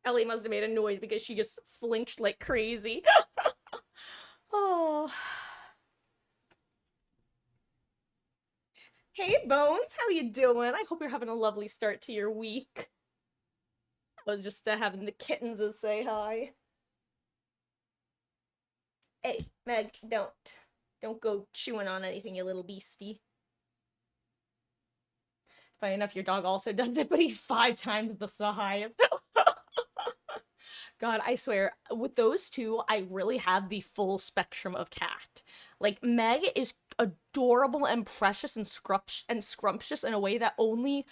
Ellie must have made a noise because she just flinched like crazy. Oh. Hey, Bones, how you doing? I hope you're having a lovely start to your week. I was just having the kittens say hi. Hey, Meg, don't go chewing on anything, you little beastie. Funny enough, your dog also does it, but he's 5 times the size. God, I swear, with those two, I really have the full spectrum of cat. Like, Meg is adorable and precious and scrumptious in a way that only,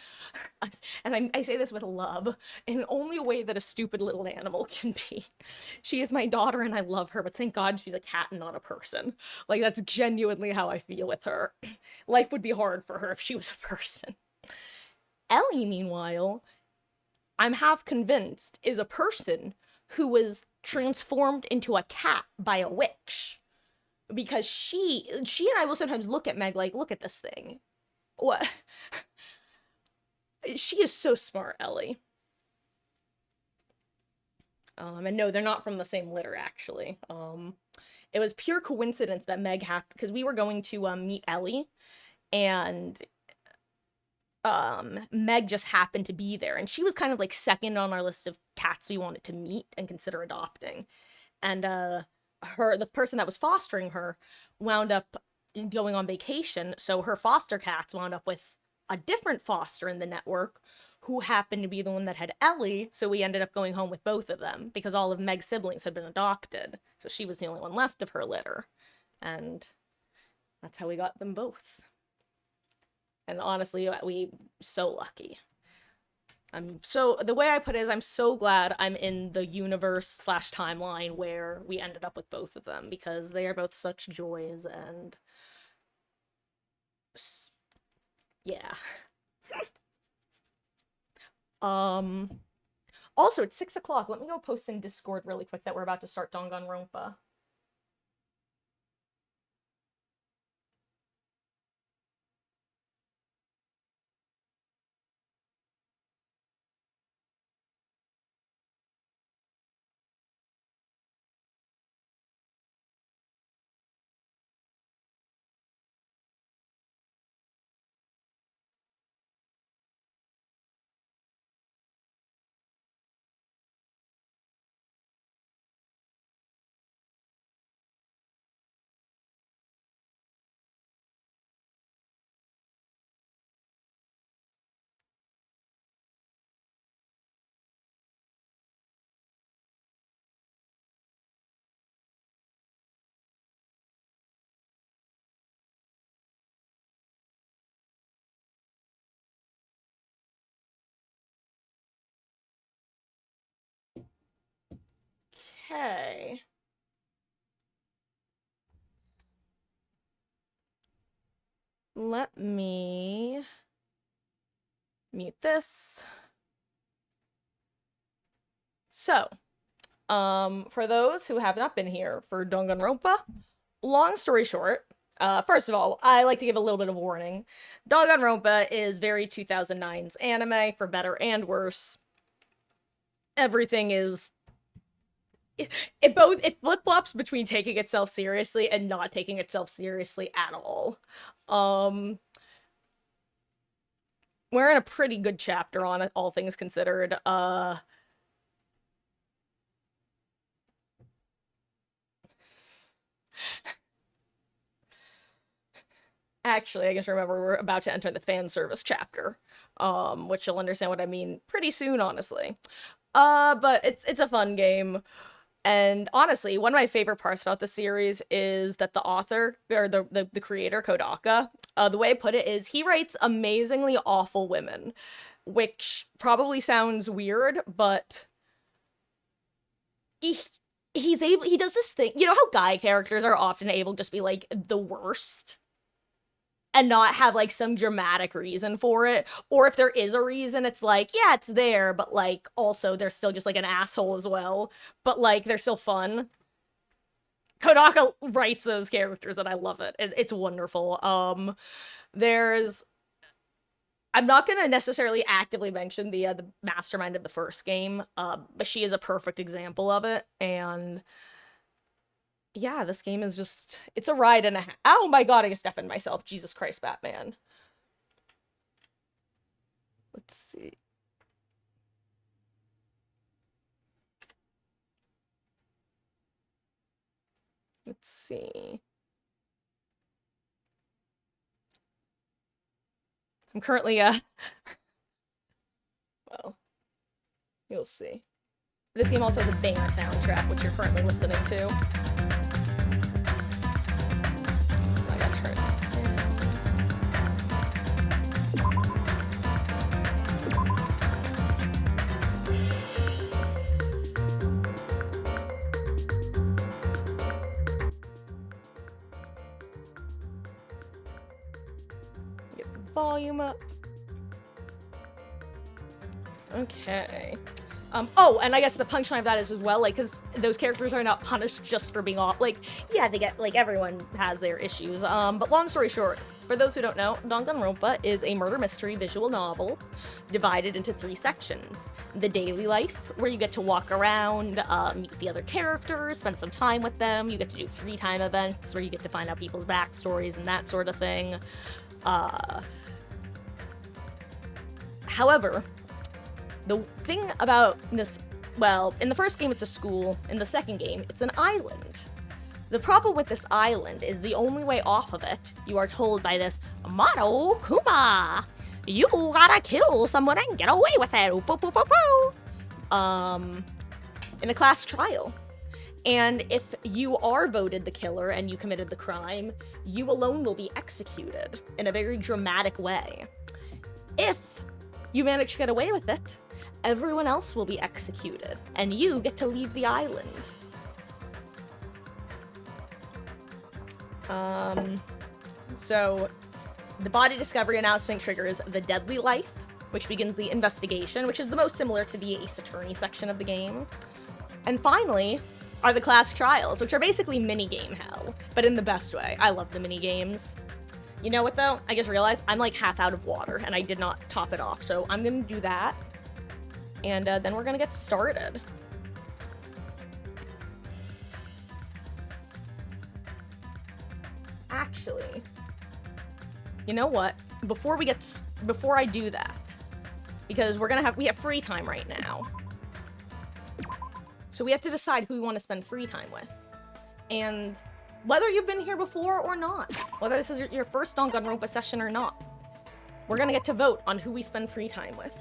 and I say this with love, in only a way that a stupid little animal can be. She is my daughter and I love her, but thank God she's a cat and not a person. Like, that's genuinely how I feel with her. Life would be hard for her if she was a person. Ellie, meanwhile, I'm half convinced, is a person who was transformed into a cat by a witch. Because she and I will sometimes look at Meg like, look at this thing. What? She is so smart, Ellie. And no, they're not from the same litter, actually. It was pure coincidence that Meg happened, because we were going to meet Ellie, and Meg just happened to be there, and she was kind of like second on our list of cats we wanted to meet and consider adopting. And the person that was fostering her wound up going on vacation, so her foster cats wound up with a different foster in the network who happened to be the one that had Ellie, so we ended up going home with both of them because all of Meg's siblings had been adopted, so she was the only one left of her litter, and that's how we got them both. And honestly, we so lucky. The way I put it is, I'm so glad I'm in the universe / timeline where we ended up with both of them, because they are both such joys, and yeah. Also, it's 6 o'clock. Let me go post in Discord really quick that we're about to start Danganronpa. Okay. Let me mute this. So, for those who have not been here for Danganronpa, long story short, first of all, I like to give a little bit of warning. Danganronpa is very 2009's anime, for better and worse. Everything is... It flip-flops between taking itself seriously and not taking itself seriously at all. We're in a pretty good chapter on it, all things considered. Actually, I just remember we're about to enter the fan service chapter, which you'll understand what I mean pretty soon, honestly. But it's a fun game. And honestly, one of my favorite parts about the series is that the author, or the creator, Kodaka, the way I put it is he writes amazingly awful women, which probably sounds weird, but he does this thing. You know how guy characters are often able to just be like the worst? And not have, like, some dramatic reason for it. Or if there is a reason, it's like, yeah, it's there, but, like, also they're still just, like, an asshole as well. But, like, they're still fun. Kodaka writes those characters, and I love it. It's wonderful. I'm not gonna necessarily actively mention the mastermind of the first game, but she is a perfect example of it, and... yeah, this game is just... it's a ride and a half. Oh my god, I just deafened myself. Jesus Christ, Batman. Let's see. Let's see. I'm currently, well, you'll see. This game also has a banger soundtrack, which you're currently listening to. I gotta turn it down. Get the volume up. Okay. Oh, and I guess the punchline of that is as well, like, because those characters are not punished just for being off. Like, yeah, they get, like, everyone has their issues. But long story short, for those who don't know, Danganronpa is a murder mystery visual novel divided into 3 sections. The daily life, where you get to walk around, meet the other characters, spend some time with them. You get to do free time events, where you get to find out people's backstories and that sort of thing. However, the thing about this, well, in the first game it's a school, in the second game it's an island. The problem with this island is the only way off of it, you are told by this Mato Kuma, you gotta kill someone and get away with it, ooh, boo, boo, boo, boo. In a class trial. And if you are voted the killer and you committed the crime, you alone will be executed in a very dramatic way. If you manage to get away with it, everyone else will be executed, and you get to leave the island. So, the body discovery announcement triggers the deadly life, which begins the investigation, which is the most similar to the Ace Attorney section of the game. And finally, are the class trials, which are basically minigame hell, but in the best way. I love the minigames. You know what, though? I just realized I'm, like, half out of water, and I did not top it off, so I'm gonna do that. And then we're gonna get started. Actually, you know what? Before I do that, because we have free time right now. So we have to decide who we want to spend free time with. And whether you've been here before or not, whether this is your first Danganronpa session or not, we're gonna get to vote on who we spend free time with.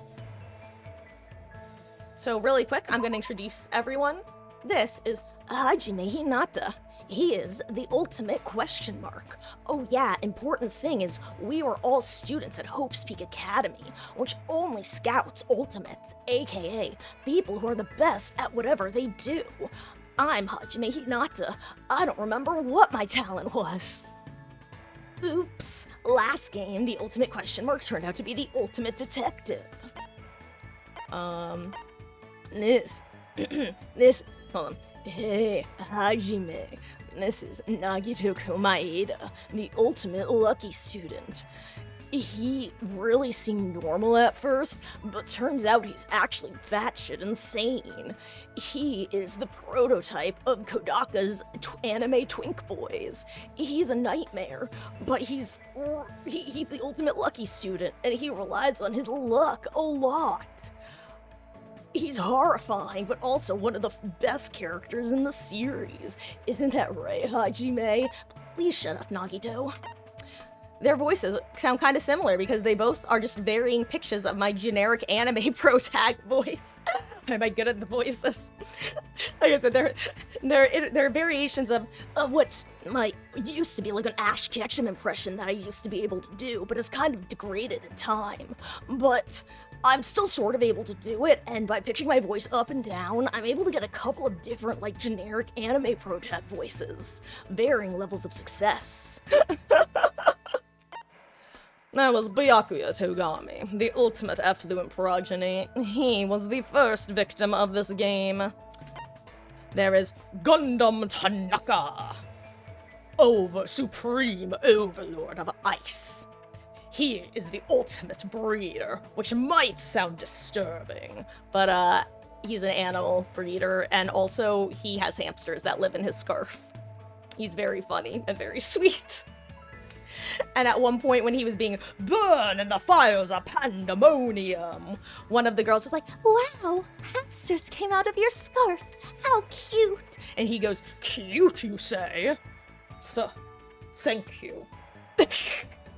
So really quick, I'm gonna introduce everyone. This is Hajime Hinata. He is the ultimate question mark. Oh yeah, important thing is we are all students at Hope's Peak Academy, which only scouts ultimates, aka people who are the best at whatever they do. I'm Hajime Hinata. I don't remember what my talent was. Oops. Last game, the ultimate question mark turned out to be the ultimate detective. This, hold on. Hey, Hajime. This is Nagito Maeda, the ultimate lucky student. He really seemed normal at first, but turns out he's actually batshit insane. He is the prototype of Kodaka's anime twink boys. He's a nightmare, but he's the ultimate lucky student, and he relies on his luck a lot. He's horrifying, but also one of the best characters in the series. Isn't that right, Hajime? Please shut up, Nagito. Their voices sound kind of similar because they both are just varying pitches of my generic anime protag voice. Am I good at the voices? Like I said, they're variations of what my used to be like an Ash Ketchum impression that I used to be able to do, but it's kind of degraded in time. But I'm still sort of able to do it, and by pitching my voice up and down, I'm able to get a couple of different, like, generic anime protag voices. Varying levels of success. That was Byakuya Togami, the ultimate effluent progeny. He was the first victim of this game. There is Gundam Tanaka, supreme overlord of ice. He is the ultimate breeder, which might sound disturbing, but he's an animal breeder, and also he has hamsters that live in his scarf. He's very funny and very sweet. And at one point when he was being burned in the fires of pandemonium, one of the girls was like, "Wow, hamsters came out of your scarf. How cute." And he goes, "Cute, you say? Thank you."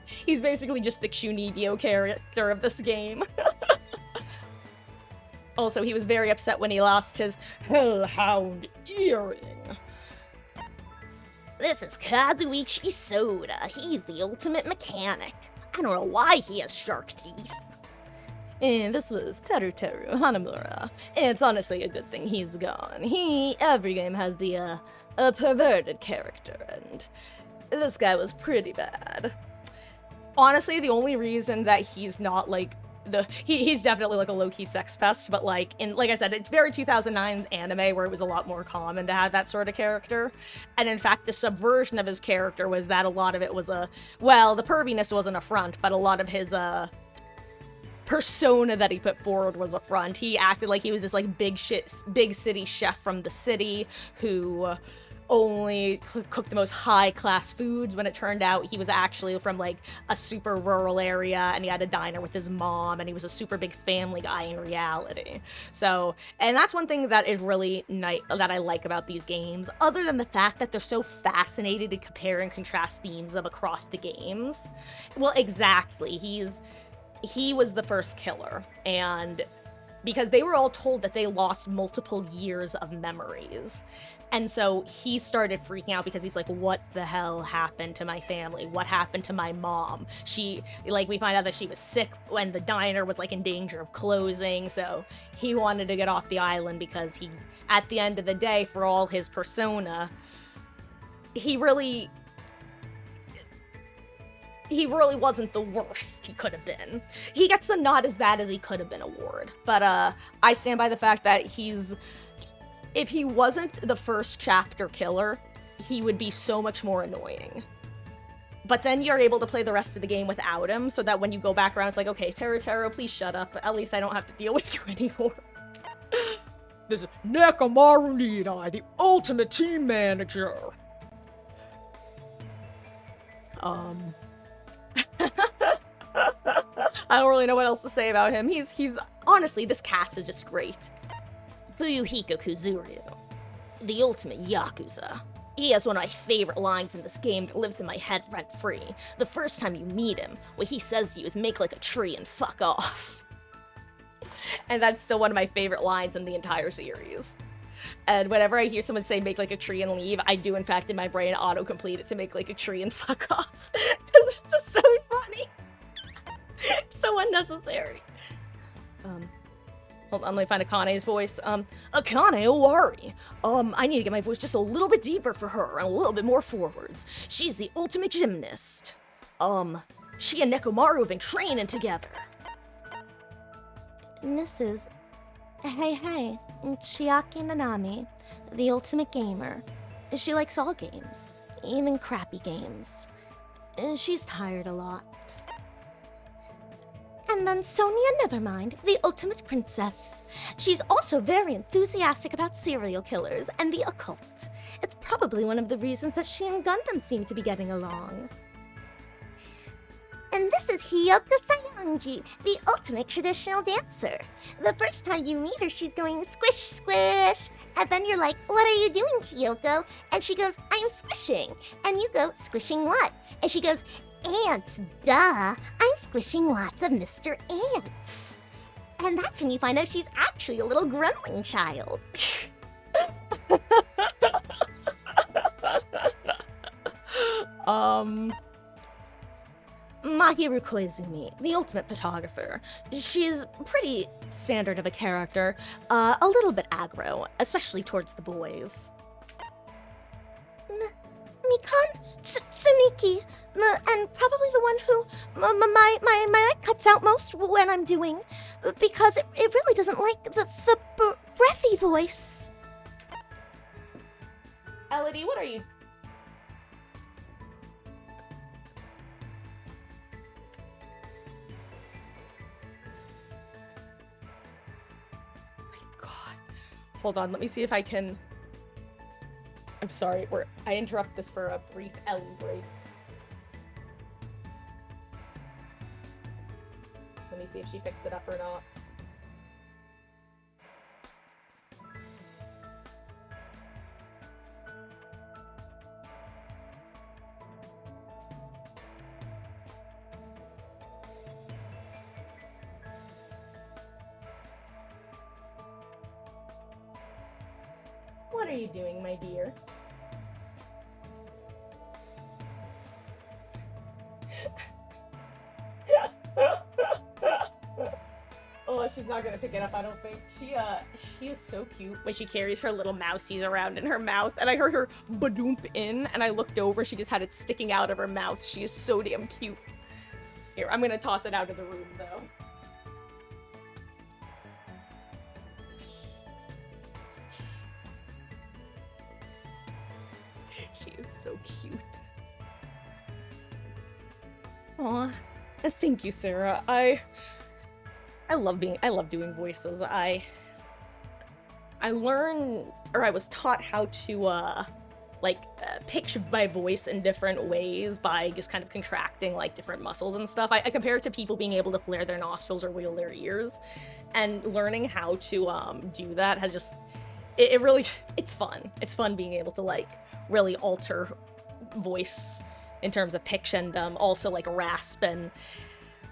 He's basically just the Chunibyo character of this game. Also, he was very upset when he lost his Hellhound earring. This is Kazuichi Soda. He's the ultimate mechanic. I don't know why he has shark teeth. And this was Teruteru Hanamura. It's honestly a good thing he's gone. Every game has a perverted character, and this guy was pretty bad. Honestly, the only reason that he's not, like, he's definitely like a low-key sex pest, but like I said, it's very 2009 anime where it was a lot more common to have that sort of character. And in fact, the subversion of his character was that a lot of it was the perviness wasn't a front, but a lot of his persona that he put forward was a front. He acted like he was this like big city chef from the city who only cooked the most high-class foods, when it turned out he was actually from like a super rural area, and he had a diner with his mom, and he was a super big family guy in reality. So, and that's one thing that is really nice that I like about these games, other than the fact that they're so fascinated to compare and contrast themes of across the games. Well, exactly. He was the first killer, and because they were all told that they lost multiple years of memories. And so he started freaking out because he's like, what the hell happened to my family? What happened to my mom? We find out that she was sick when the diner was like in danger of closing. So he wanted to get off the island because at the end of the day, for all his persona, he really wasn't the worst he could have been. He gets the not as bad as he could have been award. But I stand by the fact that if he wasn't the first chapter killer, he would be so much more annoying. But then you're able to play the rest of the game without him, so that when you go back around, it's like, okay, Teru, please shut up. At least I don't have to deal with you anymore. This is Nekamaru Nidai, the ultimate team manager. I don't really know what else to say about him. He's honestly, this cast is just great. Fuyuhiko Kuzuryu, the ultimate Yakuza. He has one of my favorite lines in this game that lives in my head rent-free. The first time you meet him, what he says to you is make like a tree and fuck off. And that's still one of my favorite lines in the entire series. And whenever I hear someone say make like a tree and leave, I do in fact in my brain auto-complete it to make like a tree and fuck off. Because it's just so funny. It's so unnecessary. Hold on, let me find Akane's voice. Akane Owari. I need to get my voice just a little bit deeper for her and a little bit more forwards. She's the ultimate gymnast. She and Nekomaru have been training together.
This is... Hey, Chiaki Nanami, the ultimate gamer. She likes all games, even crappy games. She's tired a lot. And then Sonia Nevermind, the ultimate princess. She's also very enthusiastic about serial killers and the occult. It's probably one of the reasons that she and Gundam seem to be getting along. And this is Hiyoko Sayonji, the ultimate traditional dancer. The first time you meet her, she's going squish, squish. And then you're like, what are you doing, Hiyoko? And she goes, I'm squishing. And you go, squishing what? And she goes, ants, duh. I'm squishing lots of Mr. Ants. And that's when you find out she's actually a little gremlin child. Mahiru Koizumi, the ultimate photographer. She's pretty standard of a character, a little bit aggro, especially towards the boys. Mikan Tsumiki, and probably the one who my eye cuts out most when I'm doing, because it really doesn't like the breathy voice.
Elodie, what are you... Hold on, let me see if I can... I'm sorry, I interrupt this for a brief Ellie break. Let me see if she picks it up or not. What are you doing, my dear? Oh, she's not gonna pick it up, I don't think. She is so cute when she carries her little mousies around in her mouth, and I heard her badoomp in, and I looked over, she just had it sticking out of her mouth. She is so damn cute. Here, I'm gonna toss it out of the room, though. She is so cute. Aw, thank you, Sarah. I love doing voices. I was taught how to pitch my voice in different ways by just kind of contracting like different muscles and stuff. I compare it to people being able to flare their nostrils or wiggle their ears, and learning how to do that has just it's fun. It's fun being able to like really alter voice in terms of pitch and also like rasp, and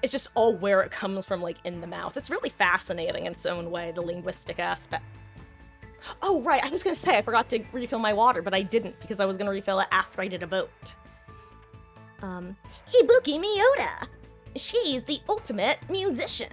it's just all where it comes from, like in the mouth. It's really fascinating in its own way, the linguistic aspect. Oh right, I was gonna say I forgot to refill my water, but I didn't because I was gonna refill it after I did a vote. Ibuki Miyota. She's the ultimate musician.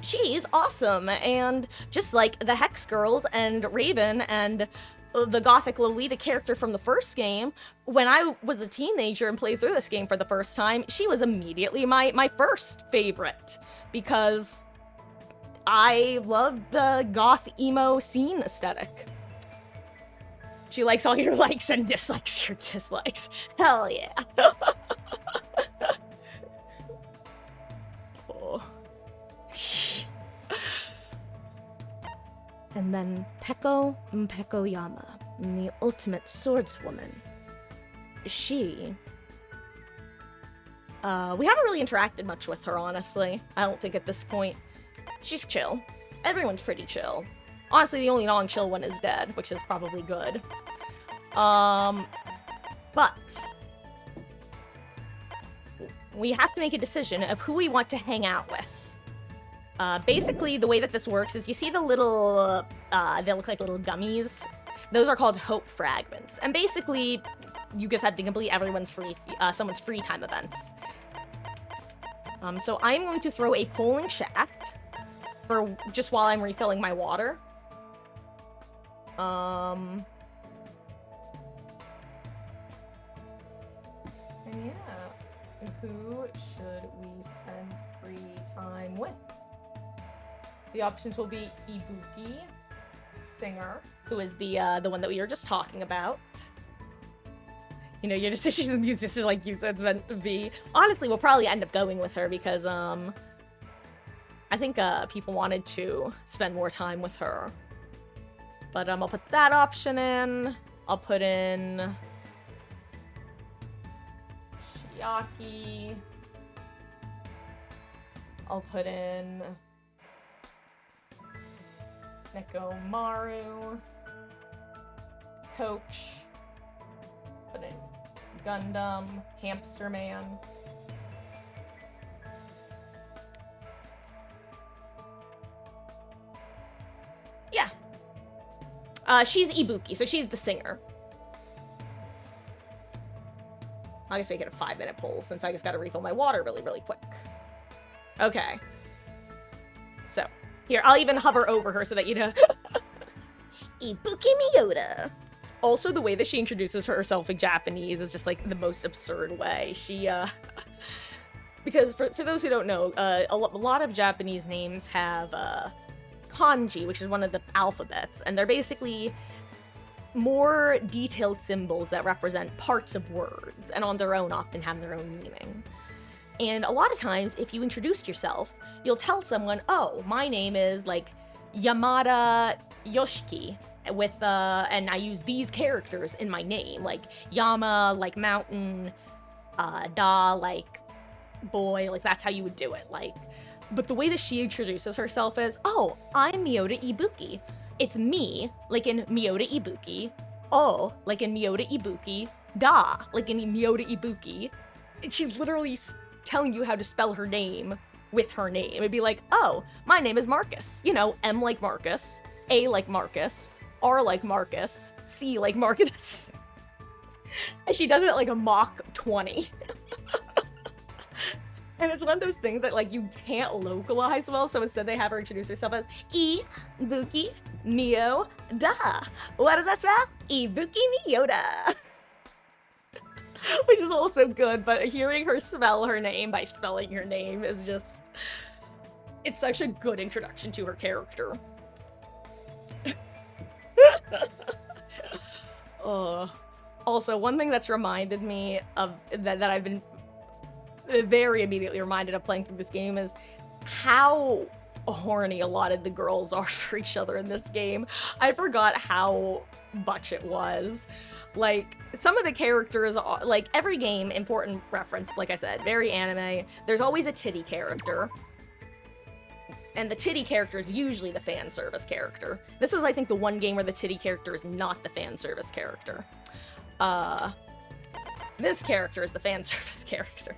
She's awesome, and just like the Hex Girls and Raven and the Gothic Lolita character from the first game, when I was a teenager and played through this game for the first time, she was immediately my first favorite, because I love the goth emo scene aesthetic. She likes all your likes and dislikes your dislikes. Hell yeah. Oh. And then Peko Yama, the ultimate swordswoman. She... we haven't really interacted much with her, honestly. I don't think at this point. She's chill. Everyone's pretty chill. Honestly, the only non-chill one is dead, which is probably good. But... we have to make a decision of who we want to hang out with. Basically, the way that this works is you see the little, they look like little gummies. Those are called hope fragments. And basically, you just have to complete everyone's someone's free time events. So I'm going to throw a poll in chat. for just while I'm refilling my water. And yeah, who should we spend free time with? The options will be Ibuki, Singer, who is the one that we were just talking about. You know, your decision the musician, like you said, it's meant to be. Honestly, we'll probably end up going with her because I think people wanted to spend more time with her. But I'll put that option in. I'll put in Shiaki. I'll put in Nekomaru. Coach. Put in Gundam. Hamster Man. Yeah. She's Ibuki, so she's the singer. I'll just make it a 5-minute poll since I just gotta refill my water really, really quick. Okay. So, here, I'll even hover over her so that you know. Ibuki Miyota. Also, the way that she introduces herself in Japanese is just like the most absurd way. She, because for those who don't know, a lot of Japanese names have, kanji, which is one of the alphabets, and they're basically more detailed symbols that represent parts of words, and on their own often have their own meaning. And a lot of times, if you introduce yourself, you'll tell someone, oh, my name is, like, Yamada Yoshiki, with, and I use these characters in my name, like, Yama, like mountain, Da, like, boy, like, that's how you would do it, like. But the way that she introduces herself is, oh, I'm Miyota Ibuki. It's me, like in Miyota Ibuki. Oh, like in Miyota Ibuki. Da, like in Miyota Ibuki. And she's literally telling you how to spell her name with her name. It'd be like, oh, my name is Marcus. You know, M like Marcus, A like Marcus, R like Marcus, C like Marcus. And she does it at like a Mach 20. And it's one of those things that, like, you can't localize well, so instead they have her introduce herself as Ibuki Mio Da. What does that spell? Ibuki Miyota. Which is also good, but hearing her spell her name by spelling her name is just... It's such a good introduction to her character. Also, one thing that's reminded me of that I've been very immediately reminded of playing through this game is how horny a lot of the girls are for each other in this game. I forgot how much it was. Like, some of the characters, like, every game, important reference, like I said, very anime, there's always a titty character. And the titty character is usually the fan service character. This is, I think, the one game where the titty character is not the fan service character. This character is the fan service character.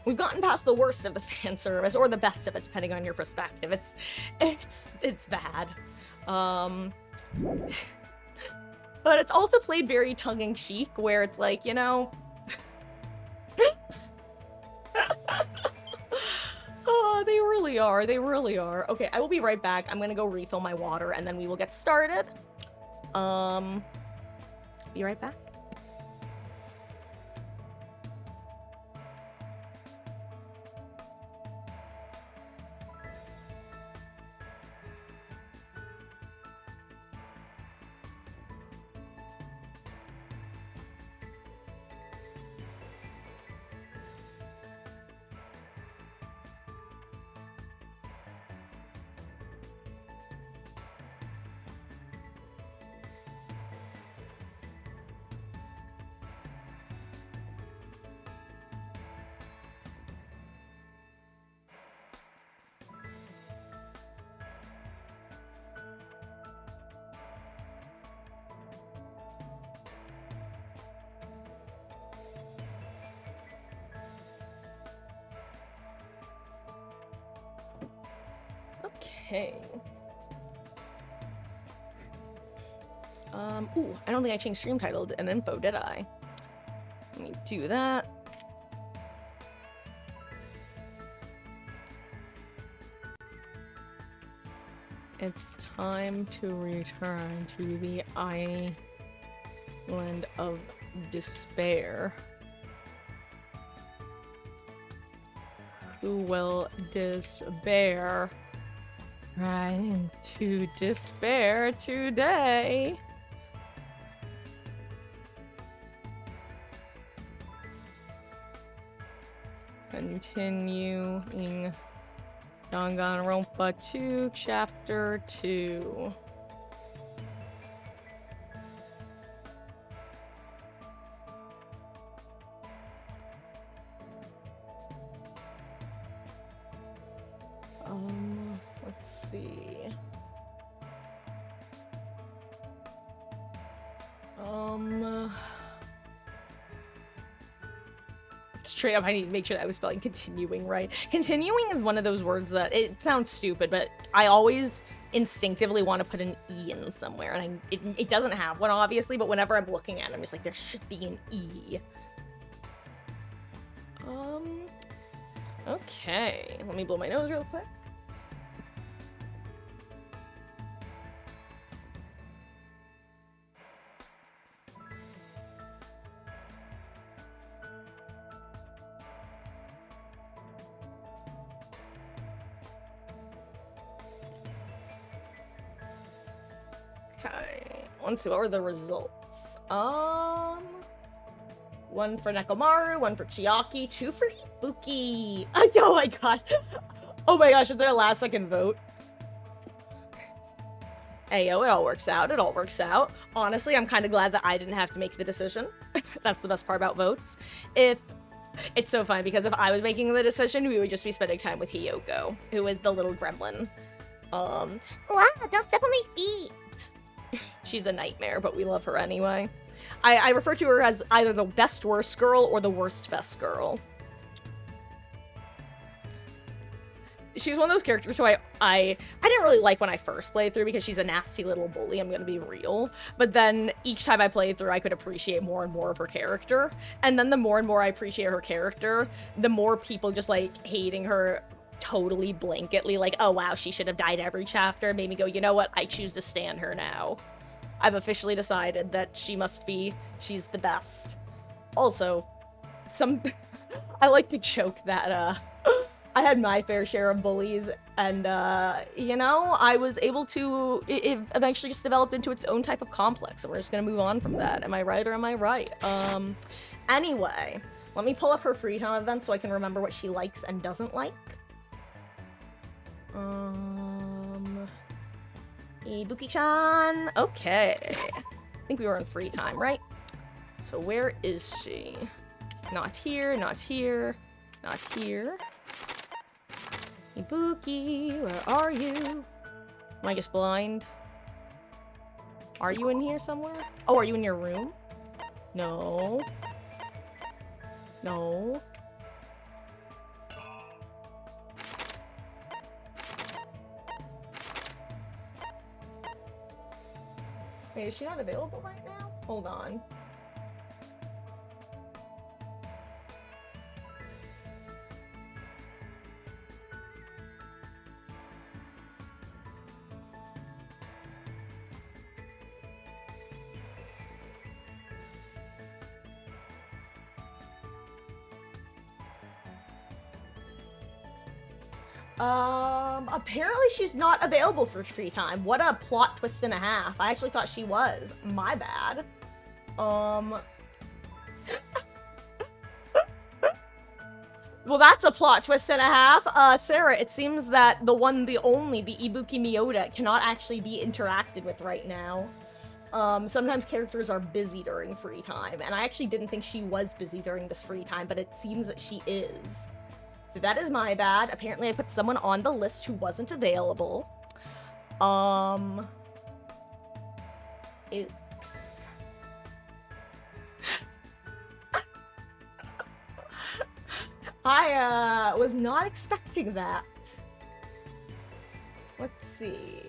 We've gotten past the worst of the fan service, or the best of it, depending on your perspective. It's bad. But it's also played very tongue-in-cheek, where it's like, you know... Oh, they really are. They really are. Okay, I will be right back. I'm gonna go refill my water, and then we will get started. Be right back. Okay. Ooh, I don't think I changed stream title and info, did I? Let me do that. It's time to return to the island of despair. Who will despair? Right to despair today. Continuing Danganronpa 2, Chapter 2. Let's see. Straight up, I need to make sure that I was spelling continuing right. Continuing is one of those words that, it sounds stupid, but I always instinctively want to put an E in somewhere, and it doesn't have one, obviously, but whenever I'm looking at it, I'm just like, there should be an E. Okay. Let me blow my nose real quick. Okay, let's see, what were the results? One for Nekomaru, one for Chiaki, 2 for Ibuki. Oh my gosh. Oh my gosh, is there a last second vote? Hey, yo, it all works out. It all works out. Honestly, I'm kind of glad that I didn't have to make the decision. That's the best part about votes. It's so fun, because if I was making the decision, we would just be spending time with Hiyoko, who is the little gremlin.
Wow, don't step on my feet.
She's a nightmare, but we love her anyway. I refer to her as either the best worst girl or the worst best girl. She's one of those characters who I didn't really like when I first played through, because she's a nasty little bully, I'm gonna be real. But then each time I played through, I could appreciate more and more of her character. And then the more and more I appreciate her character, the more people just like hating her totally blanketly, like, oh wow, she should have died every chapter, made me go, you know what, I choose to stand her now. I've officially decided that she's the best. Also, I like to joke that, I had my fair share of bullies, and, you know, I was able to, it eventually just developed into its own type of complex, and we're just gonna move on from that. Am I right or am I right? Anyway, let me pull up her free time event so I can remember what she likes and doesn't like. Ibuki-chan. Okay. I think we were in free time, right? So where is she? Not here, not here, not here. Ibuki, where are you? Am I just blind? Are you in here somewhere? Oh, are you in your room? No. No. Wait, is she not available right now? Hold on. Apparently she's not available for free time. What a plot twist and a half. I actually thought she was. My bad. Well, that's a plot twist and a half. Sarah, it seems that the only, the Ibuki Miyota cannot actually be interacted with right now. Sometimes characters are busy during free time, and I actually didn't think she was busy during this free time, but it seems that she is. So that is my bad. Apparently I put someone on the list who wasn't available. Oops. I was not expecting that. Let's see.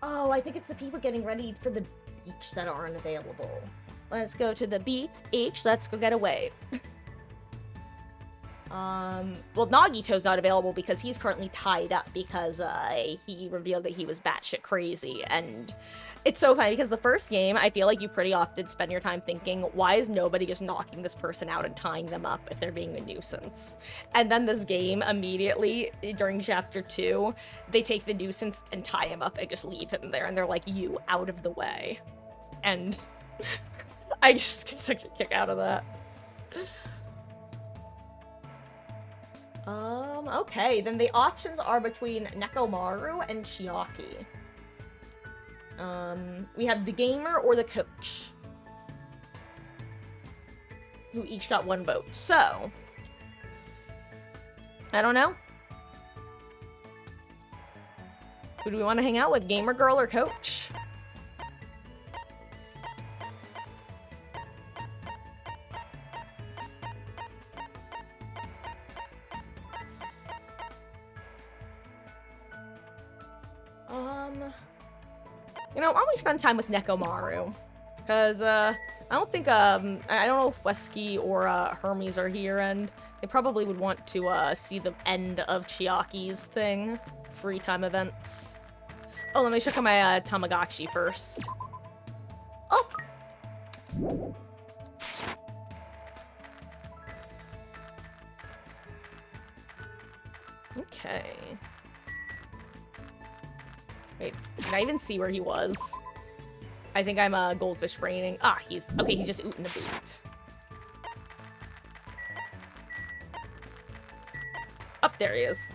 Oh, I think it's the people getting ready for the beach that aren't available. Let's go to the beach. Let's go get a wave. Well, Nagito's not available because he's currently tied up because, he revealed that he was batshit crazy, and it's so funny because the first game, I feel like you pretty often spend your time thinking, why is nobody just knocking this person out and tying them up if they're being a nuisance? And then this game, immediately, during chapter 2, they take the nuisance and tie him up and just leave him there, and they're like, you, out of the way. And I just get such a kick out of that. Okay, then the options are between Nekomaru and Chiaki. We have the gamer or the coach, who each got 1 vote. So, I don't know. Who do we want to hang out with, gamer girl or coach? You know, why don't we spend time with Nekomaru? Because, I don't think, I don't know if Wesky or, Hermes are here, and they probably would want to, see the end of Chiaki's thing. Free time events. Oh, let me check on my, Tamagotchi first. Oh! Okay. Wait, did I even see where he was? I think I'm goldfish braining. Ah, he's okay. He's just ooting the boot. Up there he is.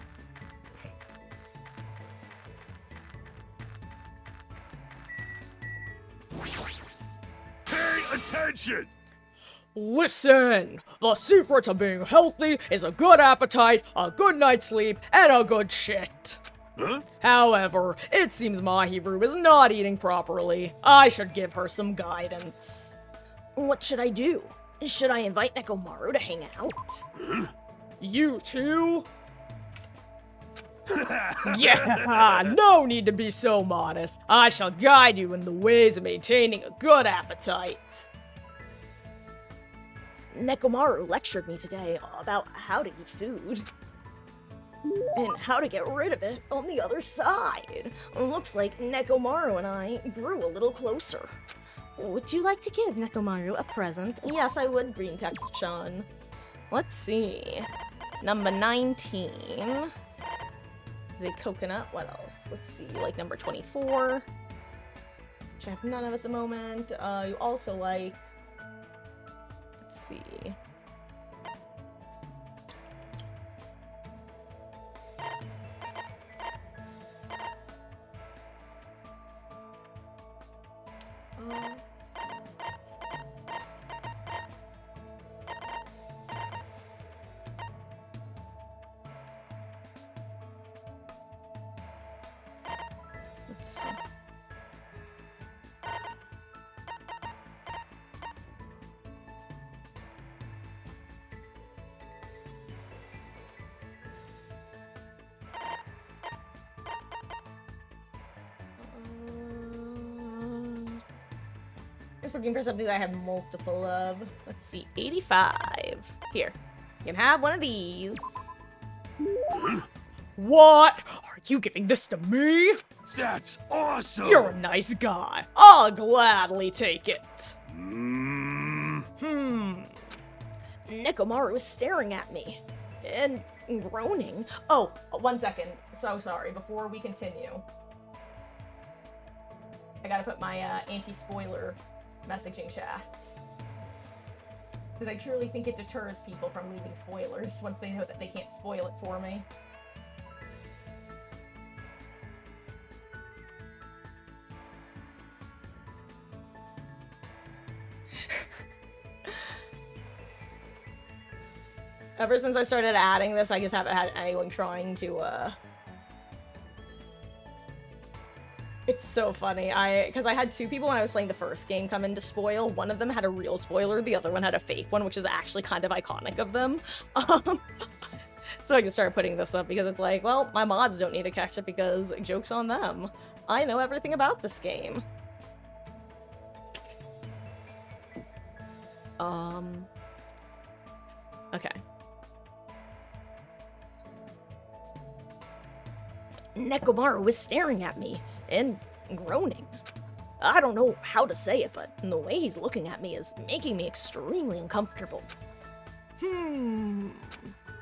Pay attention!
Listen! The secret to being healthy is a good appetite, a good night's sleep, and a good shit.
Huh?
However, it seems Mahiru is not eating properly. I should give her some guidance.
What should I do? Should I invite Nekomaru to hang out?
You too? Yeah, no need to be so modest. I shall guide you in the ways of maintaining a good appetite.
Nekomaru lectured me today about how to eat food. And how to get rid of it on the other side. Looks like Nekomaru and I grew a little closer. Would you like to give Nekomaru a present? Yes, I would, Green Text-chan. Let's see. Number 19 is a coconut. What else? Let's see, like number 24, which I have none of at the moment. You also like, let's see. Let's see. Just looking for something that I have multiple of. Let's see, 85. Here, you can have one of these.
What? Are you giving this to me?
That's awesome!
You're a nice guy. I'll gladly take it.
Nekomaru is staring at me and groaning. Oh, 1 second. So sorry. Before we continue, I gotta put my anti-spoiler messaging chat, because I truly think it deters people from leaving spoilers once they know that they can't spoil it for me. Ever since I started adding this, I just haven't had anyone trying to, It's so funny. Because I had 2 people when I was playing the first game come in to spoil. One of them had a real spoiler, the other one had a fake one, which is actually kind of iconic of them. So I just started putting this up because it's like, well, my mods don't need to catch it because joke's on them. I know everything about this game. Okay. Nekomaru was staring at me and groaning. I don't know how to say it, but the way he's looking at me is making me extremely uncomfortable.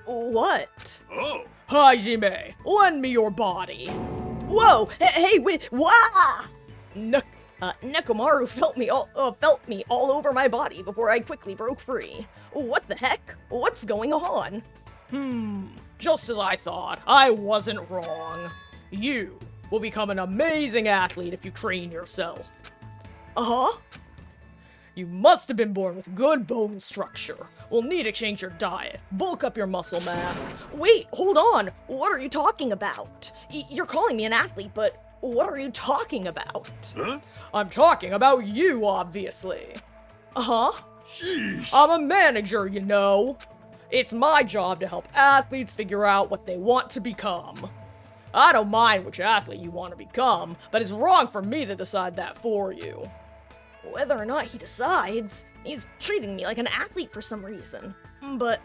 What?
Oh,
Hajime, lend me your body. Whoa! Hey, wait! Wah! Nekomaru felt me all over my body before I quickly broke free. What the heck? What's going on? Just as I thought, I wasn't wrong. You will become an amazing athlete if you train yourself. Uh-huh. You must have been born with good bone structure. We'll need to change your diet, bulk up your muscle mass. Wait, hold on. What are you talking about? You're calling me an athlete, but what are you talking about?
huh?
I'm talking about you, obviously. Uh-huh.
Sheesh.
I'm a manager, you know. It's my job to help athletes figure out what they want to become. I don't mind which athlete you want to become, but it's wrong for me to decide that for you. Whether or not he decides, he's treating me like an athlete for some reason. But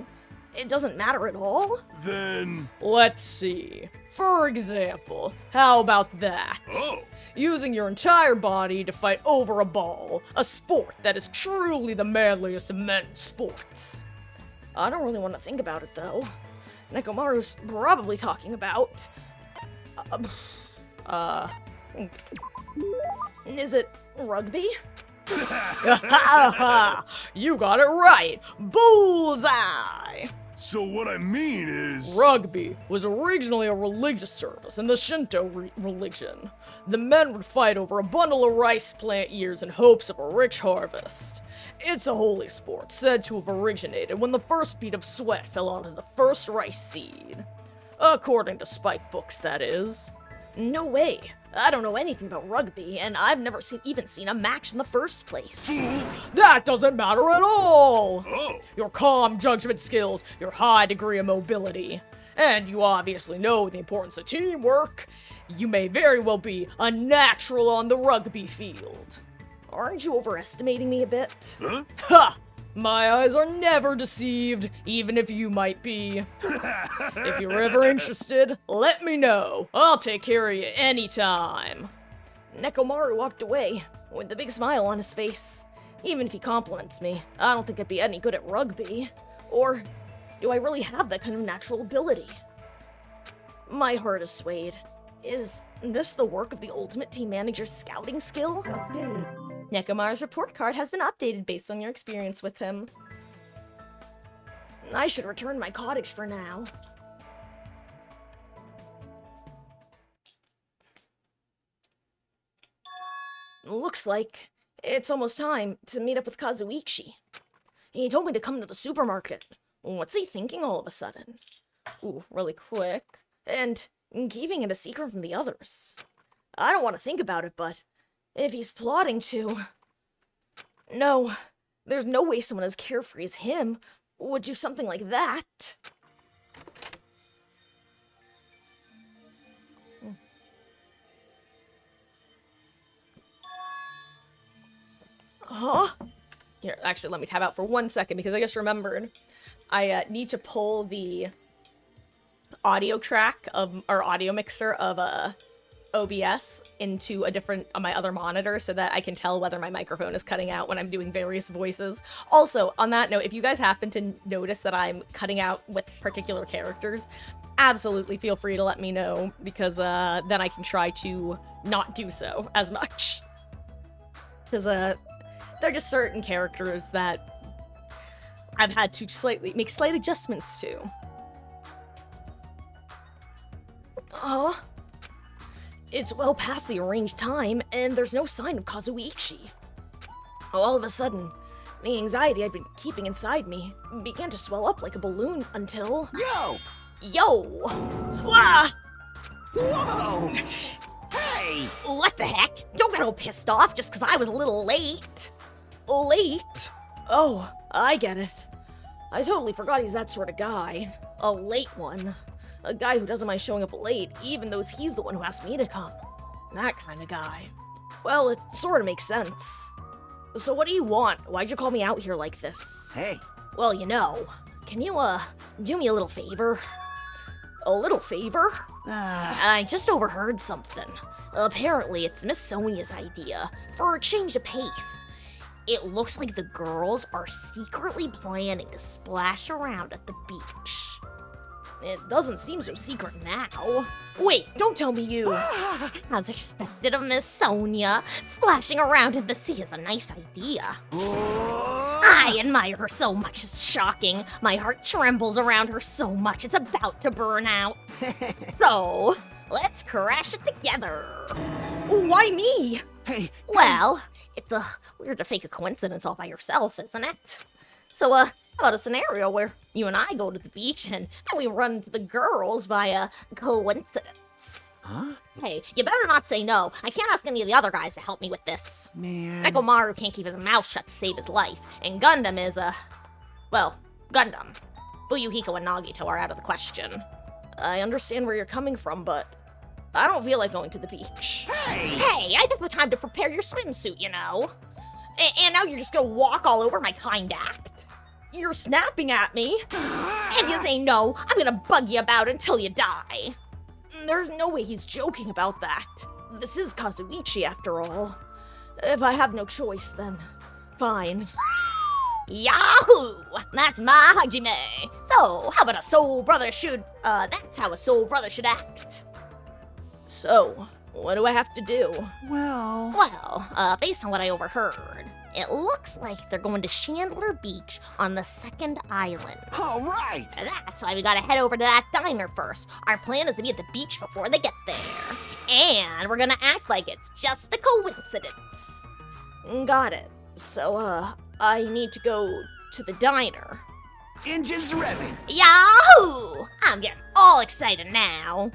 it doesn't matter at all?
Then.
Let's see. For example, how about that?
Oh.
Using your entire body to fight over a ball, a sport that is truly the manliest of men's sports. I don't really want to think about it, though. Nekomaru's probably talking about... Is it rugby? You got it right! Bullseye!
So what I mean is.
Rugby was originally a religious service in the Shinto religion. The men would fight over a bundle of rice plant ears in hopes of a rich harvest. It's a holy sport said to have originated when the first bead of sweat fell onto the first rice seed. According to Spike books, that is. No way. I don't know anything about rugby, and I've never even seen a match in the first place. That doesn't matter at all!
Oh.
Your calm judgment skills, your high degree of mobility, and you obviously know the importance of teamwork. You may very well be a natural on the rugby field. Aren't you overestimating me a bit?
Huh?
Ha! My eyes are never deceived, even if you might be. If you're ever interested, let me know. I'll take care of you anytime. Nekomaru walked away with a big smile on his face. Even if he compliments me, I don't think I'd be any good at rugby. Or do I really have that kind of natural ability? My heart is swayed. Is this the work of the Ultimate Team Manager's scouting skill? Nekomaru's report card has been updated based on your experience with him. I should return my cottage for now. Looks like it's almost time to meet up with Kazuichi. He told me to come to the supermarket. What's he thinking all of a sudden? Ooh, really quick. And keeping it a secret from the others. I don't want to think about it, but if he's plotting to... No, there's no way someone as carefree as him would do something like that. Huh? Here, actually, let me tab out for 1 second because I just remembered. I need to pull the audio track of, or audio mixer of OBS into a different, on my other monitor so that I can tell whether my microphone is cutting out when I'm doing various voices. Also, on that note, if you guys happen to notice that I'm cutting out with particular characters, absolutely feel free to let me know because then I can try to not do so as much. Because they're just certain characters that I've had to make slight adjustments to. It's well past the arranged time, and there's no sign of Kazuichi. All of a sudden, the anxiety I'd been keeping inside me began to swell up like a balloon until... Yo! Wah!
Whoa! Hey!
What the heck? Don't get all pissed off just because I was a little late.
Late? Oh, I get it. I totally forgot he's that sort of guy. A late one. A guy who doesn't mind showing up late, even though he's the one who asked me to come. That kind of guy. Well, it sort of makes sense. So what do you want? Why'd you call me out here like this?
Hey.
Well, you know, can you, do me a little favor?
A little favor? I just overheard something. Apparently, it's Miss Sonia's idea for a change of pace. It looks like the girls are secretly planning to splash around at the beach. It doesn't seem so secret now. Wait, don't tell me you...
As expected of Miss Sonia, splashing around in the sea is a nice idea. I admire her so much, it's shocking. My heart trembles around her so much, it's about to burn out. So, let's crash it together.
Why me?
Hey,
Well, it's weird to fake a coincidence all by yourself, isn't it? So, how about a scenario where you and I go to the beach and then we run into the girls by a coincidence?
huh?
Hey, you better not say no. I can't ask any of the other guys to help me with this.
Man.
Nekomaru can't keep his mouth shut to save his life, and Gundam is, well, Gundam. Fuyuhiko and Nagito are out of the question.
I understand where you're coming from, but I don't feel like going to the beach.
Hey, I took the time to prepare your swimsuit, you know. And now you're just gonna walk all over my kind act?
You're snapping at me.
If you say no, I'm gonna bug you about it until you die.
There's no way he's joking about that. This is Kazuichi, after all. If I have no choice, then fine.
Yahoo! That's my Hajime. So, how about a soul brother should, that's how a soul brother should act.
So, what do I have to do?
Well.
Well, based on what I overheard, it looks like they're going to Chandler Beach on the second island.
All right.
That's why we gotta head over to that diner first. Our plan is to be at the beach before they get there. And we're gonna act like it's just a coincidence.
Got it. So, I need to go to the diner.
Engines revving.
Yahoo! I'm getting all excited now.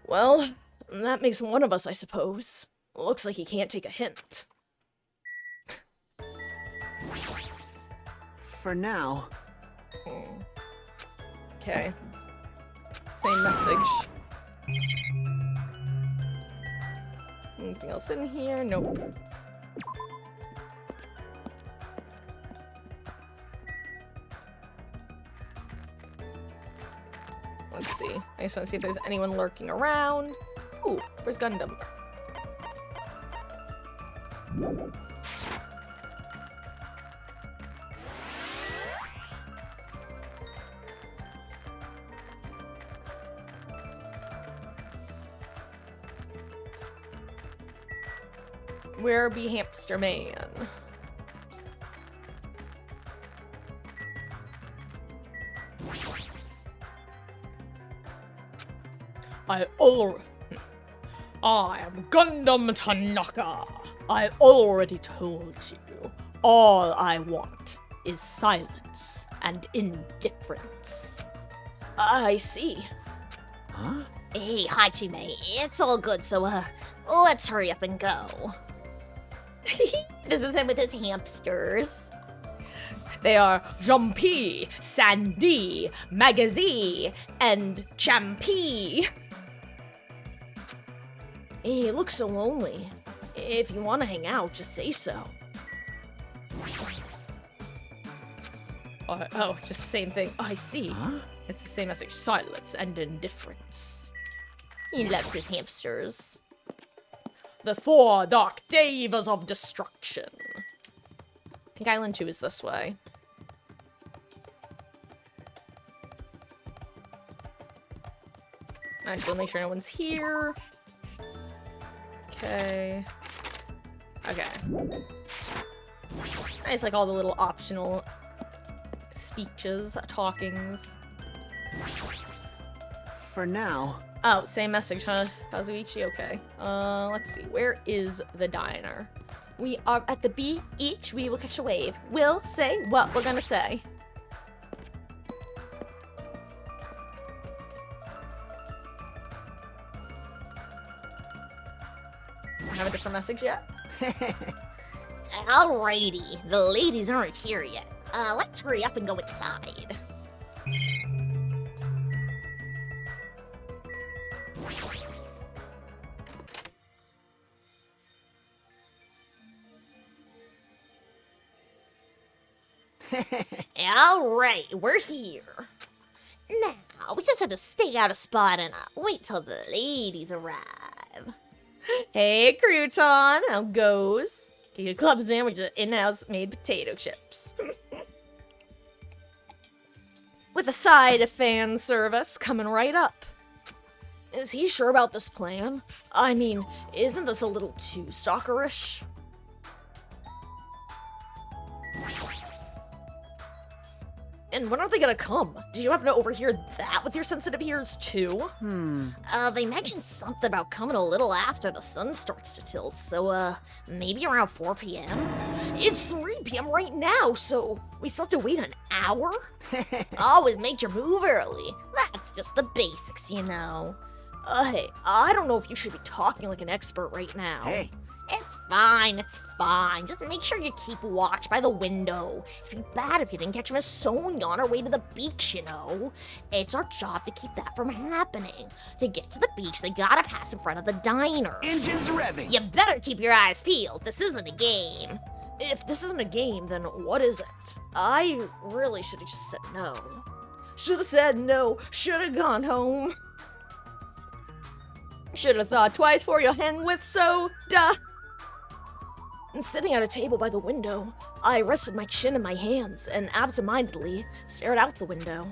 Well, that makes one of us, I suppose. Looks like he can't take a hint.
For now.
Okay. Same message. Anything else in here? Nope. Let's see. I just want to see if there's anyone lurking around. Ooh, where's Gundam? Where be Hamster Man? I am Gundam Tanaka. I already told you. All I want is silence and indifference. I see.
Huh?
Hey, Hajime, it's all good, so, let's hurry up and go. This is him with his hamsters.
They are Jumpy, Sandy, Magazie, and Champy. He looks so lonely. If you want to hang out, just say so. Just same thing. I see.
Huh?
It's the same message. Silence and indifference.
He loves his hamsters.
The 4 Dark Devas of Destruction. I think Island 2 is this way. Actually, make sure no one's here. Okay. Okay. Nice, like all the little optional speeches, talkings.
For now.
Oh, same message, huh? Kazuichi, okay. Let's see. Where is the diner? We are at the beach. We will catch a wave. We'll say what we're gonna say. Have a different message yet?
Alrighty, the ladies aren't here yet. Let's hurry up and go inside. Alright, we're here. Now, We just have to stake out a spot and wait till the ladies arrive.
Hey, crouton, how goes? Get a club sandwich with in-house made potato chips. With a side of fan service coming right up. Is he sure about this plan? I mean, isn't this a little too stalkerish? And when are they gonna come? Did you happen to overhear that with your sensitive ears too?
They mentioned something about coming a little after the sun starts to tilt, so, maybe around 4 p.m.?
It's 3 p.m. right now, so we still have to wait an hour? Always make your move early.
That's just the basics, you know.
Hey, I don't know if you should be talking like an expert right now.
Hey,
It's fine. Just make sure you keep watch by the window. It'd be bad if you didn't catch Miss Sonia on her way to the beach, you know. It's our job to keep that from happening. To get to the beach, they gotta pass in front of the diner.
engines revving.
You better keep your eyes peeled. This isn't a game.
If this isn't a game, then what is it? I really should have just said no. Should have said no. Should have gone home. Should have thought twice before you hang with soda. And sitting at a table by the window, I rested my chin in my hands and absentmindedly stared out the window.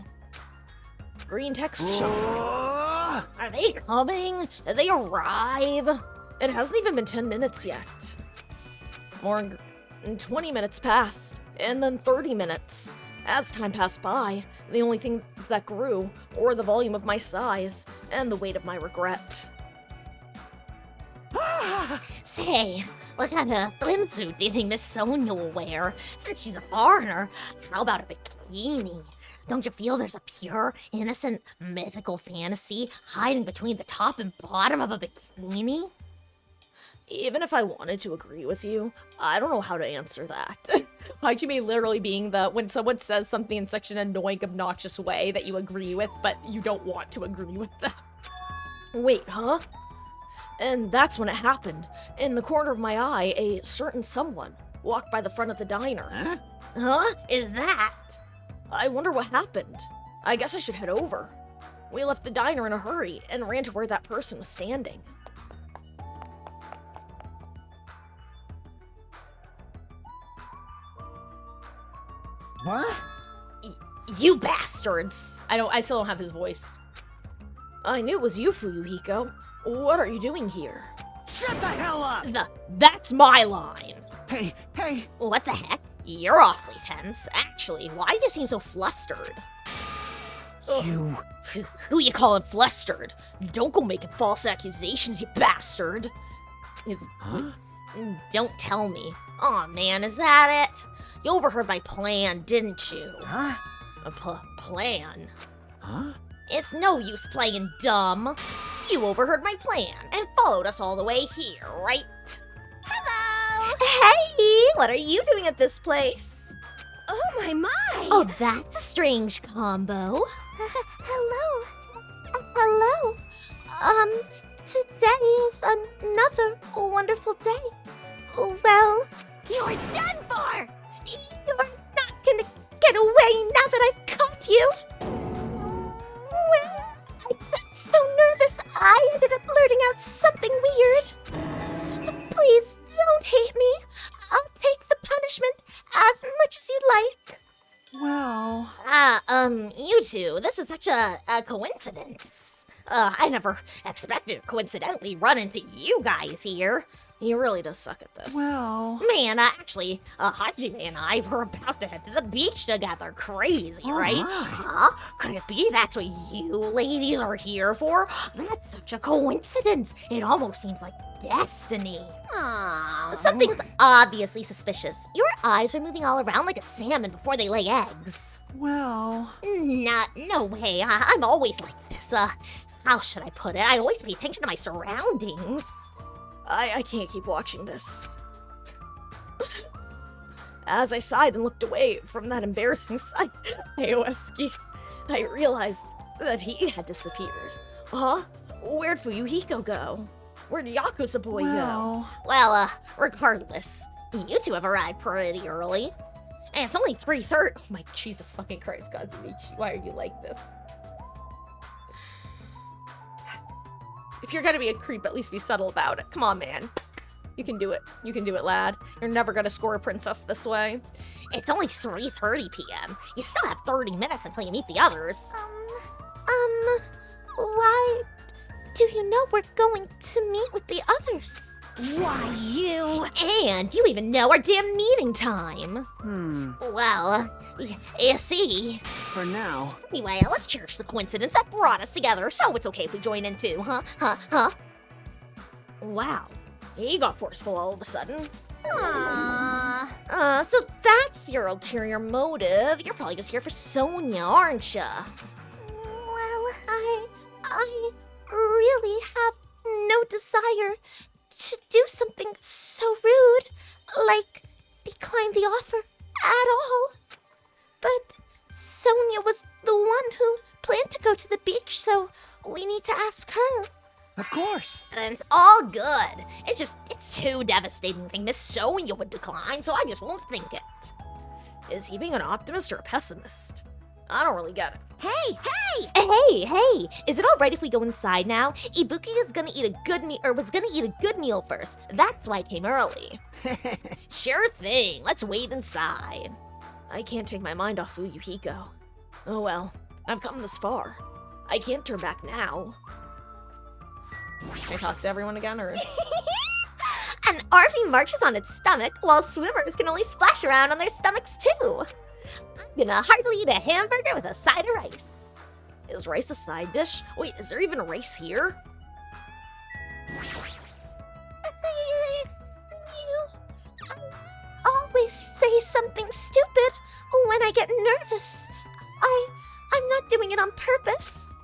Green text showed.
Oh,
Are they coming? Did they arrive?
It hasn't even been 10 minutes yet. More than 20 minutes passed, and then 30 minutes. As time passed by, the only things that grew were the volume of my sighs and the weight of my regret.
Say, what kind of swimsuit do you think Miss Sonia will wear? Since she's a foreigner, how about a bikini? Don't you feel there's a pure, innocent, mythical fantasy hiding between the top and bottom of a bikini?
Even if I wanted to agree with you, I don't know how to answer that. Hajime literally being the when someone says something in such an annoying, obnoxious way that you agree with, but you don't want to agree with them. Wait, huh? And that's when it happened. In the corner of my eye, a certain someone walked by the front of the diner.
Huh? Is that?
I wonder what happened. I guess I should head over. We left the diner in a hurry and ran to where that person was standing.
what?
You bastards!
I still don't have his voice. I knew it was you, Fuyuhiko. What are you doing here?
Shut the hell up!
That's my line!
Hey, hey,
What the heck? You're awfully tense. Actually, why do you seem so flustered?
you.
Who you calling flustered? Don't go making false accusations, you bastard!
Huh?
Don't tell me. Aw, man, is that it? You overheard my plan, didn't you?
Huh?
A plan?
Huh?
It's no use playing dumb. You overheard my plan and followed us all the way here, right?
Hello!
Hey, what are you doing at this place?
Oh my!
Oh, that's a strange combo.
Hello. Hello. Today is another wonderful day. Well, you're done for! You're not gonna get away now that I've caught you! Well, I got so nervous I ended up blurting out something weird. But please don't hate me. I'll take the punishment as much as you'd like.
Well,
You two, this is such a coincidence. I never expected to coincidentally run into you guys here.
He really does suck at this.
well.
Man, actually, Hajime and I were about to head to the beach together. Crazy, right?
my.
Huh? Could it be that's what you ladies are here for? That's such a coincidence. It almost seems like destiny. Something's obviously suspicious. Your eyes are moving all around like a salmon before they lay eggs.
Well.
No way. I'm always like this. How should I put it? I always pay attention to my surroundings.
I can't keep watching this. As I sighed and looked away from that embarrassing sight, Aoeski, I realized that he had disappeared. Huh? Where'd Fuyuhiko go? Where'd Yakuza boy go?
Well, regardless, you two have arrived pretty early. And it's only 3:30.
Oh my Jesus fucking Christ, Kazumichi, why are you like this? If you're gonna be a creep, at least be subtle about it. Come on, man. You can do it. You can do it, lad. You're never gonna score a princess this way.
It's only 3:30 p.m. You still have 30 minutes until you meet the others. Why do you know we're going to meet with the others?
Why, you...
And you even know our damn meeting time. Well, you see.
For now.
Anyway, let's cherish the coincidence that brought us together, so it's okay if we join in too, huh?
Wow. He got forceful all of a sudden.
So that's your ulterior motive. You're probably just here for Sonia, aren't ya? Well, I really have no desire to do something so rude, like decline the offer at all. But Sonia was the one who planned to go to the beach, so we need to ask her.
Of course.
And it's all good. It's too devastating to think Miss Sonia would decline, so I just won't think it.
Is he being an optimist or a pessimist? I don't really get it.
Hey! Is it all right if we go inside now? Ibuki is gonna eat a good meal, or was gonna eat a good meal first. That's why I came early.
Sure thing. Let's wait inside. I can't take my mind off Fuyuhiko. Oh well, I've come this far. I can't turn back now. Can I talk to everyone again, or?
An RV marches on its stomach, while swimmers can only splash around on their stomachs too. I'm gonna heartily eat a hamburger with a side of rice.
Is rice a side dish? Wait, is there even rice here?
You always say something stupid when I get nervous. I'm not doing it on purpose.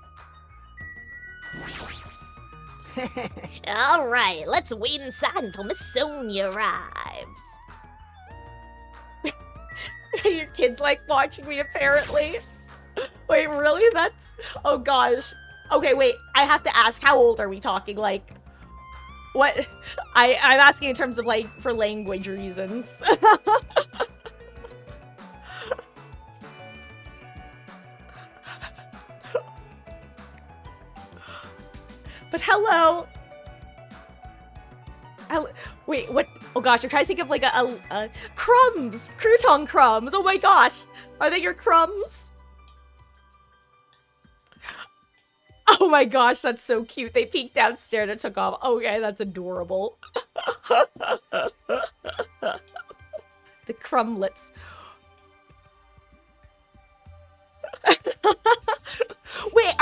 All right, let's wait inside until Miss Sonia arrives.
Your kid's like watching me, apparently. Wait, really? That's... Oh gosh. Okay, wait. I have to ask, how old are we talking? Like, what? I'm asking in terms of, like, for language reasons. But hello. Wait, what? Oh gosh, I'm trying to think of like a crumbs, crouton crumbs. Oh my gosh, are they your crumbs? Oh my gosh, that's so cute. They peeked downstairs and took off. Okay, that's adorable. The crumblets. Wait,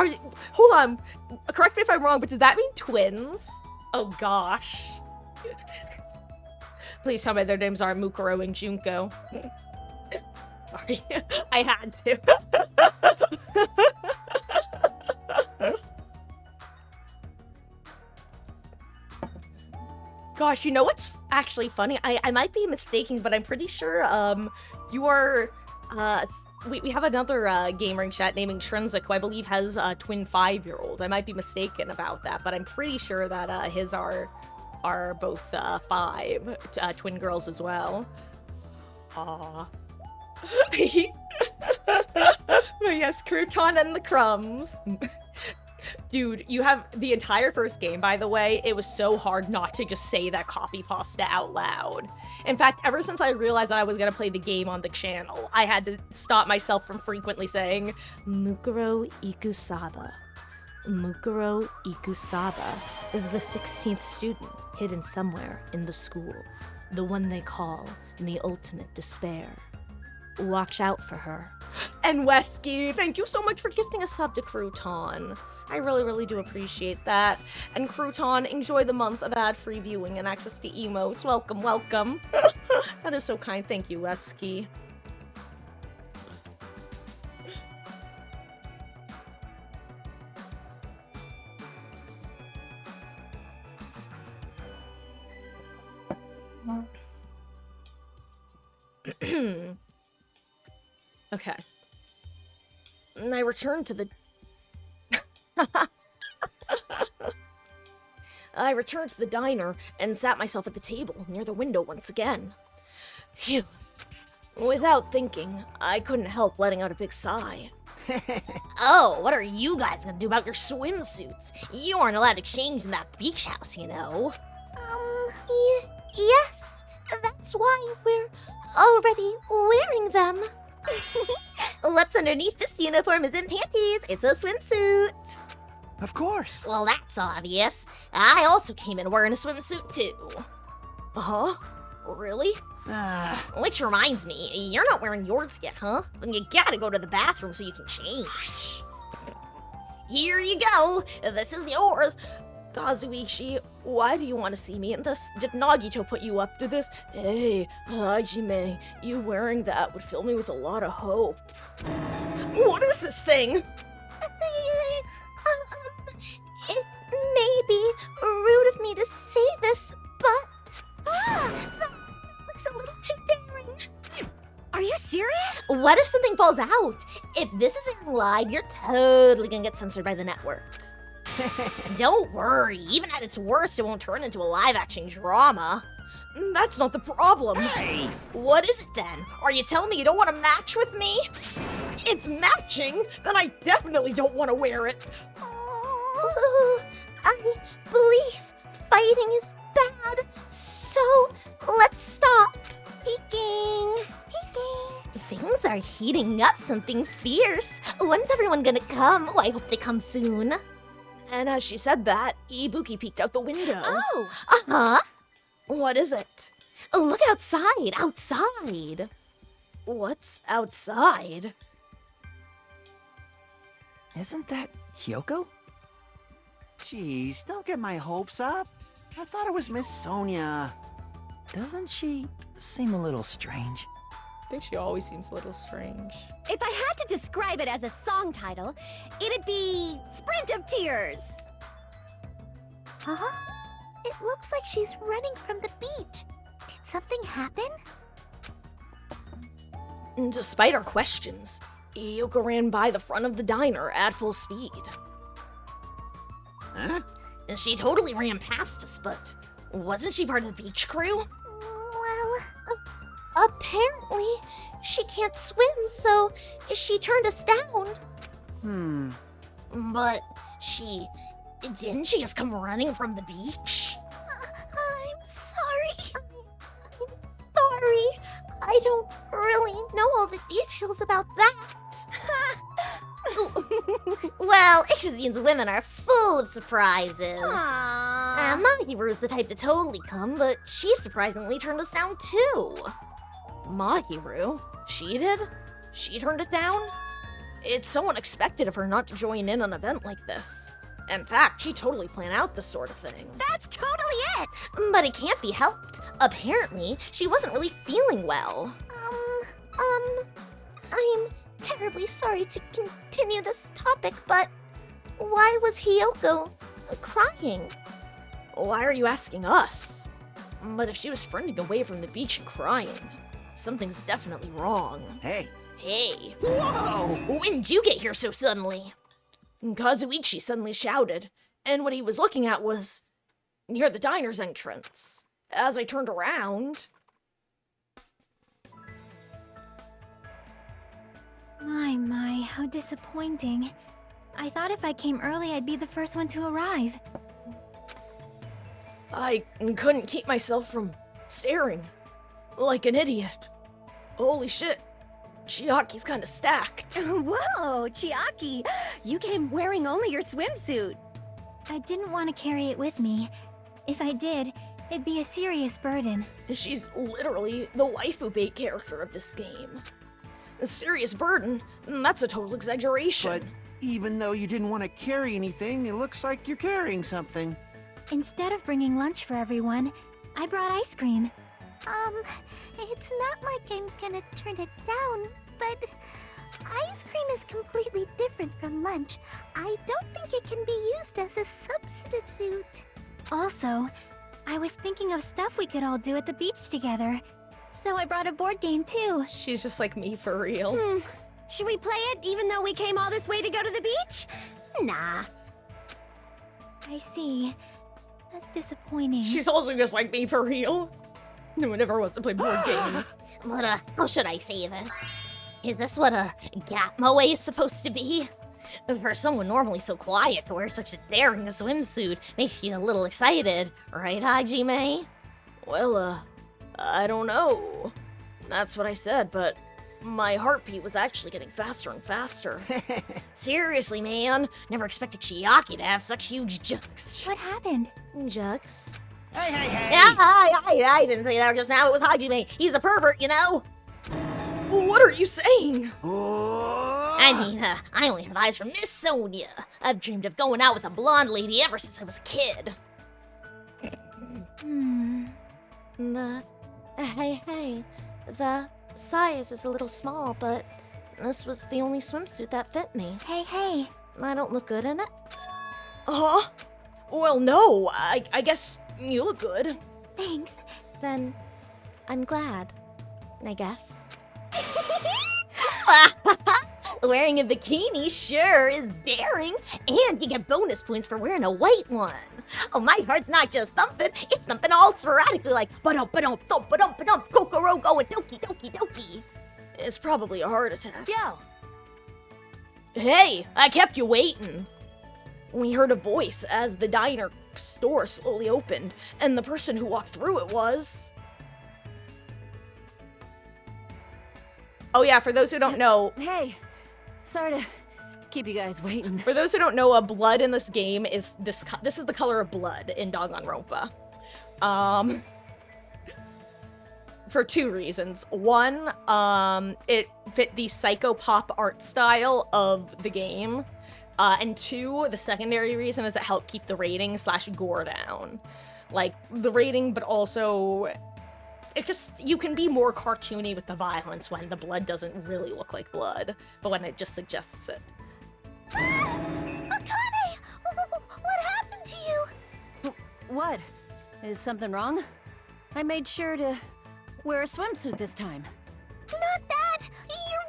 hold on. Correct me if I'm wrong, but does that mean twins? Oh gosh. Please tell me their names aren't Mukuro and Junko. Sorry, I had to. Gosh, you know what's actually funny? I might be mistaken, but I'm pretty sure you are we have another gaming chat naming Trinsic, who I believe has a twin 5-year-old. I might be mistaken about that, but I'm pretty sure that his are both 5 twin girls as well. Aww. But yes, crouton and the crumbs. Dude, you have the entire first game, by the way. It was so hard not to just say that copy pasta out loud. In fact, ever since I realized that I was gonna play the game on the channel, I had to stop myself from frequently saying Mukuro Ikusaba. Mukuro Ikusaba is the 16th student hidden somewhere in the school, the one they call the ultimate despair. Watch out for her. And Wesky, thank you so much for gifting a sub to Crouton. I really, really do appreciate that. And Crouton, enjoy the month of ad-free viewing and access to emotes. Welcome, welcome. That is so kind. Thank you, Wesky. Okay. And I returned to the... I returned to the diner and sat myself at the table near the window once again. Phew. Without thinking, I couldn't help letting out a big sigh.
Oh, what are you guys gonna do about your swimsuits? You aren't allowed to change in that beach house, you know.
Yes, that's why we're already wearing them. What's underneath this uniform isn't panties, it's a swimsuit.
Of course.
Well, that's obvious. I also came in wearing a swimsuit too. Huh? Really? Which reminds me, you're not wearing yours yet, huh? Then you gotta go to the bathroom so you can change. Here you go. This is yours. Kazuichi, why do you want to see me in this? Did Nagito put you up to this? Hey, Hajime, you wearing that would fill me with a lot of hope. What is this thing?
It may be rude of me to say this, but that looks a little too daring.
Are you serious?
What if something falls out? If this isn't live, you're totally gonna get censored by the network. Don't worry, even at its worst, it won't turn into a live-action drama. That's not the problem.
Hey!
What is it then? Are you telling me you don't want to match with me? It's matching? Then I definitely don't want to wear it.
Oh, I believe fighting is bad, so let's stop. Peeking.
Things are heating up something fierce. When's everyone gonna come? Oh, I hope they come soon. And as she said that, Ibuki peeked out the window.
Oh,
Uh-huh. What is it? Look outside, outside. What's outside?
Isn't that Hyoko?
Jeez, don't get my hopes up. I thought it was Miss Sonia.
Doesn't she seem a little strange?
I think she always seems a little strange.
If I had to describe it as a song title, it'd be Sprint of Tears.
huh? It looks like she's running from the beach. Did something happen?
Despite our questions, Iyoko ran by the front of the diner at full speed.
Huh?
And she totally ran past us, but wasn't she part of the beach crew?
Well, apparently she can't swim, so she turned us down.
But didn't she just come running from the beach?
I'm sorry. I'm sorry. I don't really know all the details about that. Well, Ichizu's women are full of surprises. Mahiru's the type to totally come, but she surprisingly turned us down too.
Mahiru? She did? She turned it down? It's so unexpected of her not to join in an event like this. In fact, she totally planned out this sort of thing.
That's totally it!
But it can't be helped. Apparently, she wasn't really feeling well.
I'm terribly sorry to continue this topic, but why was Hyoko crying?
Why are you asking us? But if she was sprinting away from the beach and crying, something's definitely wrong.
Hey.
Hey,
Whoa!
when did you get here so suddenly? Kazuichi suddenly shouted, and what he was looking at was near the diner's entrance. As I turned around...
My, how disappointing. I thought if I came early, I'd be the first one to arrive.
I couldn't keep myself from staring. Like an idiot. Holy shit. Chiaki's kinda stacked.
Whoa, Chiaki! You came wearing only your swimsuit.
I didn't want to carry it with me. If I did, it'd be a serious burden.
She's literally the waifu bait character of this game. A serious burden? That's a total exaggeration.
But even though you didn't want to carry anything, it looks like you're carrying something.
Instead of bringing lunch for everyone, I brought ice cream.
It's not like I'm gonna turn it down, but ice cream is completely different from lunch. I don't think it can be used as a substitute.
Also, I was thinking of stuff we could all do at the beach together. So I brought a board game too.
She's just like me for real.
Should we play it even though we came all this way to go to the beach? Nah.
I see. That's disappointing.
She's also just like me for real. No one ever wants to play board games.
But, how should I say this? Is this what a gap moe is supposed to be? For someone normally so quiet to wear such a daring swimsuit makes you a little excited, right, Hajime?
Well, I don't know. That's what I said, but my heartbeat was actually getting faster and faster.
Seriously, man. Never expected Chiaki to have such huge jugs.
What happened?
Jugs?
Hey, hey, hey!
Yeah, I didn't say that just now. It was Hajime. He's a pervert, you know?
What are you saying?
Oh.
I mean, I only have eyes for Miss Sonia. I've dreamed of going out with a blonde lady ever since I was a kid. Hey, the size is a little small, but this was the only swimsuit that fit me.
Hey.
I don't look good in it.
Huh? Well, no, I guess you look good.
Thanks.
Then I'm glad, I guess. Wearing a bikini sure is daring, and you get bonus points for wearing a white one. Oh, my heart's not just thumping, it's thumping all sporadically like ba-dum, ba-dum, thump, ba-dum, ba-dum, kokoro-go, and doki.
It's probably a heart attack.
Yo.
Hey, I kept you waiting. We heard a voice as the diner store slowly opened, and the person who walked through it was... Oh yeah, for those who don't know...
Hey, sorry to keep you guys waiting.
For those who don't know, blood in this game is this is the color of blood in Danganronpa. For two reasons. One, it fit the psychopop art style of the game. And two, the secondary reason is it helped keep the rating / gore down. Like, the rating, but also... It just, you can be more cartoony with the violence when the blood doesn't really look like blood, but when it just suggests it.
Akane! What happened to you?
What? Is something wrong? I made sure to wear a swimsuit this time.
Not that! Your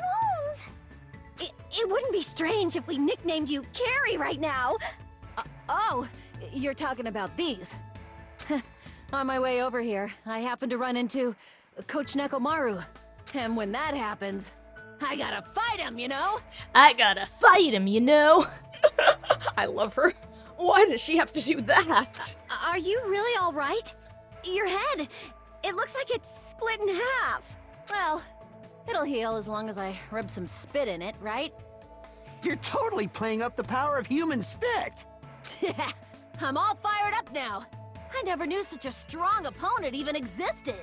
wounds!
It wouldn't be strange if we nicknamed you Carrie right now. Oh, you're talking about these. On my way over here, I happened to run into Coach Nekomaru. And when that happens, I gotta fight him, you know?
I gotta fight him, you know? I love her. Why does she have to do that?
Are you really all right? Your head, it looks like it's split in half. Well, it'll heal as long as I rub some spit in it, right?
You're totally playing up the power of human spit.
Yeah, I'm all fired up now. I never knew such a strong opponent even existed.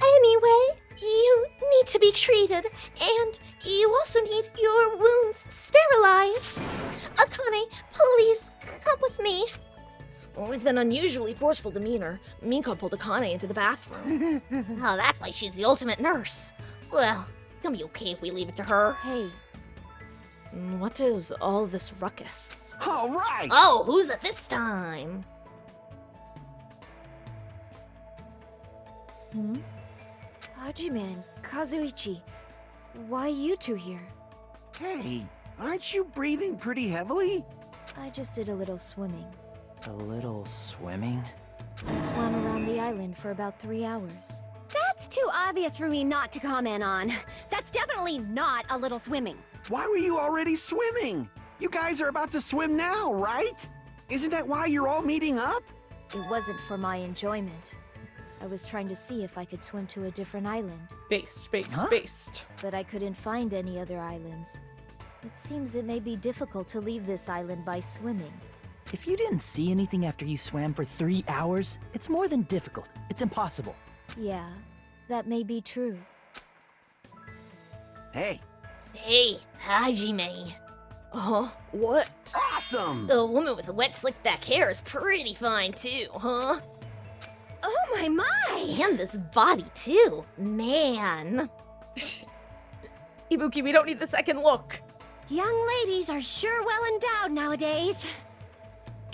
Anyway, you need to be treated, and you also need your wounds sterilized. Akane, please come with me.
With an unusually forceful demeanor, Mika pulled Akane into the bathroom.
Oh, that's why she's the ultimate nurse. Well, it's gonna be okay if we leave it to her.
Hey,
What is all this ruckus?
All right.
Oh, who's it this time?
Hajime and Kazuichi, why you two here?
Hey, aren't you breathing pretty heavily?
I just did a little swimming.
A little swimming?
I swam around the island for about 3 hours.
that's too obvious for me not to comment on. That's definitely not a little swimming.
Why were you already swimming? You guys are about to swim now, right? Isn't that why you're all meeting up?
It wasn't for my enjoyment. I was trying to see if I could swim to a different island,
Based.
but I couldn't find any other islands. It seems it may be difficult to leave this island by swimming.
If you didn't see anything after you swam for 3 hours, it's more than difficult. It's impossible.
Yeah, that may be true.
Hey,
Hey, Hajime.
Huh? What?
awesome!
The woman with the wet slick back hair is pretty fine too, huh?
Oh my!
And this body too. Man.
Ibuki, we don't need the second look.
Young ladies are sure well endowed nowadays.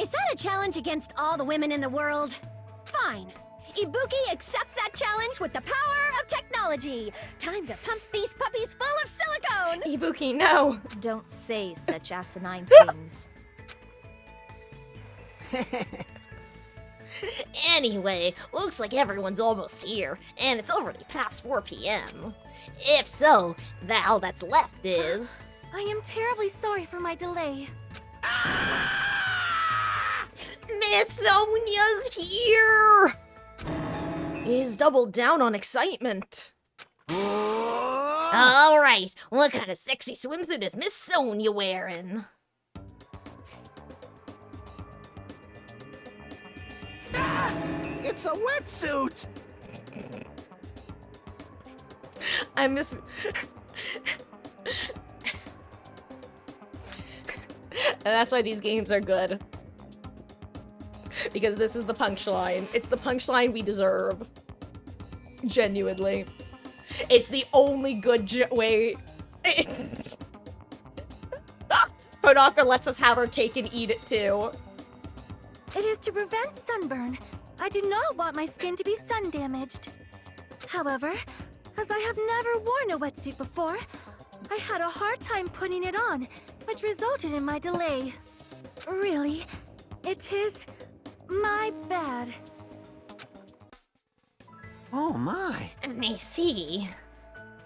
Is that a challenge against all the women in the world? Fine. Ibuki accepts that challenge with the power of technology. Time to pump these puppies full of silicone.
Ibuki, no.
Don't say such asinine things.
Anyway, looks like everyone's almost here, and it's already past 4 p.m. If so, all that's left is...
I am terribly sorry for my delay.
Miss Sonia's here!
He's doubled down on excitement.
Alright, what kind of sexy swimsuit is Miss Sonia wearing?
It's a wetsuit!
I miss... And that's why these games are good. Because this is the punchline. It's the punchline we deserve. Genuinely. It's the only good way... Konaka lets us have our cake and eat it too.
It is to prevent sunburn. I do not want my skin to be sun damaged. However, as I have never worn a wetsuit before, I had a hard time putting it on, which resulted in my delay. Really, it is my bad.
Oh my.
I see.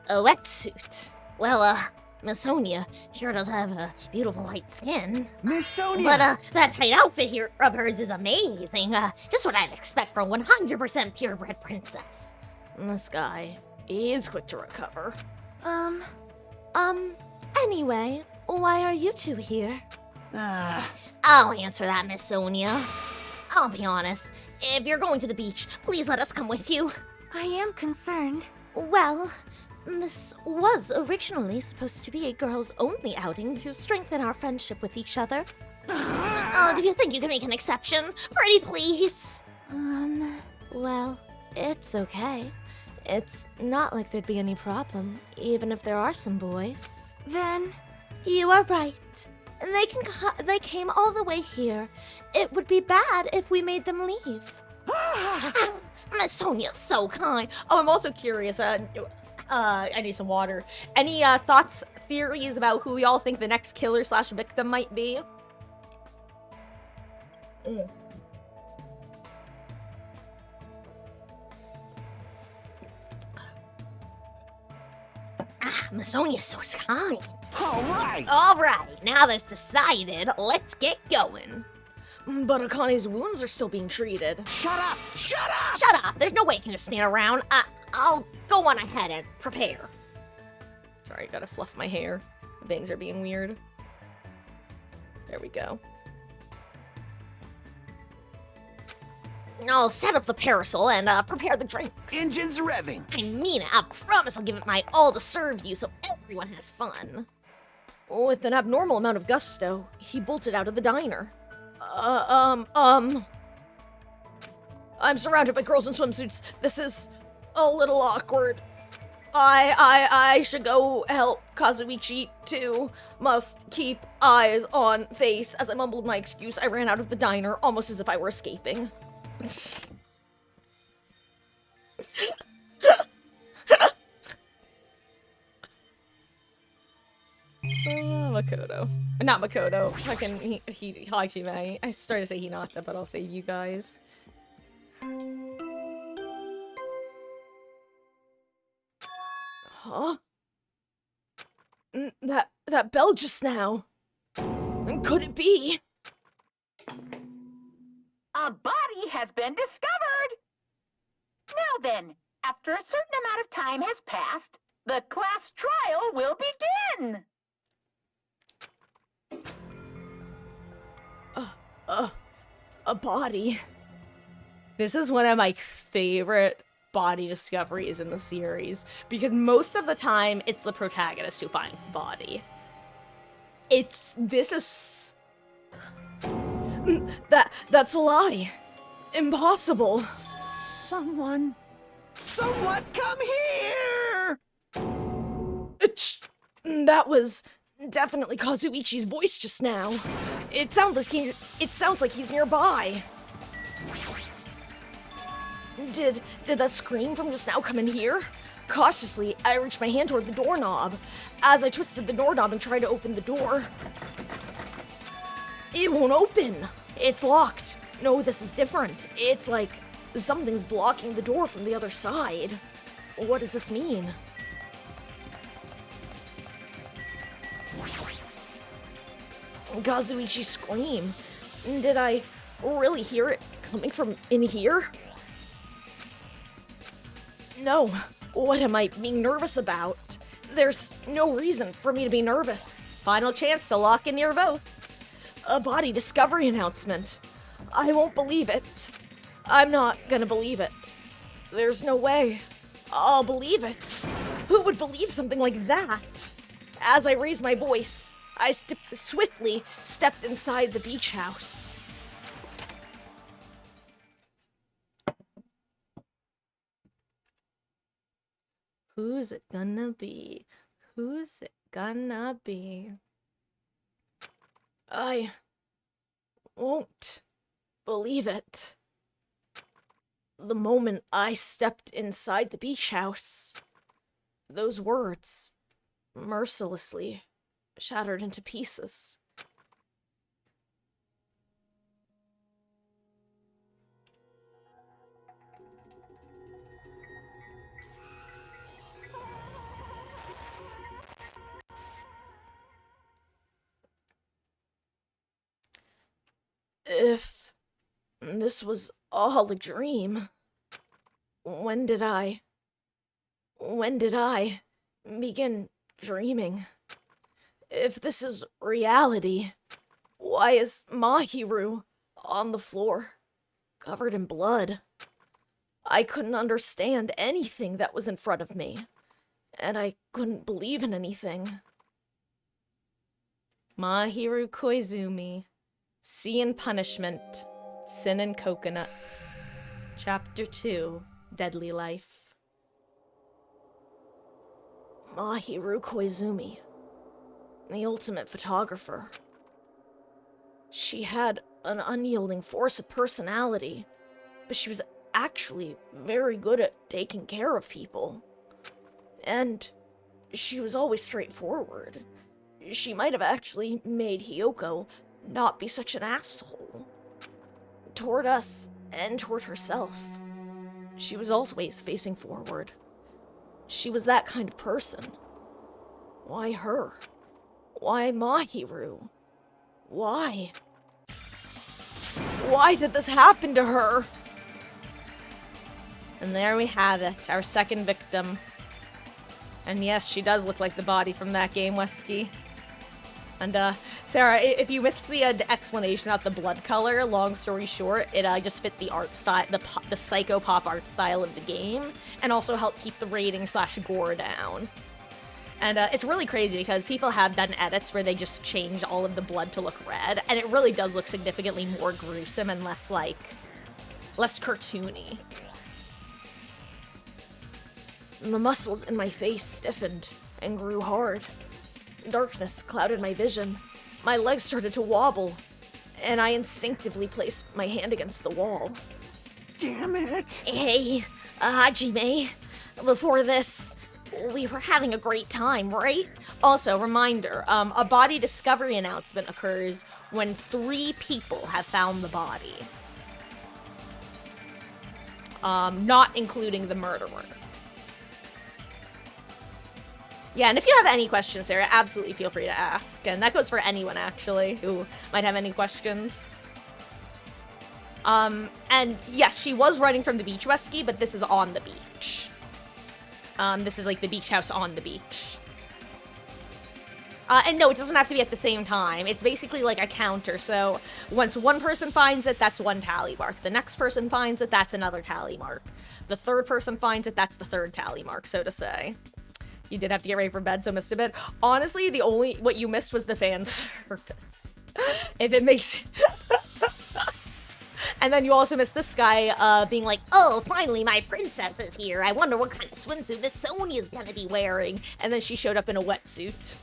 A wetsuit. Well, Miss Sonia sure does have a beautiful white skin.
Miss Sonia!
But, that tight outfit here of hers is amazing. Just what I'd expect from a 100% purebred princess.
This guy is quick to recover.
Anyway, why are you two here? I'll answer that, Miss Sonia. I'll be honest, if you're going to the beach, please let us come with you.
I am concerned.
Well, this was originally supposed to be a girls-only outing to strengthen our friendship with each other. Do you think you can make an exception? Pretty please. Well, it's okay. It's not like there'd be any problem, even if there are some boys.
Then...
You are right. They came all the way here. It would be bad if we made them leave. Miss Sonia's so kind.
Oh, I'm also curious. I need some water. Any thoughts, theories about who y'all think the next killer / victim might be?
Miss Sonia's so kind.
Alright!
Alright, now that's decided, let's get going.
But Akane's wounds are still being treated.
Shut up! Shut up!
Shut up! There's no way you can just stand around. I'll go on ahead and prepare.
Sorry, gotta fluff my hair. The bangs are being weird. There we go.
I'll set up the parasol and prepare the drinks.
Engines revving.
I mean it. I promise I'll give it my all to serve you so everyone has fun.
With an abnormal amount of gusto, he bolted out of the diner. I'm surrounded by girls in swimsuits. This is a little awkward. I should go help Kazuichi too. Must keep eyes on face. As I mumbled my excuse, I ran out of the diner, almost as if I were escaping. Makoto. Not Makoto. Fucking Hajime. I started to say Hinata, but I'll save you guys. Huh? That bell just now. Could it be?
A body has been discovered! Now then, after a certain amount of time has passed, the class trial will begin!
A body. This is one of my favorite body discoveries in the series, because most of the time, it's the protagonist who finds the body. This is... That's a lie. Impossible.
Someone come here!
That was definitely Kazuichi's voice just now. It sounds like he's nearby. Did that scream from just now come in here? Cautiously, I reached my hand toward the doorknob. As I twisted the doorknob and tried to open the door, it won't open. It's locked. No, this is different. It's like something's blocking the door from the other side. What does this mean? Kazuichi's scream. Did I really hear it coming from in here? No. What am I being nervous about? There's no reason for me to be nervous. Final chance to lock in your votes. A body discovery announcement. I won't believe it. I'm not gonna believe it. There's no way I'll believe it. Who would believe something like that? As I raised my voice, I swiftly stepped inside the beach house. Who's it gonna be? Who's it gonna be? I won't believe it. The moment I stepped inside the beach house, those words mercilessly shattered into pieces. If this was all a dream, when did I begin dreaming? If this is reality, why is Mahiru on the floor, covered in blood? I couldn't understand anything that was in front of me, and I couldn't believe in anything. Mahiru Koizumi, Sea and Punishment, Sin and Coconuts, Chapter 2, Deadly Life. Mahiru Koizumi, the ultimate photographer. She had an unyielding force of personality, but she was actually very good at taking care of people. And she was always straightforward. She might have actually made Hiyoko not be such an asshole. Toward us and toward herself. She was always facing forward. She was that kind of person. Why her? Why Mahiru? Why? Why did this happen to her? And there we have it, our second victim. And yes, she does look like the body from that game, Wesky. And, Sarah, if you missed the explanation about the blood color, long story short, it just fit the art style, the psycho-pop art style of the game, and also helped keep the rating / gore down. And it's really crazy because people have done edits where they just change all of the blood to look red, and it really does look significantly more gruesome and less cartoony. The muscles in my face stiffened and grew hard. Darkness clouded my vision. My legs started to wobble, and I instinctively placed my hand against the wall.
Damn it!
Hey, Hajime, before this, we were having a great time, right?
Also, reminder, a body discovery announcement occurs when 3 people have found the body. Not including the murderer. Yeah, and if you have any questions, Sarah, absolutely feel free to ask. And that goes for anyone, actually, who might have any questions. And yes, she was running from the beach rescue, but this is on the beach. This is like the beach house on the beach. And no, it doesn't have to be at the same time. It's basically like a counter, so once one person finds it, that's 1 tally mark. The next person finds it, that's another tally mark. The third person finds it, that's the 3rd tally mark, so to say. You did have to get ready for bed, so missed a bit. Honestly, what you missed was the fan service. If it makes... And then you also missed this guy being like,
oh, finally my princess is here. I wonder what kind of swimsuit Miss Sonia's gonna be wearing.
And then she showed up in a wetsuit.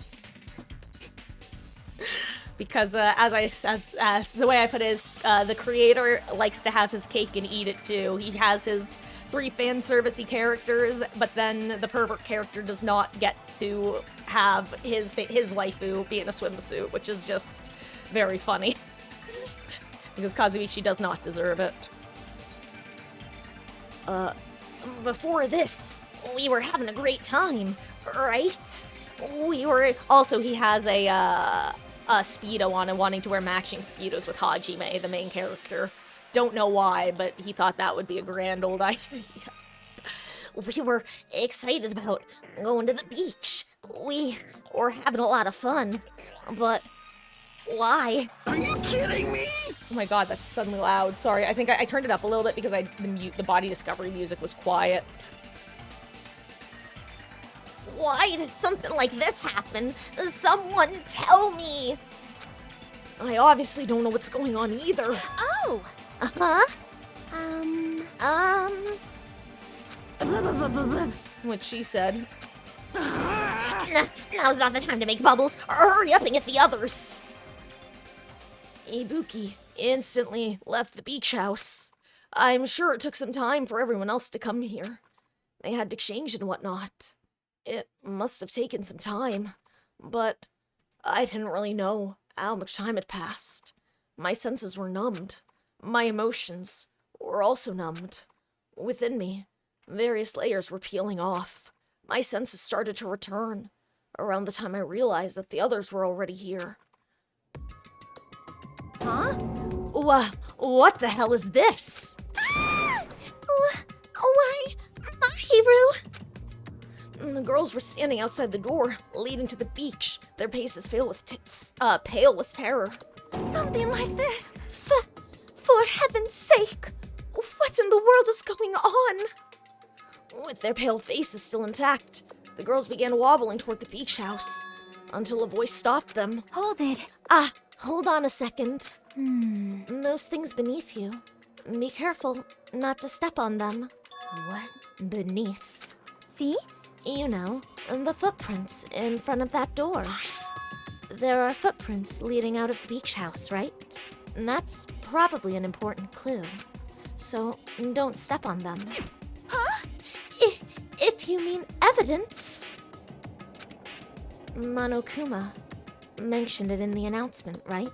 Because as the way I put it is, the creator likes to have his cake and eat it too. He has his 3 fan servicey characters, but then the pervert character does not get to have his waifu be in a swimsuit, which is just very funny. because Kazuichi does not deserve it.
Before this, we were having a great time, right? We were...
Also, he has a Speedo on and wanting to wear matching Speedos with Hajime, the main character. Don't know why, but he thought that would be a grand old idea.
We were excited about going to the beach. We were having a lot of fun, but why?
Are you kidding me?
Oh my god, that's suddenly loud. Sorry, I think I turned it up a little bit because the body discovery music was quiet.
Why did something like this happen? Someone tell me!
I obviously don't know what's going on either.
Oh!
Huh?
What she said.
Now's not the time to make bubbles. Hurry up and get the others.
Ibuki instantly left the beach house. I'm sure it took some time for everyone else to come here. They had to exchange and whatnot. It must have taken some time, but I didn't really know how much time had passed. My senses were numbed. My emotions were also numbed. Within me, various layers were peeling off. My senses started to return around the time I realized that the others were already here.
Huh?
What the hell is this?
Why, Mahiru?
The girls were standing outside the door, leading to the beach. Their faces pale with terror.
Something like this.
For heaven's sake, what in the world is going on?
With their pale faces still intact, the girls began wobbling toward the beach house until a voice stopped them.
Hold it.
Hold on a second. Those things beneath you. Be careful not to step on them.
What?
Beneath.
See?
You know, the footprints in front of that door. There are footprints leading out of the beach house, right? And that's probably an important clue. So don't step on them.
Huh?
If you mean evidence. Monokuma mentioned it in the announcement, right?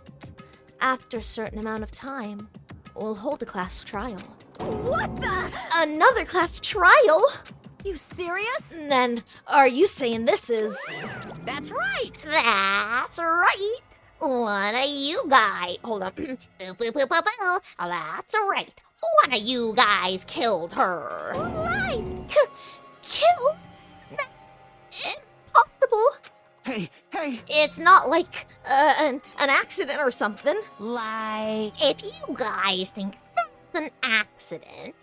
After a certain amount of time, we'll hold a class trial.
What the?
Another class trial?
You serious?
Then, are you saying this is...
That's right!
That's right. One of you guys. Hold on. Boo, boo, boo, boo, boo. That's right. One of you guys killed her.
Lies! Killed? That's impossible.
Hey!
It's not like an accident or something.
Like, if you guys think that's an accident,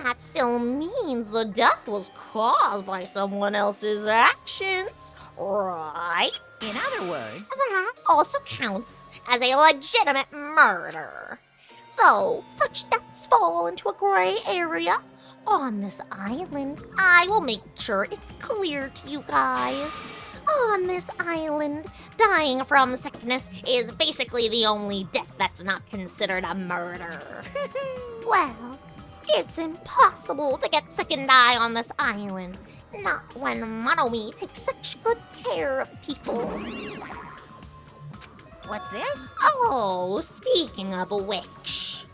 that still means the death was caused by someone else's actions, right?
In other words,
That also counts as a legitimate murder. Though such deaths fall into a gray area on this island, I will make sure it's clear to you guys. On this island, dying from sickness is basically the only death that's not considered a murder. Well, it's impossible to get sick and die on this island, not when Monomi takes such good care of people.
what's this?
Oh, speaking of which...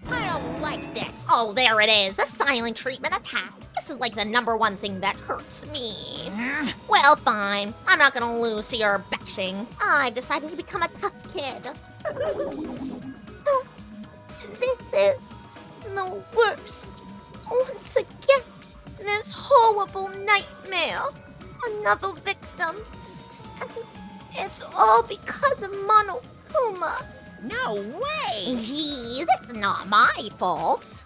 I don't like this.
Oh, there it is, the silent treatment attack. This is like the #1 thing that hurts me. Well, fine. I'm not gonna lose to your bashing. I've decided to become a tough kid.
This is the worst. Once again, this horrible nightmare. Another victim. And it's all because of Monokuma.
No way!
Gee, that's not my fault.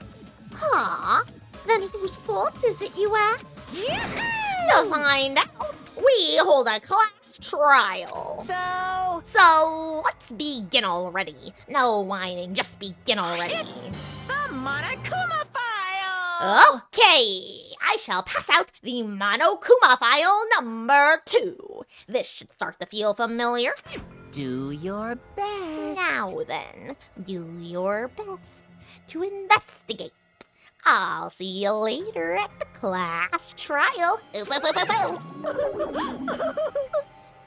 Huh?
Then whose fault is it, you ask?
To find out, we hold a class trial. So let's begin already. No whining, just begin already.
It's the Monokuma file!
Okay, I shall pass out the Monokuma file #2. This should start to feel familiar.
Do your best.
Now then, do your best to investigate. I'll see you later at the class trial.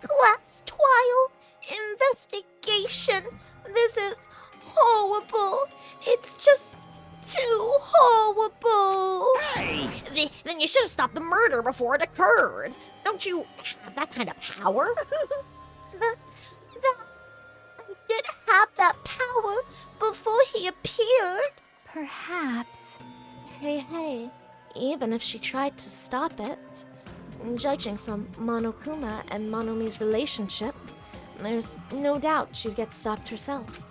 Class trial?
investigation. This is horrible. It's just too horrible.
Hey! Then you should have stopped the murder before it occurred. Don't you have that kind of power?
I did have that power before he appeared.
Perhaps.
Hey, even if she tried to stop it, judging from Monokuma and Monomi's relationship, there's no doubt she'd get stopped herself.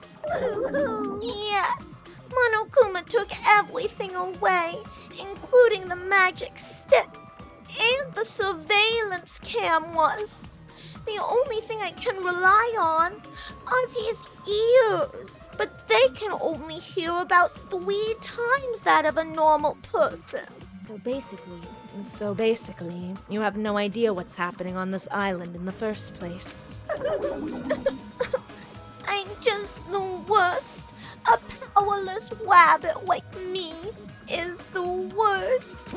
Yes, Monokuma took everything away, including the magic stick and the surveillance cameras. The only thing I can rely on are these ears, but they can only hear about 3 times that of a normal person.
So basically,
You have no idea what's happening on this island in the first place.
I'm just the worst. A powerless rabbit like me is the worst.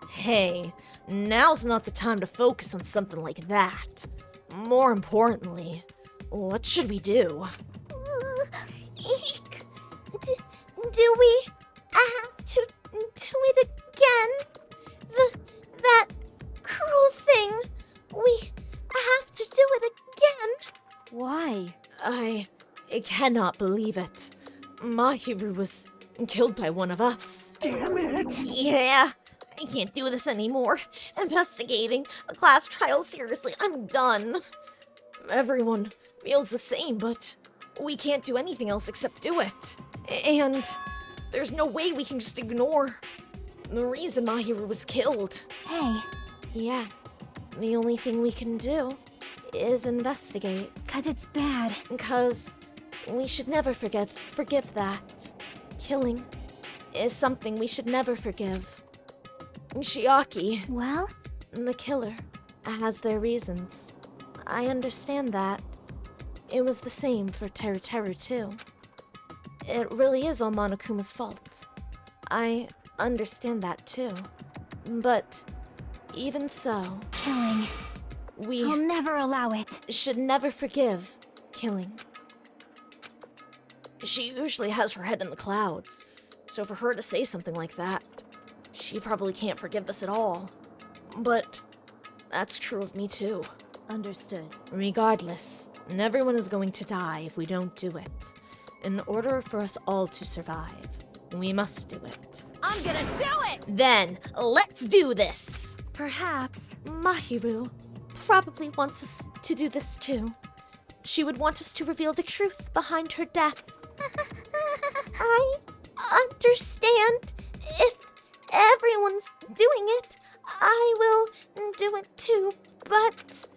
Hey, now's not the time to focus on something like that. More importantly, what should we do?
Eek. Do we have to do it again? That cruel thing. We have to do it again.
why?
I cannot believe it. Mahiru was killed by one of us.
Damn it!
Yeah, I can't do this anymore. Investigating a class trial, seriously, I'm done.
Everyone feels the same, but we can't do anything else except do it. And there's no way we can just ignore the reason Mahiru was killed.
Hey,
Yeah, the only thing we can do is investigate.
'cause it's bad.
Because we should never forgive that. Killing is something we should never forgive.
Shiaki,
Well,
The killer has their reasons. I understand that. It was the same for Teru Teru too. It really is all Monokuma's fault. I understand that too. But even so,
killing.
we
I'll never allow it.
should never forgive killing.
she usually has her head in the clouds, so for her to say something like that, she probably can't forgive this at all. But that's true of me too.
Understood.
Regardless, everyone is going to die if we don't do it. In order for us all to survive, we must do it.
I'm gonna do it!
Then, let's do this!
Perhaps.
Mahiru probably wants us to do this too. She would want us to reveal the truth behind her death. I understand. If everyone's doing it, I will do it too. But,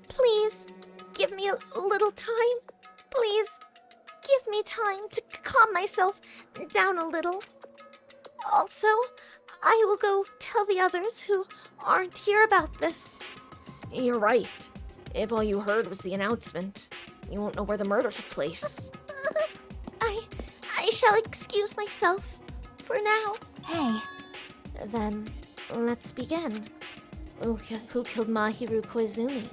please give me a little time. Please give me time to calm myself down a little. Also, I will go tell the others who aren't here about this.
You're right. If all you heard was the announcement, you won't know where the murder took place.
I shall excuse myself for now.
Hey,
Then, let's begin. Who killed Mahiru Koizumi?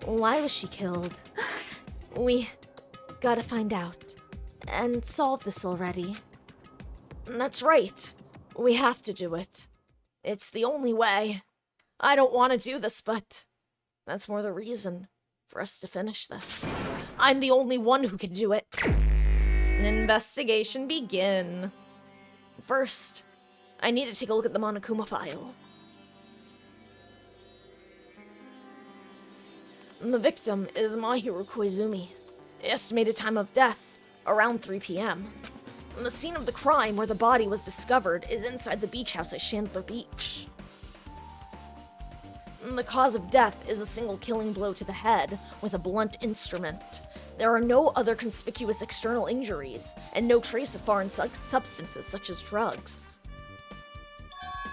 Why was she killed? We gotta find out and solve this already.
That's right. We have to do it. It's the only way. I don't want to do this, but that's more the reason for us to finish this. I'm the only one who can do it. Investigation begin. First, I need to take a look at the Monokuma file. The victim is Mahiru Koizumi. Estimated time of death, around 3 p.m. The scene of the crime where the body was discovered is inside the beach house at Chandler Beach. The cause of death is a single killing blow to the head with a blunt instrument. There are no other conspicuous external injuries, and no trace of foreign substances such as drugs.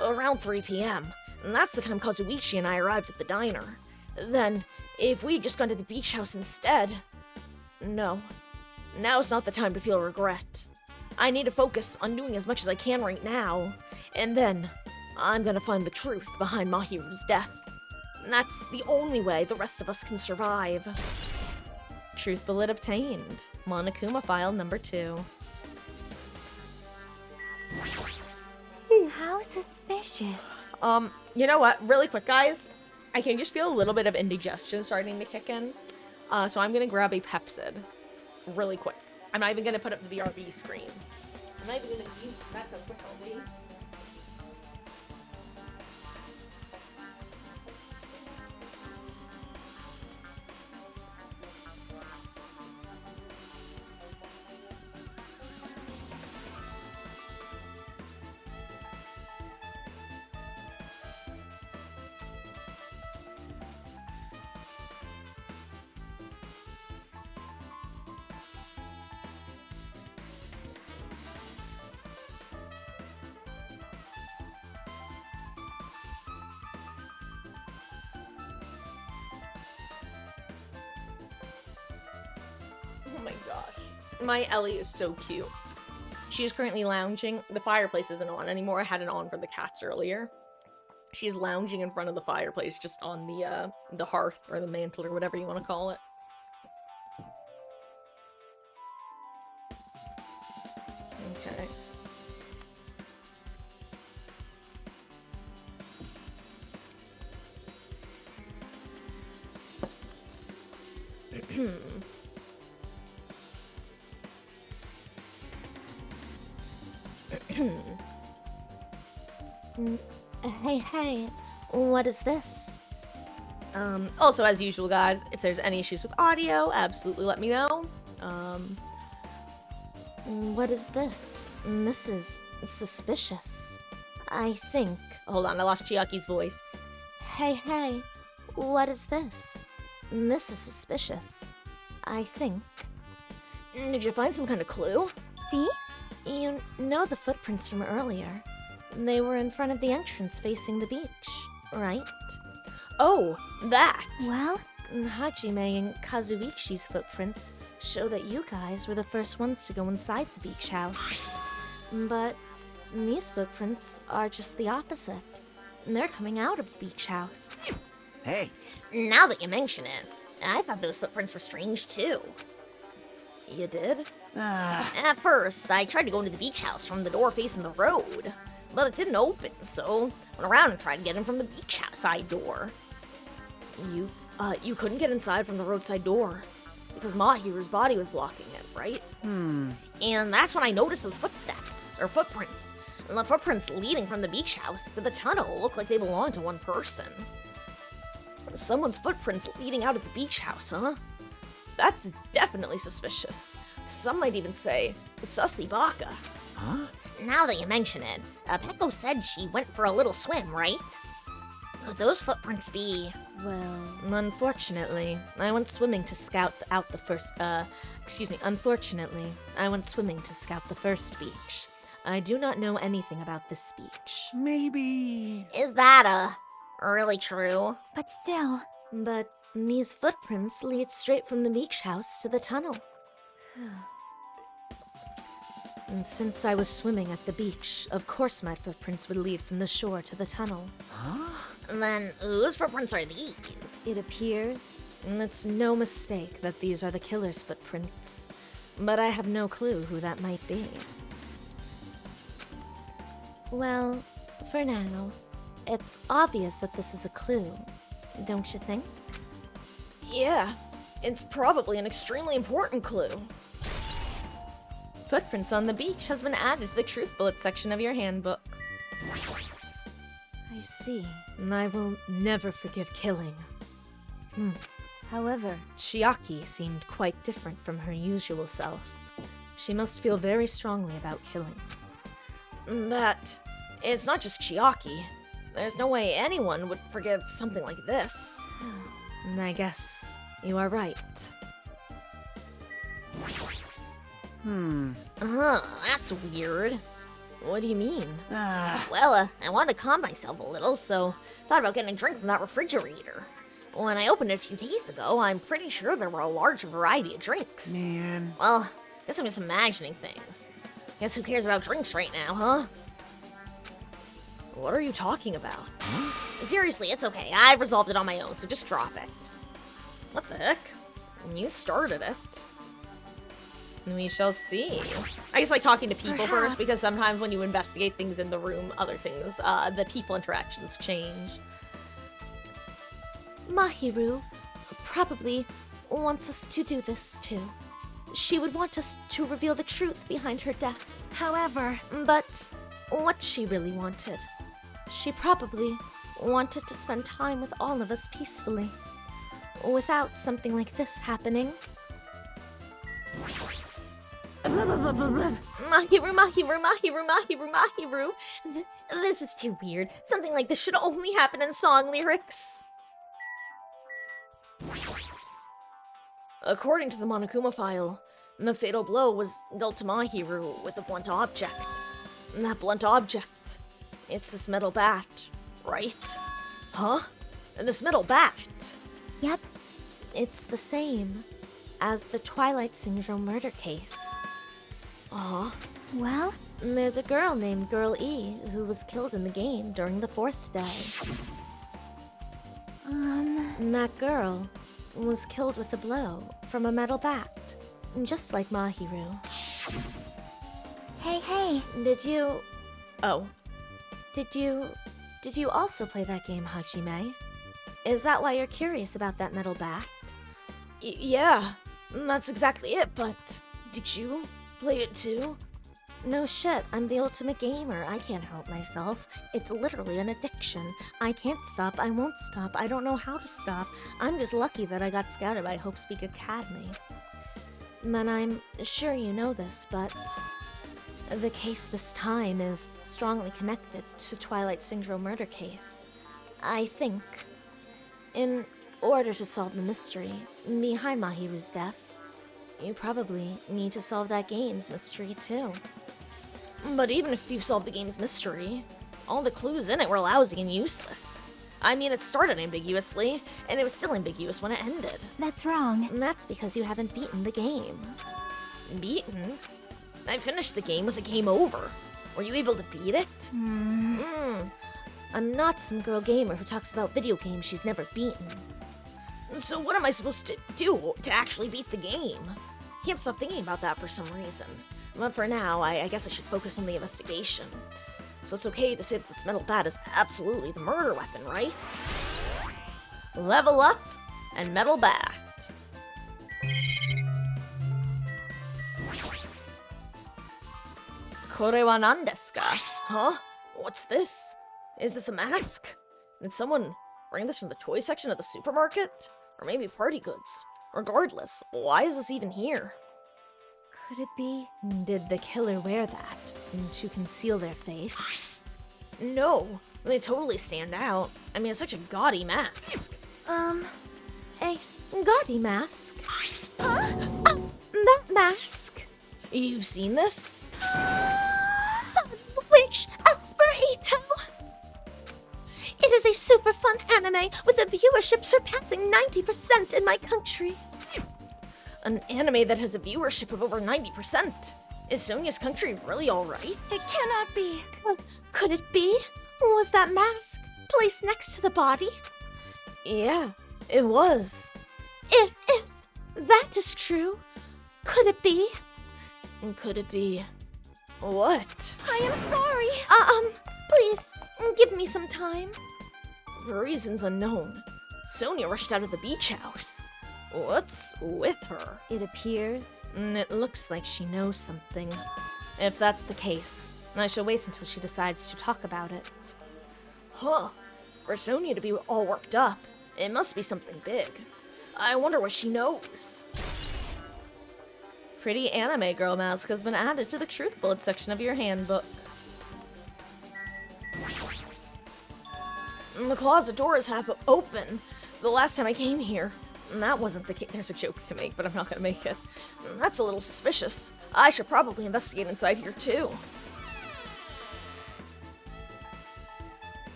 Around 3 p.m., and that's the time Kazuichi and I arrived at the diner. Then, if we'd just gone to the beach house instead... No. Now's not the time to feel regret. I need to focus on doing as much as I can right now, and then I'm gonna find the truth behind Mahiru's death. And that's the only way the rest of us can survive. Truth bullet obtained. Monokuma file number 2.
How suspicious.
You know what? Really quick, guys. I can just feel a little bit of indigestion starting to kick in. So I'm gonna grab a Pepsid. Really quick. I'm not even gonna put up the BRB screen. I'm not even gonna use that's a quick LB. Oh my gosh. My Ellie is so cute. She is currently lounging. The fireplace isn't on anymore. I had it on for the cats earlier. She's lounging in front of the fireplace, just on the hearth or the mantle or whatever you want to call it. Okay.
Hey, what is this?
Also, as usual, guys, if there's any issues with audio, absolutely let me know.
What is this? This is suspicious. I think.
Hold on, I lost Chiaki's voice.
Hey, what is this? This is suspicious. I think.
Did you find some kind of clue?
See? You know the footprints from earlier. They were in front of the entrance facing the beach, right?
Oh, that!
Well, Hajime and Kazuichi's footprints show that you guys were the first ones to go inside the beach house. But these footprints are just the opposite. They're coming out of the beach house.
Hey,
Now that you mention it, I thought those footprints were strange too.
You did?
At first, I tried to go into the beach house from the door facing the road, but it didn't open, so went around and tried to get in from the beach house side door.
You couldn't get inside from the roadside door because Mahiru's body was blocking it, right?
And that's when I noticed those footprints. And the footprints leading from the beach house to the tunnel look like they belong to one person.
Someone's footprints leading out of the beach house, huh? That's definitely suspicious. Some might even say, Sussy Baka.
huh?
Now that you mention it, Peko said she went for a little swim, right? Could those footprints be...
Well,
Unfortunately, I went swimming to scout out the first, Unfortunately, I went swimming to scout the first beach. I do not know anything about this beach.
Maybe.
Is that, really true?
but still.
But these footprints lead straight from the beach house to the tunnel. And since I was swimming at the beach, of course my footprints would lead from the shore to the tunnel. Then whose footprints are these?
It appears.
And it's no mistake that these are the killer's footprints. But I have no clue who that might be. Well, for now, it's obvious that this is a clue, don't you think?
Yeah, it's probably an extremely important clue. Footprints on the beach has been added to the truth bullet section of your handbook.
I see.
I will never forgive killing.
However,
Chiaki seemed quite different from her usual self. She must feel very strongly about killing.
It's not just Chiaki. There's no way anyone would forgive something like this.
I guess you are right.
That's weird. What do you mean?
Well, I wanted to calm myself a little, so thought about getting a drink from that refrigerator. When I opened it a few days ago, I'm pretty sure there were a large variety of drinks.
Man.
Well, guess I'm just imagining things. Guess who cares about drinks right now, huh?
What are you talking about?
Seriously, it's okay. I've resolved it on my own, so just drop it. What the heck? You started it. We shall see. I just like talking to people first, because sometimes when you investigate things in the room, other things, the people interactions change.
Mahiru probably wants us to do this too. She would want us to reveal the truth behind her death.
However,
But what she really wanted, she probably wanted to spend time with all of us peacefully, without something like this happening.
Mahiru. This is too weird. Something like this should only happen in song lyrics. According to the Monokuma file, the fatal blow was dealt to Mahiru with a blunt object. And that blunt object, it's this metal bat, right? Huh? And this metal bat?
Yep, it's the same as the Twilight Syndrome murder case. Well, there's a girl named Girl E who was killed in the game during the 4th day. And that girl was killed with a blow from a metal bat, just like Mahiru. Hey,
Did you... Oh.
did you also play that game, Hajime? Is that why you're curious about that metal bat?
Yeah, that's exactly it, but did you play it too?
No shit, I'm the ultimate gamer. I can't help myself. It's literally an addiction. I can't stop, I won't stop, I don't know how to stop. I'm just lucky that I got scouted by Hope Speak Academy. And I'm sure you know this, but the case this time is strongly connected to Twilight Syndrome murder case. I think, in order to solve the mystery behind Mahiru's death, you probably need to solve that game's mystery too.
But even if you solved the game's mystery, all the clues in it were lousy and useless. I mean, it started ambiguously, and it was still ambiguous when it ended.
that's wrong.
And that's because you haven't beaten the game.
Beaten? I finished the game with a game over. Were you able to beat it?
I'm not some girl gamer who talks about video games she's never beaten.
So what am I supposed to do to actually beat the game? Can't stop thinking about that for some reason. But for now, I guess I should focus on the investigation. So it's okay to say that this metal bat is absolutely the murder weapon, right? Level up and metal bat. Kore wa nan desu ka? Huh? What's this? Is this a mask? Did someone bring this from the toy section of the supermarket? Or maybe party goods? Regardless, why is this even here?
Could it be?
Did the killer wear that to conceal their face?
No, they totally stand out. I mean, it's such a gaudy mask.
A gaudy mask? Huh? That mask?
You've seen this?
Son Witch Esperito! It is a super fun anime with a viewership surpassing 90% in my country.
An anime that has a viewership of over 90%. Is Sonia's country really alright?
It cannot be.
Could it be? Was that mask placed next to the body?
Yeah, it was.
If that is true, could it be?
Could it be... what?
I am sorry.
Please, give me some time.
For reasons unknown, Sonia rushed out of the beach house. What's with her?
It appears.
It looks like she knows something. If that's the case, I shall wait until she decides to talk about it.
Huh. For Sonia to be all worked up, it must be something big. I wonder what she knows. Pretty anime girl mask has been added to the truth bullet section of your handbook. The closet door is half open. The last time I came here, that wasn't the case. There's a joke to make, but I'm not gonna make it. That's a little suspicious. I should probably investigate inside here too.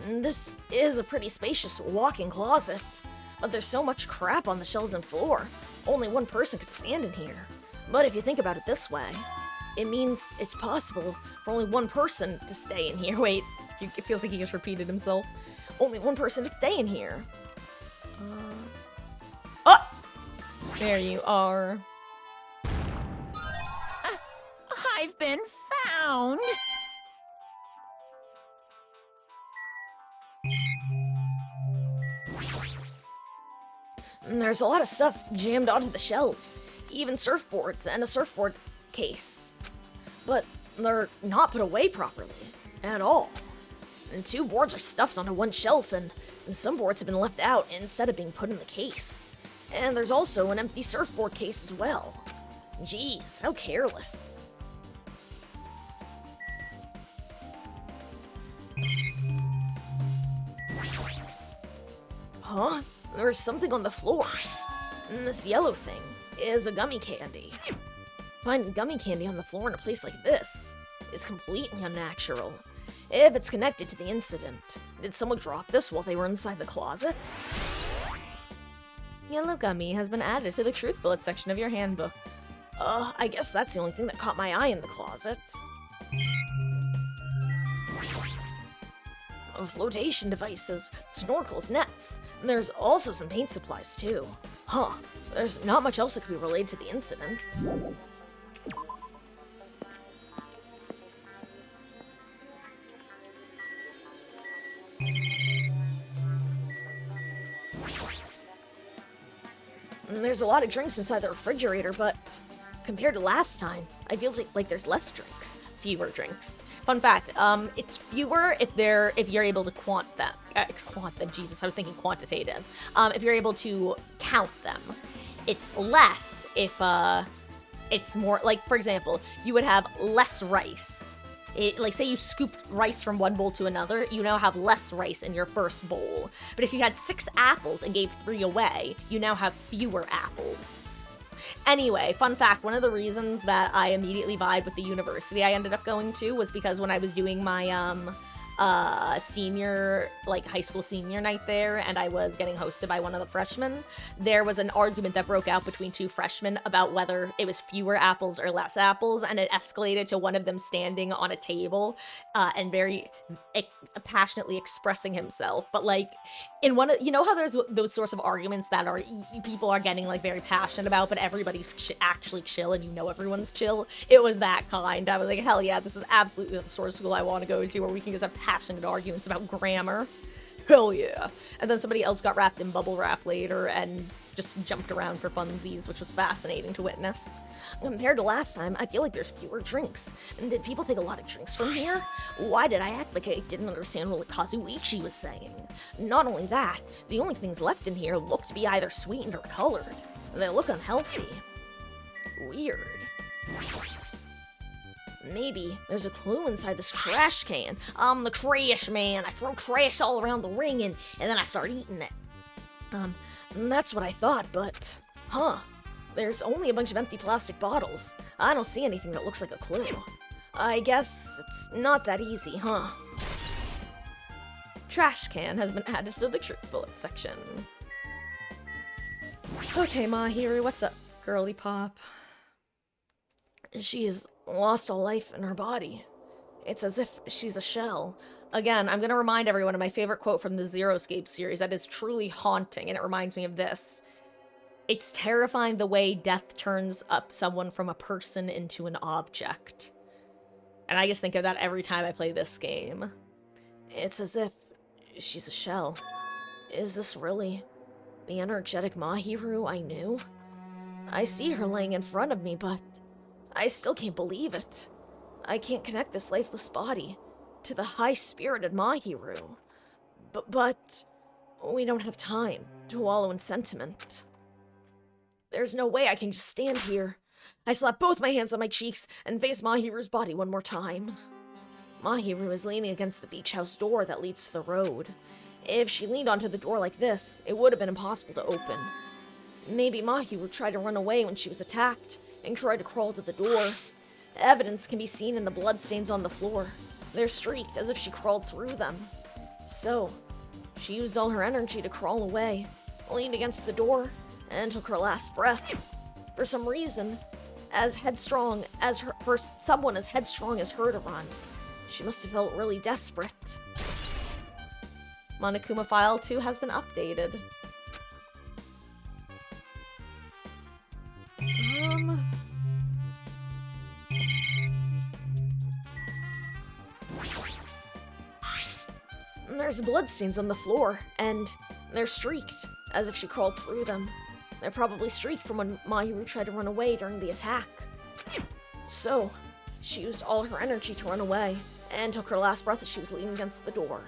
This is a pretty spacious walk-in closet, but there's so much crap on the shelves and floor. Only one person could stand in here. But if you think about it this way,
It means it's possible for only one person to stay in here. Wait, it feels like he just repeated himself. Only one person to stay in here. Oh! There you are.
I've been found.
And there's a lot of stuff jammed onto the shelves, even surfboards and a surfboard case. But they're not put away properly, at all. And 2 boards are stuffed onto one shelf, and some boards have been left out instead of being put in the case. And there's also an empty surfboard case as well. Jeez, how careless. Huh? There's something on the floor. And this yellow thing is a gummy candy. Finding gummy candy on the floor in a place like this is completely unnatural. If it's connected to the incident, did someone drop this while they were inside the closet? Yellow gummy has been added to the truth bullet section of your handbook. I guess that's the only thing that caught my eye in the closet. Flotation devices, snorkels, nets, and there's also some paint supplies too. Huh, there's not much else that could be related to the incident. And there's a lot of drinks inside the refrigerator, but compared to last time, I feel like there's less drinks, fewer drinks. Fun fact, it's fewer if you're able to quant them. Jesus, I was thinking quantitative. If you're able to count them. It's less if it's more, like, for example, you would have less rice. Like, say you scooped rice from one bowl to another, you now have less rice in your first bowl. But if you had 6 apples and gave 3 away, you now have fewer apples. Anyway, fun fact, one of the reasons that I immediately vibed with the university I ended up going to was because when I was doing my, senior, like, high school senior night there, and I was getting hosted by one of the freshmen, there was an argument that broke out between 2 freshmen about whether it was fewer apples or less apples, and it escalated to one of them standing on a table, and very passionately expressing himself, but, like, in one of, you know how there's those sorts of arguments that are, people are getting, like, very passionate about, but everybody's actually chill, and you know everyone's chill? It was that kind. I was like, hell yeah, this is absolutely the sort of school I want to go to, where we can just have passionate arguments about grammar. Hell yeah. And then somebody else got wrapped in bubble wrap later and just jumped around for funsies, which was fascinating to witness. Compared to last time, I feel like there's fewer drinks. And did people take a lot of drinks from here? Why did I act like I didn't understand what Kazuichi was saying? Not only that, the only things left in here look to be either sweetened or colored. They look unhealthy. Weird. Maybe there's a clue inside this trash can. I'm the trash man. I throw trash all around the ring and then I start eating it. That's what I thought, but... Huh. There's only a bunch of empty plastic bottles. I don't see anything that looks like a clue. I guess it's not that easy, huh? Trash can has been added to the truth bullet section. Okay, Mahiru, what's up, girly pop? She's lost all life in her body. It's as if she's a shell. Again, I'm gonna remind everyone of my favorite quote from the Zeroscape series that is truly haunting, and it reminds me of this. It's terrifying the way death turns up someone from a person into an object. And I just think of that every time I play this game. It's as if she's a shell. Is this really the energetic Mahiru I knew? I see her laying in front of me, but I still can't believe it. I can't connect this lifeless body to the high-spirited Mahiru. But we don't have time to wallow in sentiment. There's no way I can just stand here. I slap both my hands on my cheeks and face Mahiru's body one more time. Mahiru is leaning against the beach house door that leads to the road. If she leaned onto the door like this, it would have been impossible to open. Maybe Mahiru tried to run away when she was attacked and tried to crawl to the door. Evidence can be seen in the bloodstains on the floor. They're streaked as if she crawled through them. So, she used all her energy to crawl away, leaned against the door, and took her last breath. For some reason,
as headstrong as her, for someone as headstrong as her to run. She must have felt really desperate. Monokuma File 2 has been updated. There's bloodstains on the floor, and they're streaked, as if she crawled through them. They're probably streaked from when Mahiru tried to run away during the attack. So, she used all her energy to run away, and took her last breath as she was leaning against the door.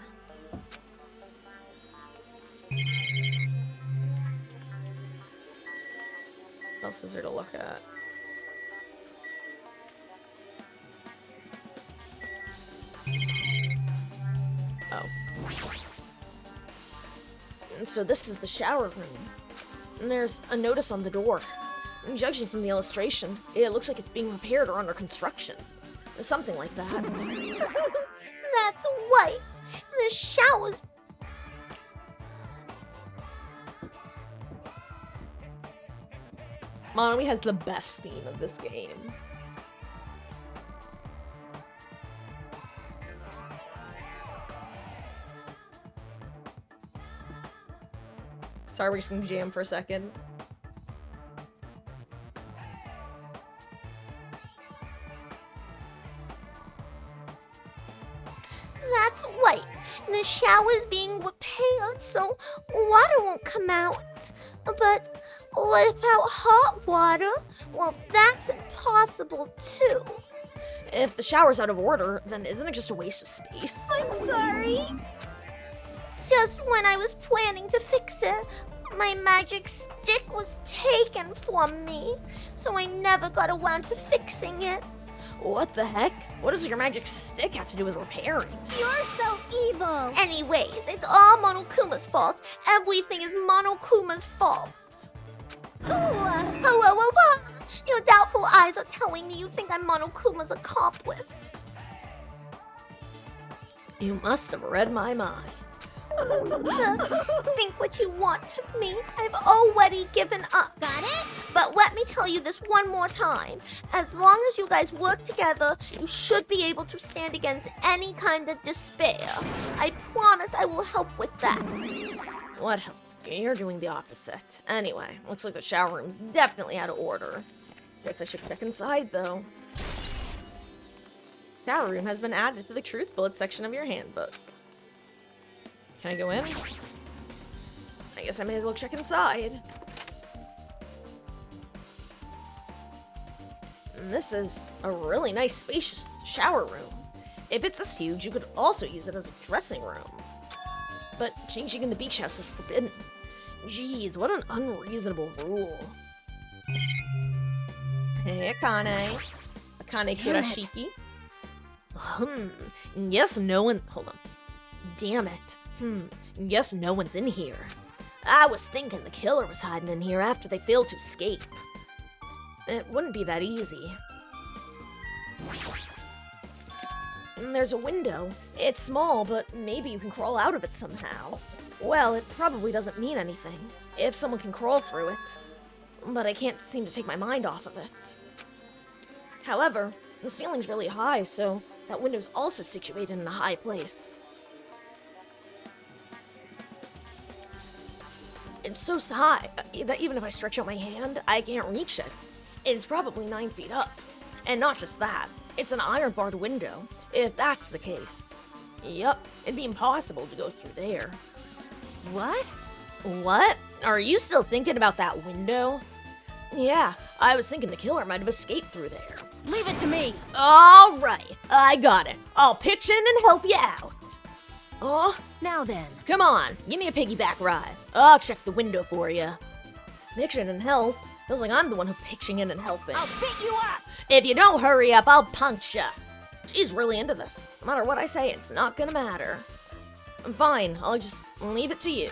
What else is there to look at? Oh. And so this is the shower room. And there's a notice on the door. And judging from the illustration, it looks like it's being repaired or under construction. Or something like that.
That's right. The shower's...
Monomi has the best theme of this game. Sorry, we're just gonna jam for a second.
That's right. The shower's being repaired, so water won't come out. But what about hot water? Well, that's impossible, too.
If the shower's out of order, then isn't it just a waste of space?
I'm sorry. Just when I was planning to fix it, my magic stick was taken from me, so I never got around to fixing it.
What the heck? What does your magic stick have to do with repairing?
You're so evil. Anyways, it's all Monokuma's fault. Everything is Monokuma's fault. Oh, your doubtful eyes are telling me you think I'm Monokuma's accomplice.
You must have read my mind.
Think what you want of me. I've already given up. Got it? But let me tell you this one more time. As long as you guys work together, you should be able to stand against any kind of despair. I promise I will help with that.
What help? You're doing the opposite. Anyway, looks like the shower room's definitely out of order. Guess I should check inside, though. Shower room has been added to the truth bullet section of your handbook. Can I go in? I guess I may as well check inside. And this is a really nice, spacious shower room. If it's this huge, you could also use it as a dressing room. But changing in the beach house is forbidden. Jeez, what an unreasonable rule. Hey, Akane. Akane Kurashiki. Yes, no one... Hold on. Damn it. Guess no one's in here. I was thinking the killer was hiding in here after they failed to escape. It wouldn't be that easy. There's a window. It's small, but maybe you can crawl out of it somehow. Well, it probably doesn't mean anything, if someone can crawl through it. But I can't seem to take my mind off of it. However, the ceiling's really high, so that window's also situated in a high place. It's so high that even if I stretch out my hand, I can't reach it. It's probably 9 feet up. And not just that, it's an iron-barred window, if that's the case. Yup, it'd be impossible to go through there.
What?
What? Are you still thinking about that window? Yeah, I was thinking the killer might have escaped through there.
Leave it to me.
All right, I got it. I'll pitch in and help you out. Oh,
Now then.
come on, give me a piggyback ride. I'll check the window for you. Pitching and help? Feels like I'm the one who's pitching in and helping.
I'll pick you up.
If you don't hurry up, I'll punch ya. She's really into this. No matter what I say, it's not gonna matter. Fine, I'll just leave it to you.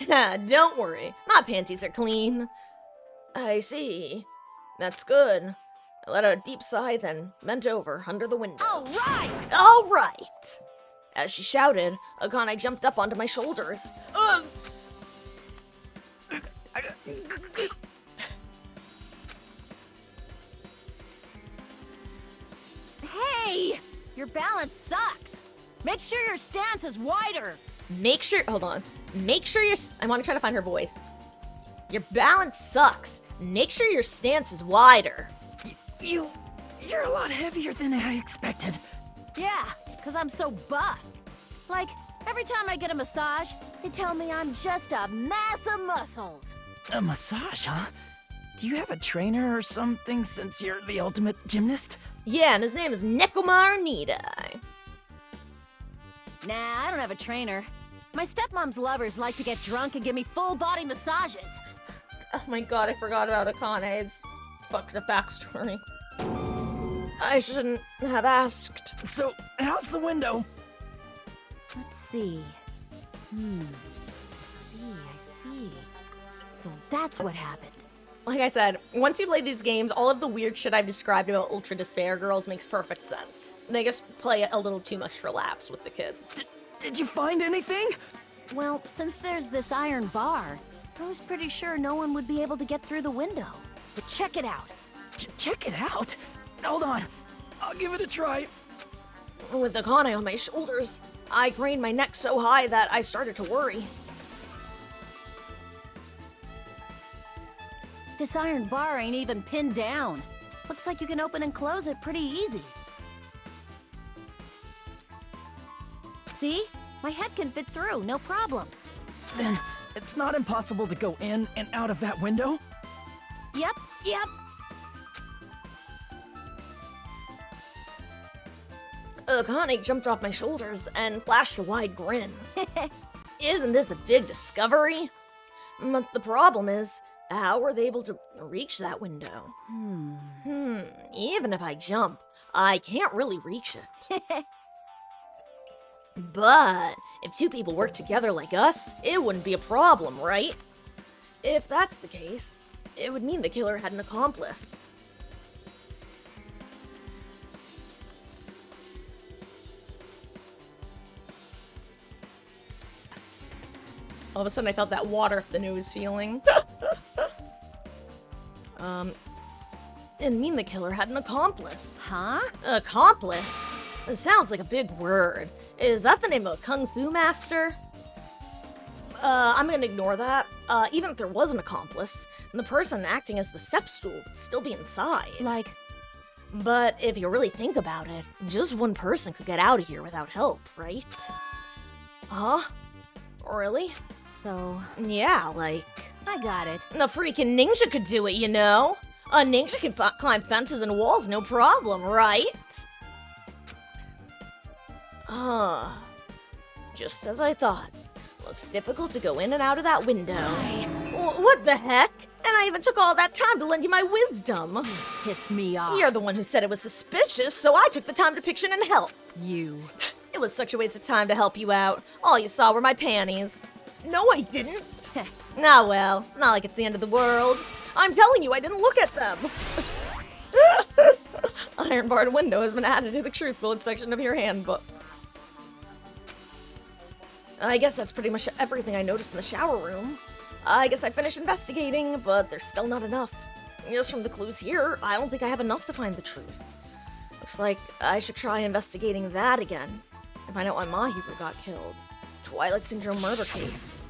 Don't worry, my panties are clean. I see. That's good. I let out a deep sigh, then bent over under the window.
All right.
All right! As she shouted, Akane jumped up onto my shoulders.
Your balance sucks. Make sure your stance is wider.
Hold on. Make sure I want to try to find her voice. Your balance sucks. Make sure your stance is wider.
You're a lot heavier than I expected.
Yeah, because I'm so buff. Like, every time I get a massage, they tell me I'm just a mass of muscles.
A massage, huh? Do you have a trainer or something since you're the ultimate gymnast?
Yeah, and his name is Nekomar Nidai.
Nah, I don't have a trainer. My stepmom's lovers like to get drunk and give me full-body massages.
Oh my god, I forgot about Akane's fucked up backstory. I shouldn't have asked.
So, how's the window?
Let's see. I see. So that's what happened.
Like I said, once you play these games, all of the weird shit I've described about Ultra Despair Girls makes perfect sense. They just play a little too much for laughs with the kids.
Did you find anything?
Well, since there's this iron bar, I was pretty sure no one would be able to get through the window. But check it out.
Check it out? Hold on. I'll give it a try.
With Akane on my shoulders, I craned my neck so high that I started to worry.
This iron bar ain't even pinned down. Looks like you can open and close it pretty easy. See? My head can fit through, no problem.
Then, it's not impossible to go in and out of that window?
Yep.
Akane jumped off my shoulders and flashed a wide grin. Isn't this a big discovery? But the problem is, how were they able to reach that window? Even if I jump, I can't really reach it. But if two people work together like us, it wouldn't be a problem, right? If that's the case, it would mean the killer had an accomplice. All of a sudden I felt that water up the nose feeling. It mean the killer had an accomplice.
Huh?
Accomplice? It sounds like a big word. Is that the name of a kung fu master? I'm gonna ignore that. Even if there was an accomplice, the person acting as the step stool would still be inside.
Like,
But if you really think about it, just one person could get out of here without help, right? Huh? Really?
so...
Yeah, like...
I got it.
A freaking ninja could do it, you know? A ninja can climb fences and walls, no problem, right? Just as I thought. Looks difficult to go in and out of that window. What the heck? And I even took all that time to lend you my wisdom.
Pissed me off.
You're the one who said it was suspicious, so I took the time to pitch in and help.
You.
It was such a waste of time to help you out. All you saw were my panties. No, I didn't. Ah, well, it's not like it's the end of the world. I'm telling you, I didn't look at them. Iron barred window has been added to the truth bullet section of your handbook. I guess that's pretty much everything I noticed in the shower room. I guess I finished investigating, but there's still not enough. Just from the clues here, I don't think I have enough to find the truth. Looks like I should try investigating that again, and find out why Mahiro got killed. Twilight Syndrome murder case.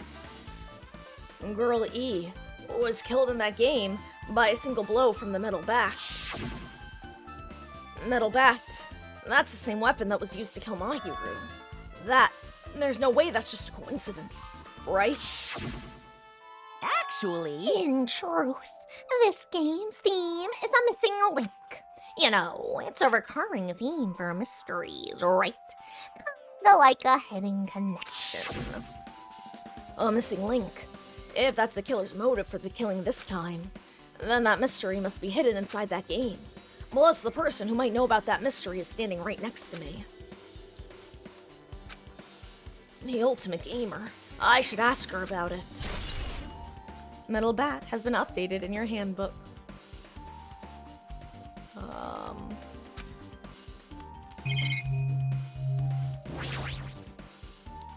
Girl E was killed in that game by a single blow from the metal bat. Metal bat. That's the same weapon that was used to kill Mahiro. There's no way that's just a coincidence, right?
Actually...
In truth, this game's theme is a missing link. You know, it's a recurring theme for mysteries, right? Kinda like a hidden connection.
A missing link. If that's the killer's motive for the killing this time, then that mystery must be hidden inside that game. Plus, the person who might know about that mystery is standing right next to me. The ultimate gamer. I should ask her about it. Metal bat has been updated in your handbook.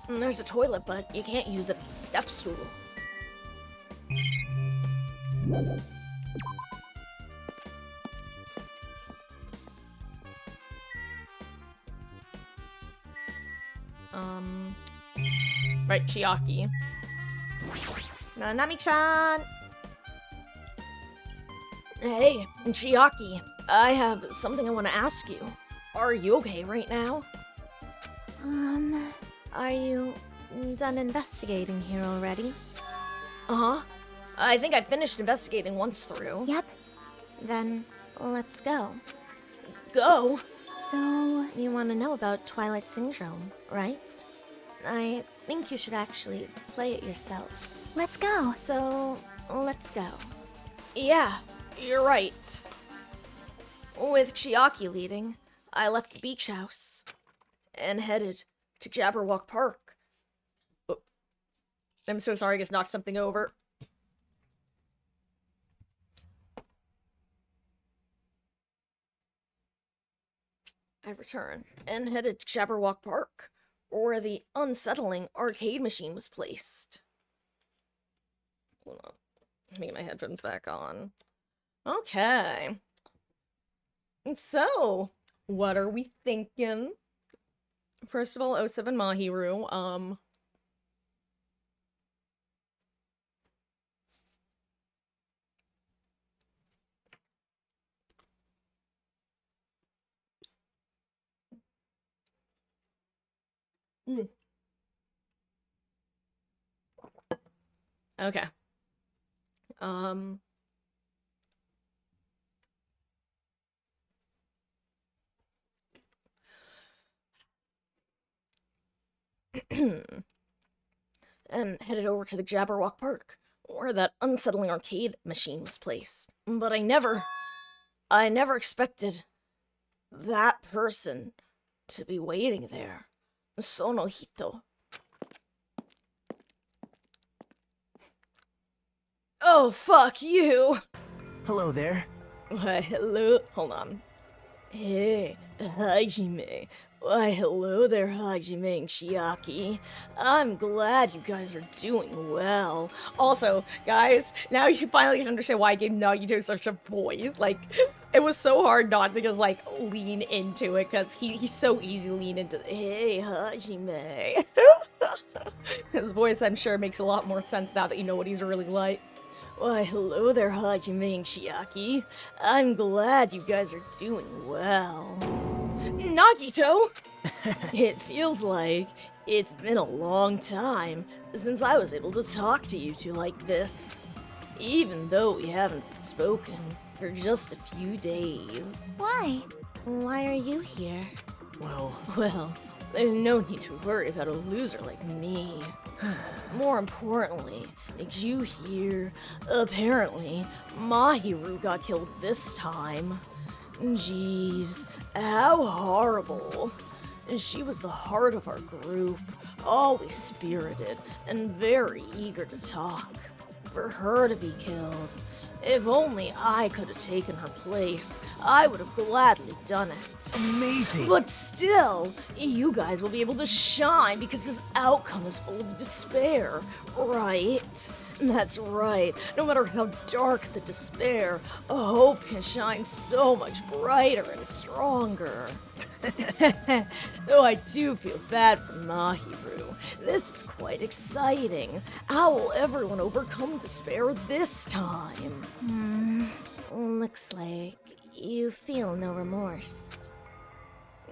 There's a toilet, but you can't use it as a step stool. Right, Chiaki. Nanami-chan! Hey, Chiaki, I have something I want to ask you. Are you okay right now?
Are you done investigating here already?
Uh-huh. I think I finished investigating once through.
Yep. Then let's go.
Go?
So, you want to know about Twilight Syndrome, right? I think you should actually play it yourself.
Let's go.
So, let's go.
Yeah, you're right. With Chiaki leading, I left the beach house and headed to Jabberwock Park. Oh, I'm so sorry, I just knocked something over. I returned and headed to Jabberwock Park, where the unsettling arcade machine was placed. Hold on. Let me get my headphones back on. Okay. So, what are we thinking? First of all, 07 Mahiru, Okay. And headed over to the Jabberwock Park, where that unsettling arcade machine was placed. But I never expected that person to be waiting there. Sonohito. Oh, fuck you!
Hello there.
Why, hello. Hold on. Hey, Hajime. Why, hello there, Hajime and Chiaki. I'm glad you guys are doing well. Also, guys, now you finally can understand why I gave Nagito such a voice. Like, it was so hard not to just, like, lean into it, because he's so easy to lean into the, hey, Hajime. His voice, I'm sure, makes a lot more sense now that you know what he's really like. Why, hello there, Hajime and Chiaki. I'm glad you guys are doing well. Nagito! It feels like it's been a long time since I was able to talk to you two like this. Even though we haven't spoken for just a few days.
Why?
Why are you here?
Well,
there's no need to worry about a loser like me. More importantly, did you hear? Apparently, Mahiru got killed this time. Jeez, how horrible. She was the heart of our group, always spirited and very eager to talk. For her to be killed, if only I could have taken her place, I would have gladly done it.
amazing.
But still, you guys will be able to shine because this outcome is full of despair, right? That's right. No matter how dark the despair, hope can shine so much brighter and stronger. Though I do feel bad for Mahiru. This is quite exciting. How will everyone overcome despair this time?
Looks like you feel no remorse.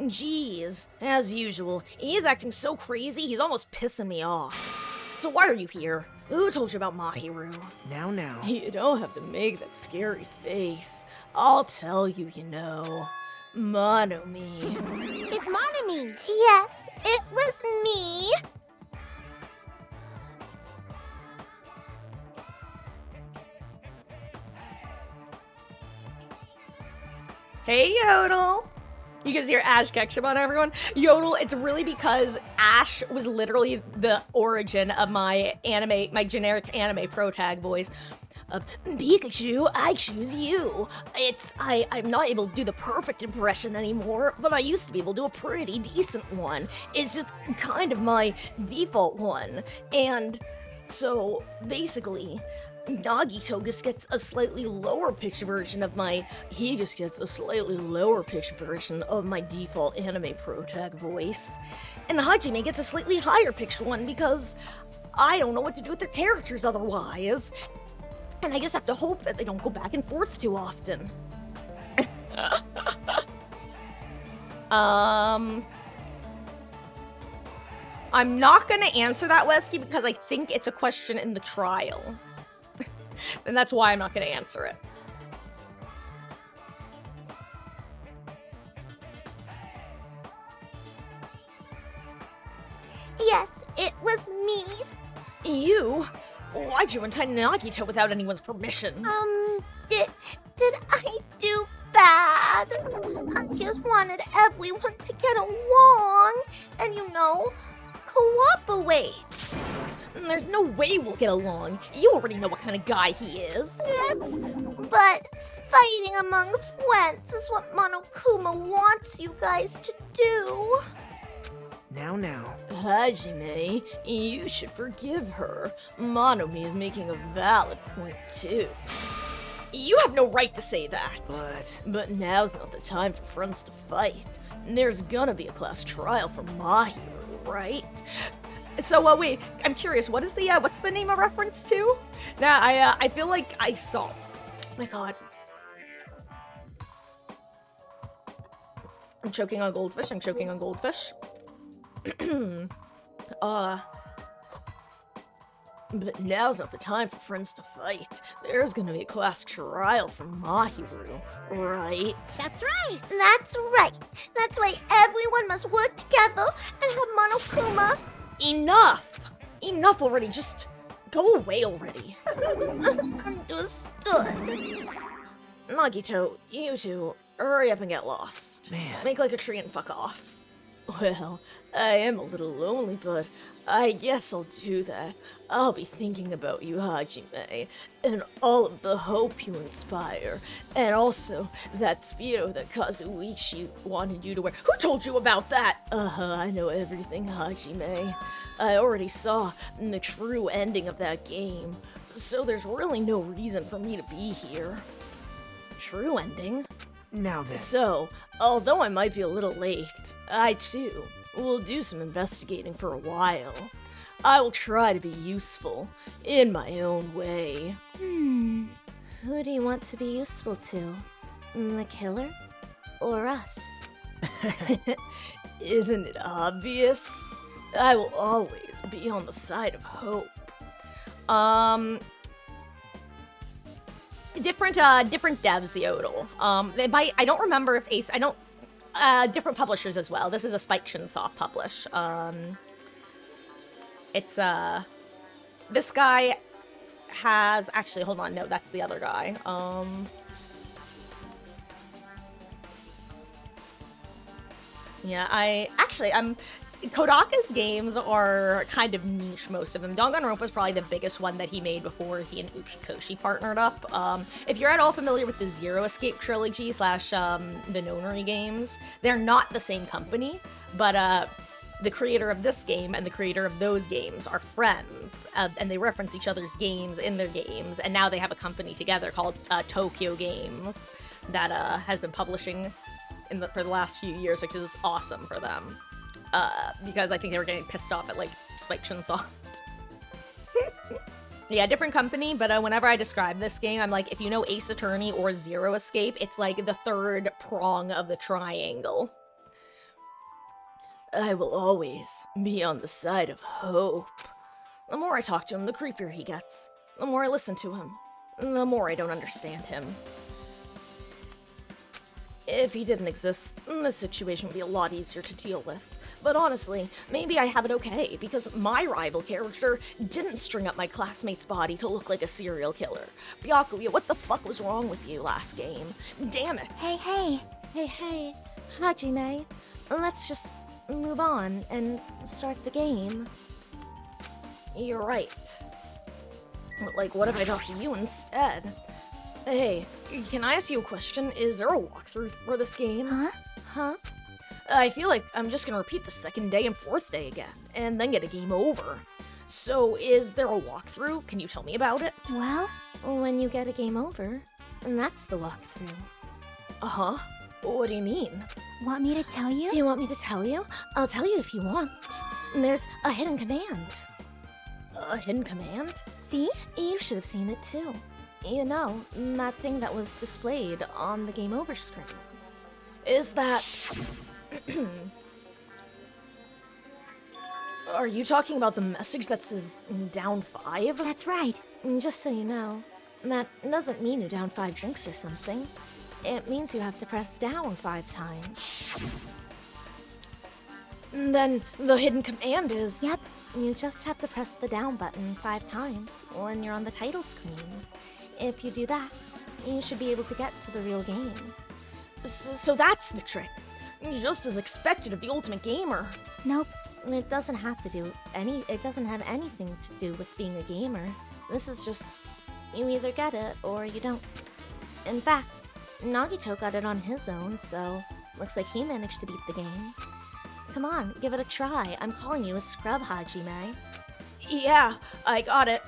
Jeez, as usual, he's acting so crazy, he's almost pissing me off. So why are you here? Who told you about Mahiru?
Now.
You don't have to make that scary face. I'll tell you, you know. Monomi.
It's Monomi.
Yes, it was me.
Hey, Yodel! You guys hear Ash Ketchum on everyone? Yodel, it's really because Ash was literally the origin of my generic anime pro-tag voice. Pikachu, I choose you. I'm not able to do the perfect impression anymore, but I used to be able to do a pretty decent one. It's just kind of my default one. And so, basically, Nagito just gets a slightly lower pitched version of my. He just gets a slightly lower pitched version of my default anime protag voice. And Hajime gets a slightly higher pitched one because I don't know what to do with their characters otherwise. And I just have to hope that they don't go back and forth too often. I'm not gonna answer that, Wesky, because I think it's a question in the trial. And that's why I'm not gonna answer it.
Yes, it was me.
You? Why'd you untie Nagito without anyone's permission?
Did I do bad? I just wanted everyone to get along and, cooperate.
There's no way we'll get along. You already know what kind of guy he is.
Yes, but fighting among friends is what Monokuma wants you guys to do.
Now.
Hajime, you should forgive her. Monomi is making a valid point, too. You have no right to say that. But now's not the time for friends to fight. There's gonna be a class trial for Mahiru, right? So, wait, I'm curious, what's the name of reference to? Now, I feel like I saw. Oh my god. I'm choking on goldfish. But now's not the time for friends to fight. There's gonna be a class trial for Mahiru, right?
That's right. That's right. That's why everyone must work together and have Monokuma.
Enough! Enough already, just go away already.
Understood.
Nagito, you two, hurry up and get lost.
Man.
Make like a tree and fuck off. Well, I am a little lonely, but I guess I'll do that. I'll be thinking about you, Hajime, and all of the hope you inspire, and also that Speedo that Kazuichi wanted you to wear. Who told you about that? I know everything, Hajime. I already saw the true ending of that game, so there's really no reason for me to be here. True ending?
Now then.
So, although I might be a little late, I too will do some investigating for a while. I will try to be useful in my own way.
Who do you want to be useful to? The killer? Or us?
Isn't it obvious? I will always be on the side of hope. Different devs, Yodel. I don't remember if Ace, different publishers as well. This is a Spike Chunsoft publish. It's, this guy has, actually, hold on, no, that's the other guy. Yeah, Kodaka's games are kind of niche, most of them. Danganronpa is probably the biggest one that he made before he and Uchikoshi partnered up. If you're at all familiar with the Zero Escape trilogy / the Nonary games, they're not the same company, but the creator of this game and the creator of those games are friends, and they reference each other's games in their games, and now they have a company together called Tokyo Games that has been publishing for the last few years, which is awesome for them. Because I think they were getting pissed off at, like, Spike Chunsoft. Yeah, different company, but whenever I describe this game, I'm like, if you know Ace Attorney or Zero Escape, it's like the third prong of the triangle. I will always be on the side of hope. The more I talk to him, the creepier he gets. The more I listen to him, the more I don't understand him. If he didn't exist, this situation would be a lot easier to deal with. But honestly, maybe I have it okay, because my rival character didn't string up my classmate's body to look like a serial killer. Byakuya, what the fuck was wrong with you last game? Damn it.
Hey. Hajime, let's just move on and start the game.
You're right. Like, what if I talk to you instead? Hey, can I ask you a question? Is there a walkthrough for this game?
Huh?
I feel like I'm just gonna repeat the second day and fourth day again, and then get a game over.
So, is there a walkthrough? Can you tell me about it?
Well,
When you get a game over, and that's the walkthrough. Uh-huh. What do you mean?
want me to tell you?
Do you want me to tell you? I'll tell you if you want. There's a hidden command. A hidden command?
See?
You should have seen it too. You know, that thing that was displayed on the game over screen. Is that... Are you talking about the message that says down 5?
That's right.
Just so you know, that doesn't mean you down 5 drinks or something. It means you have to press down 5 times. Then the hidden command is...
Yep.
You just have to press the down button 5 times when you're on the title screen. If you do that, you should be able to get to the real game. So that's the trick. Just as expected of the Ultimate Gamer.
Nope.
It doesn't have anything to do with being a gamer. This is just, you either get it or you don't. In fact, Nagito got it on his own, so looks like he managed to beat the game. Come on, give it a try. I'm calling you a scrub, Hajime. Yeah, I got it.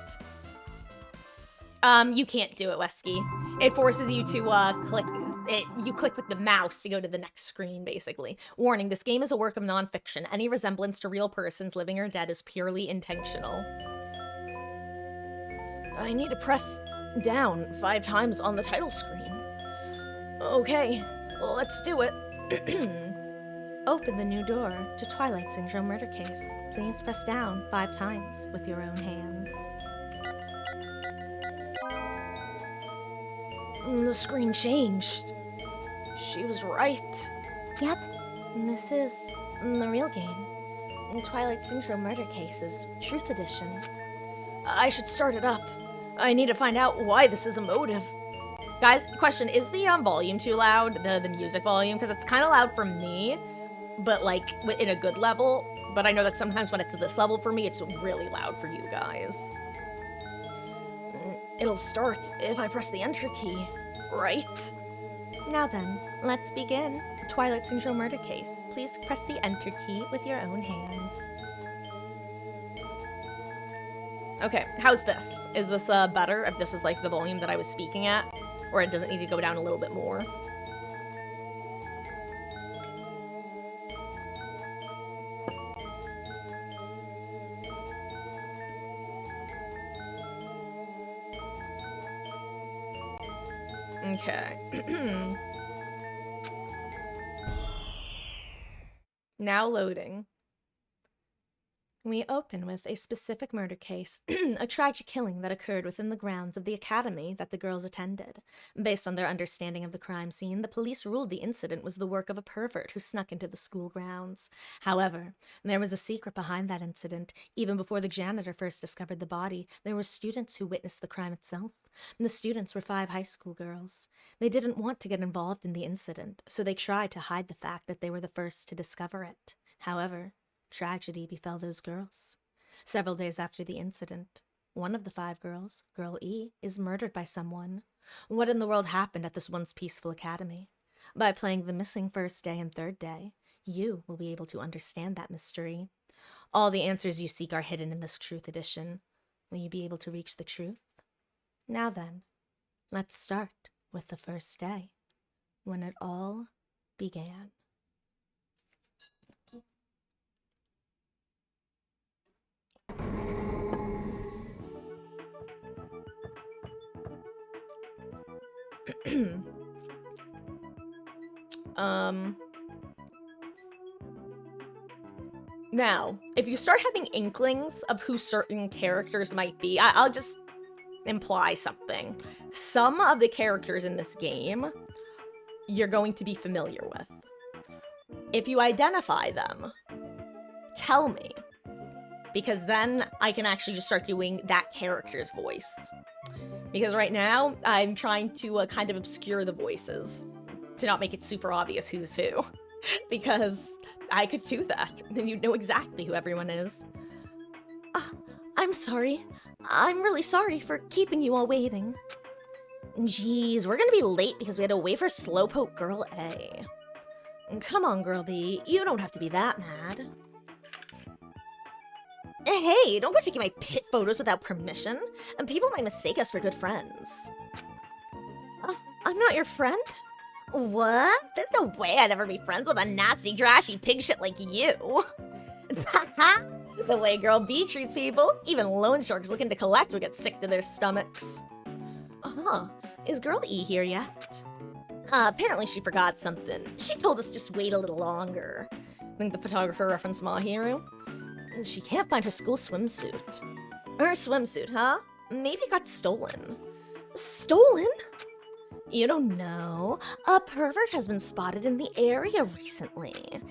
You can't do it, Wesky. It forces you to, click it. You click with the mouse to go to the next screen, basically. Warning, this game is a work of nonfiction. Any resemblance to real persons, living or dead, is purely intentional. I need to press down 5 times on the title screen. Okay, let's do it. Open the new door to Twilight Syndrome Murder Case. Please press down 5 times with your own hands. The screen changed. She was right.
Yep.
This is the real game. Twilight Syndrome Murder Cases, Truth Edition. I should start it up. I need to find out why this is a motive. Guys, question, is the volume too loud? The music volume? Because it's kind of loud for me, but like in a good level. But I know that sometimes when it's this level for me, it's really loud for you guys. It'll start if I press the enter key, right? Now then, let's begin. Twilight Syndrome Murder Case. Please press the enter key with your own hands. Okay, how's this? Is this better if this is like the volume that I was speaking at? Or does it need to go down a little bit more? Okay. Now loading. We open with a specific murder case, a tragic killing that occurred within the grounds of the academy that the girls attended. Based on their understanding of the crime scene, the police ruled the incident was the work of a pervert who snuck into the school grounds. However, there was a secret behind that incident. Even before the janitor first discovered the body, there were students who witnessed the crime itself. The students were 5 high school girls. They didn't want to get involved in the incident, so they tried to hide the fact that they were the first to discover it. However, tragedy befell those girls. Several days after the incident, one of the 5 girls, Girl E, is murdered by someone. What in the world happened at this once peaceful academy? By playing the missing first day and third day, you will be able to understand that mystery. All the answers you seek are hidden in this Truth Edition. Will you be able to reach the truth? Now then, let's start with the first day, when it all began. Now, if you start having inklings of who certain characters might be, I'll just imply something. Some of the characters in this game you're going to be familiar with. If you identify them, tell me, because then I can actually just start doing that character's voice. Because right now, I'm trying to kind of obscure the voices to not make it super obvious who's who. Because I could do that, and you'd know exactly who everyone is. I'm sorry. I'm really sorry for keeping you all waiting. Jeez, we're gonna be late because we had to wait for Slowpoke Girl A. Come on, Girl B, you don't have to be that mad. Hey, don't go taking my pit photos without permission, and people might mistake us for good friends. I'm not your friend? What? There's no way I'd ever be friends with a nasty, trashy pig shit like you. The way Girl B treats people, even loan sharks looking to collect will get sick to their stomachs. Is Girl E here yet? Apparently she forgot something. She told us just wait a little longer. Think the photographer referenced Mahiru? She can't find her school swimsuit. Her swimsuit, huh? Maybe it got stolen. Stolen? You don't know. A pervert has been spotted in the area recently.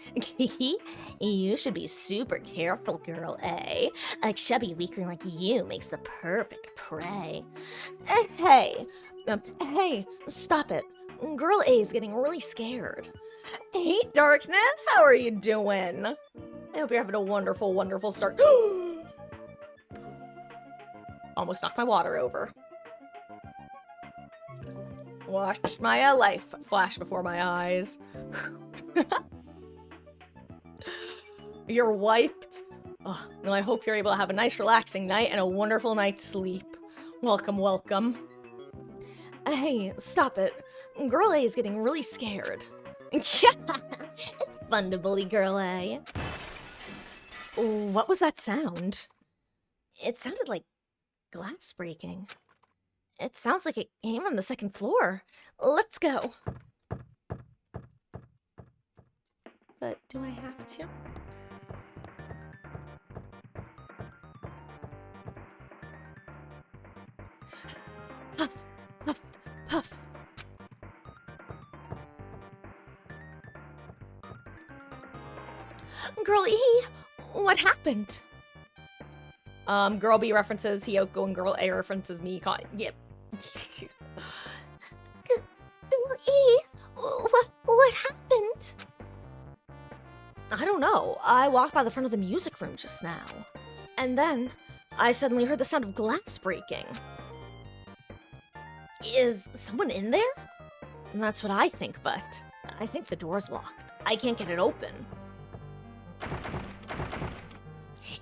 You should be super careful, Girl A. A chubby weakling like you makes the perfect prey. Hey, stop it. Girl A is getting really scared. Hey, Darkness, how are you doing? I hope you're having a wonderful, wonderful start. Almost knocked my water over. Watched my life flash before my eyes. You're wiped? Oh, well, I hope you're able to have a nice relaxing night and a wonderful night's sleep. Welcome, welcome. Hey, stop it. Girl A is getting really scared. It's fun to bully Girl A. What was that sound? It sounded like glass breaking. It sounds like it came from the second floor. Let's go. But do I have to? Puff, puff, puff. Girl E, what happened? Girl B references Hiyoko and Girl A references me. Yep.
Girl E, what happened?
I don't know. I walked by the front of the music room just now. And then I suddenly heard the sound of glass breaking. Is someone in there? That's what I think, but I think the door's locked. I can't get it open.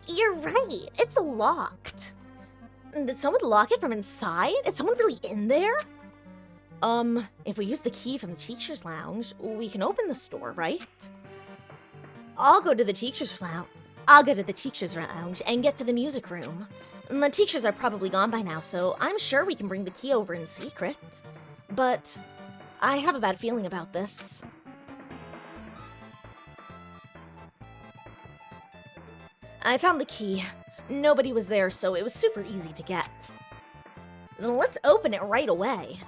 You're right, it's locked.
Did someone lock it from inside? Is someone really in there? If we use the key from the teacher's lounge, we can open the store, right? I'll go to the teacher's lounge. And get to the music room. The teachers are probably gone by now, so I'm sure we can bring the key over in secret. But I have a bad feeling about this. I found the key. Nobody was there, so it was super easy to get. Let's open it right away.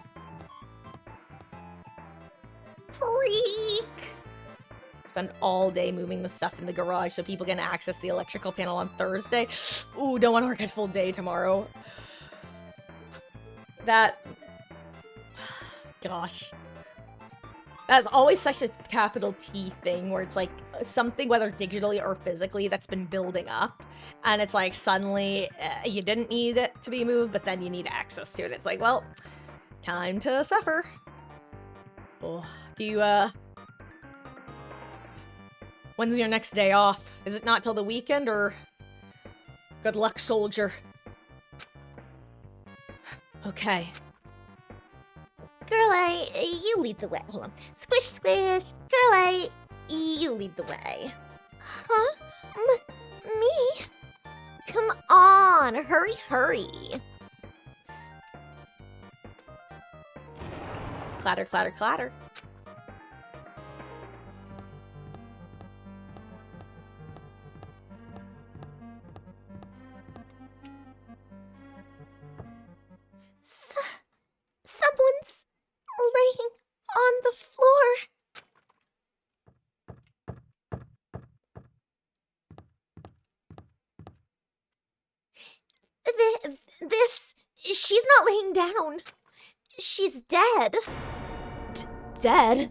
Freak! Spend all day moving the stuff in the garage so people can access the electrical panel on Thursday. Ooh, don't want to work a full day tomorrow. Gosh. That's always such a capital T thing where it's like something, whether digitally or physically, that's been building up. And it's like suddenly you didn't need it to be moved, but then you need access to it. It's like, well, time to suffer. Oh, when's your next day off? Is it not till the weekend or? Good luck, soldier. Okay.
Girl A, you lead the way. Hold on. Squish, squish. Girl A, you lead the way. Huh? Me? Come on, hurry, hurry.
Clatter, clatter, clatter.
Someone's laying on the floor. She's not laying down. She's dead.
Dead?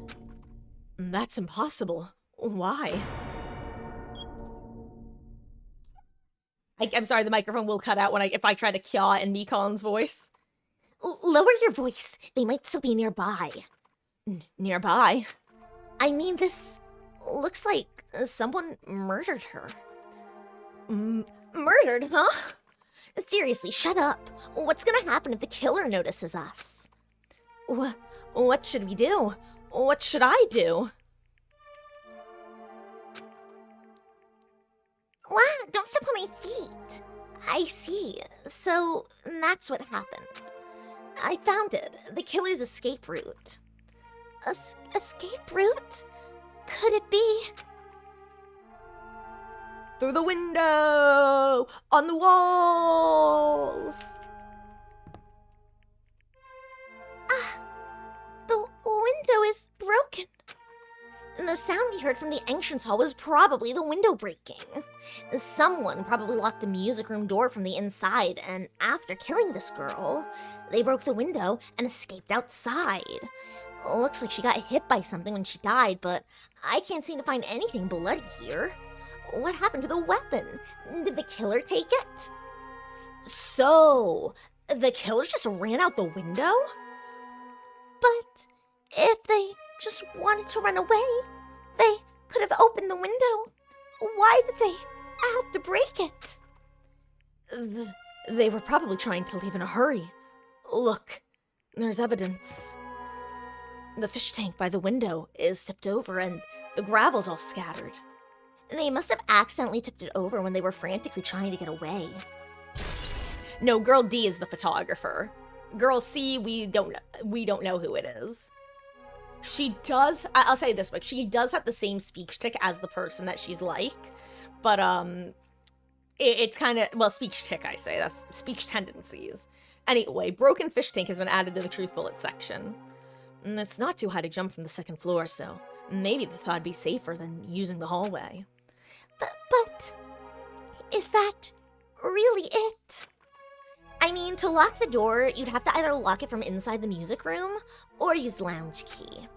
That's impossible. Why? I'm sorry, the microphone will cut out if I try to kya in Mikon's voice.
Lower your voice. They might still be nearby.
Nearby?
I mean, this looks like someone murdered her.
Murdered, huh? Seriously, shut up. What's gonna happen if the killer notices us? What should we do? What should I do?
Wow, don't step on my feet. I see. So that's what happened.
I found it. The killer's escape route.
Escape route? Could it be?
Through the window! On the walls!
The window is broken.
The sound we heard from the entrance hall was probably the window breaking. Someone probably locked the music room door from the inside, and after killing this girl, they broke the window and escaped outside. Looks like she got hit by something when she died, but I can't seem to find anything bloody here. What happened to the weapon? Did the killer take it? So, the killer just ran out the window?
But if they just wanted to run away, they could have opened the window. Why did they have to break it?
They were probably trying to leave in a hurry. Look, there's evidence. The fish tank by the window is tipped over and the gravel's all scattered.
They must have accidentally tipped it over when they were frantically trying to get away.
No, Girl D is the photographer. Girl C, we don't know who it is. She does, I'll say this much, she does have the same speech tick as the person that she's like, but it's kind of, well, speech tick I say, that's speech tendencies. Anyway, broken fish tank has been added to the truth bullet section. And it's not too high to jump from the second floor, so maybe they thought it'd be safer than using the hallway.
But is that really it?
I mean, to lock the door, you'd have to either lock it from inside the music room or use the lounge key.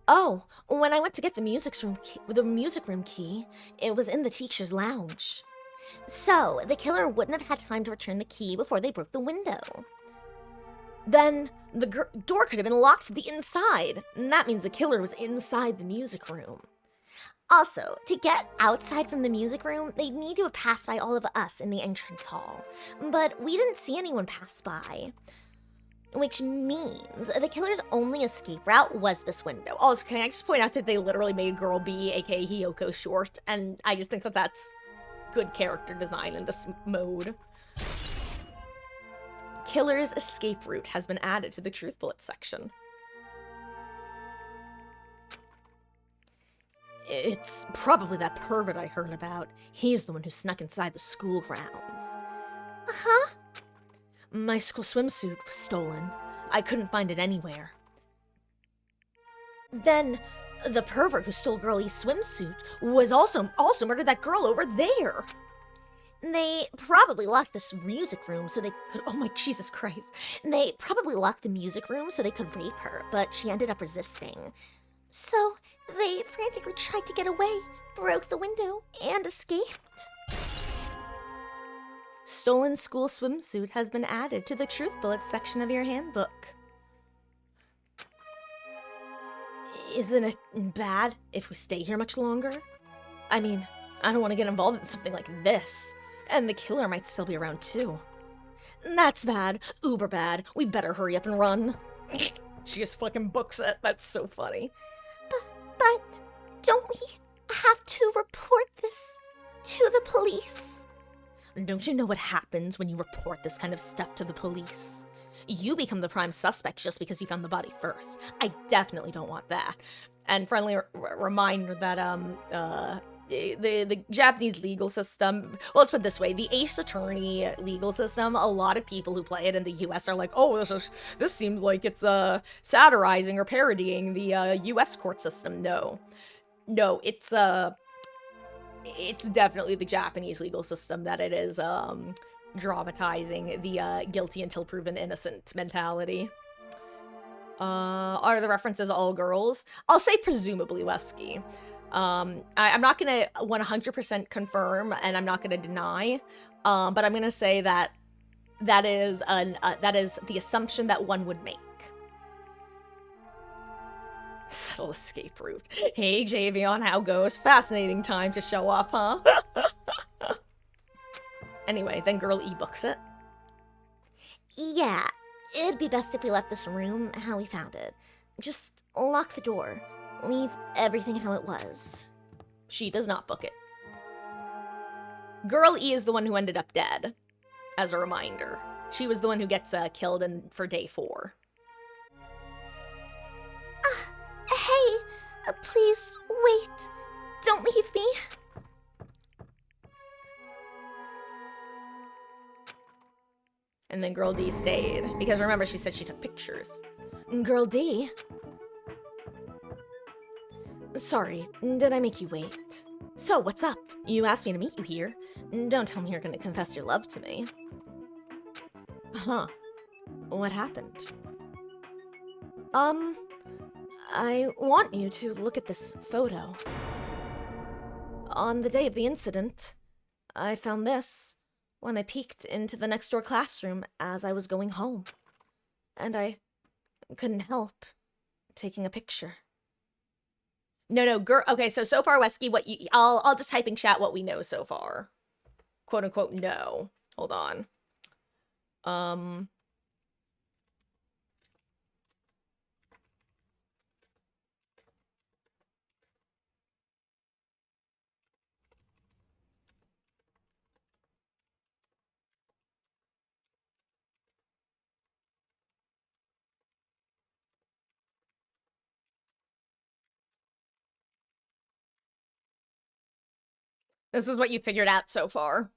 Oh, when I went to get the music room key, it was in the teacher's lounge.
So, the killer wouldn't have had time to return the key before they broke the window.
Then the door could have been locked from the inside, and that means the killer was inside the music room.
Also, to get outside from the music room, they'd need to have passed by all of us in the entrance hall. But we didn't see anyone pass by. Which means the killer's only escape route was this window.
Also, can I just point out that they literally made Girl B, aka Hiyoko, short, and I just think that that's good character design in this mode. Killer's escape route has been added to the truth bullet section. It's probably that pervert I heard about. He's the one who snuck inside the school grounds.
Huh?
My school swimsuit was stolen. I couldn't find it anywhere. Then, the pervert who stole Girlie's swimsuit was also murdered that girl over there.
They probably locked this music room so they could— oh my Jesus Christ. They probably locked the music room so they could rape her, but she ended up resisting. So, they frantically tried to get away, broke the window, and escaped.
Stolen school swimsuit has been added to the truth bullet section of your handbook. Isn't it bad if we stay here much longer? I mean, I don't want to get involved in something like this. And the killer might still be around too. That's bad. Uber bad. We better hurry up and run. She just fucking books it. That's so funny.
But don't we have to report this to the police?
Don't you know what happens when you report this kind of stuff to the police? You become the prime suspect just because you found the body first. I definitely don't want that. And friendly reminder that the Japanese legal system, well, let's put it this way, the Ace Attorney legal system, a lot of people who play it in the US are like, oh, this seems like it's satirizing or parodying the US court system. No, it's definitely the Japanese legal system that it is dramatizing the guilty until proven innocent mentality. Are the references all girls? I'll say presumably Wesky. I'm not gonna 100% confirm, and I'm not gonna deny, but I'm gonna say that that is the assumption that one would make. Subtle escape route. Hey, Javion, how goes? Fascinating time to show up, huh?
Anyway, then Girl E books it.
Yeah, it'd be best if we left this room how we found it. Just lock the door. Leave everything how it was.
She does not book it. Girl E is the one who ended up dead, as a reminder. She was the one who gets killed for day 4.
Hey, please wait. Don't leave me.
And then Girl D stayed. Because remember, she said she took pictures.
Girl D. Sorry, did I make you wait? So, what's up? You asked me to meet you here. Don't tell me you're gonna confess your love to me. Huh. What happened? I want you to look at this photo. On the day of the incident, I found this when I peeked into the next door classroom as I was going home. And I couldn't help taking a picture.
No, girl. Okay, so far, Wesky, I'll just type in chat what we know so far. Quote unquote, no. Hold on. This is what you figured out so far.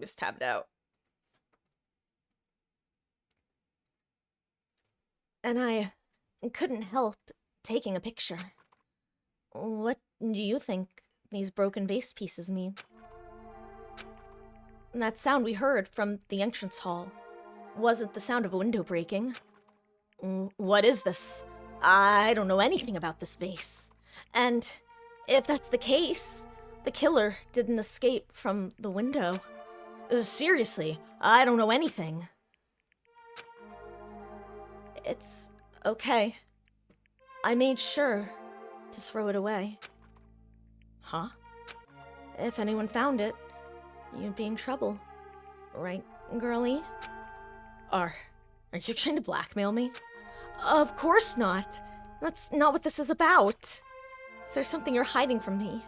Just tabbed out.
And I couldn't help taking a picture. What do you think these broken vase pieces mean? That sound we heard from the entrance hall wasn't the sound of a window breaking. What is this? I don't know anything about this vase. And if that's the case, the killer didn't escape from the window. Seriously, I don't know anything. It's okay. I made sure to throw it away.
Huh?
If anyone found it, you'd be in trouble. Right, girlie?
Are you trying to blackmail me?
Of course not. That's not what this is about. If there's something you're hiding from me,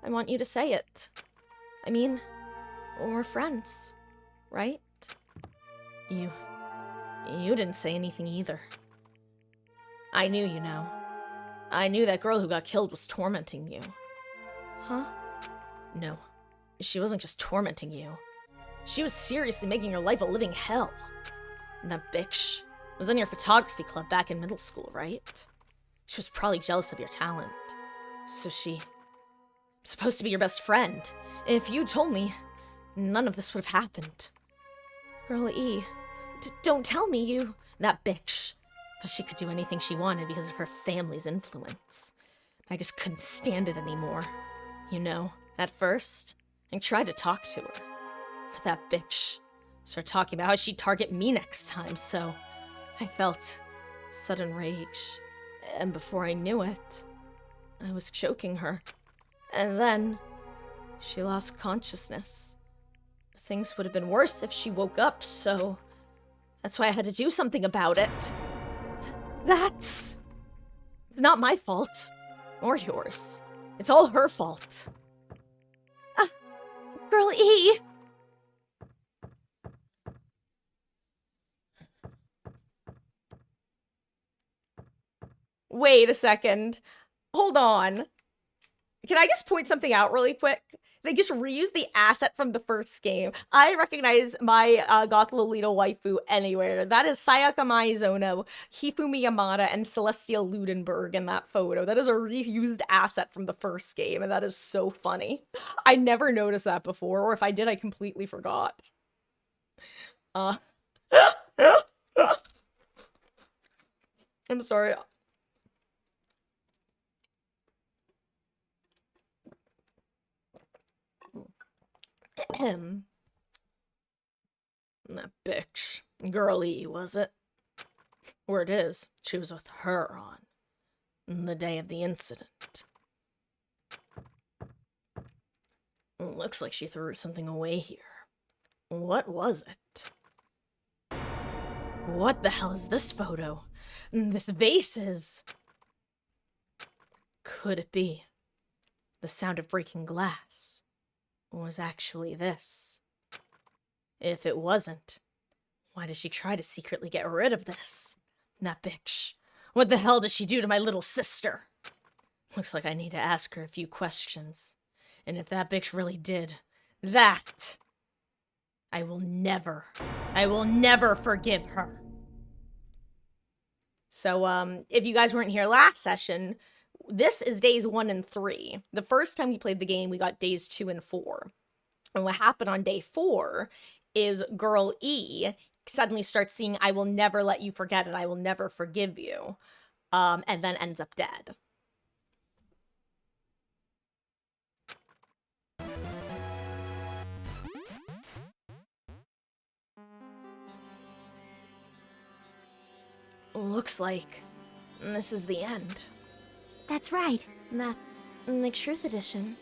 I want you to say it. I mean, we're friends, right?
You didn't say anything either. I knew, you know. I knew that girl who got killed was tormenting you.
Huh?
No, she wasn't just tormenting you. She was seriously making your life a living hell. And that bitch was in your photography club back in middle school, right? She was probably jealous of your talent. So she... supposed to be your best friend. If you told me, none of this would have happened.
Girl E, don't tell me you...
That bitch thought she could do anything she wanted because of her family's influence. I just couldn't stand it anymore. You know, at first, I tried to talk to her. But that bitch started talking about how she'd target me next time, so I felt sudden rage. And before I knew it, I was choking her. And then she lost consciousness. Things would have been worse if she woke up, so that's why I had to do something about it. It's not my fault. Or yours. It's all her fault.
Girl E!
Wait a second. Hold on. Can I just point something out really quick? They just reused the asset from the first game. I recognize my Goth Lolita waifu anywhere. That is Sayaka Maizono, Hifumi Yamada, and Celestial Ludenberg in that photo. That is a reused asset from the first game, and that is so funny. I never noticed that before, or if I did, I completely forgot. I'm sorry. That bitch. Girlie, was it? Word is, she was with her on. The day of the incident. Looks like she threw something away here. What was it? What the hell is this photo? This vase is... Could it be? The sound of breaking glass was actually this. If it wasn't, why does she try to secretly get rid of this? That bitch. What the hell does she do to my little sister? Looks like I need to ask her a few questions. And if that bitch really did that, I will never forgive her. So, if you guys weren't here last session, this is days 1 and 3. The first time we played the game, we got days 2 and 4. And what happened on day 4 is Girl E suddenly starts seeing, I will never let you forget it, I will never forgive you, and then ends up dead. Looks like this is the end.
That's right.
That's the Truth Edition.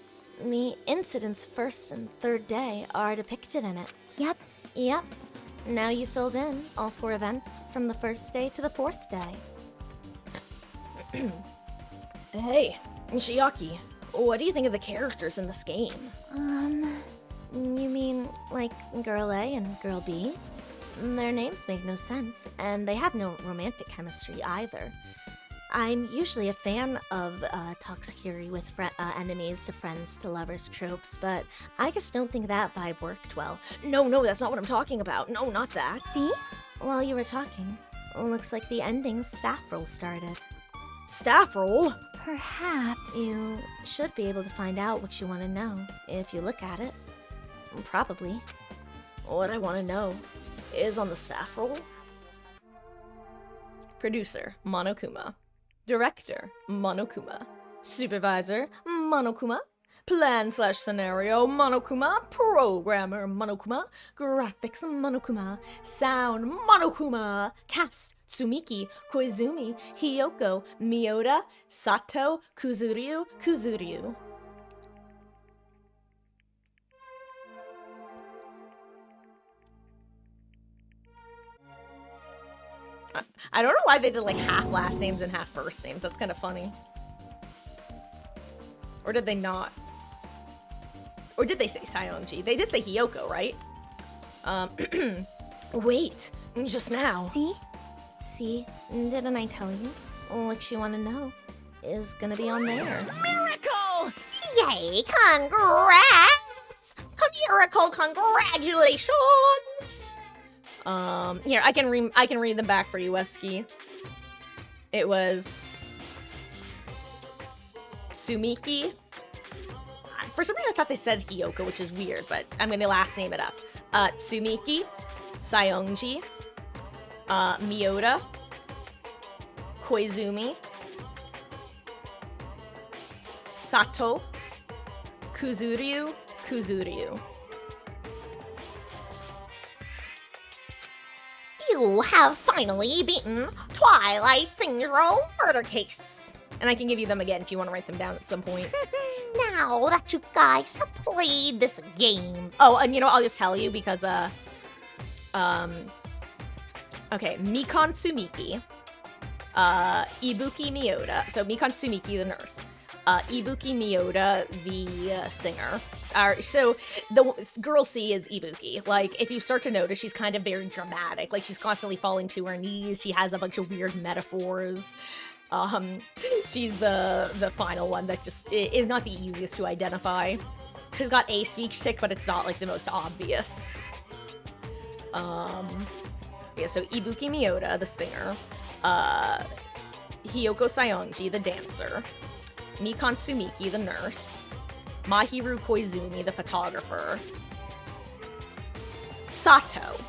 The incident's first and third day are depicted in it.
Yep.
Yep. Now you filled in all 4 events from the first day to the 4th day.
Hey, Shiaki, what do you think of the characters in this game?
You mean like Girl A and Girl B? Their names make no sense, and they have no romantic chemistry either. I'm usually a fan of Toxicuri with enemies to friends to lovers tropes, but I just don't think that vibe worked well. No, that's not what I'm talking about. No, not that.
See?
While you were talking, looks like the ending's staff roll started.
Staff roll?
Perhaps.
You should be able to find out what you want to know if you look at it. Probably.
What I want to know is on the staff roll. Producer, Monokuma. Director, Monokuma. Supervisor, Monokuma. Plan/scenario, Monokuma. Programmer, Monokuma. Graphics, Monokuma. Sound, Monokuma. Cast, Tsumiki, Koizumi, Hiyoko, Miyoda, Sato, Kuzuryu. I don't know why they did like half last names and half first names. That's kind of funny. Or did they not? Or did they say Sayonji? They did say Hiyoko, right? Wait, just now.
See? Didn't I tell you? What you want to know is gonna be on there.
Miracle!
Yay, congrats!
Miracle, congratulations! Here, I can read them back for you, Wesky. It was Tsumiki. For some reason I thought they said Hiyoko, which is weird, but I'm gonna last name it up. Tsumiki, Sayonji, Miyoda, Koizumi, Sato, Kuzuryu.
You have finally beaten Twilight Syndrome Murder Case.
And I can give you them again if you want to write them down at some point.
Now that you guys have played this game.
Oh, and you know, I'll just tell you because, okay, Mikon Tsumiki, Ibuki Miyoda, so Mikon Tsumiki, the nurse, Ibuki Miyoda, the singer. So the girl C is Ibuki. Like, if you start to notice, she's kind of very dramatic. Like, she's constantly falling to her knees. She has a bunch of weird metaphors. She's the final one that just is not the easiest to identify. She's got a speech tick, but it's not like the most obvious. Yeah, so Ibuki Miyoda, the singer, Hiyoko Sayonji, the dancer, Mikon Tsumiki, the nurse, Mahiru Koizumi, the photographer, Sato,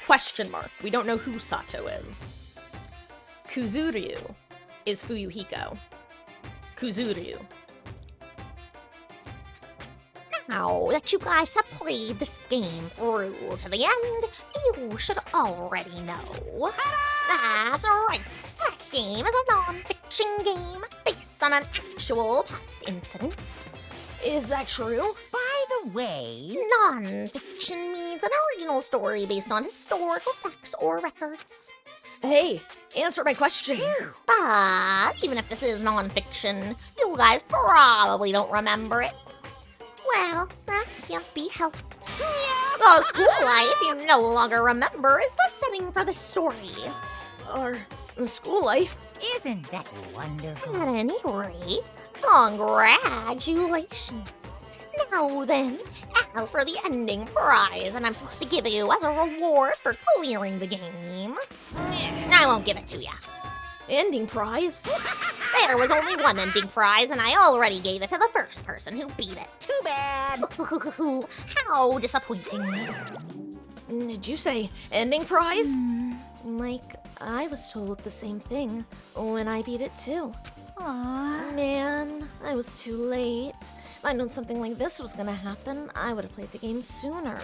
question mark, we don't know who Sato is, Kuzuryu is Fuyuhiko, Kuzuryu.
Now that you guys have played this game through to the end, you should already know. That's right. That game is a non-fiction game based on an actual past incident.
Is that true?
By the way,
Non-fiction means an original story based on historical facts or records.
Hey, answer my question.
But even if this is non-fiction, you guys probably don't remember it. Well, that can't be helped. The school life you no longer remember is the setting for the story.
Our school life?
isn't that wonderful?
At any rate, congratulations. Now then, as for the ending prize that I'm supposed to give you as a reward for clearing the game, I won't give it to ya.
Ending prize?
There was only one ending prize, and I already gave it to the first person who beat it.
Too bad.
How disappointing.
Did you say ending prize?
Like, I was told the same thing when I beat it too.
Aww.
Man, I was too late. If I'd known something like this was gonna happen, I would have played the game sooner.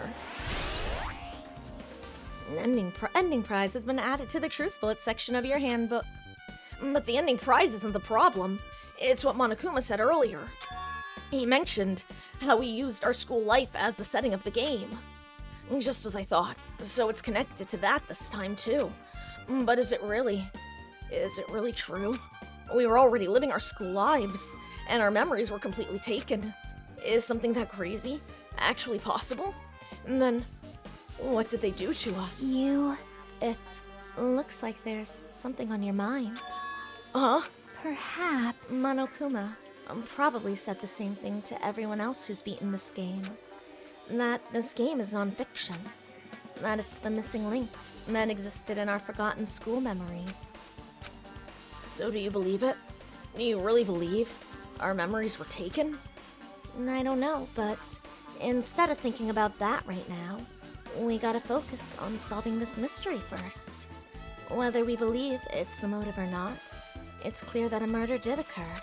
Ending prize has been added to the Truth Bullets section of your handbook.
But the ending prize isn't the problem. It's what Monokuma said earlier. He mentioned how we used our school life as the setting of the game. Just as I thought. So it's connected to that this time too. But is it really true? We were already living our school lives, and our memories were completely taken. Is something that crazy actually possible? And then, what did they do to us?
It looks like there's something on your mind.
Huh?
Perhaps.
Monokuma probably said the same thing to everyone else who's beaten this game. That this game is non-fiction. That it's the missing link that existed in our forgotten school memories.
So do you believe it? Do you really believe our memories were taken?
I don't know, but instead of thinking about that right now, we gotta focus on solving this mystery first. Whether we believe it's the motive or not, it's clear that a murder did occur.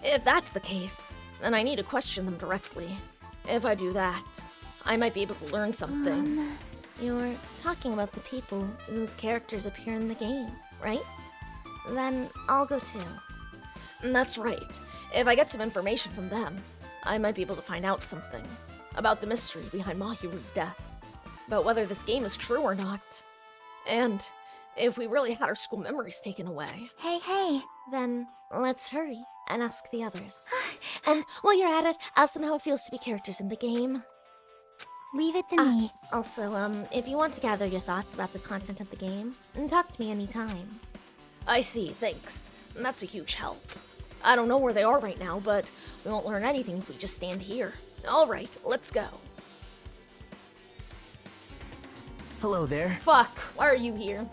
If that's the case, then I need to question them directly. If I do that, I might be able to learn something.
You're talking about the people whose characters appear in the game, right? Then I'll go too.
That's right. If I get some information from them, I might be able to find out something about the mystery behind Mahiru's death, about whether this game is true or not, and if we really had our school memories taken away.
Hey.
Then let's hurry and ask the others. And while you're at it, ask them how it feels to be characters in the game.
Leave it to me.
Also, if you want to gather your thoughts about the content of the game, talk to me anytime.
I see, thanks. That's a huge help. I don't know where they are right now, but we won't learn anything if we just stand here. Alright, let's go.
Hello there.
Fuck, why are you here?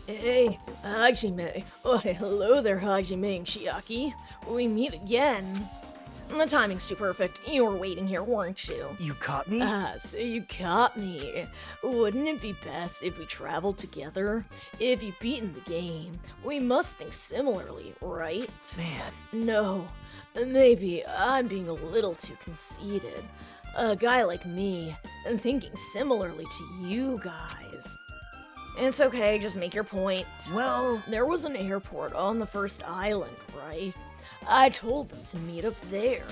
Hey, Hajime. Oh, hello there, Hajime and Chiaki. We meet again. The timing's too perfect. You were waiting here, weren't you?
You caught me?
So you caught me. Wouldn't it be best if we traveled together? If you've beaten the game, we must think similarly, right?
Man.
No, maybe I'm being a little too conceited. A guy like me, and thinking similarly to you guys. It's okay, just make your point.
Well,
There was an airport on the first island, right? I told them to meet up there.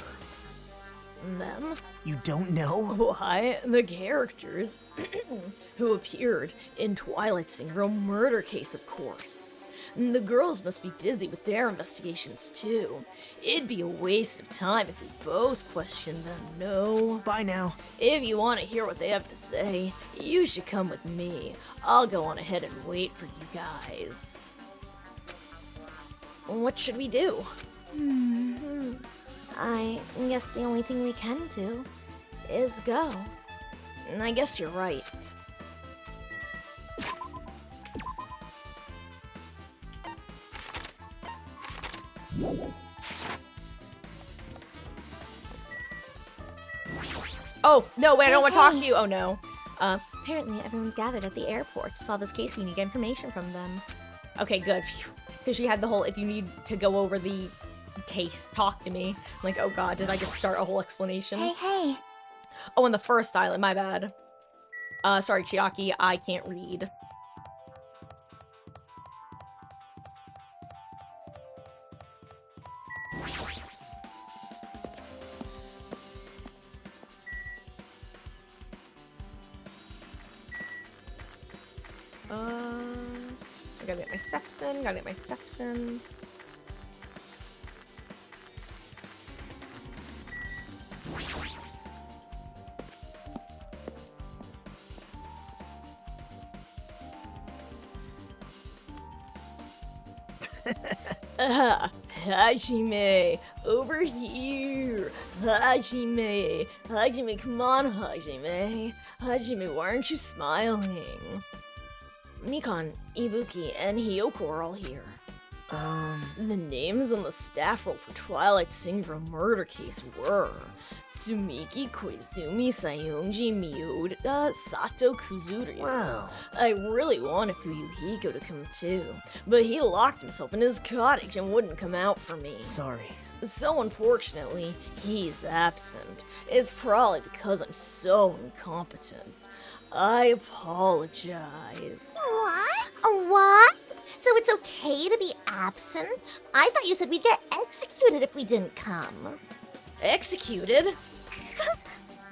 Them?
you don't know?
Why, the characters who appeared in Twilight Syndrome murder case, of course. The girls must be busy with their investigations too. It'd be a waste of time if we both questioned them, no?
Bye now.
If you want to hear what they have to say, you should come with me. I'll go on ahead and wait for you guys. What should we do?
I guess the only thing we can do is go.
I guess you're right. Oh, no, wait, I don't want to talk to you. Oh, no.
Apparently everyone's gathered at the airport to solve this case. We need information from them.
Okay, good. Phew. because she had the whole, if you need to go over the case, talk to me. I'm like, oh god, did I just start a whole explanation?
Hey.
Oh, on the first island, my bad. Sorry, Chiaki, I can't read. I gotta get my steps in, Hajime, over here. Hajime, come on, Hajime. Hajime, why aren't you smiling? Mikan, Ibuki, and Hiyoko are all here. The names on the staff roll for Twilight Syndrome murder case were Tsumiki, Koizumi, Sayonji, Miyoda, Sato, Kuzuri.
Wow.
I really wanted Fuyuhiko to come too, but he locked himself in his cottage and wouldn't come out for me.
Sorry.
So unfortunately, he's absent. It's probably because I'm so incompetent. I apologize.
What? So it's okay to be absent? I thought you said we'd get executed if we didn't come.
Executed?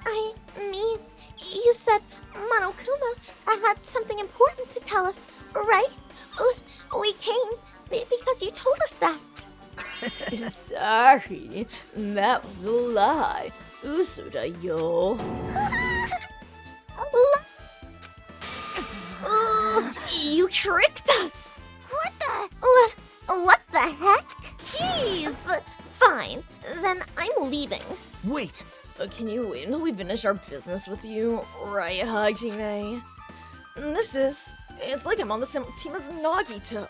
I mean, you said Monokuma had something important to tell us, right? We came because you told us that.
Sorry, that was a lie. Usuda yo. You tricked us!
What the heck? Jeez! Fine, then I'm leaving.
Wait!
Can you wait until we finish our business with you? Right, Hajime? It's like I'm on the same team as Nagito.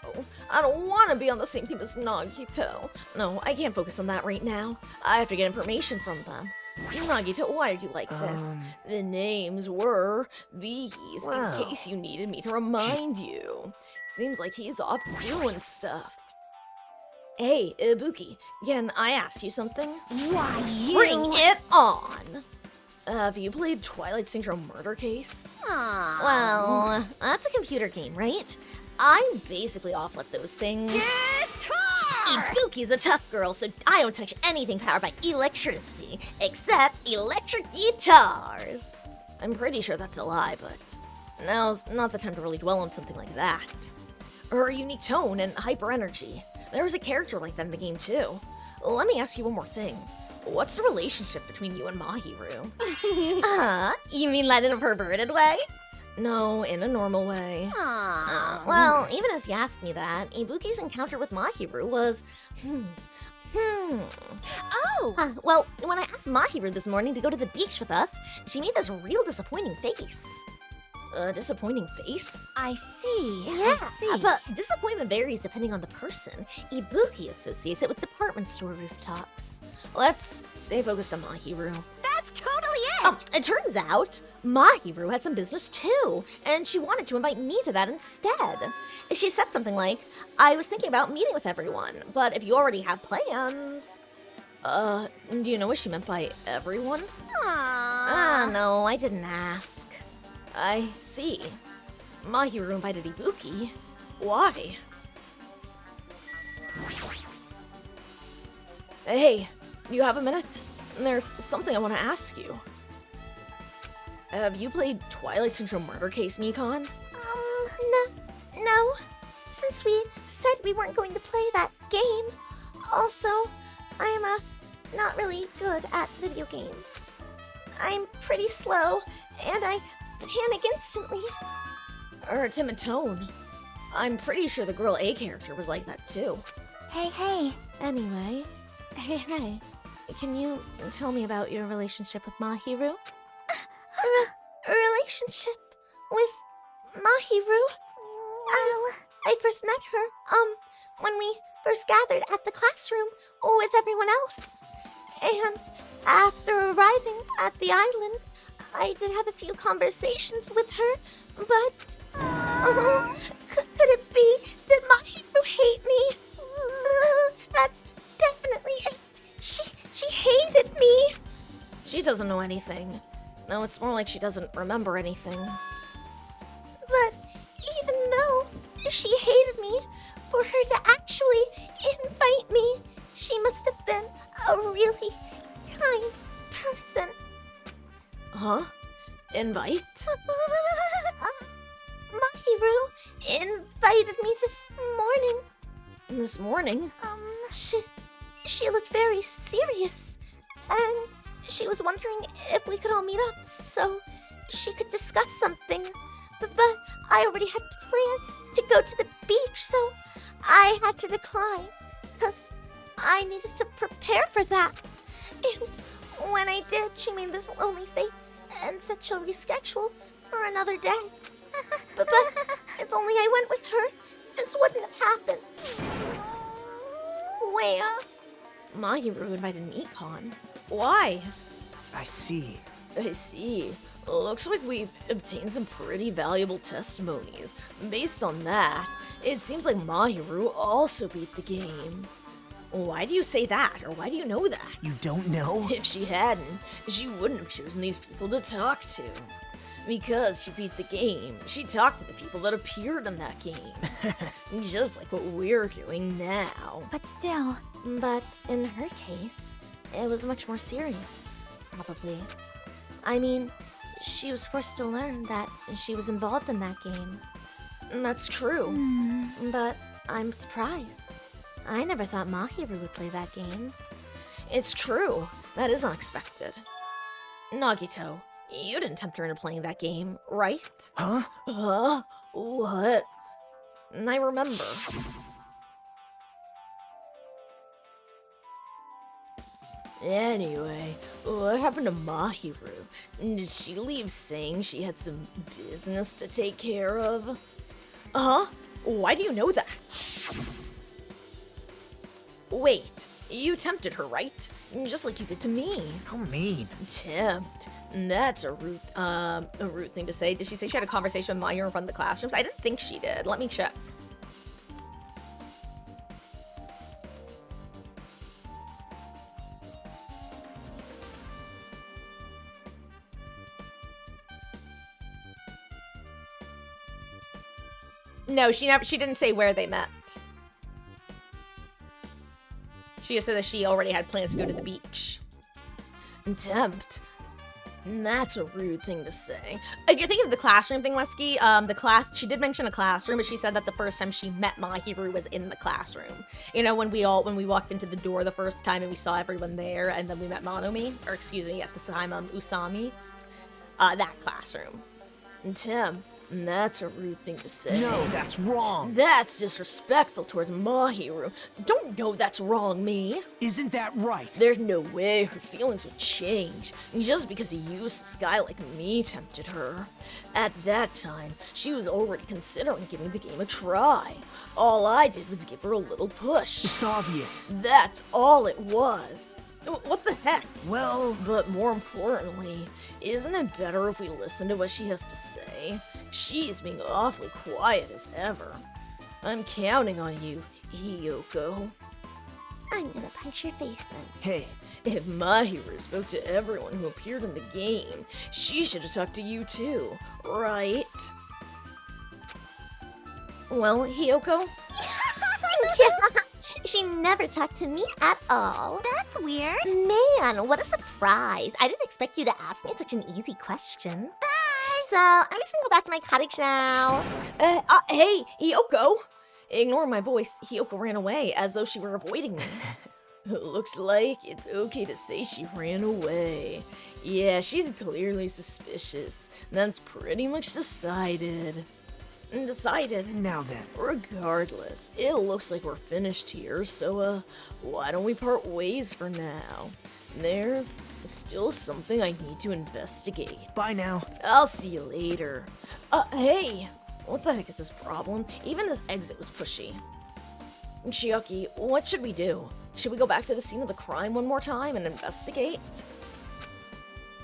I don't want to be on the same team as Nagito. No, I can't focus on that right now. I have to get information from them. Nagito, why are you like this? The names were these, in case you needed me to remind you. Seems like he's off doing stuff. Hey, Ibuki, can I ask you something?
Why, you...
Bring it on! Have you played Twilight Syndrome Murder Case?
Well, that's a computer game, right? I'm basically off like those things. Ibuki's a tough girl, so I don't touch anything powered by electricity, except electric guitars.
I'm pretty sure that's a lie, but now's not the time to really dwell on something like that. Her unique tone and hyper energy. There was a character like that in the game too. Let me ask you one more thing. What's the relationship between you and Mahiru?
You mean that in a perverted way?
No, in a normal way.
Well, even as you asked me that, Ibuki's encounter with Mahiru was... well, when I asked Mahiru this morning to go to the beach with us, she made this real disappointing face.
A disappointing face?
I see.
Yeah,
I see.
but disappointment varies depending on the person. Ibuki associates it with department store rooftops.
Let's stay focused on Mahiru.
That's totally it!
It turns out, Mahiru had some business too, and she wanted to invite me to that instead. She said something like, I was thinking about meeting with everyone, but if you already have plans...
Do you know what she meant by everyone?
No, I didn't ask.
I see. Mahiru invited Ibuki. Why? Hey, you have a minute? There's something I want to ask you. Have you played Twilight Syndrome Murder Case, Mikan?
No. Since we said we weren't going to play that game. Also, I'm, not really good at video games. I'm pretty slow, and I panic instantly.
Her timid tone. I'm pretty sure the Girl A character was like that too.
Hey.
Anyway, hey, can you tell me about your relationship with Mahiru? Relationship with Mahiru? I first met her, when we first gathered at the classroom with everyone else. And after arriving at the island, I did have a few conversations with her, but... could could it be? Did Mahiru hate me? That's definitely it. She hated me.
She doesn't know anything. No, it's more like she doesn't remember anything.
But even though she hated me, for her to actually invite me, she must have been a really kind person.
Huh? Invite?
Mahiru invited me this morning.
This morning?
She looked very serious, and she was wondering if we could all meet up so she could discuss something. But I already had plans to go to the beach, so I had to decline, because I needed to prepare for that. And when I did, she made this lonely face and said she'll reschedule for another day. But if only I went with her, this wouldn't have happened. Where?
Mahiru invited Nikon. Why?
I see.
I see. Looks like we've obtained some pretty valuable testimonies. Based on that, it seems like Mahiru also beat the game. Why do you say that, or why do you know that?
You don't know?
If she hadn't, she wouldn't have chosen these people to talk to. Because she beat the game, she talked to the people that appeared in that game. Just like what we're doing now.
But still,
But in her case, it was much more serious, probably. I mean, she was forced to learn that she was involved in that game.
That's true.
But I'm surprised. I never thought Mahiru would play that game.
It's true. That is unexpected. Nagito, you didn't tempt her into playing that game, right?
Huh?
Huh? What? I remember. Anyway, what happened to Mahiru? Did she leave saying she had some business to take care of? Huh? Why do you know that? Wait, you tempted her, right? Just like you did to me.
How mean.
Tempt. That's a rude thing to say. Did she say she had a conversation with Mahiru in front of the classrooms? I didn't think she did. Let me check. No, she didn't say where they met. She just said that she already had plans to go to the beach. Tempt. That's a rude thing to say. If you're thinking of the classroom thing, Lesky, she did mention a classroom, but she said that the first time she met Mahiru was in the classroom. You know, when we walked into the door the first time and we saw everyone there, and then we met Monomi, or excuse me, at the time, Usami. That classroom. Tempt. That's a rude thing to say.
No, that's wrong.
That's disrespectful towards Mahiru. Don't know that's wrong, me.
Isn't that right?
There's no way her feelings would change just because a useless guy like me tempted her. At that time, she was already considering giving the game a try. All I did was give her a little push.
It's obvious.
That's all it was. What the heck?
Well...
But more importantly, isn't it better if we listen to what she has to say? She's being awfully quiet as ever. I'm counting on you, Hiyoko.
I'm gonna punch your face in.
Hey.
If Mahiru spoke to everyone who appeared in the game, she should have talked to you too, right? Well, Hiyoko?
Yeah, she never talked to me at all.
that's weird.
Man, what a surprise. I didn't expect you to ask me such an easy question. Bye! So, I'm just gonna go back to my cottage now.
Hey, Hiyoko! Ignoring my voice, Hiyoko ran away as though she were avoiding me. Looks like it's okay to say she ran away. Yeah, she's clearly suspicious. That's pretty much decided. Decided.
Now then.
Regardless, it looks like we're finished here, so, why don't we part ways for now? There's still something I need to investigate.
Bye now.
I'll see you later. Hey! What the heck is this problem? Even this exit was pushy. Chiaki, what should we do? Should we go back to the scene of the crime one more time and investigate?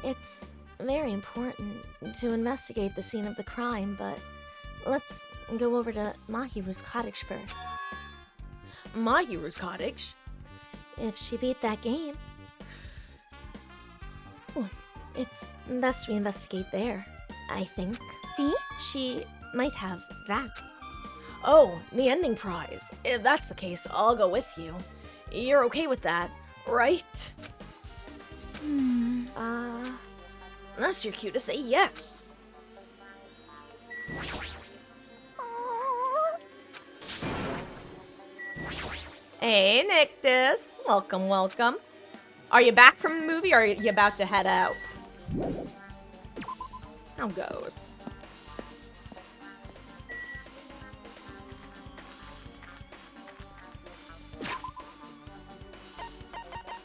It's very important to investigate the scene of the crime, but let's
go over to Mahiru's cottage first.
Mahiru's cottage?
If she beat that game, well, it's best we investigate there, I think.
See?
She might have that.
Oh, the ending prize. If that's the case, I'll go with you. You're okay with that, right? That's your cue to say yes. Hey, Nictus. Welcome, welcome. Are you back from the movie, or are you about to head out? How goes?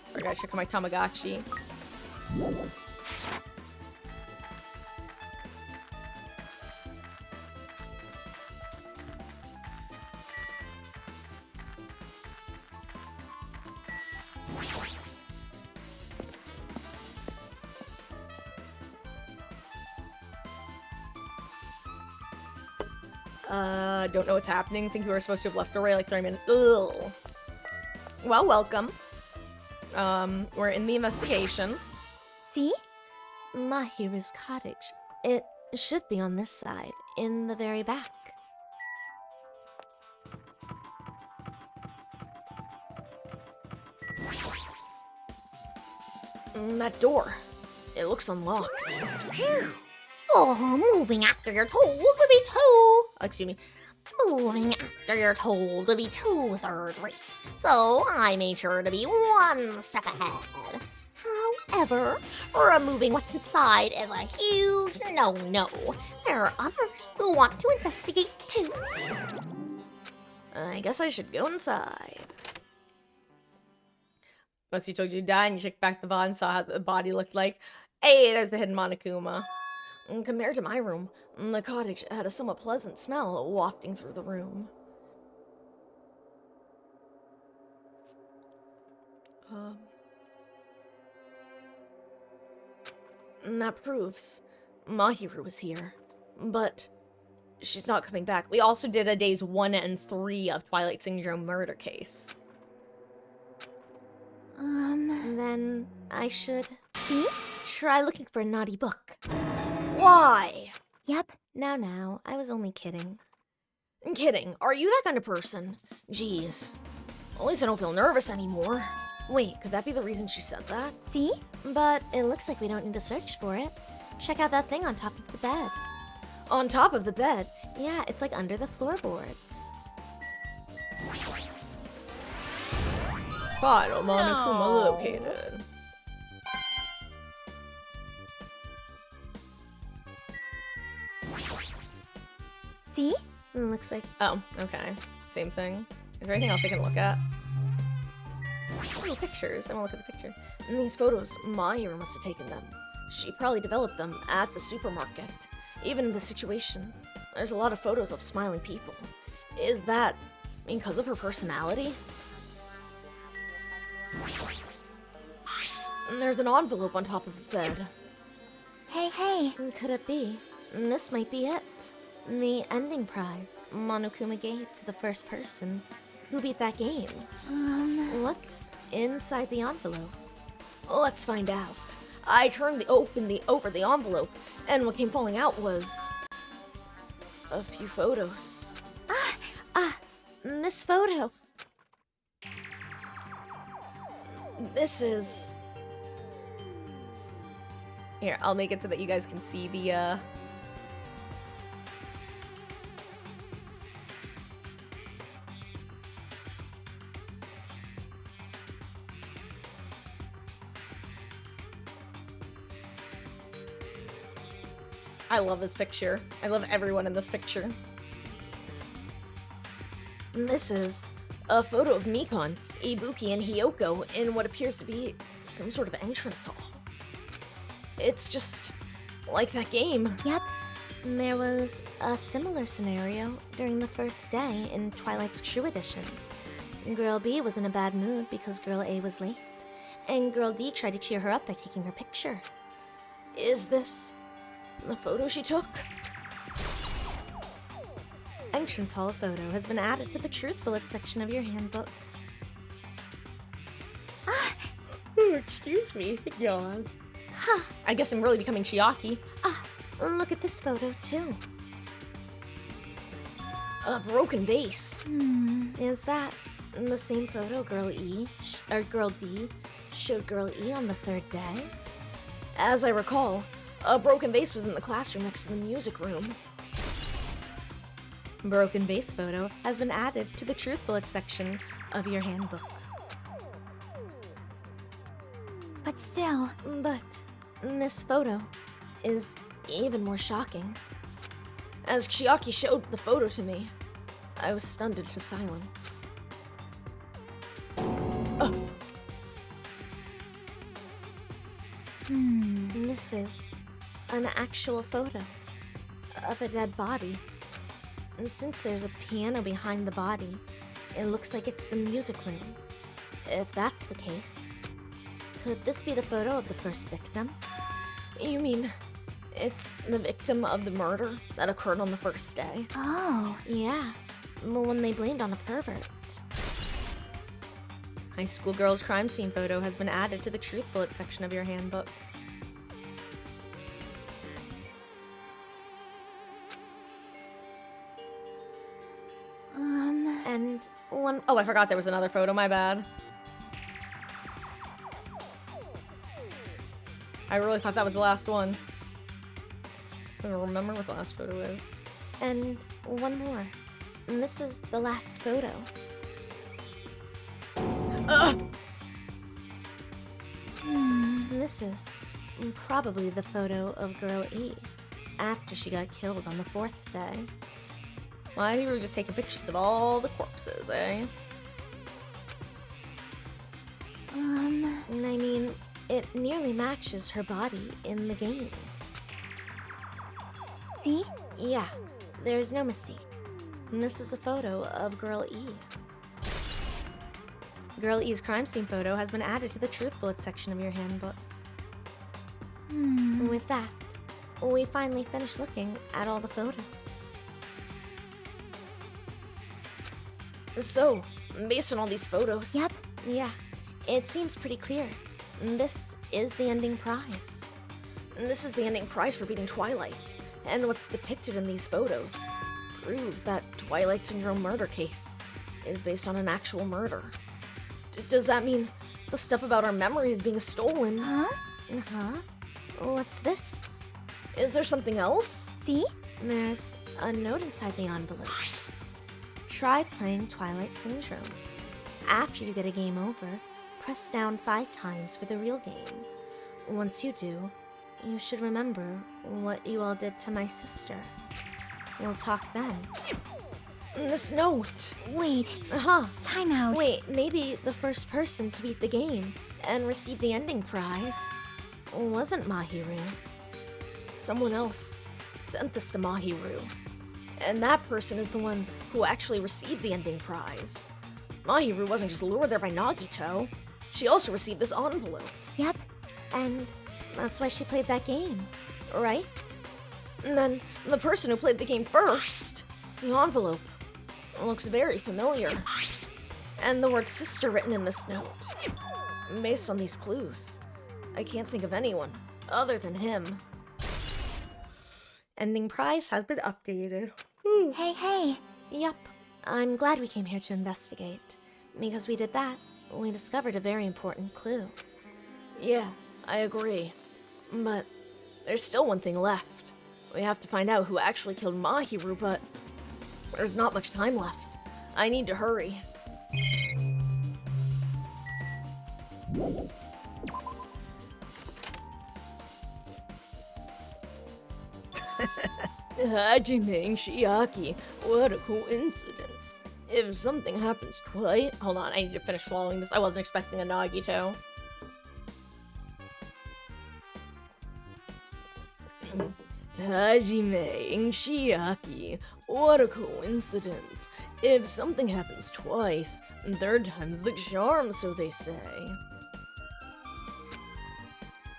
Sorry guys, check out my Tamagotchi. Don't know what's happening. Think we were supposed to have left already like 3 minutes. Ugh. Well, welcome. We're in the investigation.
See? Mahiru's cottage. It should be on this side, in the very back.
That door. It looks unlocked.
Oh, moving after you're told would be too... Excuse me. Moving after you're told would be too third rate. So I made sure to be one step ahead. However, removing what's inside is a huge no-no. There are others who want to investigate too.
I guess I should go inside. Once you told you to die and you checked back the body and saw how the body looked like. Hey, there's the hidden Monokuma. Compared to my room, the cottage had a somewhat pleasant smell wafting through the room. That proves Mahiru was here, but she's not coming back. We also did a days 1 and 3 of Twilight Syndrome murder case.
Then I should
See?
try looking for a naughty book.
Why?
Yep.
Now, I was only kidding.
I'm kidding. Are you that kind of person? Jeez. At least I don't feel nervous anymore. Wait, could that be the reason she said that?
See?
But it looks like we don't need to search for it. Check out that thing on top of the bed.
On top of the bed?
Yeah, it's like under the floorboards.
File Monokuma located.
See?
Looks like...
Oh, okay. Same thing. Is there anything else I can look at? Oh, pictures. I want to look at the picture. And these photos, Mahiru must have taken them. She probably developed them at the supermarket. Even in this situation, there's a lot of photos of smiling people. Is that because of her personality? And there's an envelope on top of the bed.
Hey.
Could it be? This might be it. The ending prize Monokuma gave to the first person who beat that game. What's inside the envelope?
Let's find out. I turned over the envelope, and what came falling out was a few photos.
This photo.
This is... Here, I'll make it so that you guys can see the, I love this picture. I love everyone in this picture. This is a photo of Mikon, Ibuki, and Hiyoko in what appears to be some sort of entrance hall. It's just like that game.
Yep. There was a similar scenario during the first day in Twilight's True Edition. Girl B was in a bad mood because Girl A was late, and Girl D tried to cheer her up by taking her picture.
Is this the photo she took?
entrance hall photo has been added to the truth bullet section of your handbook.
Excuse me, yawn.
Huh.
I guess I'm really becoming Chiaki.
Look at this photo, too.
A broken vase.
Is that the same photo Girl D showed Girl E on the third day?
As I recall, a broken vase was in the classroom next to the music room.
Broken vase photo has been added to the truth bullet section of your handbook.
But still,
But this photo is even more shocking.
As Chiaki showed the photo to me, I was stunned into silence.
This is an actual photo of a dead body. And since there's a piano behind the body, it looks like it's the music room. If that's the case, could this be the photo of the first victim?
You mean it's the victim of the murder that occurred on the first day?
oh,
Yeah, the one they blamed on a pervert.
High school girl's crime scene photo has been added to the truth bullet section of your handbook.
And one
Oh, I forgot there was another photo, my bad. I really thought that was the last one. I don't remember what the last photo is.
and one more. And this is the last photo. This is probably the photo of Girl E after she got killed on the fourth day.
Why you were just taking pictures of all the corpses, eh?
I mean, it nearly matches her body in the game.
see?
Yeah, there's no mistake. And this is a photo of Girl E. Girl E's crime scene photo has been added to the truth bullet section of your handbook. With that, we finally finished looking at all the photos.
So, based on all these photos...
Yep.
Yeah, it seems pretty clear. This is the ending prize.
This is the ending prize for beating Twilight. And what's depicted in these photos proves that Twilight Syndrome murder case is based on an actual murder. Does that mean the stuff about our memories being stolen?
Huh?
What's this?
Is there something else?
See?
There's a note inside the envelope. Try playing Twilight Syndrome. After you get a game over, press down 5 times for the real game. Once you do, you should remember what you all did to my sister. We'll talk then.
This note.
Wait,
Huh.
time out.
Wait, maybe the first person to beat the game and receive the ending prize wasn't Mahiru.
Someone else sent this to Mahiru. And that person is the one who actually received the ending prize. Mahiru wasn't just lured there by Nagito. She also received this envelope.
Yep.
And that's why she played that game, right?
And then the person who played the game first, the envelope, looks very familiar. And the word sister written in this note. Based on these clues, I can't think of anyone other than him.
Ending prize has been updated.
Hey.
Yep, I'm glad we came here to investigate. Because we did that, we discovered a very important clue.
Yeah, I agree. But there's still one thing left. We have to find out who actually killed Mahiru, but there's not much time left. I need to hurry. Hajime and Chiaki, what a coincidence. If something happens twice... Hold on, I need to finish swallowing this. I wasn't expecting a Nagito. Hajime and Chiaki, what a coincidence. If something happens twice, third time's the charm, so they say.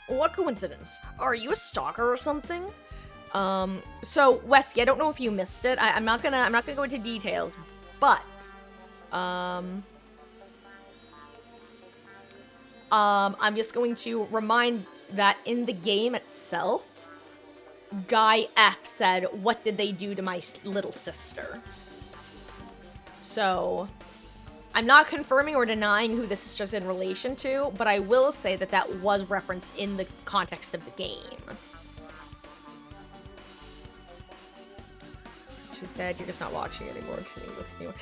What coincidence? Are you a stalker or something? So Wesky, I don't know if you missed it. I'm not gonna go into details, but I'm just going to remind that in the game itself, Guy F said, "What did they do to my little sister?" So I'm not confirming or denying who the sister's in relation to, but I will say that that was referenced in the context of the game. She's dead. You're just not watching anymore. Can you look anymore?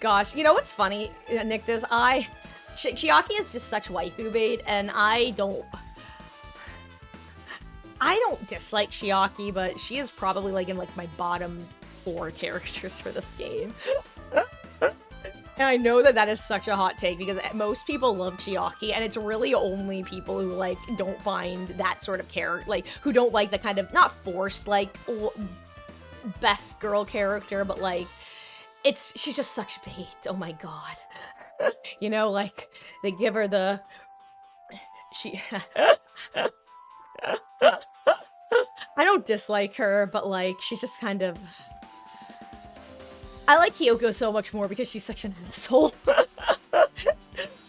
Gosh, you know what's funny, Nick? Chiaki is just such waifu bait, and I don't dislike Chiaki, but she is probably like in like my bottom 4 characters for this game. And I know that that is such a hot take because most people love Chiaki, and it's really only people who like don't find that sort of character, like who don't like the kind of not forced like best girl character, but like she's just such bait. Oh my god. You know, like they give her the I don't dislike her, but like she's just kind of I like Kyoko so much more because she's such an asshole.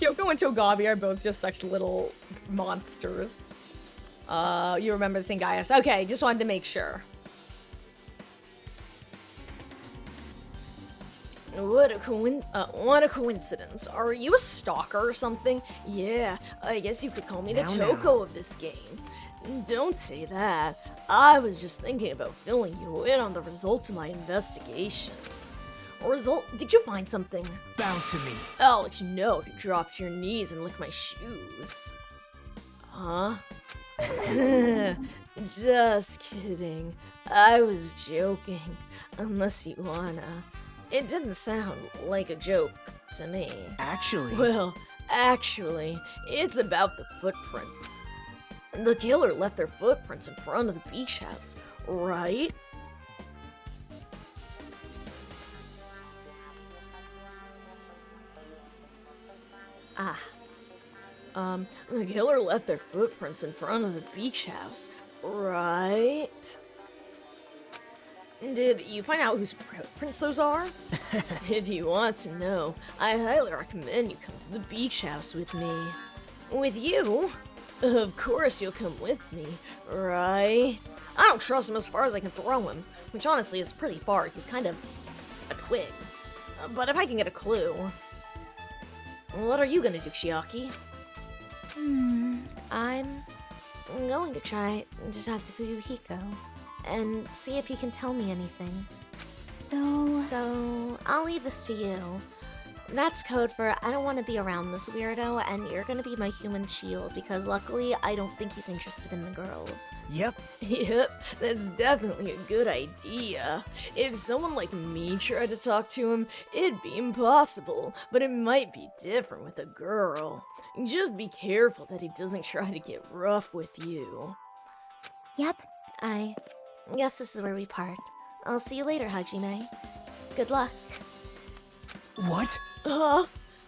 Kyoko and Togabi are both just such little monsters. You remember the thing I asked? Okay, just wanted to make sure. What a coincidence. Are you a stalker or something? Yeah, I guess you could call me the Toko of this game. Don't say that. I was just thinking about filling you in on the results of my investigation. Did you find something?
Bound to me.
I'll let you know if you drop to your knees and lick my shoes. Huh? Just kidding. I was joking. Unless you wanna. It didn't sound like a joke to me.
Actually...
Well, actually, it's about the footprints. The killer left their footprints in front of the beach house, right? The killer left their footprints in front of the beach house, right? Did you find out whose footprints those are? If you want to know, I highly recommend you come to the beach house with me. With you? Of course you'll come with me, right? I don't trust him as far as I can throw him, which honestly is pretty far. He's kind of a twig. But if I can get a clue... What are you gonna do, Chiaki?
I'm going to try to talk to Fuyuhiko and see if he can tell me anything. So I'll leave this to you. That's code for I don't want to be around this weirdo, and you're gonna be my human shield, because luckily I don't think he's interested in the girls.
Yep.
Yep, that's definitely a good idea. If someone like me tried to talk to him, it'd be impossible, but it might be different with a girl. Just be careful that he doesn't try to get rough with you.
Yep, I guess this is where we part. I'll see you later, Hajime. Good luck.
What?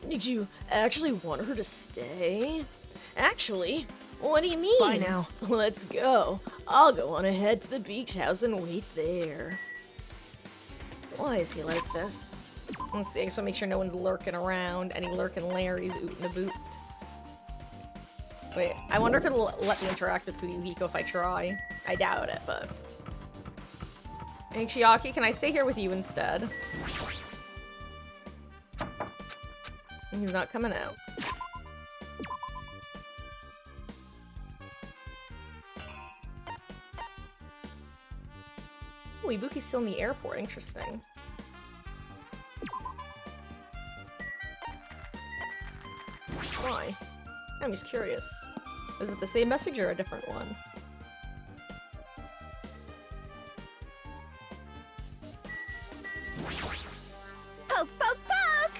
Did you actually want her to stay? Actually, what do you mean?
Bye now.
Let's go. I'll go on ahead to the beach house and wait there. Why is he like this? Let's see, I just want to make sure no one's lurking around. Any lurking Larrys ootin' a boot. Wait, I wonder if it'll let me interact with Fuyuhiko if I try. I doubt it, but... Hey, Chiaki, can I stay here with you instead? He's not coming out. Oh, Ibuki's still in the airport. Interesting. Why? I'm just curious. Is it the same message or a different one?
Poke, poke, poke!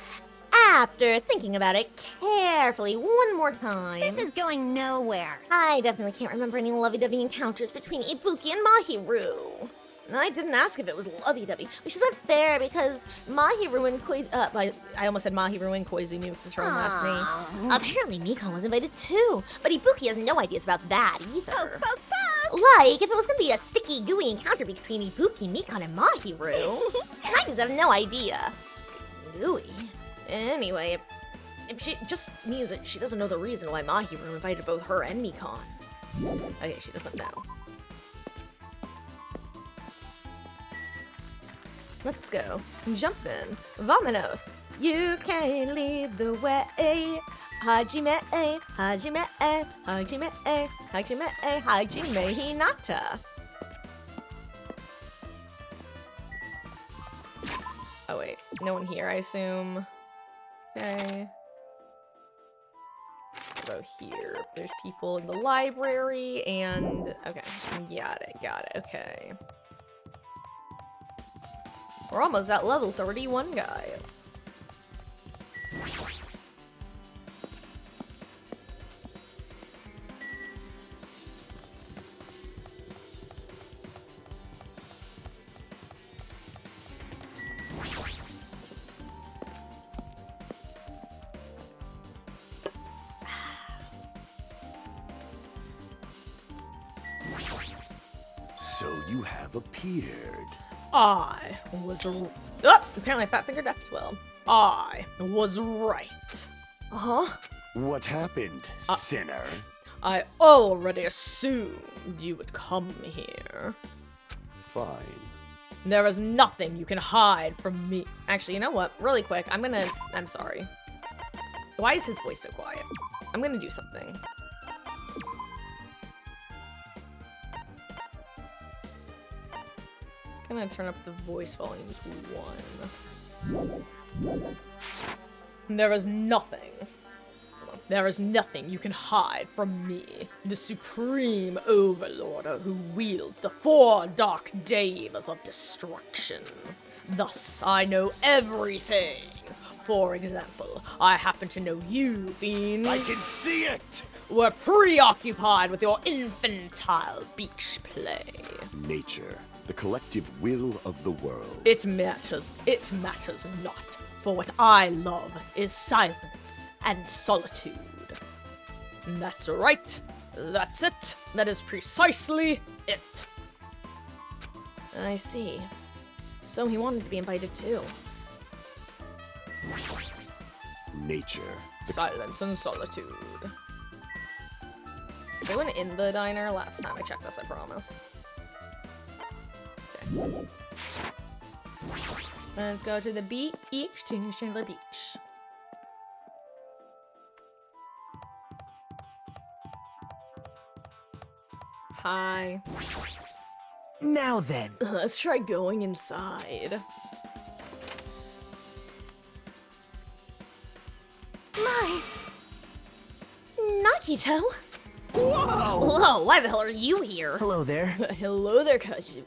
After thinking about it carefully one more time...
This is going nowhere.
I definitely can't remember any lovey-dovey encounters between Ibuki and Mahiru. I didn't ask if it was lovey-dovey, which is unfair because Mahiru and I almost said Mahiru and Koizumi, which is her own last name. Apparently Mikan was invited too, but Ibuki has no ideas about that either.
Poke, poke, poke!
Like, if it was gonna be a sticky, gooey encounter between Ibuki, Mikan, and Mahiru. And I just have no idea. Gooey? Anyway, if she just means that she doesn't know the reason why Mahiru invited both her and Mikan. Okay, she doesn't know. Let's go. Jump in. Vamonos. You can lead the way. Hajime, Hajime, Hajime, Hajime, Hajime Hinata. Oh wait, no one here, I assume. Okay. I'll go here. There's people in the library and... Okay, got it, okay. We're almost at level 31, guys.
So you have appeared.
I was apparently Fat Finger Death 12. I was right. Uh-huh.
What happened, sinner?
I already assumed you would come here.
Fine.
There is nothing you can hide from me. Actually, you know what? Really quick, I'm sorry. Why is his voice so quiet? I'm gonna do something. I'm gonna turn up the voice volume to 1. There is nothing you can hide from me, the supreme overlord who wields the 4 dark devas of destruction. Thus, I know everything. For example, I happen to know you, fiends.
I can see it!
Were preoccupied with your infantile beach play.
Nature, the collective will of the world.
It matters not. For what I love is silence and solitude. That's right. That's it. That is precisely it. I see. So he wanted to be invited too.
Nature.
Silence and solitude. They went in the diner last time I checked this, I promise. Okay. Let's go to the beach, to the beach. Hi.
Now then.
Let's try going inside.
My... Nagito?
Whoa!
Whoa, why the hell are you here?
Hello there.
Hello there, Kazuichi.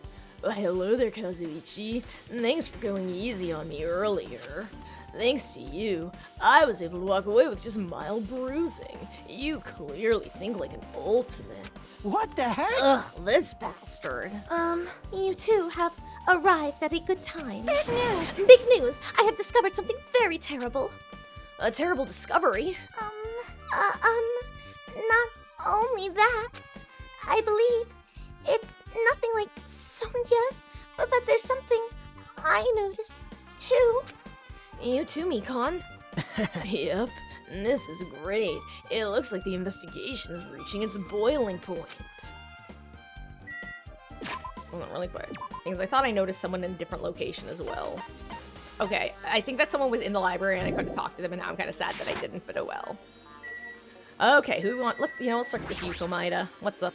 Thanks for going easy on me earlier. Thanks to you, I was able to walk away with just mild bruising. You clearly think like an ultimate.
What the heck?
Ugh, this bastard.
You two have arrived at a good time.
Big news!
Big news! I have discovered something very terrible.
A terrible discovery.
Not only that, I believe it's nothing like Sonya's, but there's something I noticed too.
You too, Mikan? Yep, this is great. It looks like the investigation is reaching its boiling point. Hold on, really quick. Because I thought I noticed someone in a different location as well. Okay, I think that someone was in the library and I couldn't talk to them, and now I'm kind of sad that I didn't, but oh well. Okay, who we want? Let's start with you, Komaida. What's up?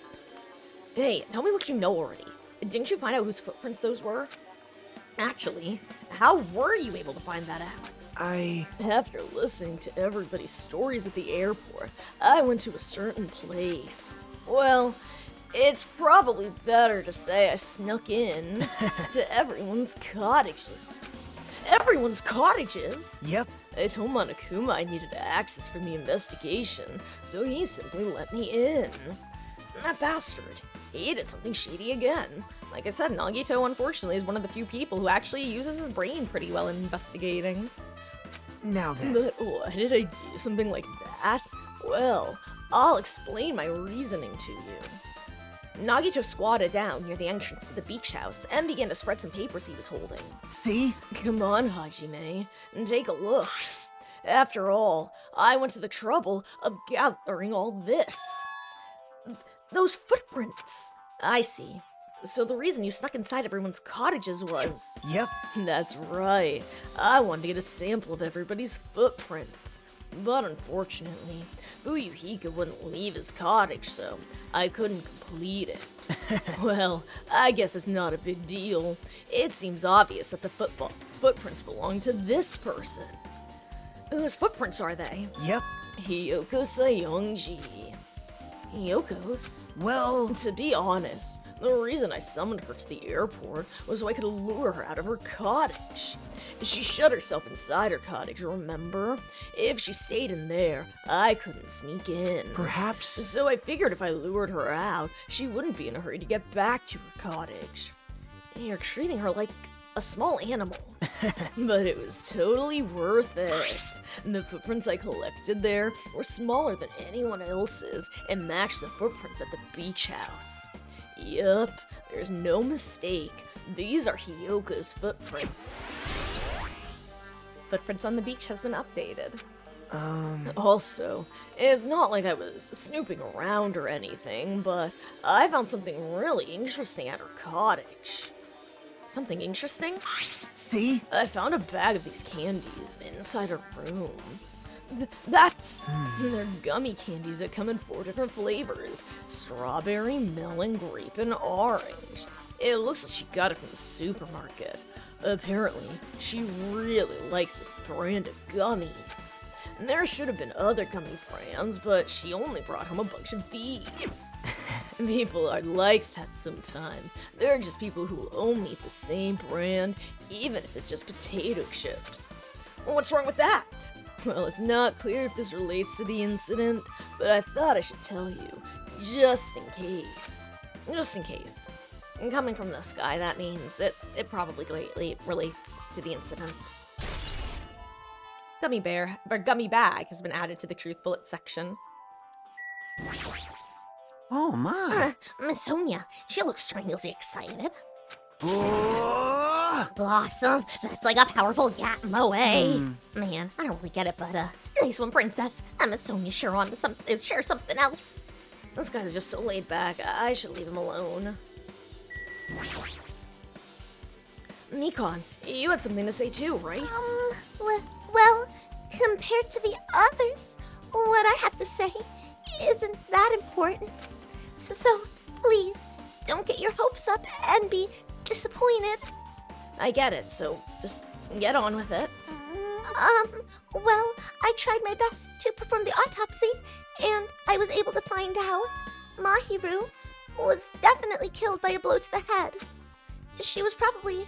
Hey, tell me what you know already. Didn't you find out whose footprints those were? Actually, how were you able to find that out? After listening to everybody's stories at the airport, I went to a certain place. Well, it's probably better to say I snuck in to everyone's cottages. Everyone's cottages?
Yep.
I told Monokuma I needed access from the investigation, so he simply let me in. That bastard, he did something shady again. Like I said, Nagito, unfortunately, is one of the few people who actually uses his brain pretty well in investigating.
Now then.
But why did I do something like that? Well, I'll explain my reasoning to you. Nagito squatted down near the entrance to the beach house and began to spread some papers he was holding.
See?
Come on, Hajime, and take a look. After all, I went to the trouble of gathering all this. Those footprints. I see. So the reason you snuck inside everyone's cottages was...
Yep.
That's right. I wanted to get a sample of everybody's footprints. But unfortunately, Fuyuhiko wouldn't leave his cottage, so I couldn't complete it. Well, I guess it's not a big deal. It seems obvious that the footprints belong to this person. Whose footprints are they?
Yep.
Hiyoko Sayongji. Hiyoko's?
Well...
To be honest, the reason I summoned her to the airport was so I could lure her out of her cottage. She shut herself inside her cottage, remember? If she stayed in there, I couldn't sneak in.
Perhaps...
So I figured if I lured her out, she wouldn't be in a hurry to get back to her cottage. You're treating her like a small animal. But it was totally worth it. The footprints I collected there were smaller than anyone else's and matched the footprints at the beach house. Yup, there's no mistake. These are Hiyoko's footprints. Footprints on the beach has been updated. Also, it's not like I was snooping around or anything, but I found something really interesting at her cottage. Something interesting?
See?
I found a bag of these candies inside her room. They're gummy candies that come in 4 different flavors. Strawberry, melon, grape, and orange. It looks like she got it from the supermarket. Apparently, she really likes this brand of gummies. There should have been other gummy brands, but she only brought home a bunch of these. People are like that sometimes. They're just people who will only eat the same brand, even if it's just potato chips. What's wrong with that? Well, it's not clear if this relates to the incident, but I thought I should tell you, just in case. Just in case. And coming from this guy, that means it probably greatly relates to the incident. Gummy bag has been added to the Truth Bullet section.
Oh my.
Miss Sonia, she looks strangely excited.
Oh!
Blossom, that's like a powerful gat moe. Man, I don't really get it, but nice one, princess. Miss Sonia sure on to something else.
This guy's just so laid back, I should leave him alone. Nikon, you had something to say too, right?
Well, compared to the others, what I have to say isn't that important. So please, don't get your hopes up and be disappointed.
I get it, so just get on with it.
Well, I tried my best to perform the autopsy, and I was able to find out Mahiru was definitely killed by a blow to the head. She was probably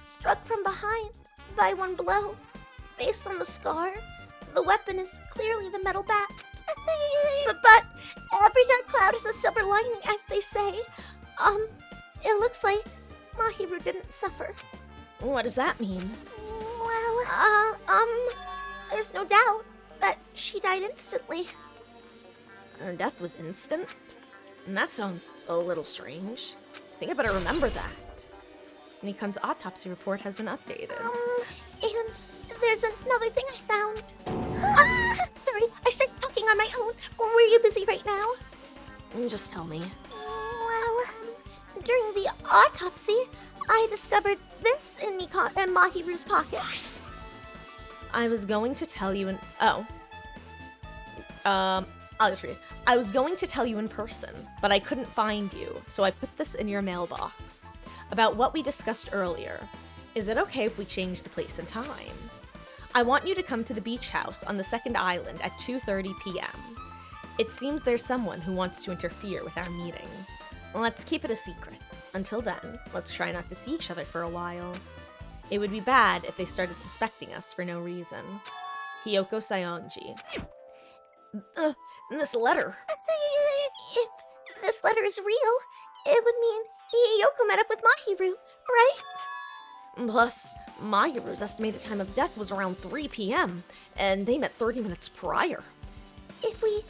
struck from behind by one blow. Based on the scar, the weapon is clearly the metal bat. But every dark cloud has a silver lining, as they say. It looks like Mahiru didn't suffer.
What does that mean?
Well, there's no doubt that she died instantly.
Her death was instant? And that sounds a little strange. I think I better remember that. Nikon's autopsy report has been updated.
And there's another thing I found. Sorry, I started talking on my own. Were you busy right now?
Just tell me.
Well, during the autopsy, I discovered this in Mahiru's pocket.
I was going to tell you I'll just read. I was going to tell you in person, but I couldn't find you, so I put this in your mailbox. About what we discussed earlier. Is it okay if we change the place and time? I want you to come to the beach house on the second island at 2:30 p.m. It seems there's someone who wants to interfere with our meeting. Let's keep it a secret. Until then, let's try not to see each other for a while. It would be bad if they started suspecting us for no reason. Hiyoko Sayongji. This letter.
If this letter is real, it would mean Hiyoko met up with Mahiru, right?
Plus, Mahiru's estimated time of death was around 3 p.m., and they met 30 minutes prior.
If we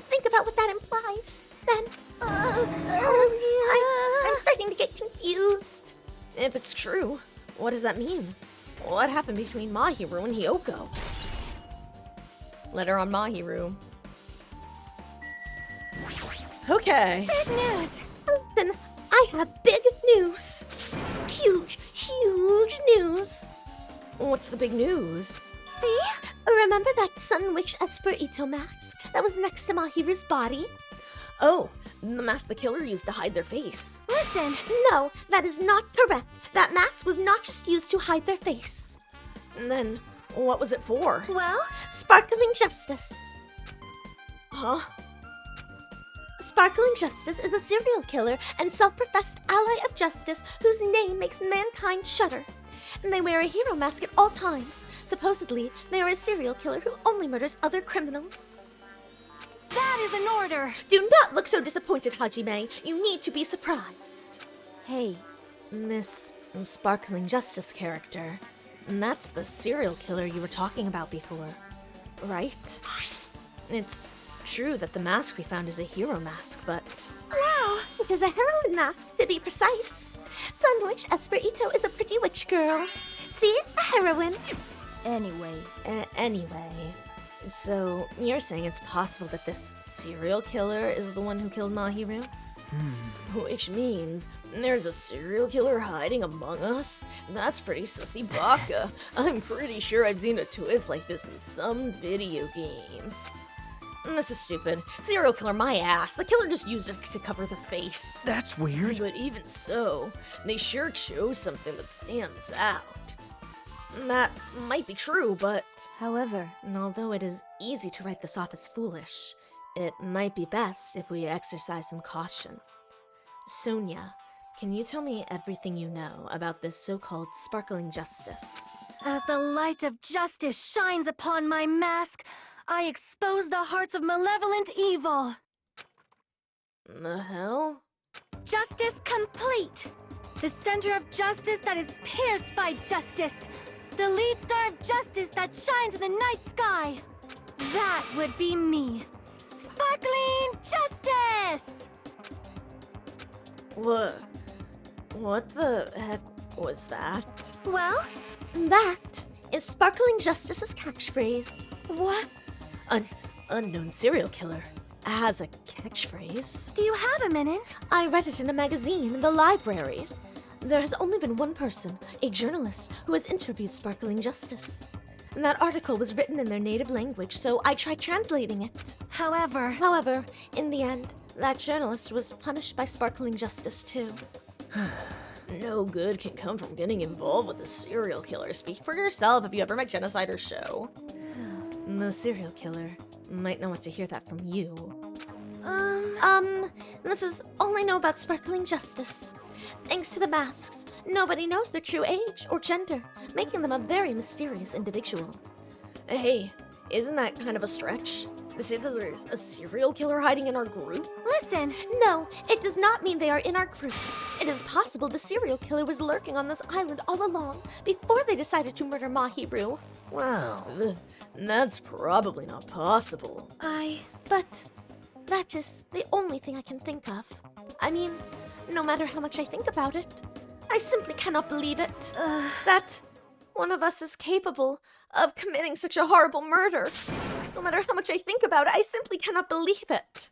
think about what that implies, then, I'm starting to get confused.
If it's true, what does that mean? What happened between Mahiru and Hyoko? Letter on Mahiru. Okay.
Big news!
Listen, I have big news. Huge, huge news.
What's the big news?
See? Remember that Sun Witch Esper Ito mask that was next to Mahiru's body?
Oh, the mask the killer used to hide their face.
Listen!
No, that is not correct. That mask was not just used to hide their face.
And then, what was it for?
Well?
Sparkling Justice.
Huh?
Sparkling Justice is a serial killer and self-professed ally of justice whose name makes mankind shudder. And they wear a hero mask at all times. Supposedly, they are a serial killer who only murders other criminals.
That is an order!
Do not look so disappointed, Hajime. You need to be surprised.
Hey,
This Sparkling Justice character, that's the serial killer you were talking about before, right? It's true that the mask we found is a hero mask, but...
No, it is a heroine mask, to be precise. Sun Witch Esper Ito is a pretty witch girl. See? A heroine.
anyway.
Anyway, so you're saying it's possible that this serial killer is the one who killed Mahiru? Which means there's a serial killer hiding among us? That's pretty sussy baka. I'm pretty sure I've seen a twist like this in some video game. This is stupid. Serial killer my ass. The killer just used it to cover the face.
That's weird.
But even so, they sure chose something that stands out. That might be true, but...
However,
although it is easy to write this off as foolish, it might be best if we exercise some caution. Sonia, can you tell me everything you know about this so-called Sparkling Justice?
as the light of justice shines upon my mask, I expose the hearts of malevolent evil.
The hell?
Justice complete! The center of justice that is pierced by justice. The lead star of justice that shines in the night sky. That would be me. Sparkling Justice!
What the heck was that?
Well,
That is Sparkling Justice's catchphrase.
what?
Unknown serial killer has a catchphrase.
Do you have a minute?
I read it in a magazine in the library. There has only been one person, a journalist, who has interviewed Sparkling Justice. And that article was written in their native language, so I tried translating it. However, in the end, that journalist was punished by Sparkling Justice too.
No good can come from getting involved with a serial killer. Speak for yourself if you ever met Genocide or Show. The serial killer might not want to hear that from you.
This is all I know about Sparkling Justice. Thanks to the masks, nobody knows their true age or gender, making them a very mysterious individual.
Hey, isn't that kind of a stretch? To say that there's a serial killer hiding in our group?
Listen,
No, it does not mean they are in our group. It is possible the serial killer was lurking on this island all along before they decided to murder Mahiru.
Wow.
That's probably not possible.
But that is the only thing I can think of. I mean, no matter how much I think about it, I simply cannot believe it.
That one of us is capable of committing such a horrible murder. No matter how much I think about it, I simply cannot believe it.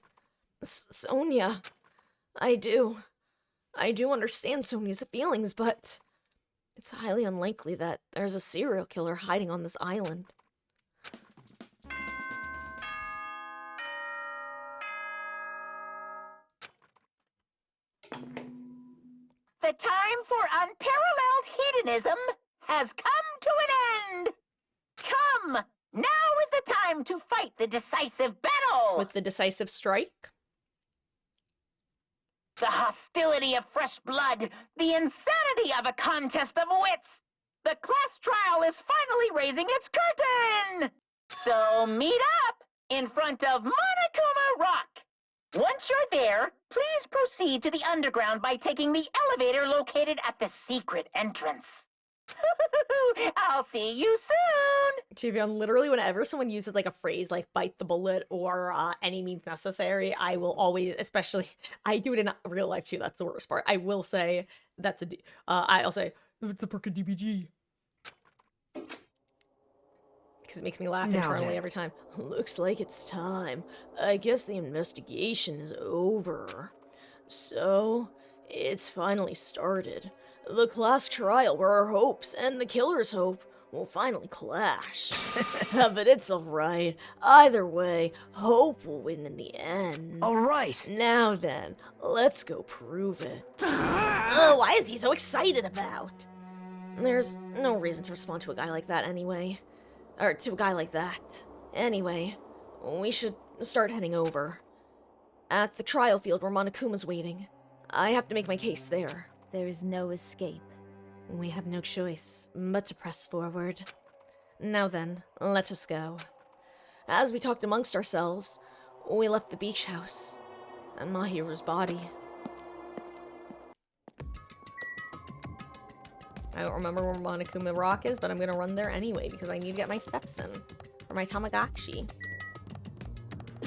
Sonia, I do understand Sonia's feelings, but it's highly unlikely that there's a serial killer hiding on this island.
The time for unparalleled hedonism has come to an end. Come, now is the time to fight the decisive battle.
With the decisive strike?
The hostility of fresh blood, the insanity of a contest of wits. The class trial is finally raising its curtain. So meet up in front of Monokuma Rock. Once you're there, please proceed to the underground by taking the elevator located at the secret entrance. I'll see you soon.
Javion, literally whenever someone uses like a phrase like bite the bullet or any means necessary, I will always, especially, I do it in real life too, that's the worst part. I will say, I'll say, it's a perk of DBG. Because it makes me laugh internally every time. Looks like it's time. I guess the investigation is over. So, it's finally started. The class trial where our hopes and the killer's hope will finally clash. But it's alright. Either way, hope will win in the end.
Alright.
Now then, let's go prove it. Oh, why is he so excited about? There's no reason to respond to a guy like that anyway. Or to a guy like that. Anyway, we should start heading over. At the trial field where Monokuma's waiting. I have to make my case there.
There is no escape.
We have no choice but to press forward. Now then, let us go. As we talked amongst ourselves, we left the beach house and Mahiru's body. I don't remember where Monokuma Rock is, but I'm gonna run there anyway because I need to get my steps in. For my Tamagotchi.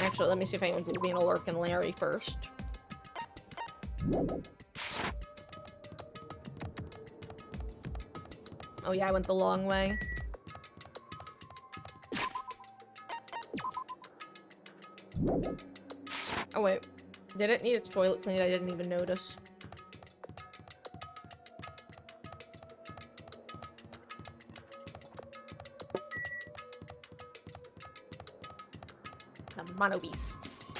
Actually, let me see if anyone's being a Lurk and Larry first. Oh yeah, I went the long way. Oh wait, did it need its toilet cleaned? I didn't even notice. The Mono Beasts.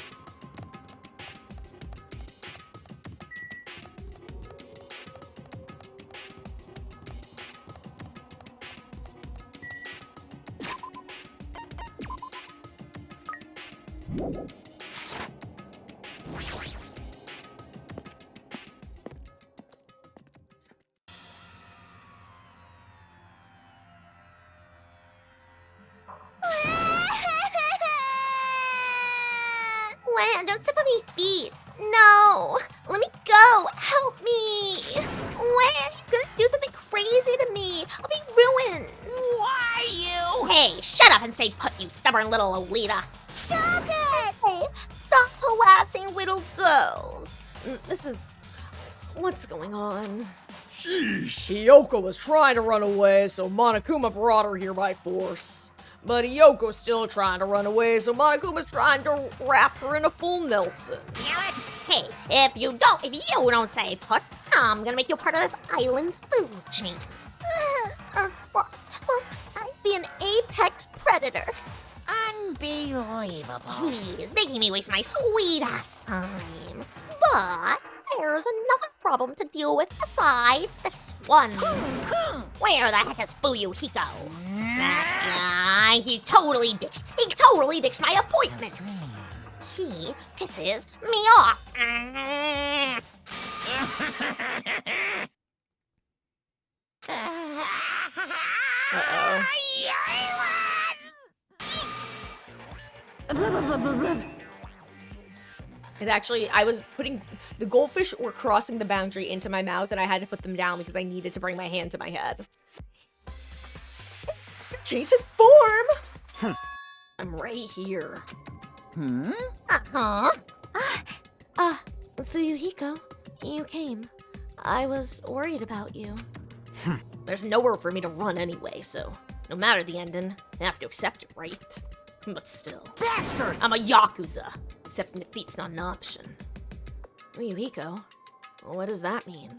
Wow, don't step on my feet. No. Let me go. Help me. Wow, he's gonna do something crazy to me. I'll be ruined.
Why you?
Hey, shut up and stay put, you stubborn little Lolita.
Stop it. Hey, stop harassing little girls.
This is... what's going on?
Sheesh.
Hiyoko was trying to run away, so Monokuma brought her here by force. But Hiyoko's still trying to run away, so Monokuma's trying to wrap her in a full Nelson.
Damn it! Hey, if you don't say put, I'm gonna make you part of this island's food chain.
Well, I'd be an apex predator.
Unbelievable.
Jeez, making me waste my sweet ass time. But there's another problem to deal with besides this one. Where the heck is Fuyuhiko? That guy, he totally ditched my appointment. He pisses me off.
Uh-oh. It actually, I was putting, the goldfish were crossing the boundary into my mouth and I had to put them down because I needed to bring my hand to my head. Change its form! I'm right here. Fuyuhiko, you came. I was worried about you. There's nowhere for me to run anyway, so no matter the ending, I have to accept it, right? But still.
Bastard!
I'm a Yakuza. Accepting defeat's not an option. Fuyuhiko, what does that mean?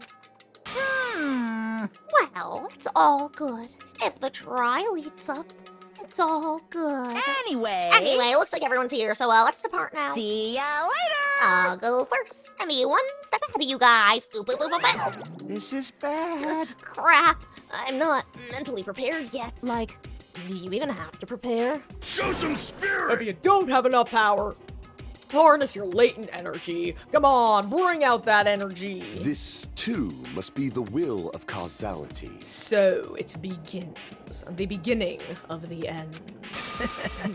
Well, it's all good. If the trial eats up, it's all good.
Anyway, looks like everyone's here, so let's depart now.
See ya later!
I'll go first. I mean, one step ahead of you guys. Oop, oop, oop, oop, oop.
This is bad.
Crap. I'm not mentally prepared yet.
Like,
do you even have to prepare?
Show some spirit!
If you don't have enough power, harness your latent energy. Come on, bring out that energy.
This, too, must be the will of causality.
So it begins. The beginning of the end.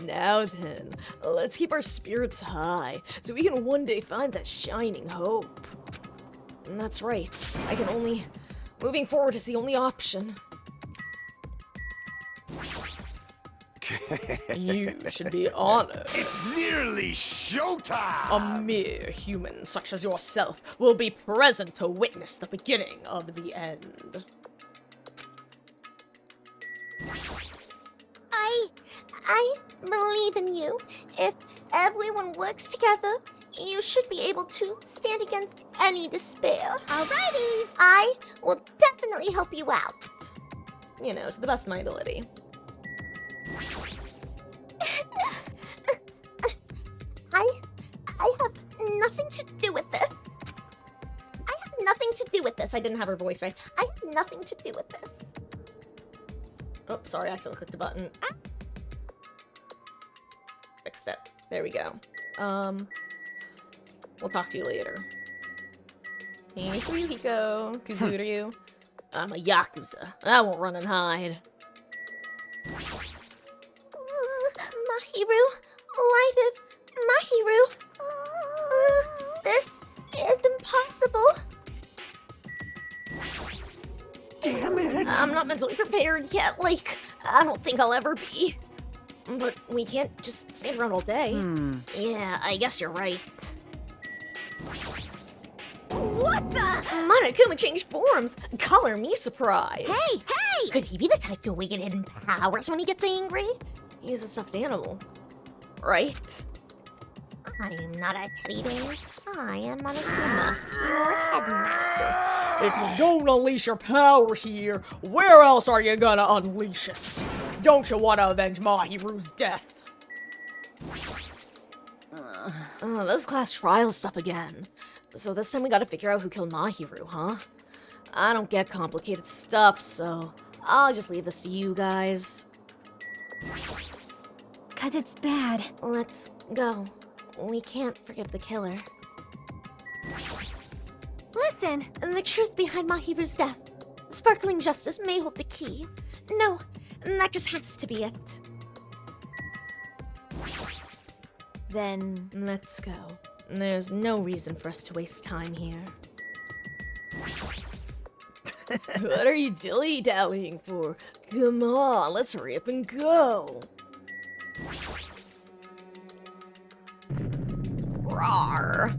Now then, let's keep our spirits high so we can one day find that shining hope. And that's right. Moving forward is the only option. You should be honored.
It's nearly showtime!
A mere human such as yourself will be present to witness the beginning of the end.
I believe in you. If everyone works together, you should be able to stand against any despair. Alrighty! I will definitely help you out.
You know, to the best of my ability.
I have nothing to do with this. I have nothing to do with this.
I didn't have her voice right.
I have nothing to do with this.
Oh, sorry, I accidentally clicked a button. Ah. Fixed it. There we go. We'll talk to you later. Hey, Fuyuhiko, Kuzuryu. I'm a Yakuza. I won't run and hide.
Mahiru, why did Mahiru? This is impossible.
Damn it!
I'm not mentally prepared yet. Like, I don't think I'll ever be. But we can't just stand around all day. Yeah, I guess you're right.
What the?
Monokuma changed forms. Color me surprised.
Hey! Could he be the type to awaken hidden powers when he gets angry?
He's a stuffed animal. Right?
I'm not a teddy bear. I am Monokuma, your headmaster.
If you don't unleash your power here, where else are you gonna unleash it? Don't you want to avenge Mahiru's death? This class trial stuff again. So this time we gotta figure out who killed Mahiru, huh? I don't get complicated stuff, so I'll just leave this to you guys.
'Cause it's bad.
Let's go. We can't forgive the killer.
Listen!
The truth behind Mahiru's death. Sparkling justice may hold the key. No, that just has to be it.
Then...
Let's go. There's no reason for us to waste time here. What are you dilly-dallying for? Come on, let's hurry up and go. Rawr.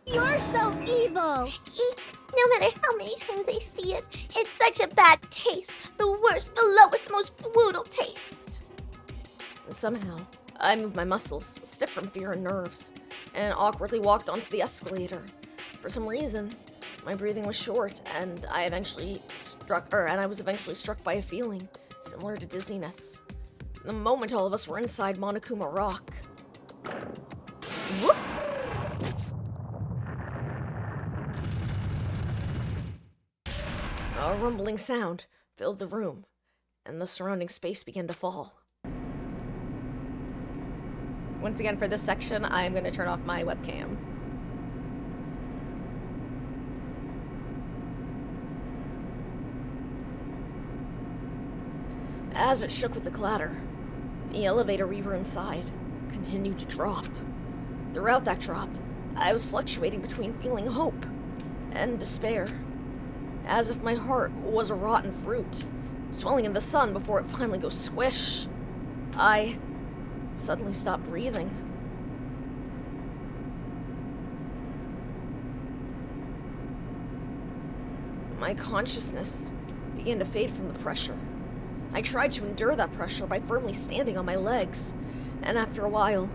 You're so evil! Eek! No matter how many times I see it, it's such a bad taste. The worst, the lowest, most brutal taste.
Somehow, I moved my muscles, stiff from fear and nerves, and awkwardly walked onto the escalator. For some reason, my breathing was short, and I was eventually struck by a feeling similar to dizziness. The moment all of us were inside Monokuma Rock. Whoop! A rumbling sound filled the room, and the surrounding space began to fall. Once again, for this section, I'm going to turn off my webcam. As it shook with the clatter, the elevator we were inside continued to drop. Throughout that drop, I was fluctuating between feeling hope and despair, as if my heart was a rotten fruit, swelling in the sun before it finally goes squish. I suddenly stopped breathing. My consciousness began to fade from the pressure. I tried to endure that pressure by firmly standing on my legs, and after a while,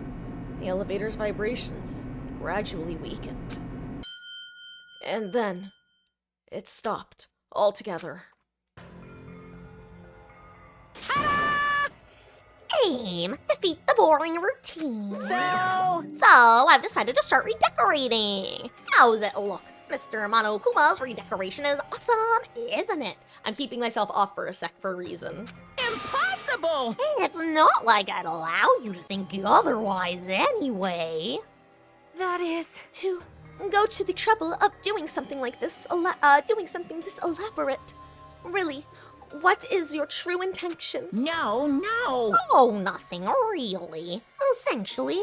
the elevator's vibrations gradually weakened. And then, it stopped altogether.
Aim, defeat the boring routine. So I've decided to start redecorating. How's it look? Mr. Monokuma's redecoration is awesome, isn't it?
I'm keeping myself off for a sec for a reason.
Impossible!
It's not like I'd allow you to think otherwise anyway.
That is...
To go to the trouble of doing something like this, doing something this elaborate. Really,
What is your true intention?
No, no!
Oh, nothing really. Essentially,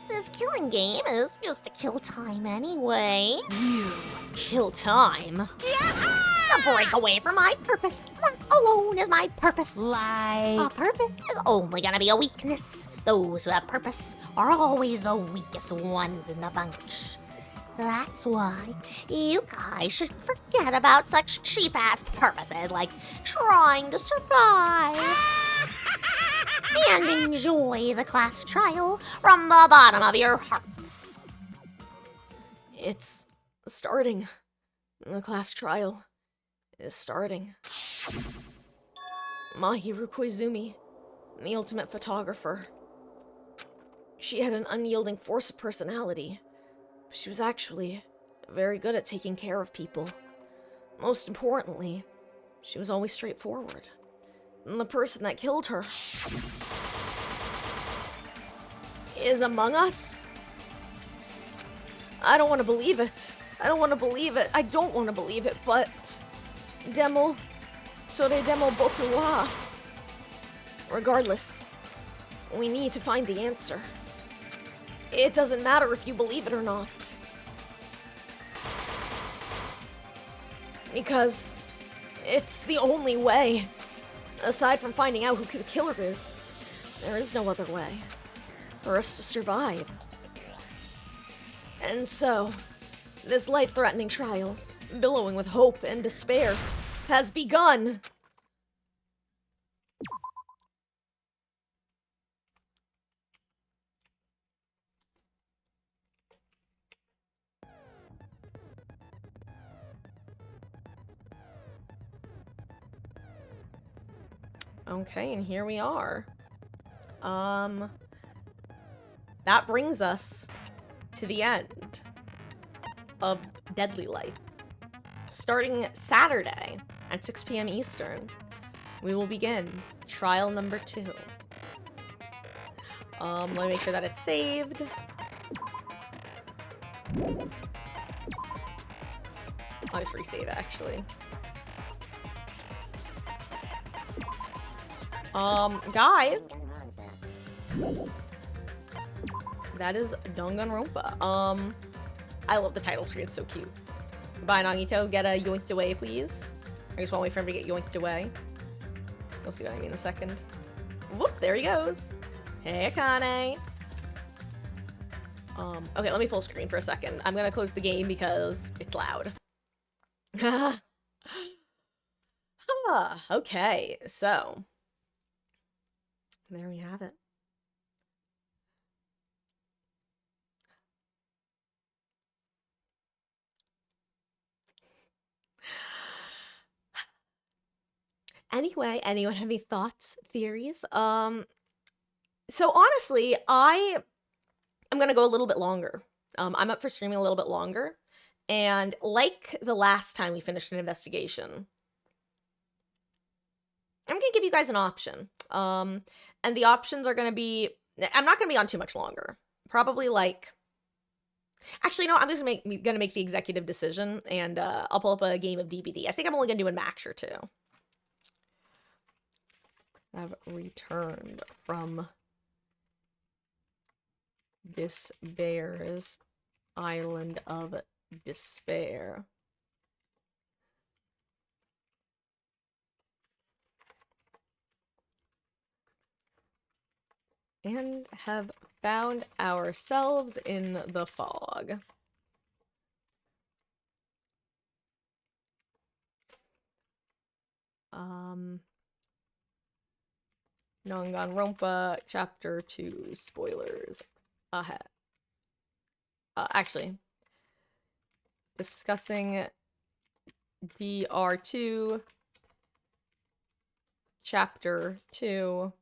this killing game is just to kill time anyway.
You kill time?
To break away from my purpose. That alone is my purpose.
Like...
A purpose is only gonna be a weakness. Those who have purpose are always the weakest ones in the bunch. That's why you guys should forget about such cheap-ass purposes like trying to survive. And enjoy the class trial from the bottom of your hearts.
It's starting. The class trial is starting. Mahiru Koizumi, the ultimate photographer. She had an unyielding force of personality. She was actually very good at taking care of people. Most importantly, she was always straightforward. And the person that killed her is among us? I don't want to believe it. I don't want to believe it. I don't want to believe it, but... Demo... Sore demo boku wa. Regardless, we need to find the answer. It doesn't matter if you believe it or not. Because it's the only way. Aside from finding out who the killer is, there is no other way for us to survive. And so, this life-threatening trial, billowing with hope and despair, has begun. Okay, and here we are. That brings us to the end of Deadly Life. Starting Saturday at 6 p.m. Eastern, we will begin trial number 2. Let me make sure that it's saved. I'll just resave it, actually. Guys, that is Danganronpa. I love the title screen, it's so cute. Goodbye, Nagito, get a yoinked away, please. I just want to wait for him to get yoinked away. You'll see what I mean in a second. Whoop, there he goes. Hey, Akane. Okay, let me full screen for a second. I'm gonna close the game because it's loud. Okay, so there we have it. Anyway, anyone have any thoughts, theories? So honestly, I'm gonna go a little bit longer. I'm up for streaming a little bit longer. And like the last time we finished an investigation, I'm gonna give you guys an option. And the options are gonna be, I'm not gonna be on too much longer. Probably like, actually, no, I'm just gonna make the executive decision, and I'll pull up a game of DBD. I think I'm only gonna do a match or 2. Have returned from this bear's island of despair. And have found ourselves in the fog. Danganronpa Chapter 2 spoilers ahead. Actually, discussing DR2 Chapter 2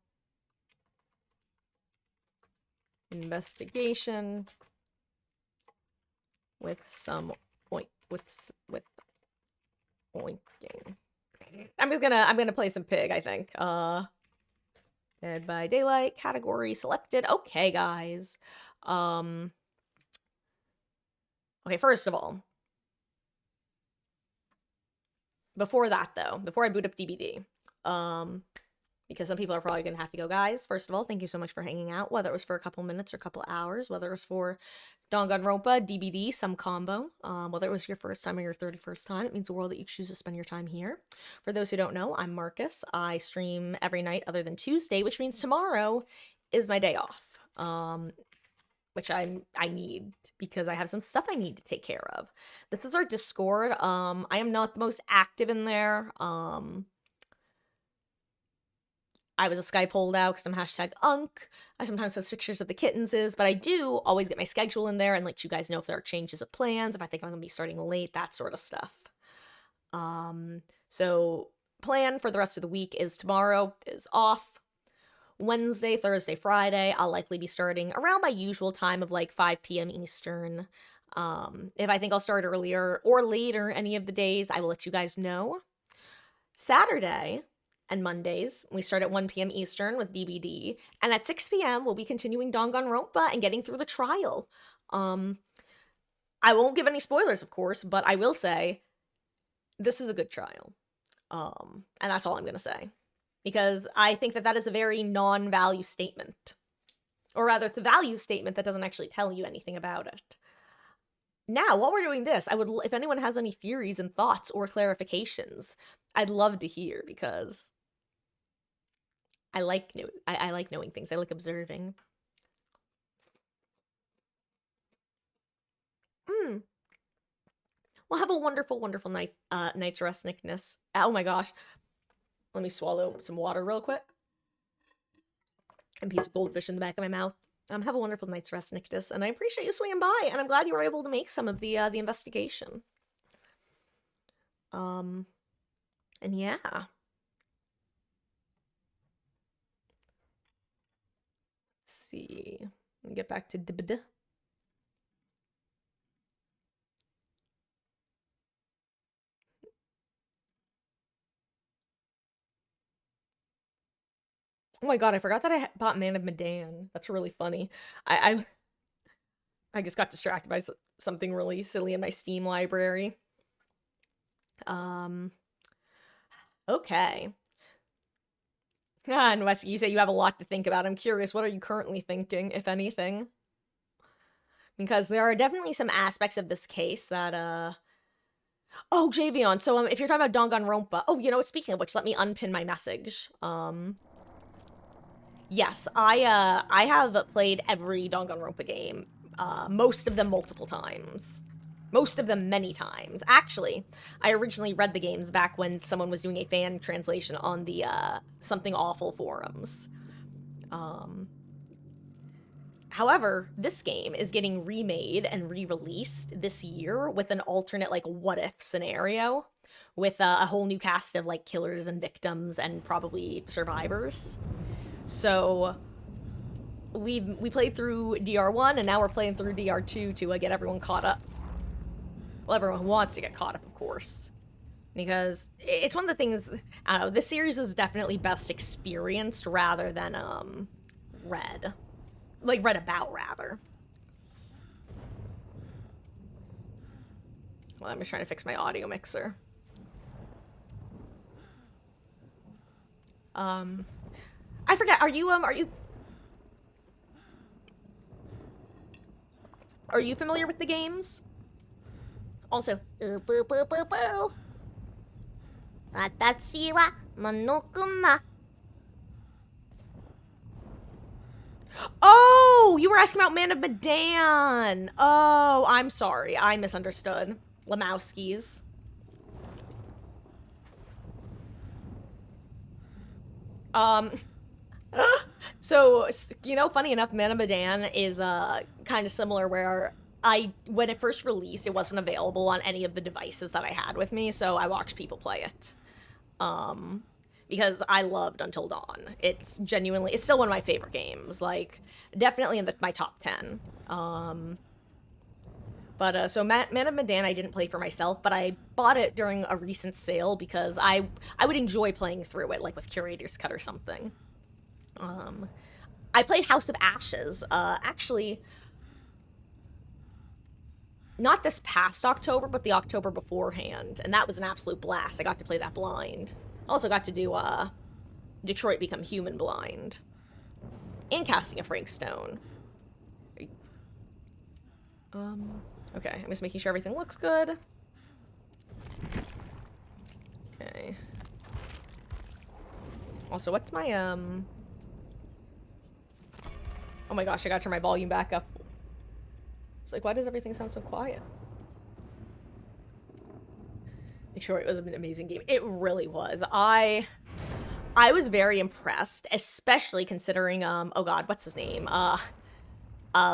investigation with some with oinking. I'm gonna play some pig, I think. Dead by Daylight, category selected. Okay, guys. Okay, first of all, before that though, before I boot up DBD,
because some people are probably gonna have to go. Guys, first of all, thank you so much for hanging out, whether it was for a couple minutes or a couple hours, whether it was for Danganronpa, DBD, some combo, whether it was your first time or your 31st time, it means the world that you choose to spend your time here. For those who don't know, I'm Marcus. I stream every night other than Tuesday, which means tomorrow is my day off, which I need because I have some stuff I need to take care of. This is our Discord. I am not the most active in there. I was a Skype holdout because I'm hashtag unk. I sometimes post pictures of the kittenses, but I do always get my schedule in there and let you guys know if there are changes of plans, if I think I'm going to be starting late, that sort of stuff. So plan for the rest of the week is tomorrow is off. Wednesday, Thursday, Friday, I'll likely be starting around my usual time of like 5 p.m. Eastern. If I think I'll start earlier or later any of the days, I will let you guys know. Saturday and Mondays, we start at 1 p.m. Eastern with DBD, and at 6 p.m. we'll be continuing Danganronpa and getting through the trial. I won't give any spoilers, of course, but I will say this is a good trial. And that's all I'm going to say. Because I think that that is a very non-value statement. Or rather, it's a value statement that doesn't actually tell you anything about it. Now, while we're doing this, if anyone has any theories and thoughts or clarifications, I'd love to hear, because I like knowing things. I like observing. Well, have a wonderful, wonderful night's rest, Nickness. Oh my gosh. Let me swallow some water real quick. And a piece of goldfish in the back of my mouth. Have a wonderful night's rest, Nickness, and I appreciate you swinging by, and I'm glad you were able to make some of the investigation. And yeah. Let's see. Let me get back to DBD. Oh my god, I forgot that I bought Man of Medan. That's really funny. I just got distracted by something really silly in my Steam library. Okay. And Wesley, you say you have a lot to think about. I'm curious, what are you currently thinking, if anything? Because there are definitely some aspects of this case that, Oh, Javion, so, if you're talking about Danganronpa... Oh, you know, speaking of which, let me unpin my message. Yes, I have played every Danganronpa game. Most of them multiple times. Most of them many times. Actually, I originally read the games back when someone was doing a fan translation on the, Something Awful forums. However, this game is getting remade and re-released this year with an alternate, like, what-if scenario. With a whole new cast of, like, killers and victims and probably survivors. So, we played through DR1, and now we're playing through DR2 to get everyone caught up. Well, everyone who wants to get caught up, of course. Because it's one of the things, I don't know, this series is definitely best experienced rather than, read. Like, read about, rather. Well, I'm just trying to fix my audio mixer. I forget, are you familiar with the games? Also,
Watashi wa Monokuma.
Oh, you were asking about Man of Medan. Oh, I'm sorry. I misunderstood. Lemowskis. So, you know, funny enough, Man of Medan is, kind of similar where when it first released, it wasn't available on any of the devices that I had with me, so I watched people play it. Because I loved Until Dawn. It's still one of my favorite games, like, definitely in my top 10. So Man of Medan I didn't play for myself, but I bought it during a recent sale because I would enjoy playing through it, like with Curator's Cut or something. I played House of Ashes, actually, not this past October, but the October beforehand, and that was an absolute blast. I got to play that blind. Also got to do Detroit Become Human blind. And casting a Frank Stone. Okay, I'm just making sure everything looks good. Okay. Also, what's my, oh my gosh, I gotta turn my volume back up. It's like, why does everything sound so quiet? Detroit was an amazing game. It really was. I was very impressed, especially considering, oh god, what's his name?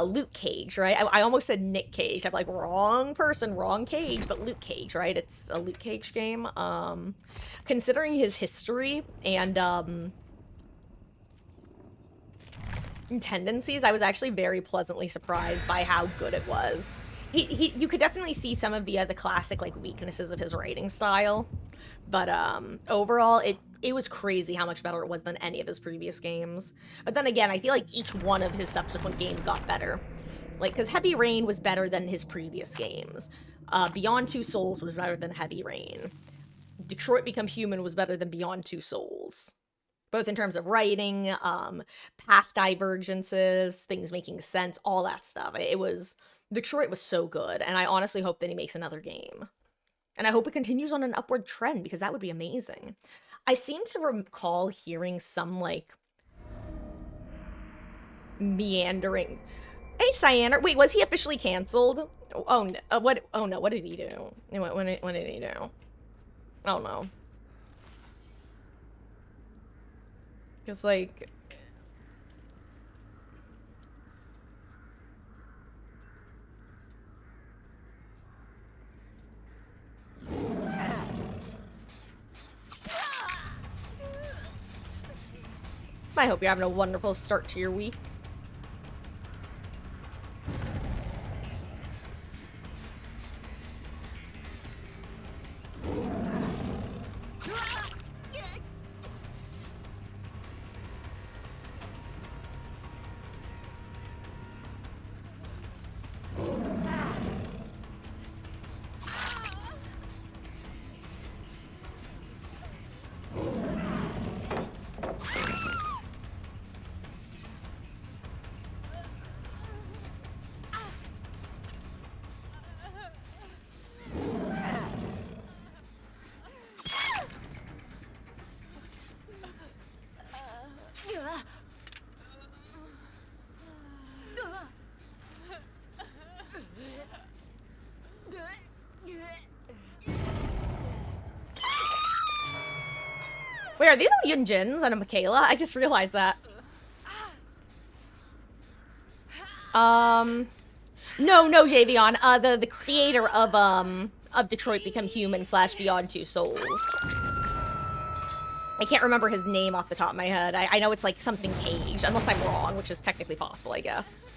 Luke Cage, right? I almost said Nick Cage. I'm like, wrong person, wrong Cage, but Luke Cage, right? It's a Luke Cage game. Considering his history and, tendencies, I was actually very pleasantly surprised by how good it was. You could definitely see some of the classic, like, weaknesses of his writing style, but, overall, it was crazy how much better it was than any of his previous games. But then again, I feel like each one of his subsequent games got better. Like, because Heavy Rain was better than his previous games. Beyond Two Souls was better than Heavy Rain. Detroit Become Human was better than Beyond Two Souls. Both in terms of writing, path divergences, things making sense, all that stuff. Detroit was so good, and I honestly hope that he makes another game. And I hope it continues on an upward trend, because that would be amazing. I seem to recall hearing some, like, meandering... Hey, Cyanar! Wait, was he officially canceled? Oh, no, what did he do? When did he do? I don't know. Because, like... I hope you're having a wonderful start to your week. Wait, are these all Yunjins and a Michaela? I just realized that. No, Javion. The creator of Detroit Become Human / Beyond Two Souls. I can't remember his name off the top of my head. I know it's like something Cage, unless I'm wrong, which is technically possible, I guess.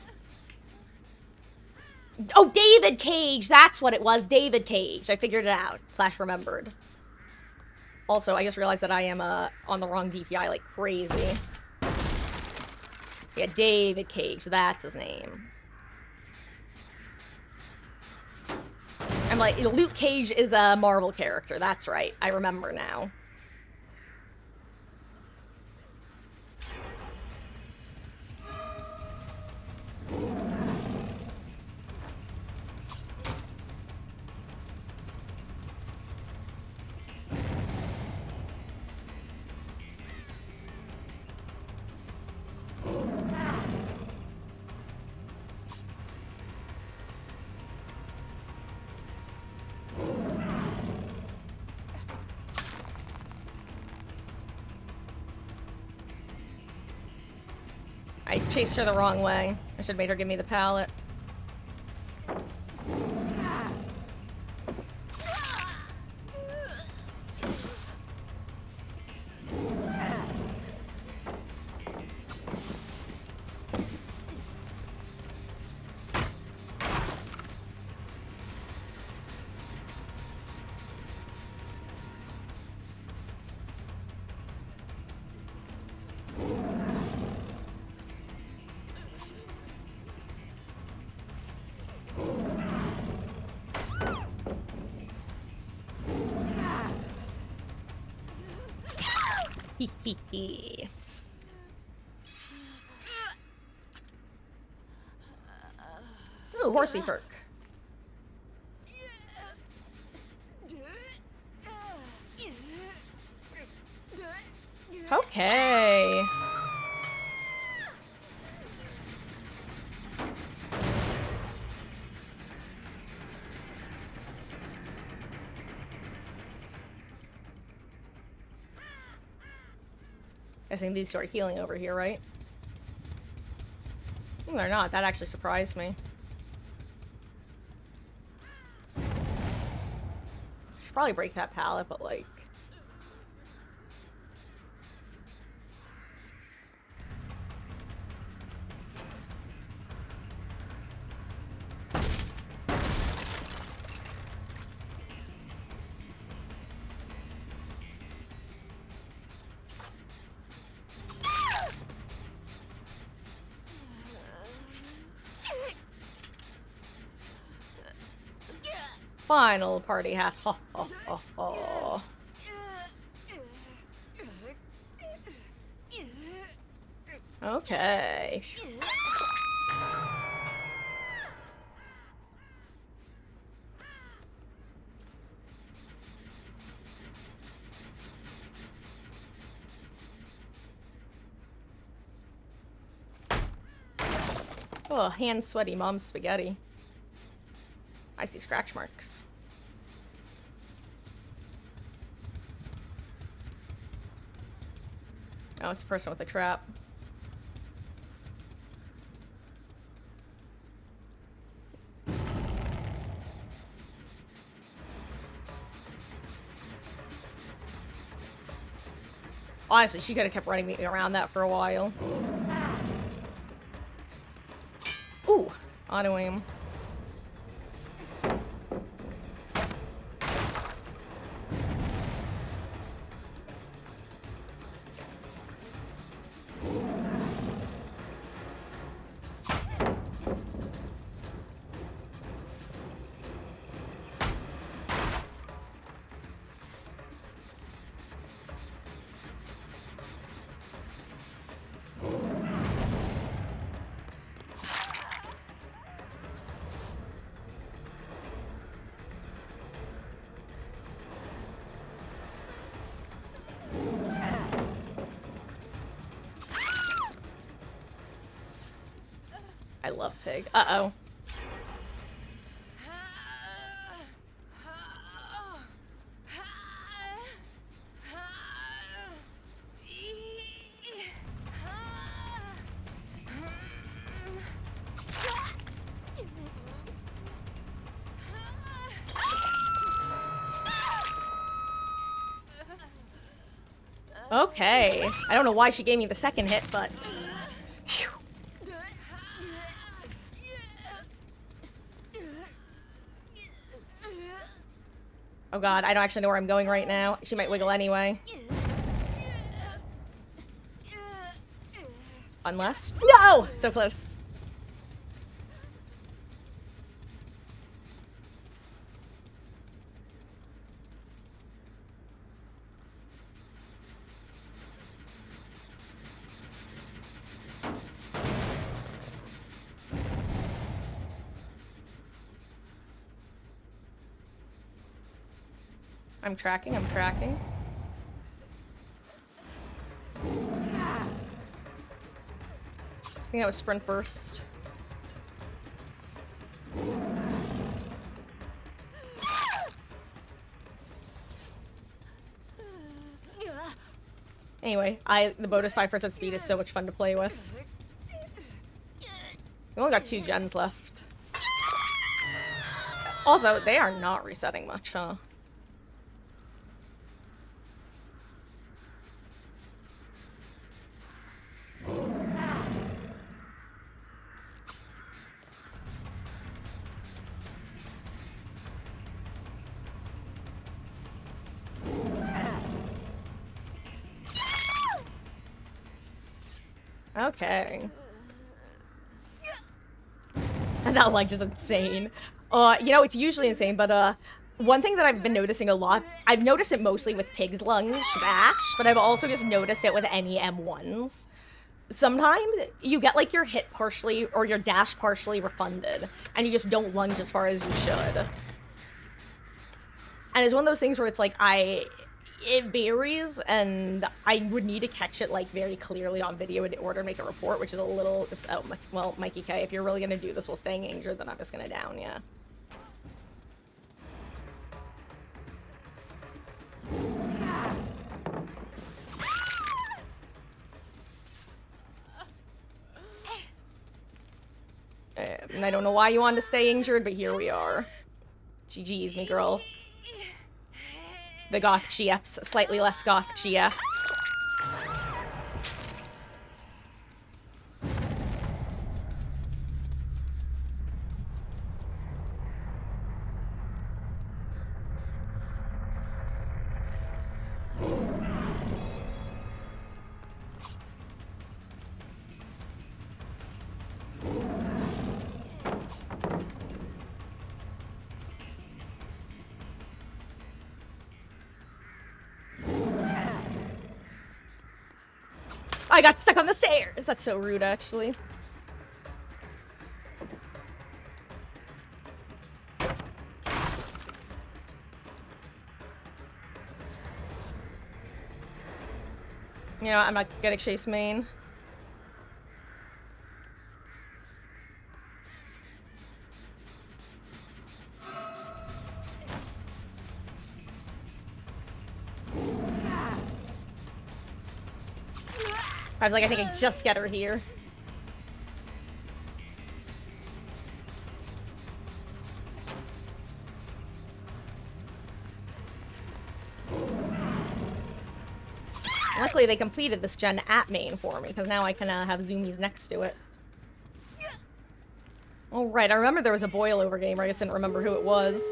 Oh, David Cage! That's what it was, David Cage. I figured it out, / remembered. Also, I just realized that I am on the wrong DPI like crazy. Yeah, David Cage, that's his name. I'm like, Luke Cage is a Marvel character, that's right. I remember now. I chased her the wrong way. I should have made her give me the pallet. Hee hee hee. Ooh, horsey perk. Okay. Guessing these two are healing over here, right? Ooh, they're not. That actually surprised me. Should probably break that pallet, but like... Final party hat. Ha ha ha ha. Okay. Oh, hand sweaty mom's spaghetti. I see scratch marks. Oh, it's the person with the trap. Honestly, she could have kept running me around that for a while. Ooh, auto aim. I love pig. Uh-oh. Okay. I don't know why she gave me the second hit, but... Phew. Oh god, I don't actually know where I'm going right now. She might wiggle anyway. Unless... No! So close. I'm tracking, I'm tracking. I think that was sprint burst. Anyway, the bonus 5% speed is so much fun to play with. We only got 2 gens left. Also, they are not resetting much, huh? Okay. And that ledge is insane. You know, it's usually insane, but, one thing that I've been noticing a lot, I've noticed it mostly with Pig's Lunge dash, but I've also just noticed it with any M1s. Sometimes you get like your hit partially or your dash partially refunded, and you just don't lunge as far as you should. And it's one of those things where it's like, it varies, and I would need to catch it like very clearly on video in order to make a report, which is a little, oh, well, Mikey K, if you're really gonna do this while staying injured, then I'm just gonna down you. And I don't know why you wanted to stay injured, but here we are. GG's, me girl. The goth GF's slightly less goth GF. I got stuck on the stairs! That's so rude, actually. You know, I'm not gonna chase main. I was like, I think I just get her here. Luckily, they completed this gen at main for me, because now I can have zoomies next to it. Oh, right, I remember there was a boil-over game, I just didn't remember who it was.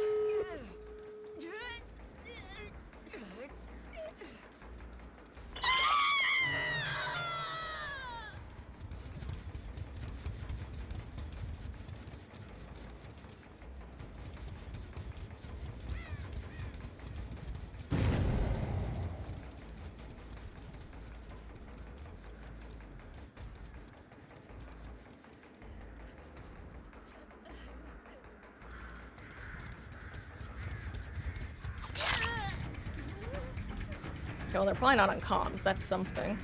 Well, they're probably not on comms, that's something.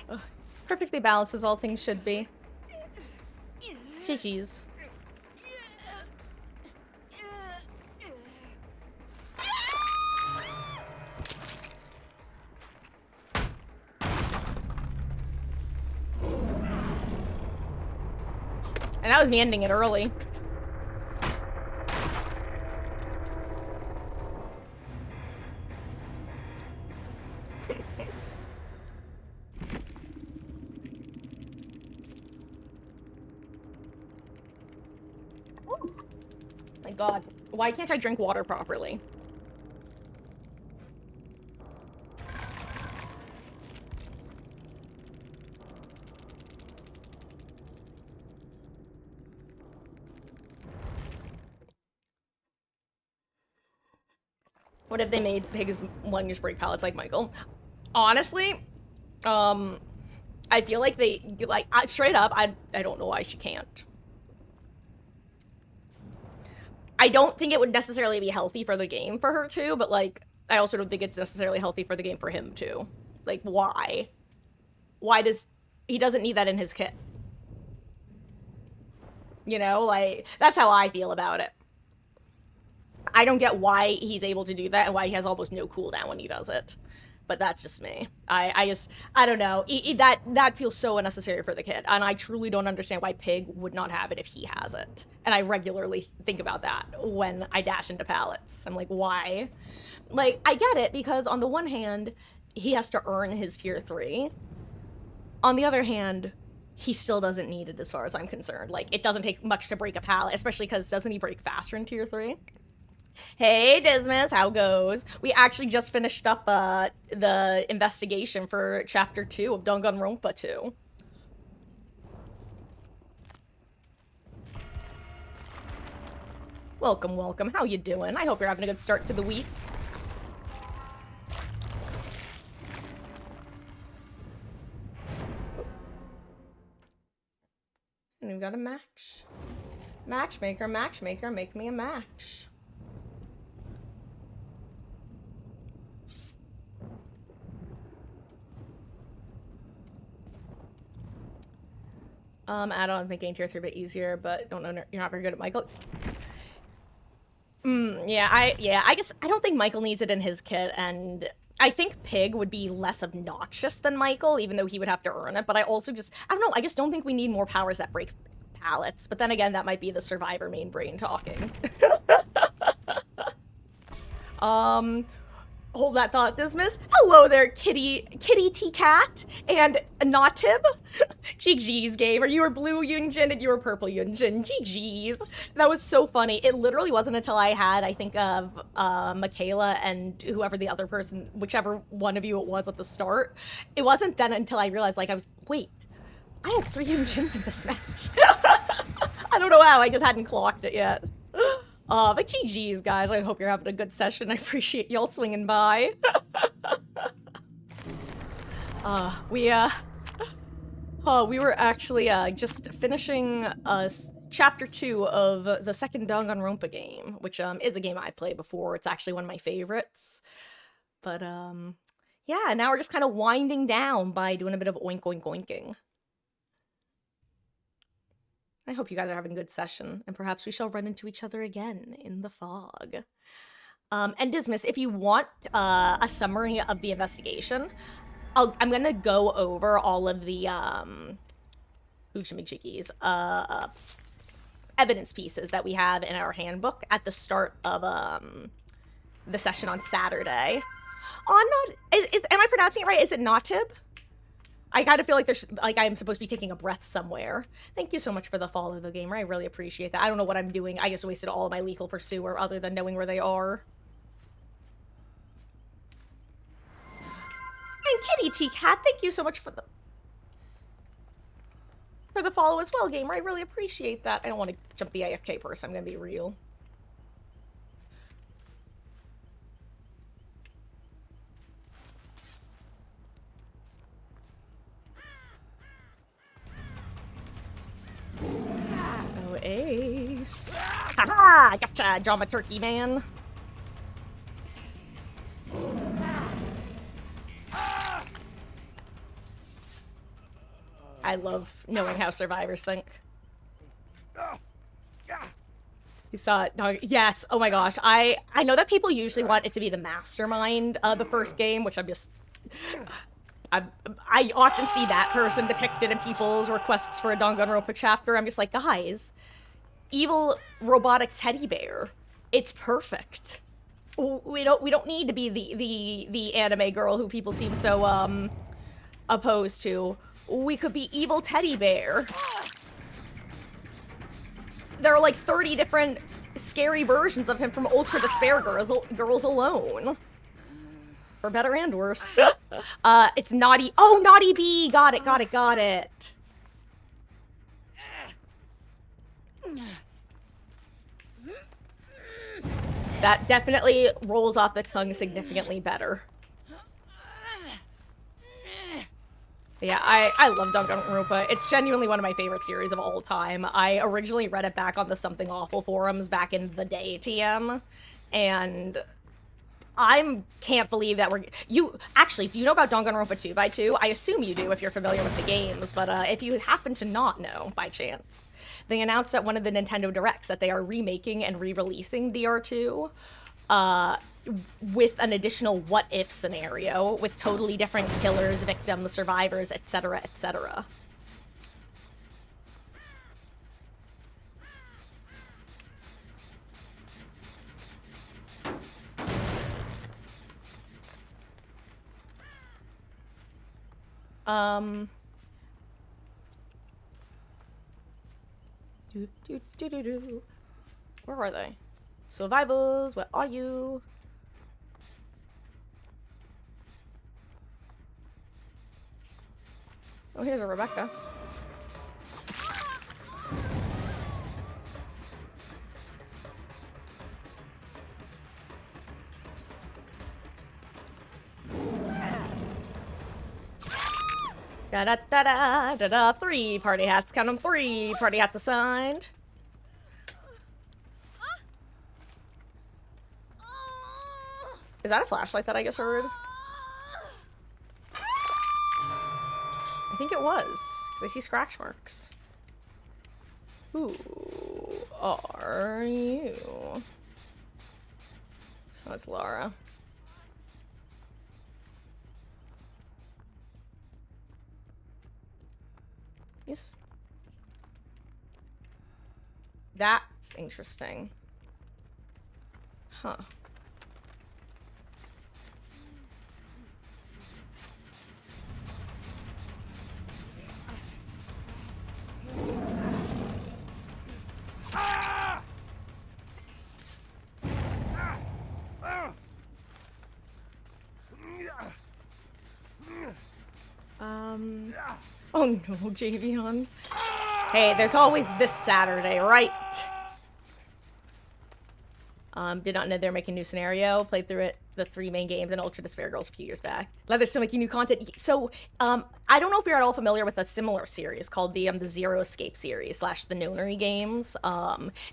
Ugh. Perfectly balanced as all things should be. GG's. And that was me ending it early. Oh my god. Why can't I drink water properly? What if they made Pig's Lunge break pallets like Michael? Honestly, I feel like they, like, straight up, I don't know why she can't. I don't think it would necessarily be healthy for the game for her to, but, like, I also don't think it's necessarily healthy for the game for him too. Like, why? Why does... He doesn't need that in his kit. You know, like, that's how I feel about it. I don't get why he's able to do that and why he has almost no cooldown when he does it. But that's just me. I don't know. That feels so unnecessary for the kid. And I truly don't understand why Pig would not have it if he has it. And I regularly think about that when I dash into pallets. I'm like, why? Like, I get it because on the one hand, he has to earn his tier 3. On the other hand, he still doesn't need it as far as I'm concerned. Like, it doesn't take much to break a pallet, especially because doesn't he break faster in Tier 3? Hey, Dismas, how goes? We actually just finished up the investigation for Chapter 2 of Danganronpa 2. Welcome, welcome. How you doing? I hope you're having a good start to the week. And we've got a match. Matchmaker, matchmaker, make me a match. Add-ons making Tier 3 a bit easier, but don't know, you're not very good at Michael. Yeah, I guess I don't think Michael needs it in his kit, and I think Pig would be less obnoxious than Michael, even though he would have to earn it, but I also just, I don't know, I just don't think we need more powers that break pallets, but then again, that might be the Survivor main brain talking. Hold that thought, Dismas. Hello there, Kitty T Cat, and Nautib. GG's gamer. You were blue Yunjin and you were purple Yunjin. GG's. That was so funny. It literally wasn't until I had, I think, of Michaela and whoever the other person, whichever one of you it was at the start. It wasn't then until I realized, like, wait, I have 3 Yunjins in this match. I don't know how, I just hadn't clocked it yet. But GG's, guys. I hope you're having a good session. I appreciate y'all swinging by. We were actually, just finishing, Chapter 2 of the second Danganronpa game, which, is a game I've played before. It's actually one of my favorites. But, yeah, now we're just kind of winding down by doing a bit of oink oink oinking. I hope you guys are having a good session, and perhaps we shall run into each other again in the fog. And Dismas, if you want a summary of the investigation, I'm gonna go over all of the evidence pieces that we have in our handbook at the start of the session on Saturday. Am I pronouncing it right? Is it Nautib? I kind of feel like I'm supposed to be taking a breath somewhere. Thank you so much for the follow, the gamer. I really appreciate that. I don't know what I'm doing. I just wasted all of my lethal pursuer other than knowing where they are. And Kitty T Cat, thank you so much for the follow as well, gamer. I really appreciate that. I don't want to jump the AFK person. I'm gonna be real. Oh, ace. Haha! Gotcha, drama turkey man. I love knowing how survivors think. You saw it. No, yes. Oh my gosh. I know that people usually want it to be the mastermind of the first game, which I'm just... I often see that person depicted in people's requests for a Danganronpa chapter. I'm just like, guys, evil robotic teddy bear. It's perfect. We don't need to be the anime girl who people seem so opposed to. We could be evil teddy bear. There are like 30 different scary versions of him from Ultra Despair Girls alone. For better and worse. It's Naughty. Oh, Naughty B! Got it. That definitely rolls off the tongue significantly better. Yeah, I love Danganronpa. It's genuinely one of my favorite series of all time. I originally read it back on the Something Awful forums back in the day, TM, and I can't believe that actually, do you know about Danganronpa 2x2? I assume you do if you're familiar with the games, but if you happen to not know, by chance, they announced at one of the Nintendo Directs that they are remaking and re-releasing DR2, with an additional what-if scenario, with totally different killers, victims, survivors, etc., etc. Where are they? Survivors, where are you? Oh, here's a Rebecca. Da da da da da da. 3 party hats. Count them. 3 party hats assigned. Is that a flashlight that I just heard? I think it was, because I see scratch marks. Who are you? Oh, it's Laura. Yes. That's interesting. Huh. Oh no, Javion. Hey, there's always this Saturday, right? Did not know they're making a new scenario. Played through it, the 3 main games and Ultra Despair Girls a few years back. Glad they're still making new content. So, I don't know if you're at all familiar with a similar series called the Zero Escape series / the Nonary games.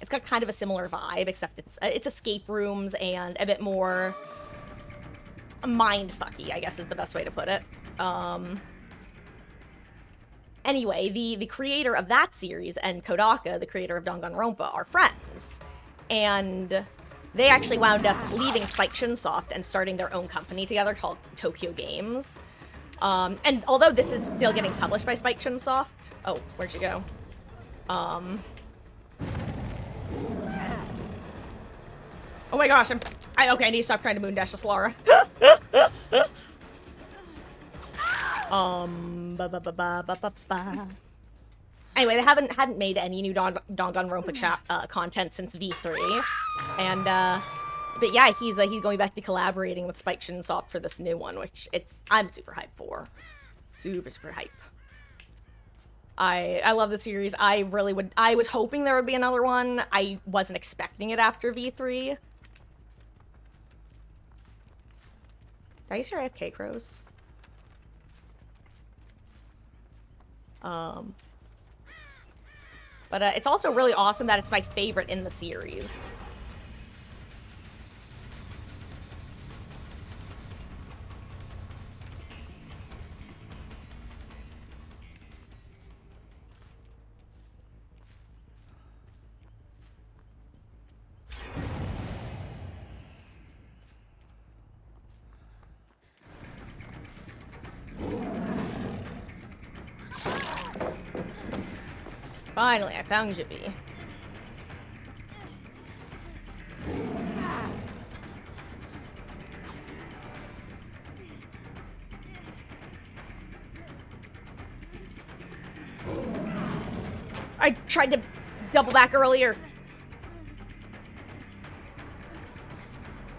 It's got kind of a similar vibe, except it's escape rooms and a bit more mindfucky, I guess is the best way to put it. Anyway, the creator of that series and Kodaka, the creator of Danganronpa, are friends. And they actually wound up leaving Spike Chunsoft and starting their own company together called Tokyo Games. And although this is still getting published by Spike Chunsoft... Oh, where'd you go? Oh my gosh, okay, I need to stop trying to moon dash this Laura. Anyway, they hadn't made any new Danganronpa content since V3, and but yeah, he's going back to collaborating with Spike Chunsoft for this new one, which I'm super hyped for, super hype. I love the series. I was hoping there would be another one. I wasn't expecting it after V3. Did I use your AFK crows? But it's also really awesome that it's my favorite in the series. Finally, I found Jibby. I tried to double back earlier.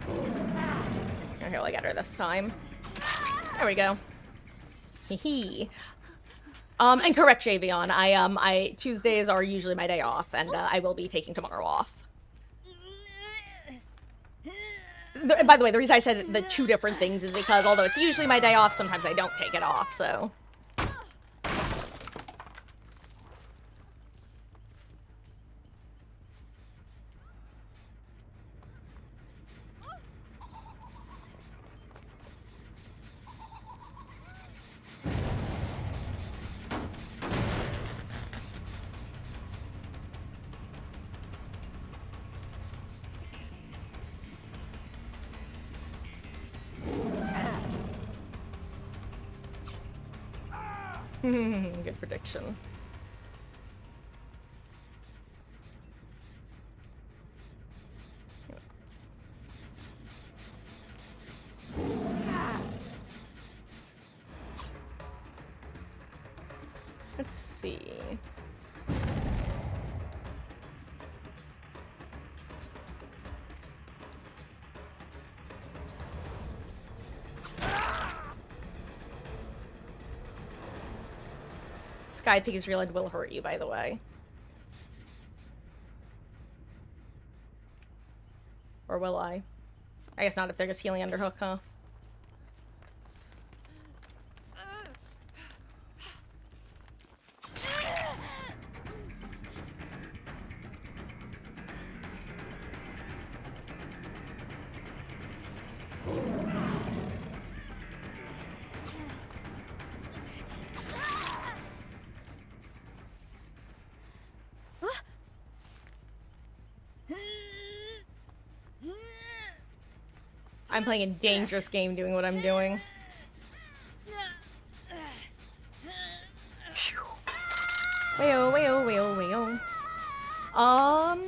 Okay, well, I got her this time. There we go. Hee hee. And correct, Javion. Tuesdays are usually my day off, and I will be taking tomorrow off. By the way, the reason I said the 2 different things is because although it's usually my day off, sometimes I don't take it off, so. Good prediction. Let's see. Sky Pig's real end will hurt you, by the way. Or will I? I guess not if they're just healing underhook, huh? I'm playing a dangerous game doing what I'm doing. Wayo, wayo, wayo, wayo.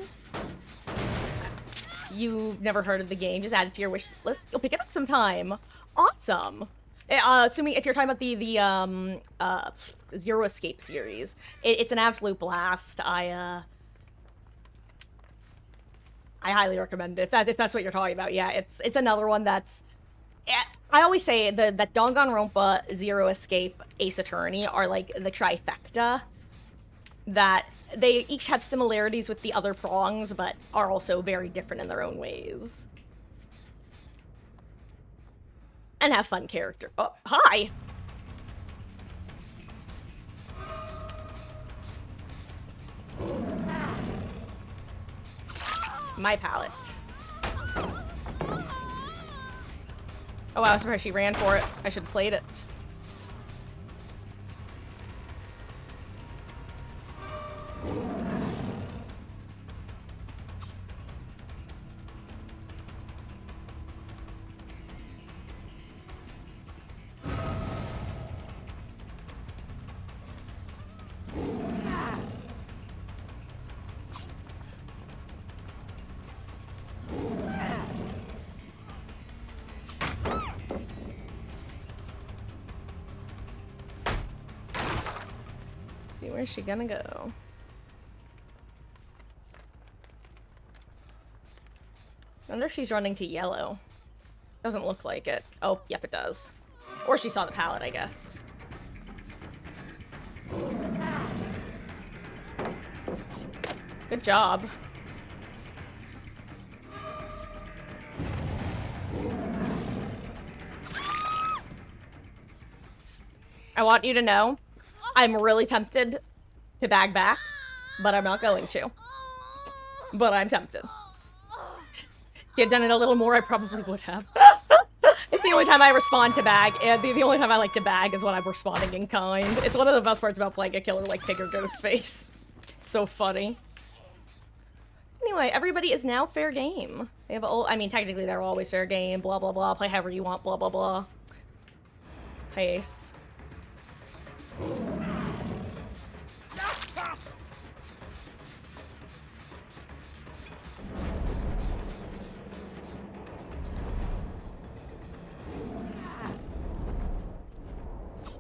You've never heard of the game, just add it to your wish list. You'll pick it up sometime. Awesome. Assuming if you're talking about the Zero Escape series, it's an absolute blast. I highly recommend it if that's what you're talking about. Yeah, it's another one that's. I always say that Danganronpa, Zero Escape, Ace Attorney are like the trifecta. That they each have similarities with the other prongs, but are also very different in their own ways. And have fun character. Oh, hi! My palette. Oh, I was surprised she ran for it. I should have played it. Where's she gonna go? I wonder if she's running to yellow. Doesn't look like it. Oh, yep, it does. Or she saw the palette, I guess. Good job. I want you to know, I'm really tempted to bag back, but I'm not going to. But I'm tempted. If you'd done it a little more, I probably would have. It's the only time I respond to bag, and the only time I like to bag is when I'm responding in kind. It's one of the best parts about playing a killer like Pig or Ghostface. It's so funny. Anyway, everybody is now fair game. They have all, I mean, technically they're always fair game, blah, blah, blah, play however you want, blah, blah, blah. Hi, Ace.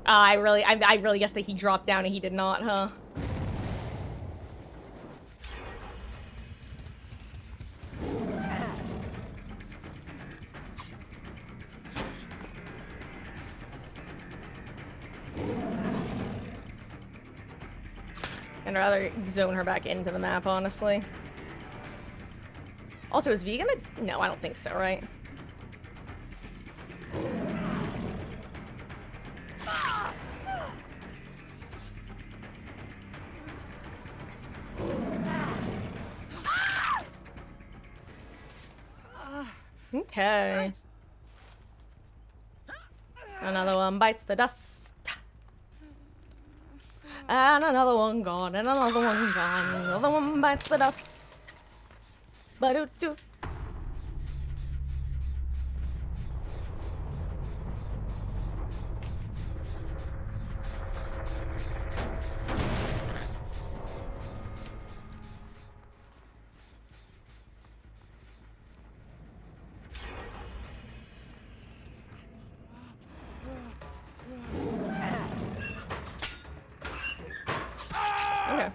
I really guess that he dropped down and he did not, huh? I'd rather zone her back into the map, honestly. Also, is V gonna... No, I don't think so, right? Okay. Another one bites the dust. And another one gone, and another one gone. Another one bites the dust. Ba-do-do. Okay.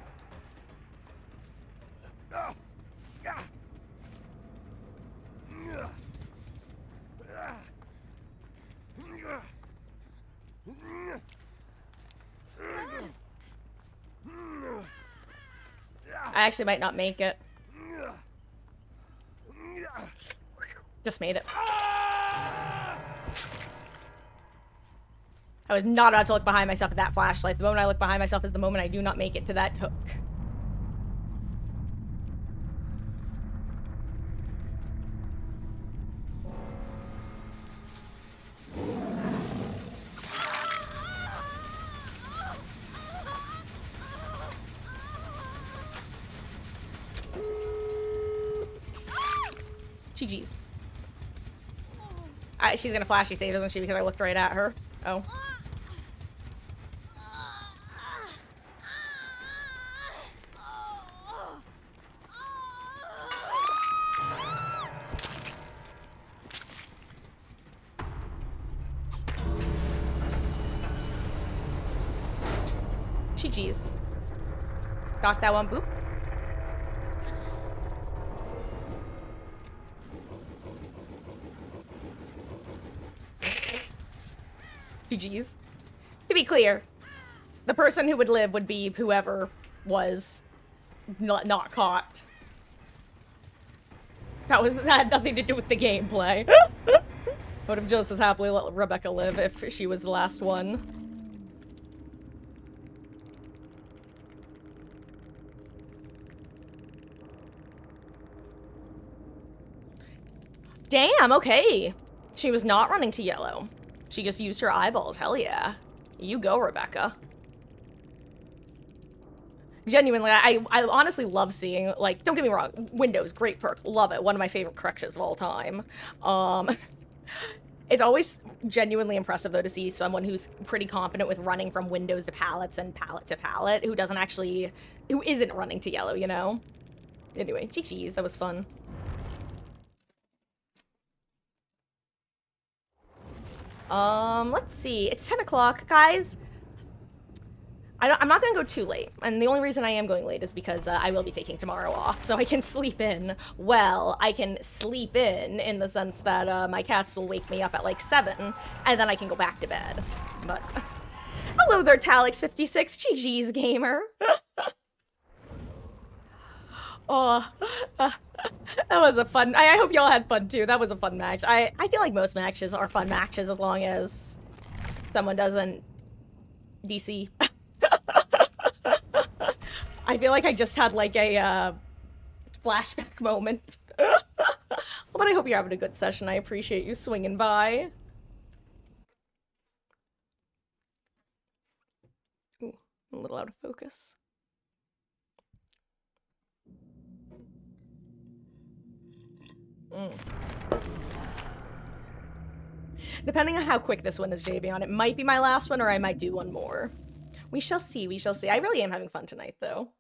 I actually might not make it. Just made it. I was not about to look behind myself at that flashlight. The moment I look behind myself is the moment I do not make it to that hook. GG's. She's gonna flashy save, isn't she? Because I looked right at her. Oh. GG's. Got that one, boop. GG's. To be clear, the person who would live would be whoever was not caught. That had nothing to do with the gameplay. I would have just as happily let Rebecca live if she was the last one. Damn, okay. She was not running to yellow. She just used her eyeballs. Hell yeah. You go, Rebecca. Genuinely, I honestly love seeing, like, don't get me wrong, Windows, great perk. Love it. One of my favorite corrections of all time. It's always genuinely impressive, though, to see someone who's pretty confident with running from windows to pallets and pallet to pallet, who isn't running to yellow, you know? Anyway, GG's, that was fun. Let's see. It's 10 o'clock, guys. I'm not gonna go too late, and the only reason I am going late is because I will be taking tomorrow off, so I can sleep in. Well, I can sleep in the sense that my cats will wake me up at like 7, and then I can go back to bed. But hello there, Talix56, GG's gamer. Oh, that was a fun. I hope y'all had fun too. That was a fun match. I feel like most matches are fun matches as long as someone doesn't DC. I feel like I just had like a flashback moment. But I hope you're having a good session. I appreciate you swinging by. Ooh, I'm a little out of focus. Depending on how quick this one is, Javion, it might be my last one or I might do one more. We shall see, we shall see. I really am having fun tonight, though.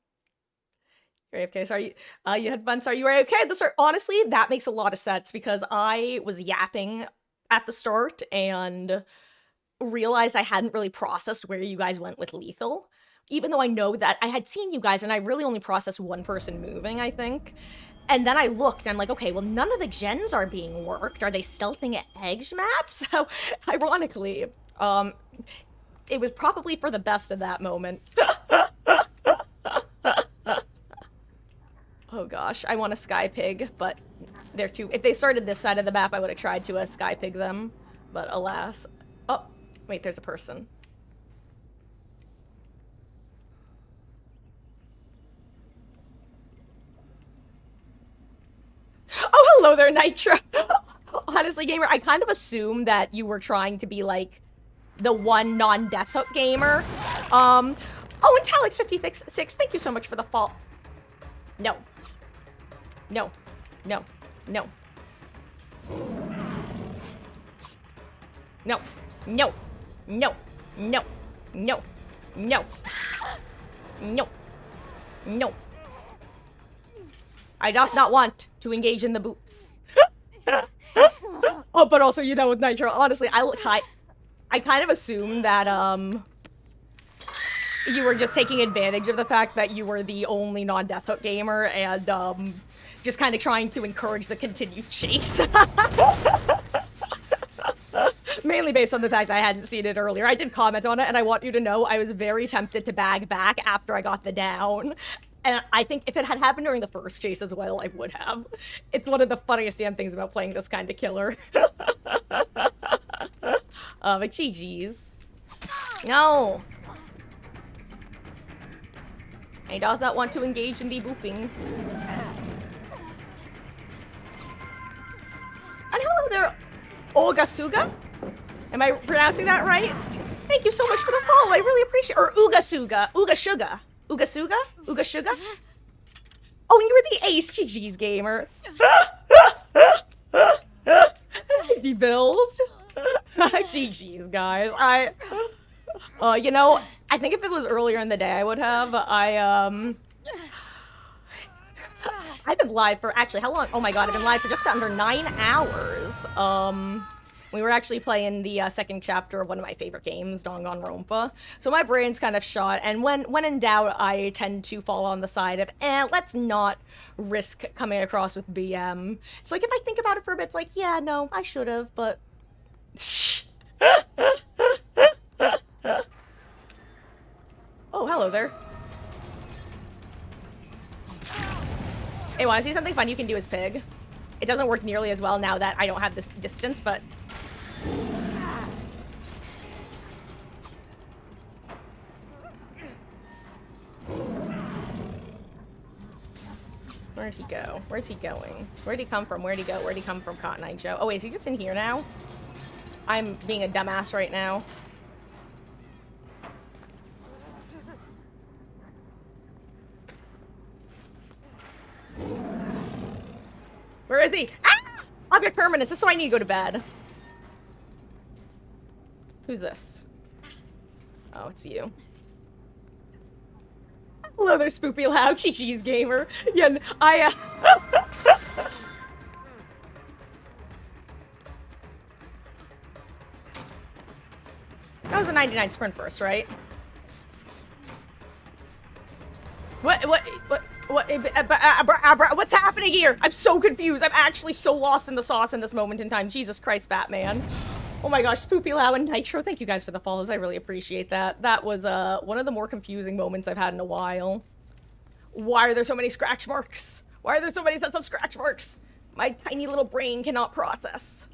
You're AFK, sorry. You had fun, sorry, you were AFK at the start. Honestly, that makes a lot of sense because I was yapping at the start and realized I hadn't really processed where you guys went with lethal. Even though I know that I had seen you guys and I really only processed one person moving, I think. And then I looked and I'm like, okay, well, none of the gens are being worked. Are they stealthing at edge maps? So, ironically, it was probably for the best of that moment. Oh gosh, I want a sky pig, but they're too. If they started this side of the map, I would have tried to sky pig them, but alas. Oh, wait, there's a person. Oh, hello there, Nitro. Honestly, gamer, I kind of assumed that you were trying to be like the one non-death hook gamer. Oh, and Talix56, thank you so much for the fall. No. No. No. No. No. No. No. No. No. No. No. No. I doth not want to engage in the boops. Oh, but also, you know, with Nitro, honestly, I kind of assumed that, you were just taking advantage of the fact that you were the only non-death hook gamer and, just kind of trying to encourage the continued chase. Mainly based on the fact that I hadn't seen it earlier. I did comment on it, and I want you to know I was very tempted to bag back after I got the down. And I think if it had happened during the first chase as well, I would have. It's one of the funniest damn things about playing this kind of killer. But GG's. No! I do not want to engage in the booping. And hello there, Ogasuga? Am I pronouncing that right? Thank you so much for the follow. I really appreciate it. Or Ugasuga. Ugasuga. Ugasuga? Ugasuga? Oh, you were the ace. GG's, gamer. The bills. GG's, guys. You know, I think if it was earlier in the day, I would have. I've been live for, actually, how long? Oh my god, I've been live for just under 9 hours. We were actually playing the second chapter of one of my favorite games, Danganronpa. So my brain's kind of shot, and when in doubt, I tend to fall on the side of, let's not risk coming across with BM. It's like, if I think about it for a bit, it's like, yeah, no, I should have, but... Oh, hello there. Hey, wanna see something fun you can do as Pig? It doesn't work nearly as well now that I don't have this distance, but... Where'd he go? Where's he going? Where'd he come from? Where'd he go? Where'd he come from, Cotton Eye Joe? Oh, wait, is he just in here now? I'm being a dumbass right now. Where is he? Ah! Object permanence. This is why I need to go to bed. Who's this? Oh, it's you. Hello there, Spoopy Loud. GG's, gamer. Yeah, That was a 99 sprint burst, right? What's happening here? I'm so confused. I'm actually so lost in the sauce in this moment in time. Jesus Christ, Batman. Oh my gosh, Spoopy Lau and Nitro, thank you guys for the follows. I really appreciate that. That was one of the more confusing moments I've had in a while. Why are there so many scratch marks? Why are there so many sets of scratch marks? My tiny little brain cannot process.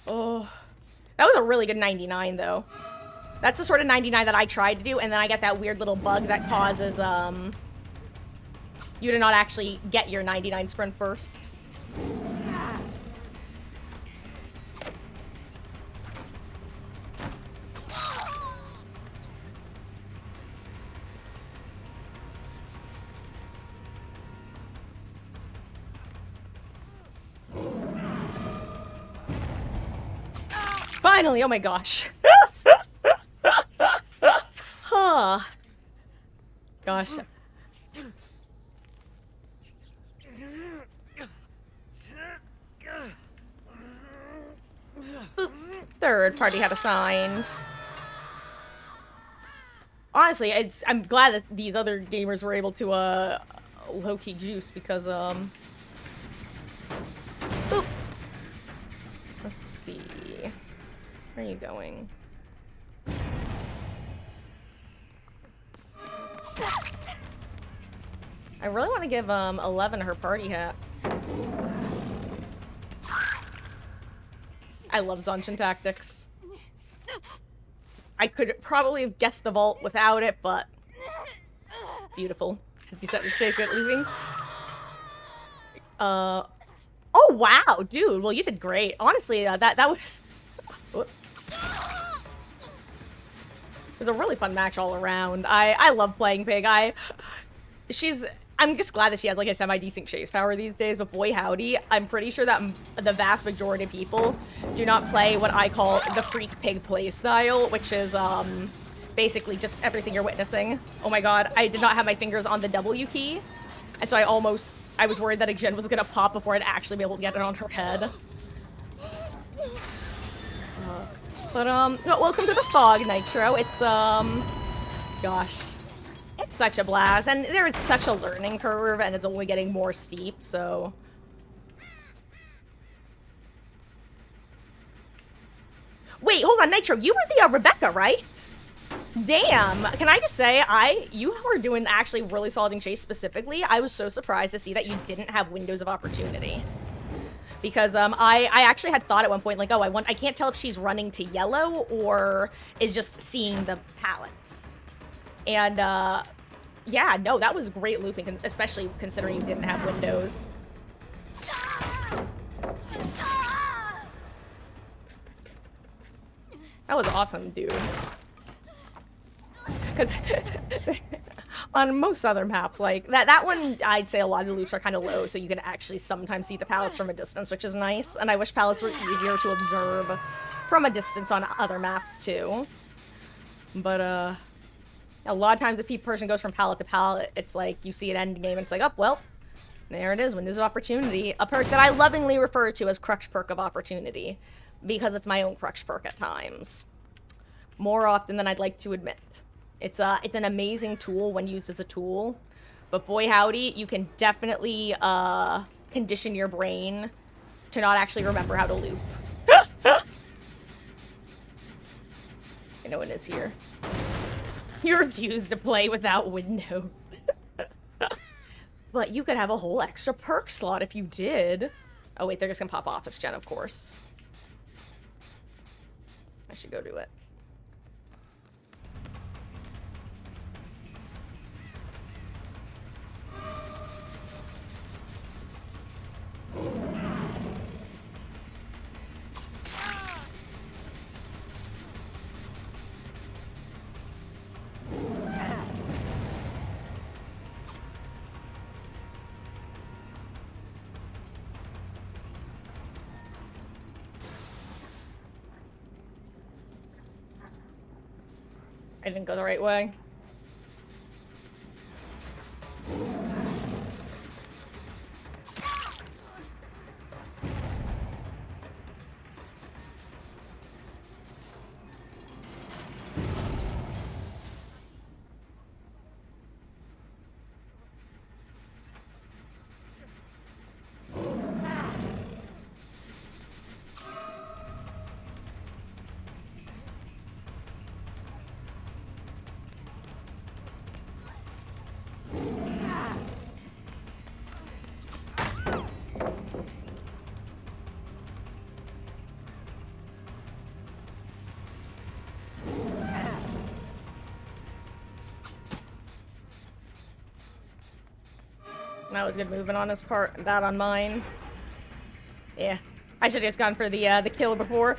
Oh, that was a really good 99 though. That's the sort of 99 that I tried to do, and then I get that weird little bug that causes you to not actually get your 99 sprint burst. Finally, oh my gosh. Huh. Gosh. Boop. Third party have assigned. Honestly, I'm glad that these other gamers were able to low-key juice because Boop. Let's see. Where are you going? I really want to give 11 her party hat. I love Zanshin tactics. I could probably have guessed the vault without it, but beautiful. Have you set this chase at leaving? Oh wow, dude. Well, you did great. Honestly, that was. It was a really fun match all around. I love playing Pig. I'm just glad that she has like a semi-decent chase power these days, but boy howdy, I'm pretty sure that the vast majority of people do not play what I call the Freak Pig play style, which is basically just everything you're witnessing. Oh my god, I did not have my fingers on the W key, and so I was worried that a gen was gonna pop before I'd actually be able to get it on her head. But, no, welcome to the fog, Nitro. It's, gosh. It's such a blast, and there is such a learning curve, and it's only getting more steep, so... Wait, hold on, Nitro, you were the Rebecca, right? Damn, can I just say, you were doing actually really solid in Chase specifically. I was so surprised to see that you didn't have windows of opportunity. Because I actually had thought at one point, like, oh, I can't tell if she's running to yellow or is just seeing the pallets. And yeah, no, that was great looping, especially considering you didn't have windows. That was awesome, dude. Because on most other maps, like, that one, I'd say a lot of the loops are kind of low, so you can actually sometimes see the pallets from a distance, which is nice. And I wish pallets were easier to observe from a distance on other maps, too. But, a lot of times if a person goes from pallet to pallet, it's like, you see an end game, and it's like, oh, well, there it is, Windows of Opportunity. A perk that I lovingly refer to as Crutch Perk of Opportunity, because it's my own crutch perk at times. More often than I'd like to admit. It's an amazing tool when used as a tool, but boy howdy, you can definitely condition your brain to not actually remember how to loop. No one is here. You refuse to play without windows. But you could have a whole extra perk slot if you did. Oh wait, they're just gonna pop Office Gen, of course. I should go do it. I didn't go the right way. That was good movement on his part, that on mine. Yeah, I should have just gone for the kill before.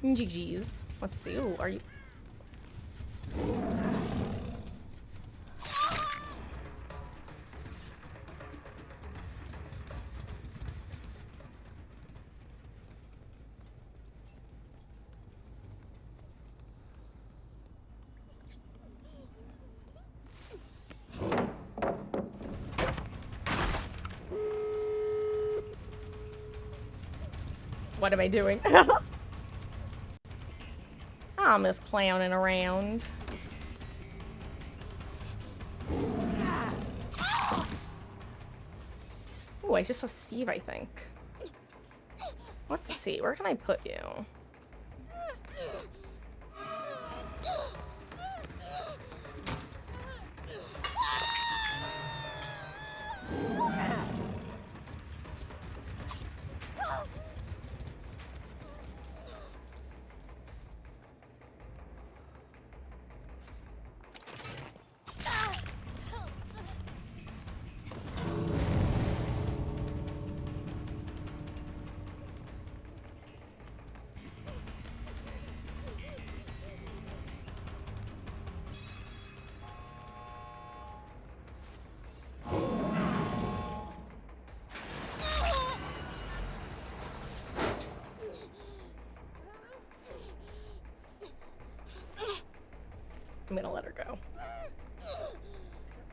GG's. Let's see. Ooh, are you? What am I doing? I'm just clowning around. Oh, I just saw Steve, I think. Let's see, where can I put you? I'm gonna let her go.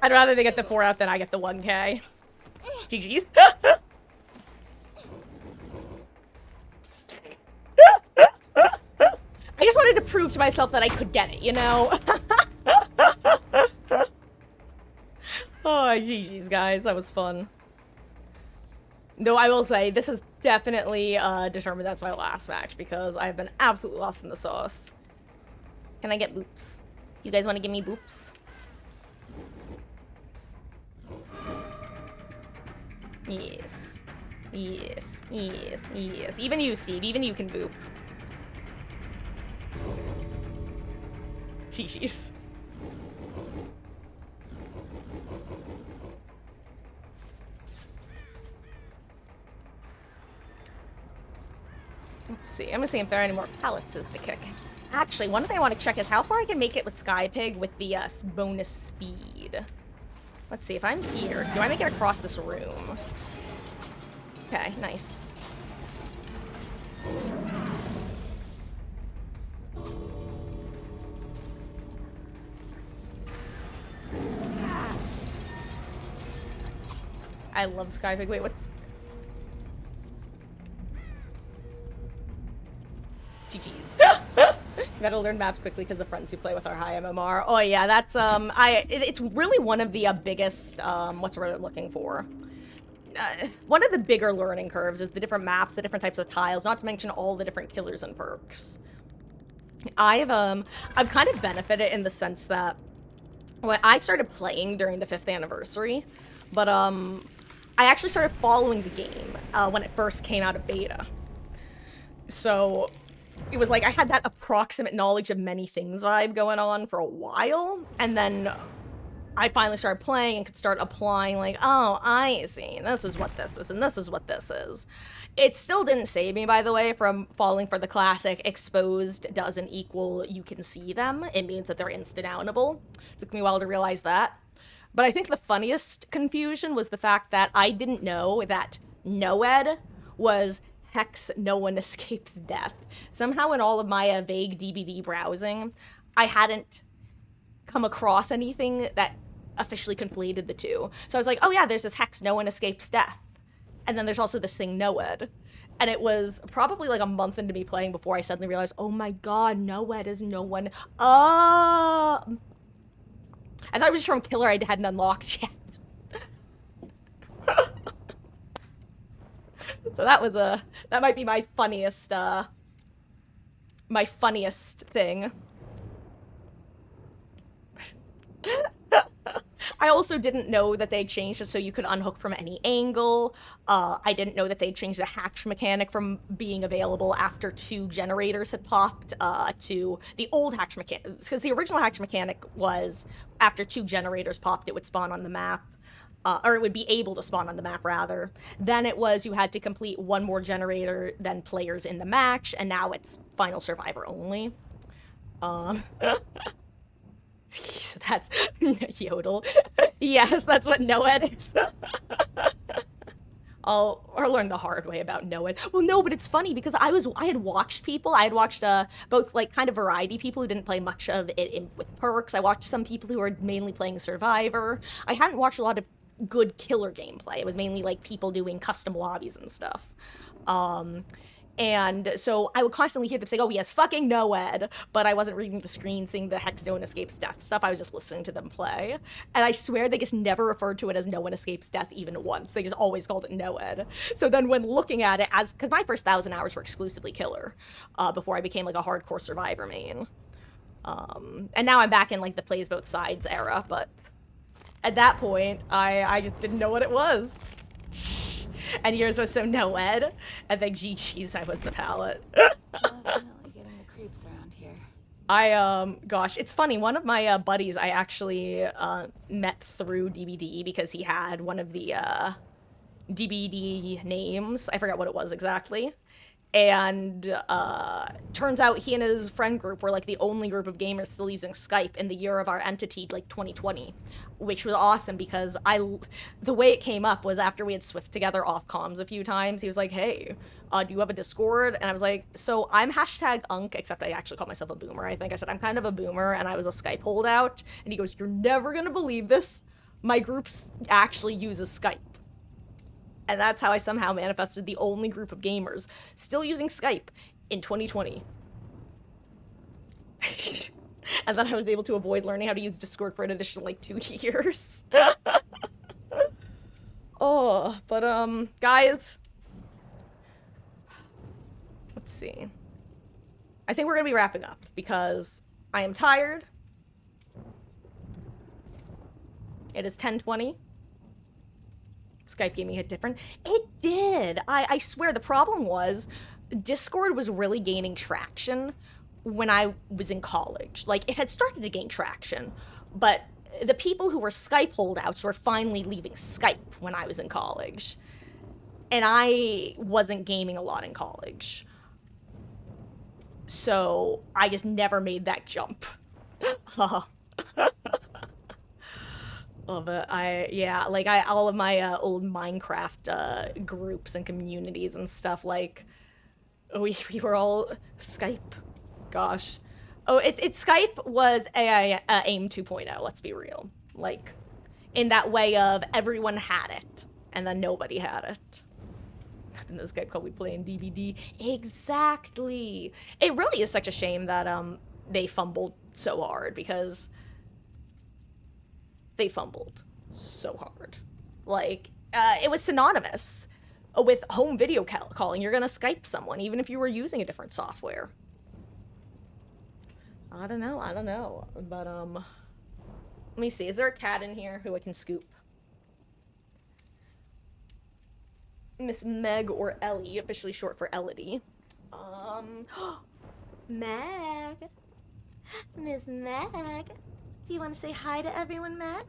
I'd rather they get the 4 out than I get the 1K. GG's. I just wanted to prove to myself that I could get it, you know? Oh, GG's, guys. That was fun. Though I will say, this has definitely determined that's my last match because I've been absolutely lost in the sauce. Can I get boops? You guys want to give me boops? Yes. Yes. Yes. Yes. Even you, Steve. Even you can boop. Jeez. Let's see. I'm gonna see if there are any more pallets to kick. Actually, one thing I want to check is how far I can make it with Skypig with the bonus speed. Let's see, if I'm here, do I make it across this room? Okay, nice. I love Skypig. Wait, what's... GG's. You gotta learn maps quickly because the friends who play with are high MMR. Oh yeah, that's it's really one of the biggest what's the word I'm looking for? One of the bigger learning curves is the different maps, the different types of tiles, not to mention all the different killers and perks. I've kind of benefited in the sense that when I started playing during the 5th anniversary, but I actually started following the game when it first came out of beta. So it was like I had that approximate knowledge of many things vibe going on for a while, and then I finally started playing and could start applying like, oh, I see, this is what this is, and this is what this is. It still didn't save me, by the way, from falling for the classic exposed doesn't equal you can see them. It means that they're insta-downable. Took me a while to realize that. But I think the funniest confusion was the fact that I didn't know that NOED was Hex No One Escapes Death. Somehow in all of my vague DBD browsing, I hadn't come across anything that officially conflated the two. So I was like, oh yeah, there's this Hex No One Escapes Death. And then there's also this thing NOED. And it was probably like a month into me playing before I suddenly realized, oh my god, NOED is no one. I thought it was just from Killer I hadn't unlocked yet. So that was that might be my funniest thing. I also didn't know that they changed it so you could unhook from any angle. I didn't know that they changed the hatch mechanic from being available after 2 generators had popped to the old hatch mechanic. Because the original hatch mechanic was after 2 generators popped, it would spawn on the map. Or it would be able to spawn on the map, rather. Then it was you had to complete 1 more generator than players in the match, and now it's final survivor only. So that's Yodel. Yes, that's what NOED is. I'll learn the hard way about NOED. Well, no, but it's funny because I had watched people. I had watched both like kind of variety people who didn't play much of it with perks. I watched some people who were mainly playing Survivor. I hadn't watched a lot of good killer gameplay. It was mainly like people doing custom lobbies and stuff. And so I would constantly hear them say, oh, yes, fucking NOED, but I wasn't reading the screen, seeing the Hex No One Escapes Death stuff. I was just listening to them play. And I swear they just never referred to it as No One Escapes Death even once. They just always called it NOED. So then when looking at it as, because my first 1,000 hours were exclusively killer, before I became like a hardcore Survivor main. And now I'm back in like the plays both sides era, but at that point, I just didn't know what it was. And yours was so NOED. I think GG's, I was the palette.
Definitely getting the creeps around here.
Gosh, it's funny. One of my buddies I actually met through DBD because he had one of the DBD names. I forgot what it was exactly. And turns out he and his friend group were like the only group of gamers still using Skype in the year of our entity, like 2020, which was awesome because the way it came up was after we had Swift together off comms a few times. He was like, hey, do you have a Discord? And I was like, so I'm #Unk, except I actually call myself a boomer. I think I said I'm kind of a boomer and I was a Skype holdout. And he goes, you're never gonna believe this. My group actually uses Skype. And that's how I somehow manifested the only group of gamers still using Skype in 2020. And then I was able to avoid learning how to use Discord for an additional, like, 2 years. Oh. Guys. Let's see. I think we're gonna be wrapping up because I am tired. It is 10:20. Skype gave me a different. It did. I swear the problem was Discord was really gaining traction when I was in college. Like, it had started to gain traction, but the people who were Skype holdouts were finally leaving Skype when I was in college. And I wasn't gaming a lot in college. So I just never made that jump. But all of my old Minecraft groups and communities and stuff, like, we were all Skype. Gosh. Oh, it's Skype was AIM 2.0, let's be real. Like, in that way of everyone had it, and then nobody had it. And this guy called me playing DBD. Exactly. It really is such a shame that they fumbled so hard, because they fumbled so hard. Like, it was synonymous with home video calling. You're gonna Skype someone, even if you were using a different software. I don't know. But, let me see. Is there a cat in here who I can scoop? Miss Meg or Ellie, officially short for Elodie.
Meg. Miss Meg. Do you want to say hi to everyone, Meg?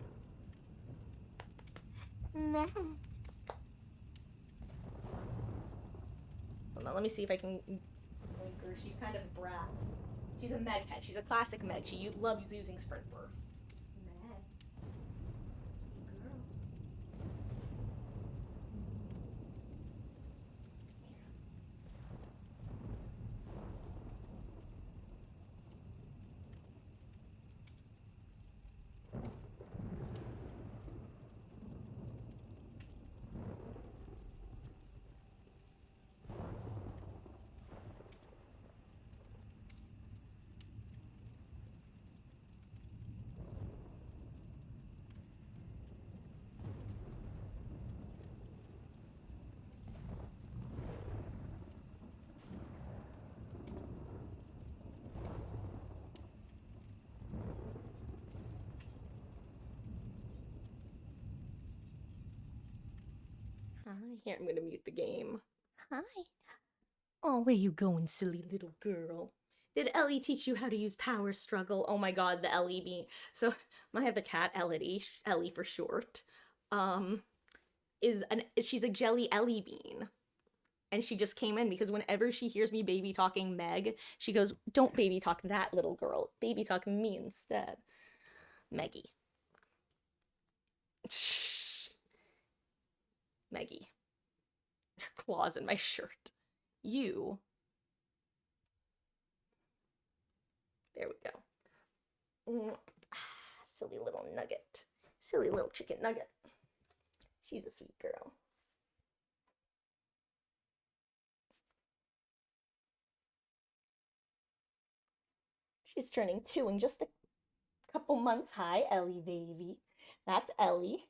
Meg.
Hold on, let me see if I can link her. She's kind of a brat. She's a Meg head. She's a classic Meg. She loves using sprint bursts. Meg. Sweet girl. Here, I'm gonna mute the game.
Hi.
Oh, where you going, silly little girl? Did Ellie teach you how to use power struggle? Oh my god, the Ellie bean. So, I have the cat, Ellie for short, she's a jelly Ellie bean. And she just came in because whenever she hears me baby talking Meg, she goes, "Don't baby talk that little girl. Baby talk me instead." Meggie. Meggie. Claws in my shirt. You. There we go. Silly little nugget. Silly little chicken nugget. She's a sweet girl. She's turning 2 in just a couple months. Hi, Ellie baby. That's Ellie.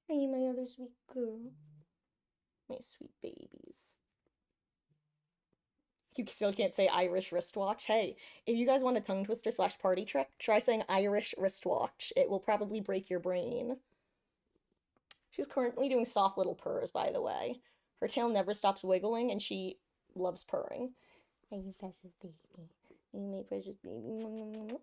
Hey, my other sweet girl. My sweet babies. You still can't say Irish wristwatch. Hey, if you guys want a tongue twister / party trick, try saying Irish wristwatch. It will probably break your brain. She's currently doing soft little purrs, by the way. Her tail never stops wiggling, and she loves purring. Hey, you precious baby. You my precious baby.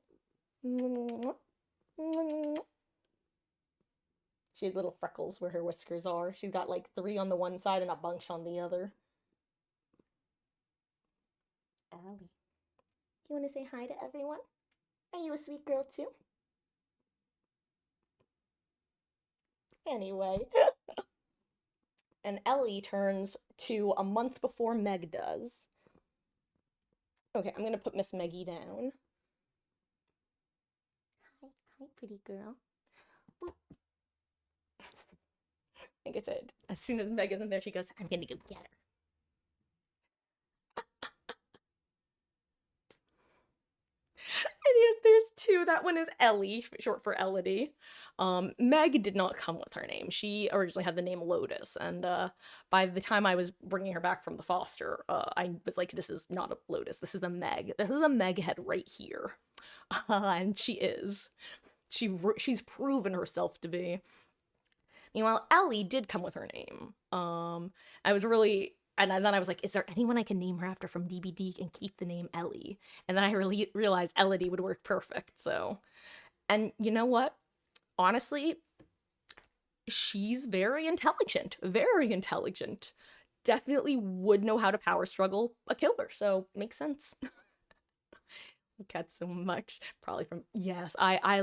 She has little freckles where her whiskers are. She's got like 3 on the one side and a bunch on the other. Ellie. Do you want to say hi to everyone? Are you a sweet girl too? Anyway. And Ellie turns 2 a month before Meg does. Okay, I'm gonna put Miss Meggie down.
Hi, pretty girl.
Like I said, as soon as Meg isn't there, she goes, "I'm gonna go get her." And yes, there's 2 that one is Ellie, short for Elodie. Meg did not come with her name. She originally had the name Lotus, and by the time I was bringing her back from the foster, I was like, this is not a Lotus, this is a Meg. This is a Meg head right here. And she is. She's proven herself to be. Meanwhile, Ellie did come with her name. I was really... And then I was like, is there anyone I can name her after from DBD and keep the name Ellie? And then I really realized Elodie would work perfect, so... And you know what? Honestly, she's very intelligent. Very intelligent. Definitely would know how to power struggle a killer, so makes sense. Cats so much. Probably from... Yes, I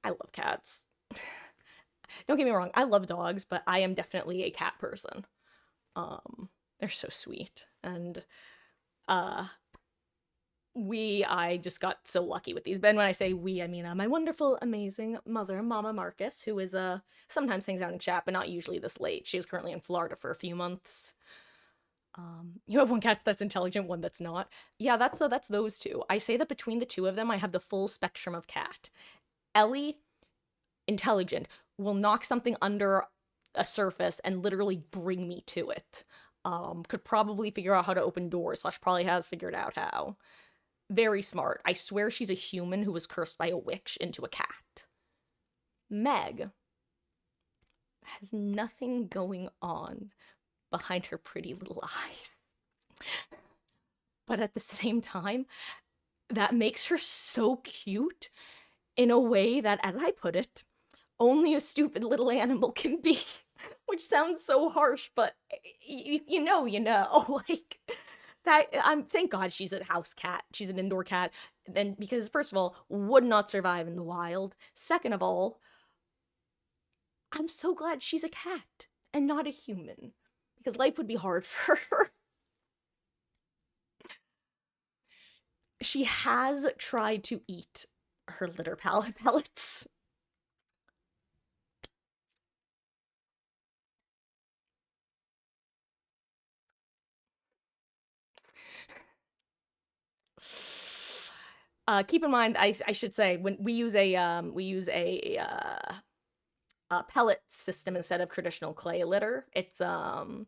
love cats. Don't get me wrong, I love dogs, but I am definitely a cat person. They're so sweet, and I just got so lucky with these. And when I say we, I mean my wonderful, amazing mother, Mama Marcus, who is sometimes hangs out in chat, but not usually this late. She is currently in Florida for a few months. You have one cat that's intelligent, one that's not. Yeah, that's those two. I say that between the two of them, I have the full spectrum of cat. Ellie, intelligent, will knock something under a surface and literally bring me to it. Could probably figure out how to open doors, / probably has figured out how. Very smart. I swear she's a human who was cursed by a witch into a cat. Meg has nothing going on behind her pretty little eyes. But at the same time, that makes her so cute in a way that, as I put it, only a stupid little animal can be. Which sounds so harsh, but you know, like that. Thank God she's a house cat. She's an indoor cat. Then because first of all, would not survive in the wild. Second of all, I'm so glad she's a cat and not a human, because life would be hard for her. She has tried to eat her litter pellets. Keep in mind, I should say, when we use a pellet system instead of traditional clay litter. It's oh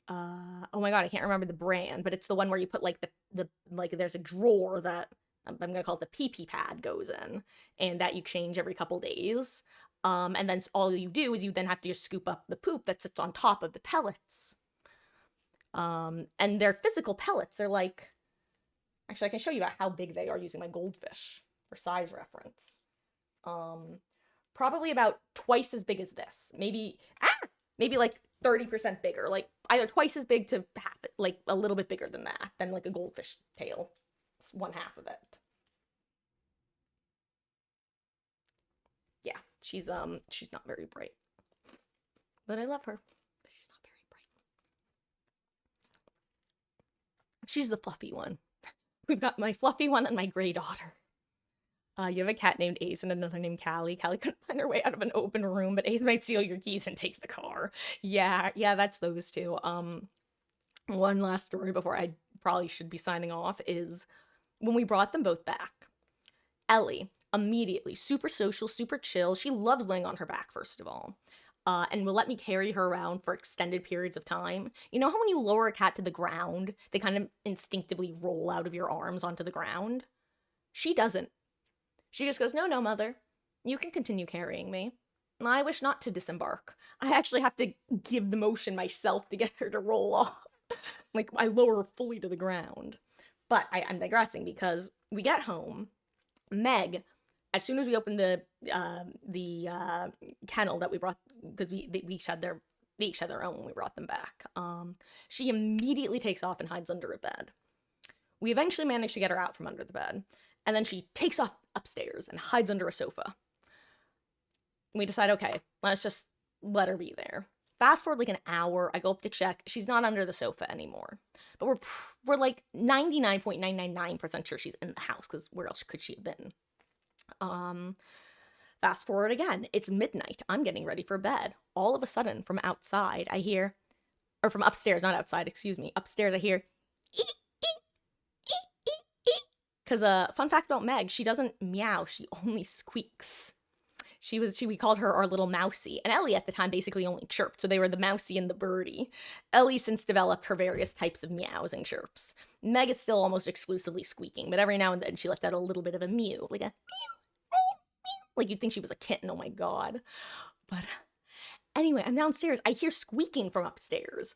my god, I can't remember the brand, but it's the one where you put like the like there's a drawer that I'm gonna call it the pee pad goes in, and that you change every couple days. And then all you do is you then have to just scoop up the poop that sits on top of the pellets. And they're physical pellets. They're like, actually, I can show you how big they are using my goldfish for size reference. Probably about twice as big as this. Maybe like 30% bigger. Like either twice as big to half it, like a little bit bigger than that, than like a goldfish tail. It's one half of it. Yeah, she's not very bright. But I love her. But she's not very bright. She's the fluffy one. We've got my fluffy one and my gray daughter. You have a cat named Ace and another named Callie. Callie couldn't find her way out of an open room, but Ace might steal your keys and take the car. Yeah, that's those two. One last story before I probably should be signing off is when we brought them both back. Ellie, immediately, super social, super chill. She loves laying on her back, first of all. And will let me carry her around for extended periods of time. You know how when you lower a cat to the ground, they kind of instinctively roll out of your arms onto the ground? She doesn't. She just goes, no, mother. You can continue carrying me. I wish not to disembark. I actually have to give the motion myself to get her to roll off. Like, I lower her fully to the ground. But I'm digressing because we get home. Meg, as soon as we opened the kennel that we brought, because they each had their own when we brought them back, she immediately takes off and hides under a bed. We eventually managed to get her out from under the bed, and then she takes off upstairs and hides under a sofa. We decide, okay, let's just let her be there. Fast forward like an hour, I go up to check. She's not under the sofa anymore. But we're like 99.999% sure she's in the house, because where else could she have been? Fast forward again. It's midnight. I'm getting ready for bed. All of a sudden, from outside, I hear, or from upstairs, not outside, excuse me. Upstairs, I hear, Because fun fact about Meg, she doesn't meow, she only squeaks. We called her our little mousy, and Ellie at the time basically only chirped, so they were the mousy and the birdie. Ellie since developed her various types of meows and chirps. Meg is still almost exclusively squeaking, but every now and then she left out a little bit of a mew, like a mew, like you'd think she was a kitten, oh my god. But anyway, I'm downstairs, I hear squeaking from upstairs.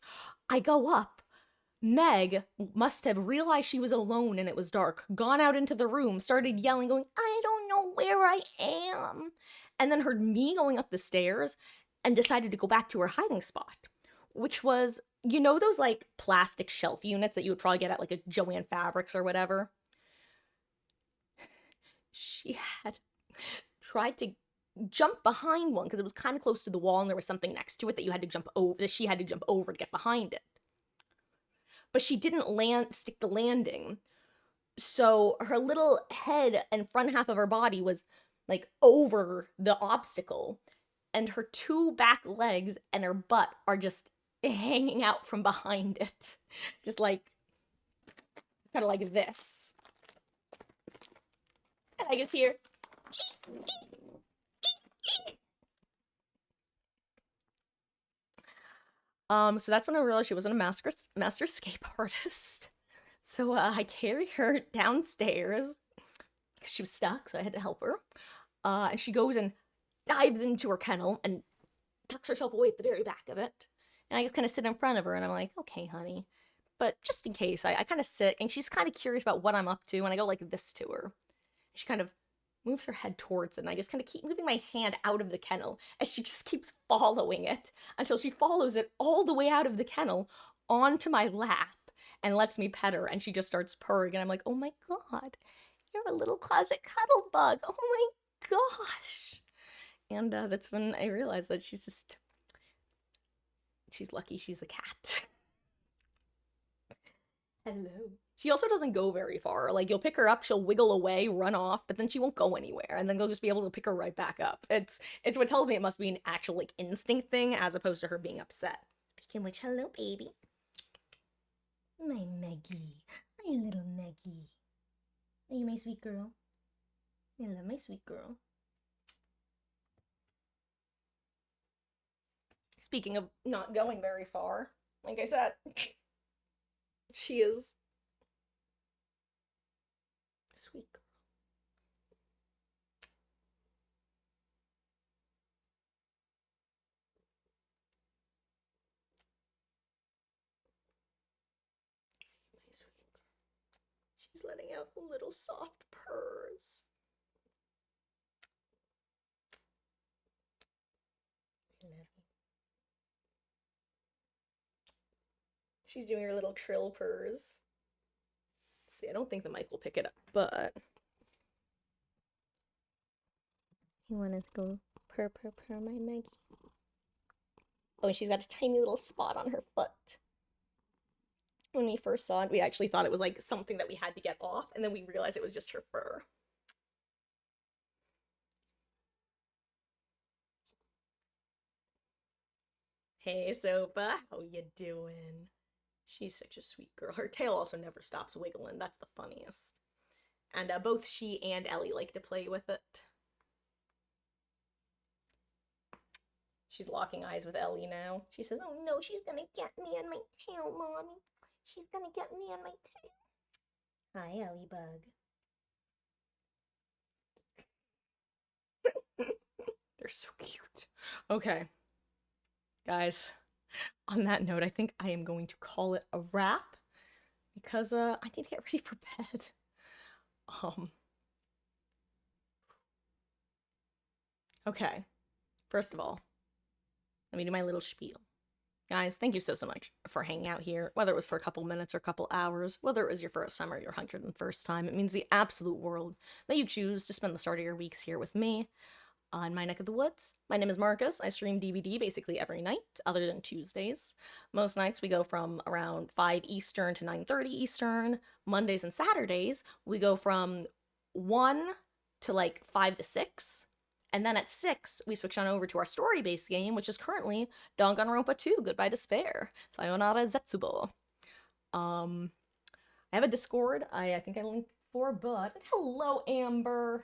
I go up. Meg must have realized she was alone and it was dark, gone out into the room, started yelling, going, I don't know where I am, and then heard me going up the stairs and decided to go back to her hiding spot, which was, you know, those like plastic shelf units that you would probably get at like a Joann Fabrics or whatever? She had tried to jump behind one because it was kind of close to the wall and there was something next to it that you had to jump over, that she had to jump over to get behind it. But she didn't stick the landing. So her little head and front half of her body was like over the obstacle, and her two back legs and her butt are just hanging out from behind it. Just like, kind of like this. And I guess here. So that's when I realized she wasn't a master escape artist. So I carry her downstairs because she was stuck, so I had to help her. And she goes and dives into her kennel and tucks herself away at the very back of it. And I just kind of sit in front of her and I'm like, okay, honey. But just in case, I kind of sit and she's kind of curious about what I'm up to, and I go like this to her. She kind of moves her head towards it, and I just kind of keep moving my hand out of the kennel as she just keeps following it until she follows it all the way out of the kennel onto my lap and lets me pet her, and she just starts purring, and I'm like, oh my god, you're a little closet cuddle bug, oh my gosh. And that's when I realized that she's lucky she's a cat. Hello. She also doesn't go very far. Like, you'll pick her up, she'll wiggle away, run off, but then she won't go anywhere, and then they'll just be able to pick her right back up. It's what tells me it must be an actual, like, instinct thing, as opposed to her being upset. Speaking of which, hello, baby. My Maggie. My little Maggie. Are you my sweet girl? I love my sweet girl. Speaking of not going very far, like I said, she is sweet girl. She's letting out little soft purrs. I love you. She's doing her little trill purrs. Let's see, I don't think the mic will pick it up, but you want to go purr, purr, purr, my Maggie? Oh, and she's got a tiny little spot on her foot. When we first saw it, we actually thought it was like something that we had to get off, and then we realized it was just her fur. Hey, Sopa, how you doing? She's such a sweet girl. Her tail also never stops wiggling. That's the funniest. And both she and Ellie like to play with it. She's locking eyes with Ellie now. She says, oh no, she's gonna get me on my tail, Mommy. She's gonna get me on my tail. Hi, Ellie Bug. They're so cute. Okay. Guys, on that note, I think I am going to call it a wrap because I need to get ready for bed. Okay. First of all, let me do my little spiel. Guys, thank you so much for hanging out here, whether it was for a couple minutes or a couple hours, whether it was your first time or your 101st time. It means the absolute world that you choose to spend the start of your weeks here with me on my neck of the woods. My name is Marcus. I stream DVD basically every night, other than Tuesdays. Most nights we go from around 5 Eastern to 9:30 Eastern. Mondays and Saturdays, we go from 1 to like 5 to 6. And then at 6, we switch on over to our story-based game, which is currently Danganronpa 2, Goodbye Despair. Sayonara Zetsubo. I have a Discord. I think I linked for Bud. And hello, Amber.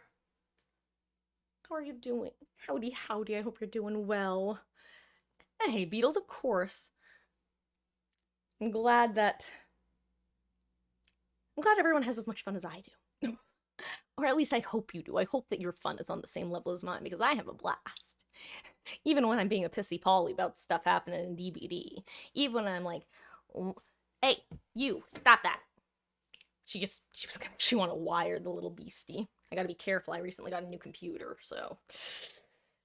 How are you doing? Howdy, howdy. I hope you're doing well. And hey, Beatles, of course. I'm glad everyone has as much fun as I do. Or at least I hope you do. I hope that your fun is on the same level as mine, because I have a blast. Even when I'm being a pissy Polly about stuff happening in DBD. Even when I'm like, hey, you, stop that. She want to wire the little beastie. I gotta be careful. I recently got a new computer, so.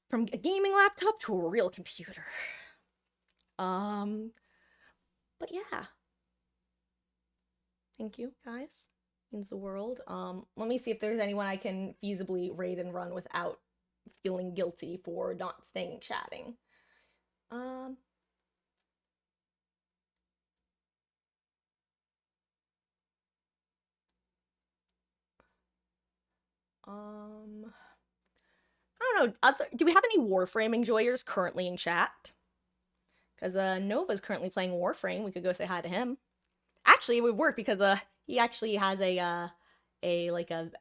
From a gaming laptop to a real computer. But yeah. Thank you, guys. Means the world. Let me see if there's anyone I can feasibly raid and run without feeling guilty for not staying chatting. I don't know. Do we have any Warframe enjoyers currently in chat? Because Nova's currently playing Warframe. We could go say hi to him. Actually, it would work because he actually has I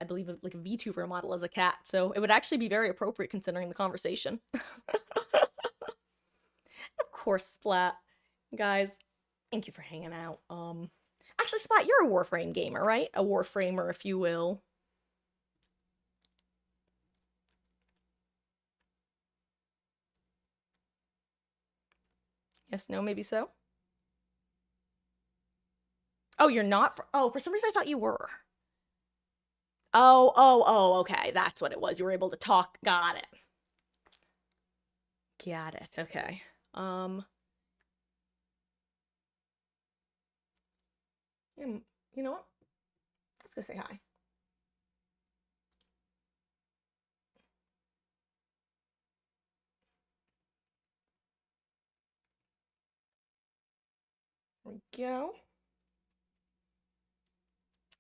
believe a VTuber model as a cat, so it would actually be very appropriate considering the conversation. Of course, Splat. Guys, thank you for hanging out. Actually, Splat, you're a Warframe gamer, right? A Warframer, if you will. Yes, no, maybe so. Oh, you're not? For some reason I thought you were. Oh, okay. That's what it was. You were able to talk. Got it. Got it. Okay. You know what? Let's go say hi. There we go.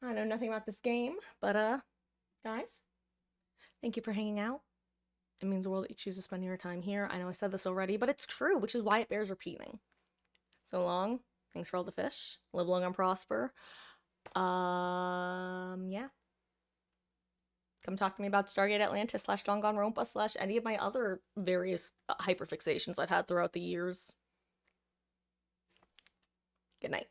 I know nothing about this game, but guys, thank you for hanging out. It means the world that you choose to spend your time here. I know I said this already, but it's true, which is why it bears repeating. So long. Thanks for all the fish. Live long and prosper. Yeah. Come talk to me about Stargate Atlantis / Danganronpa / any of my other various hyperfixations I've had throughout the years. Good night.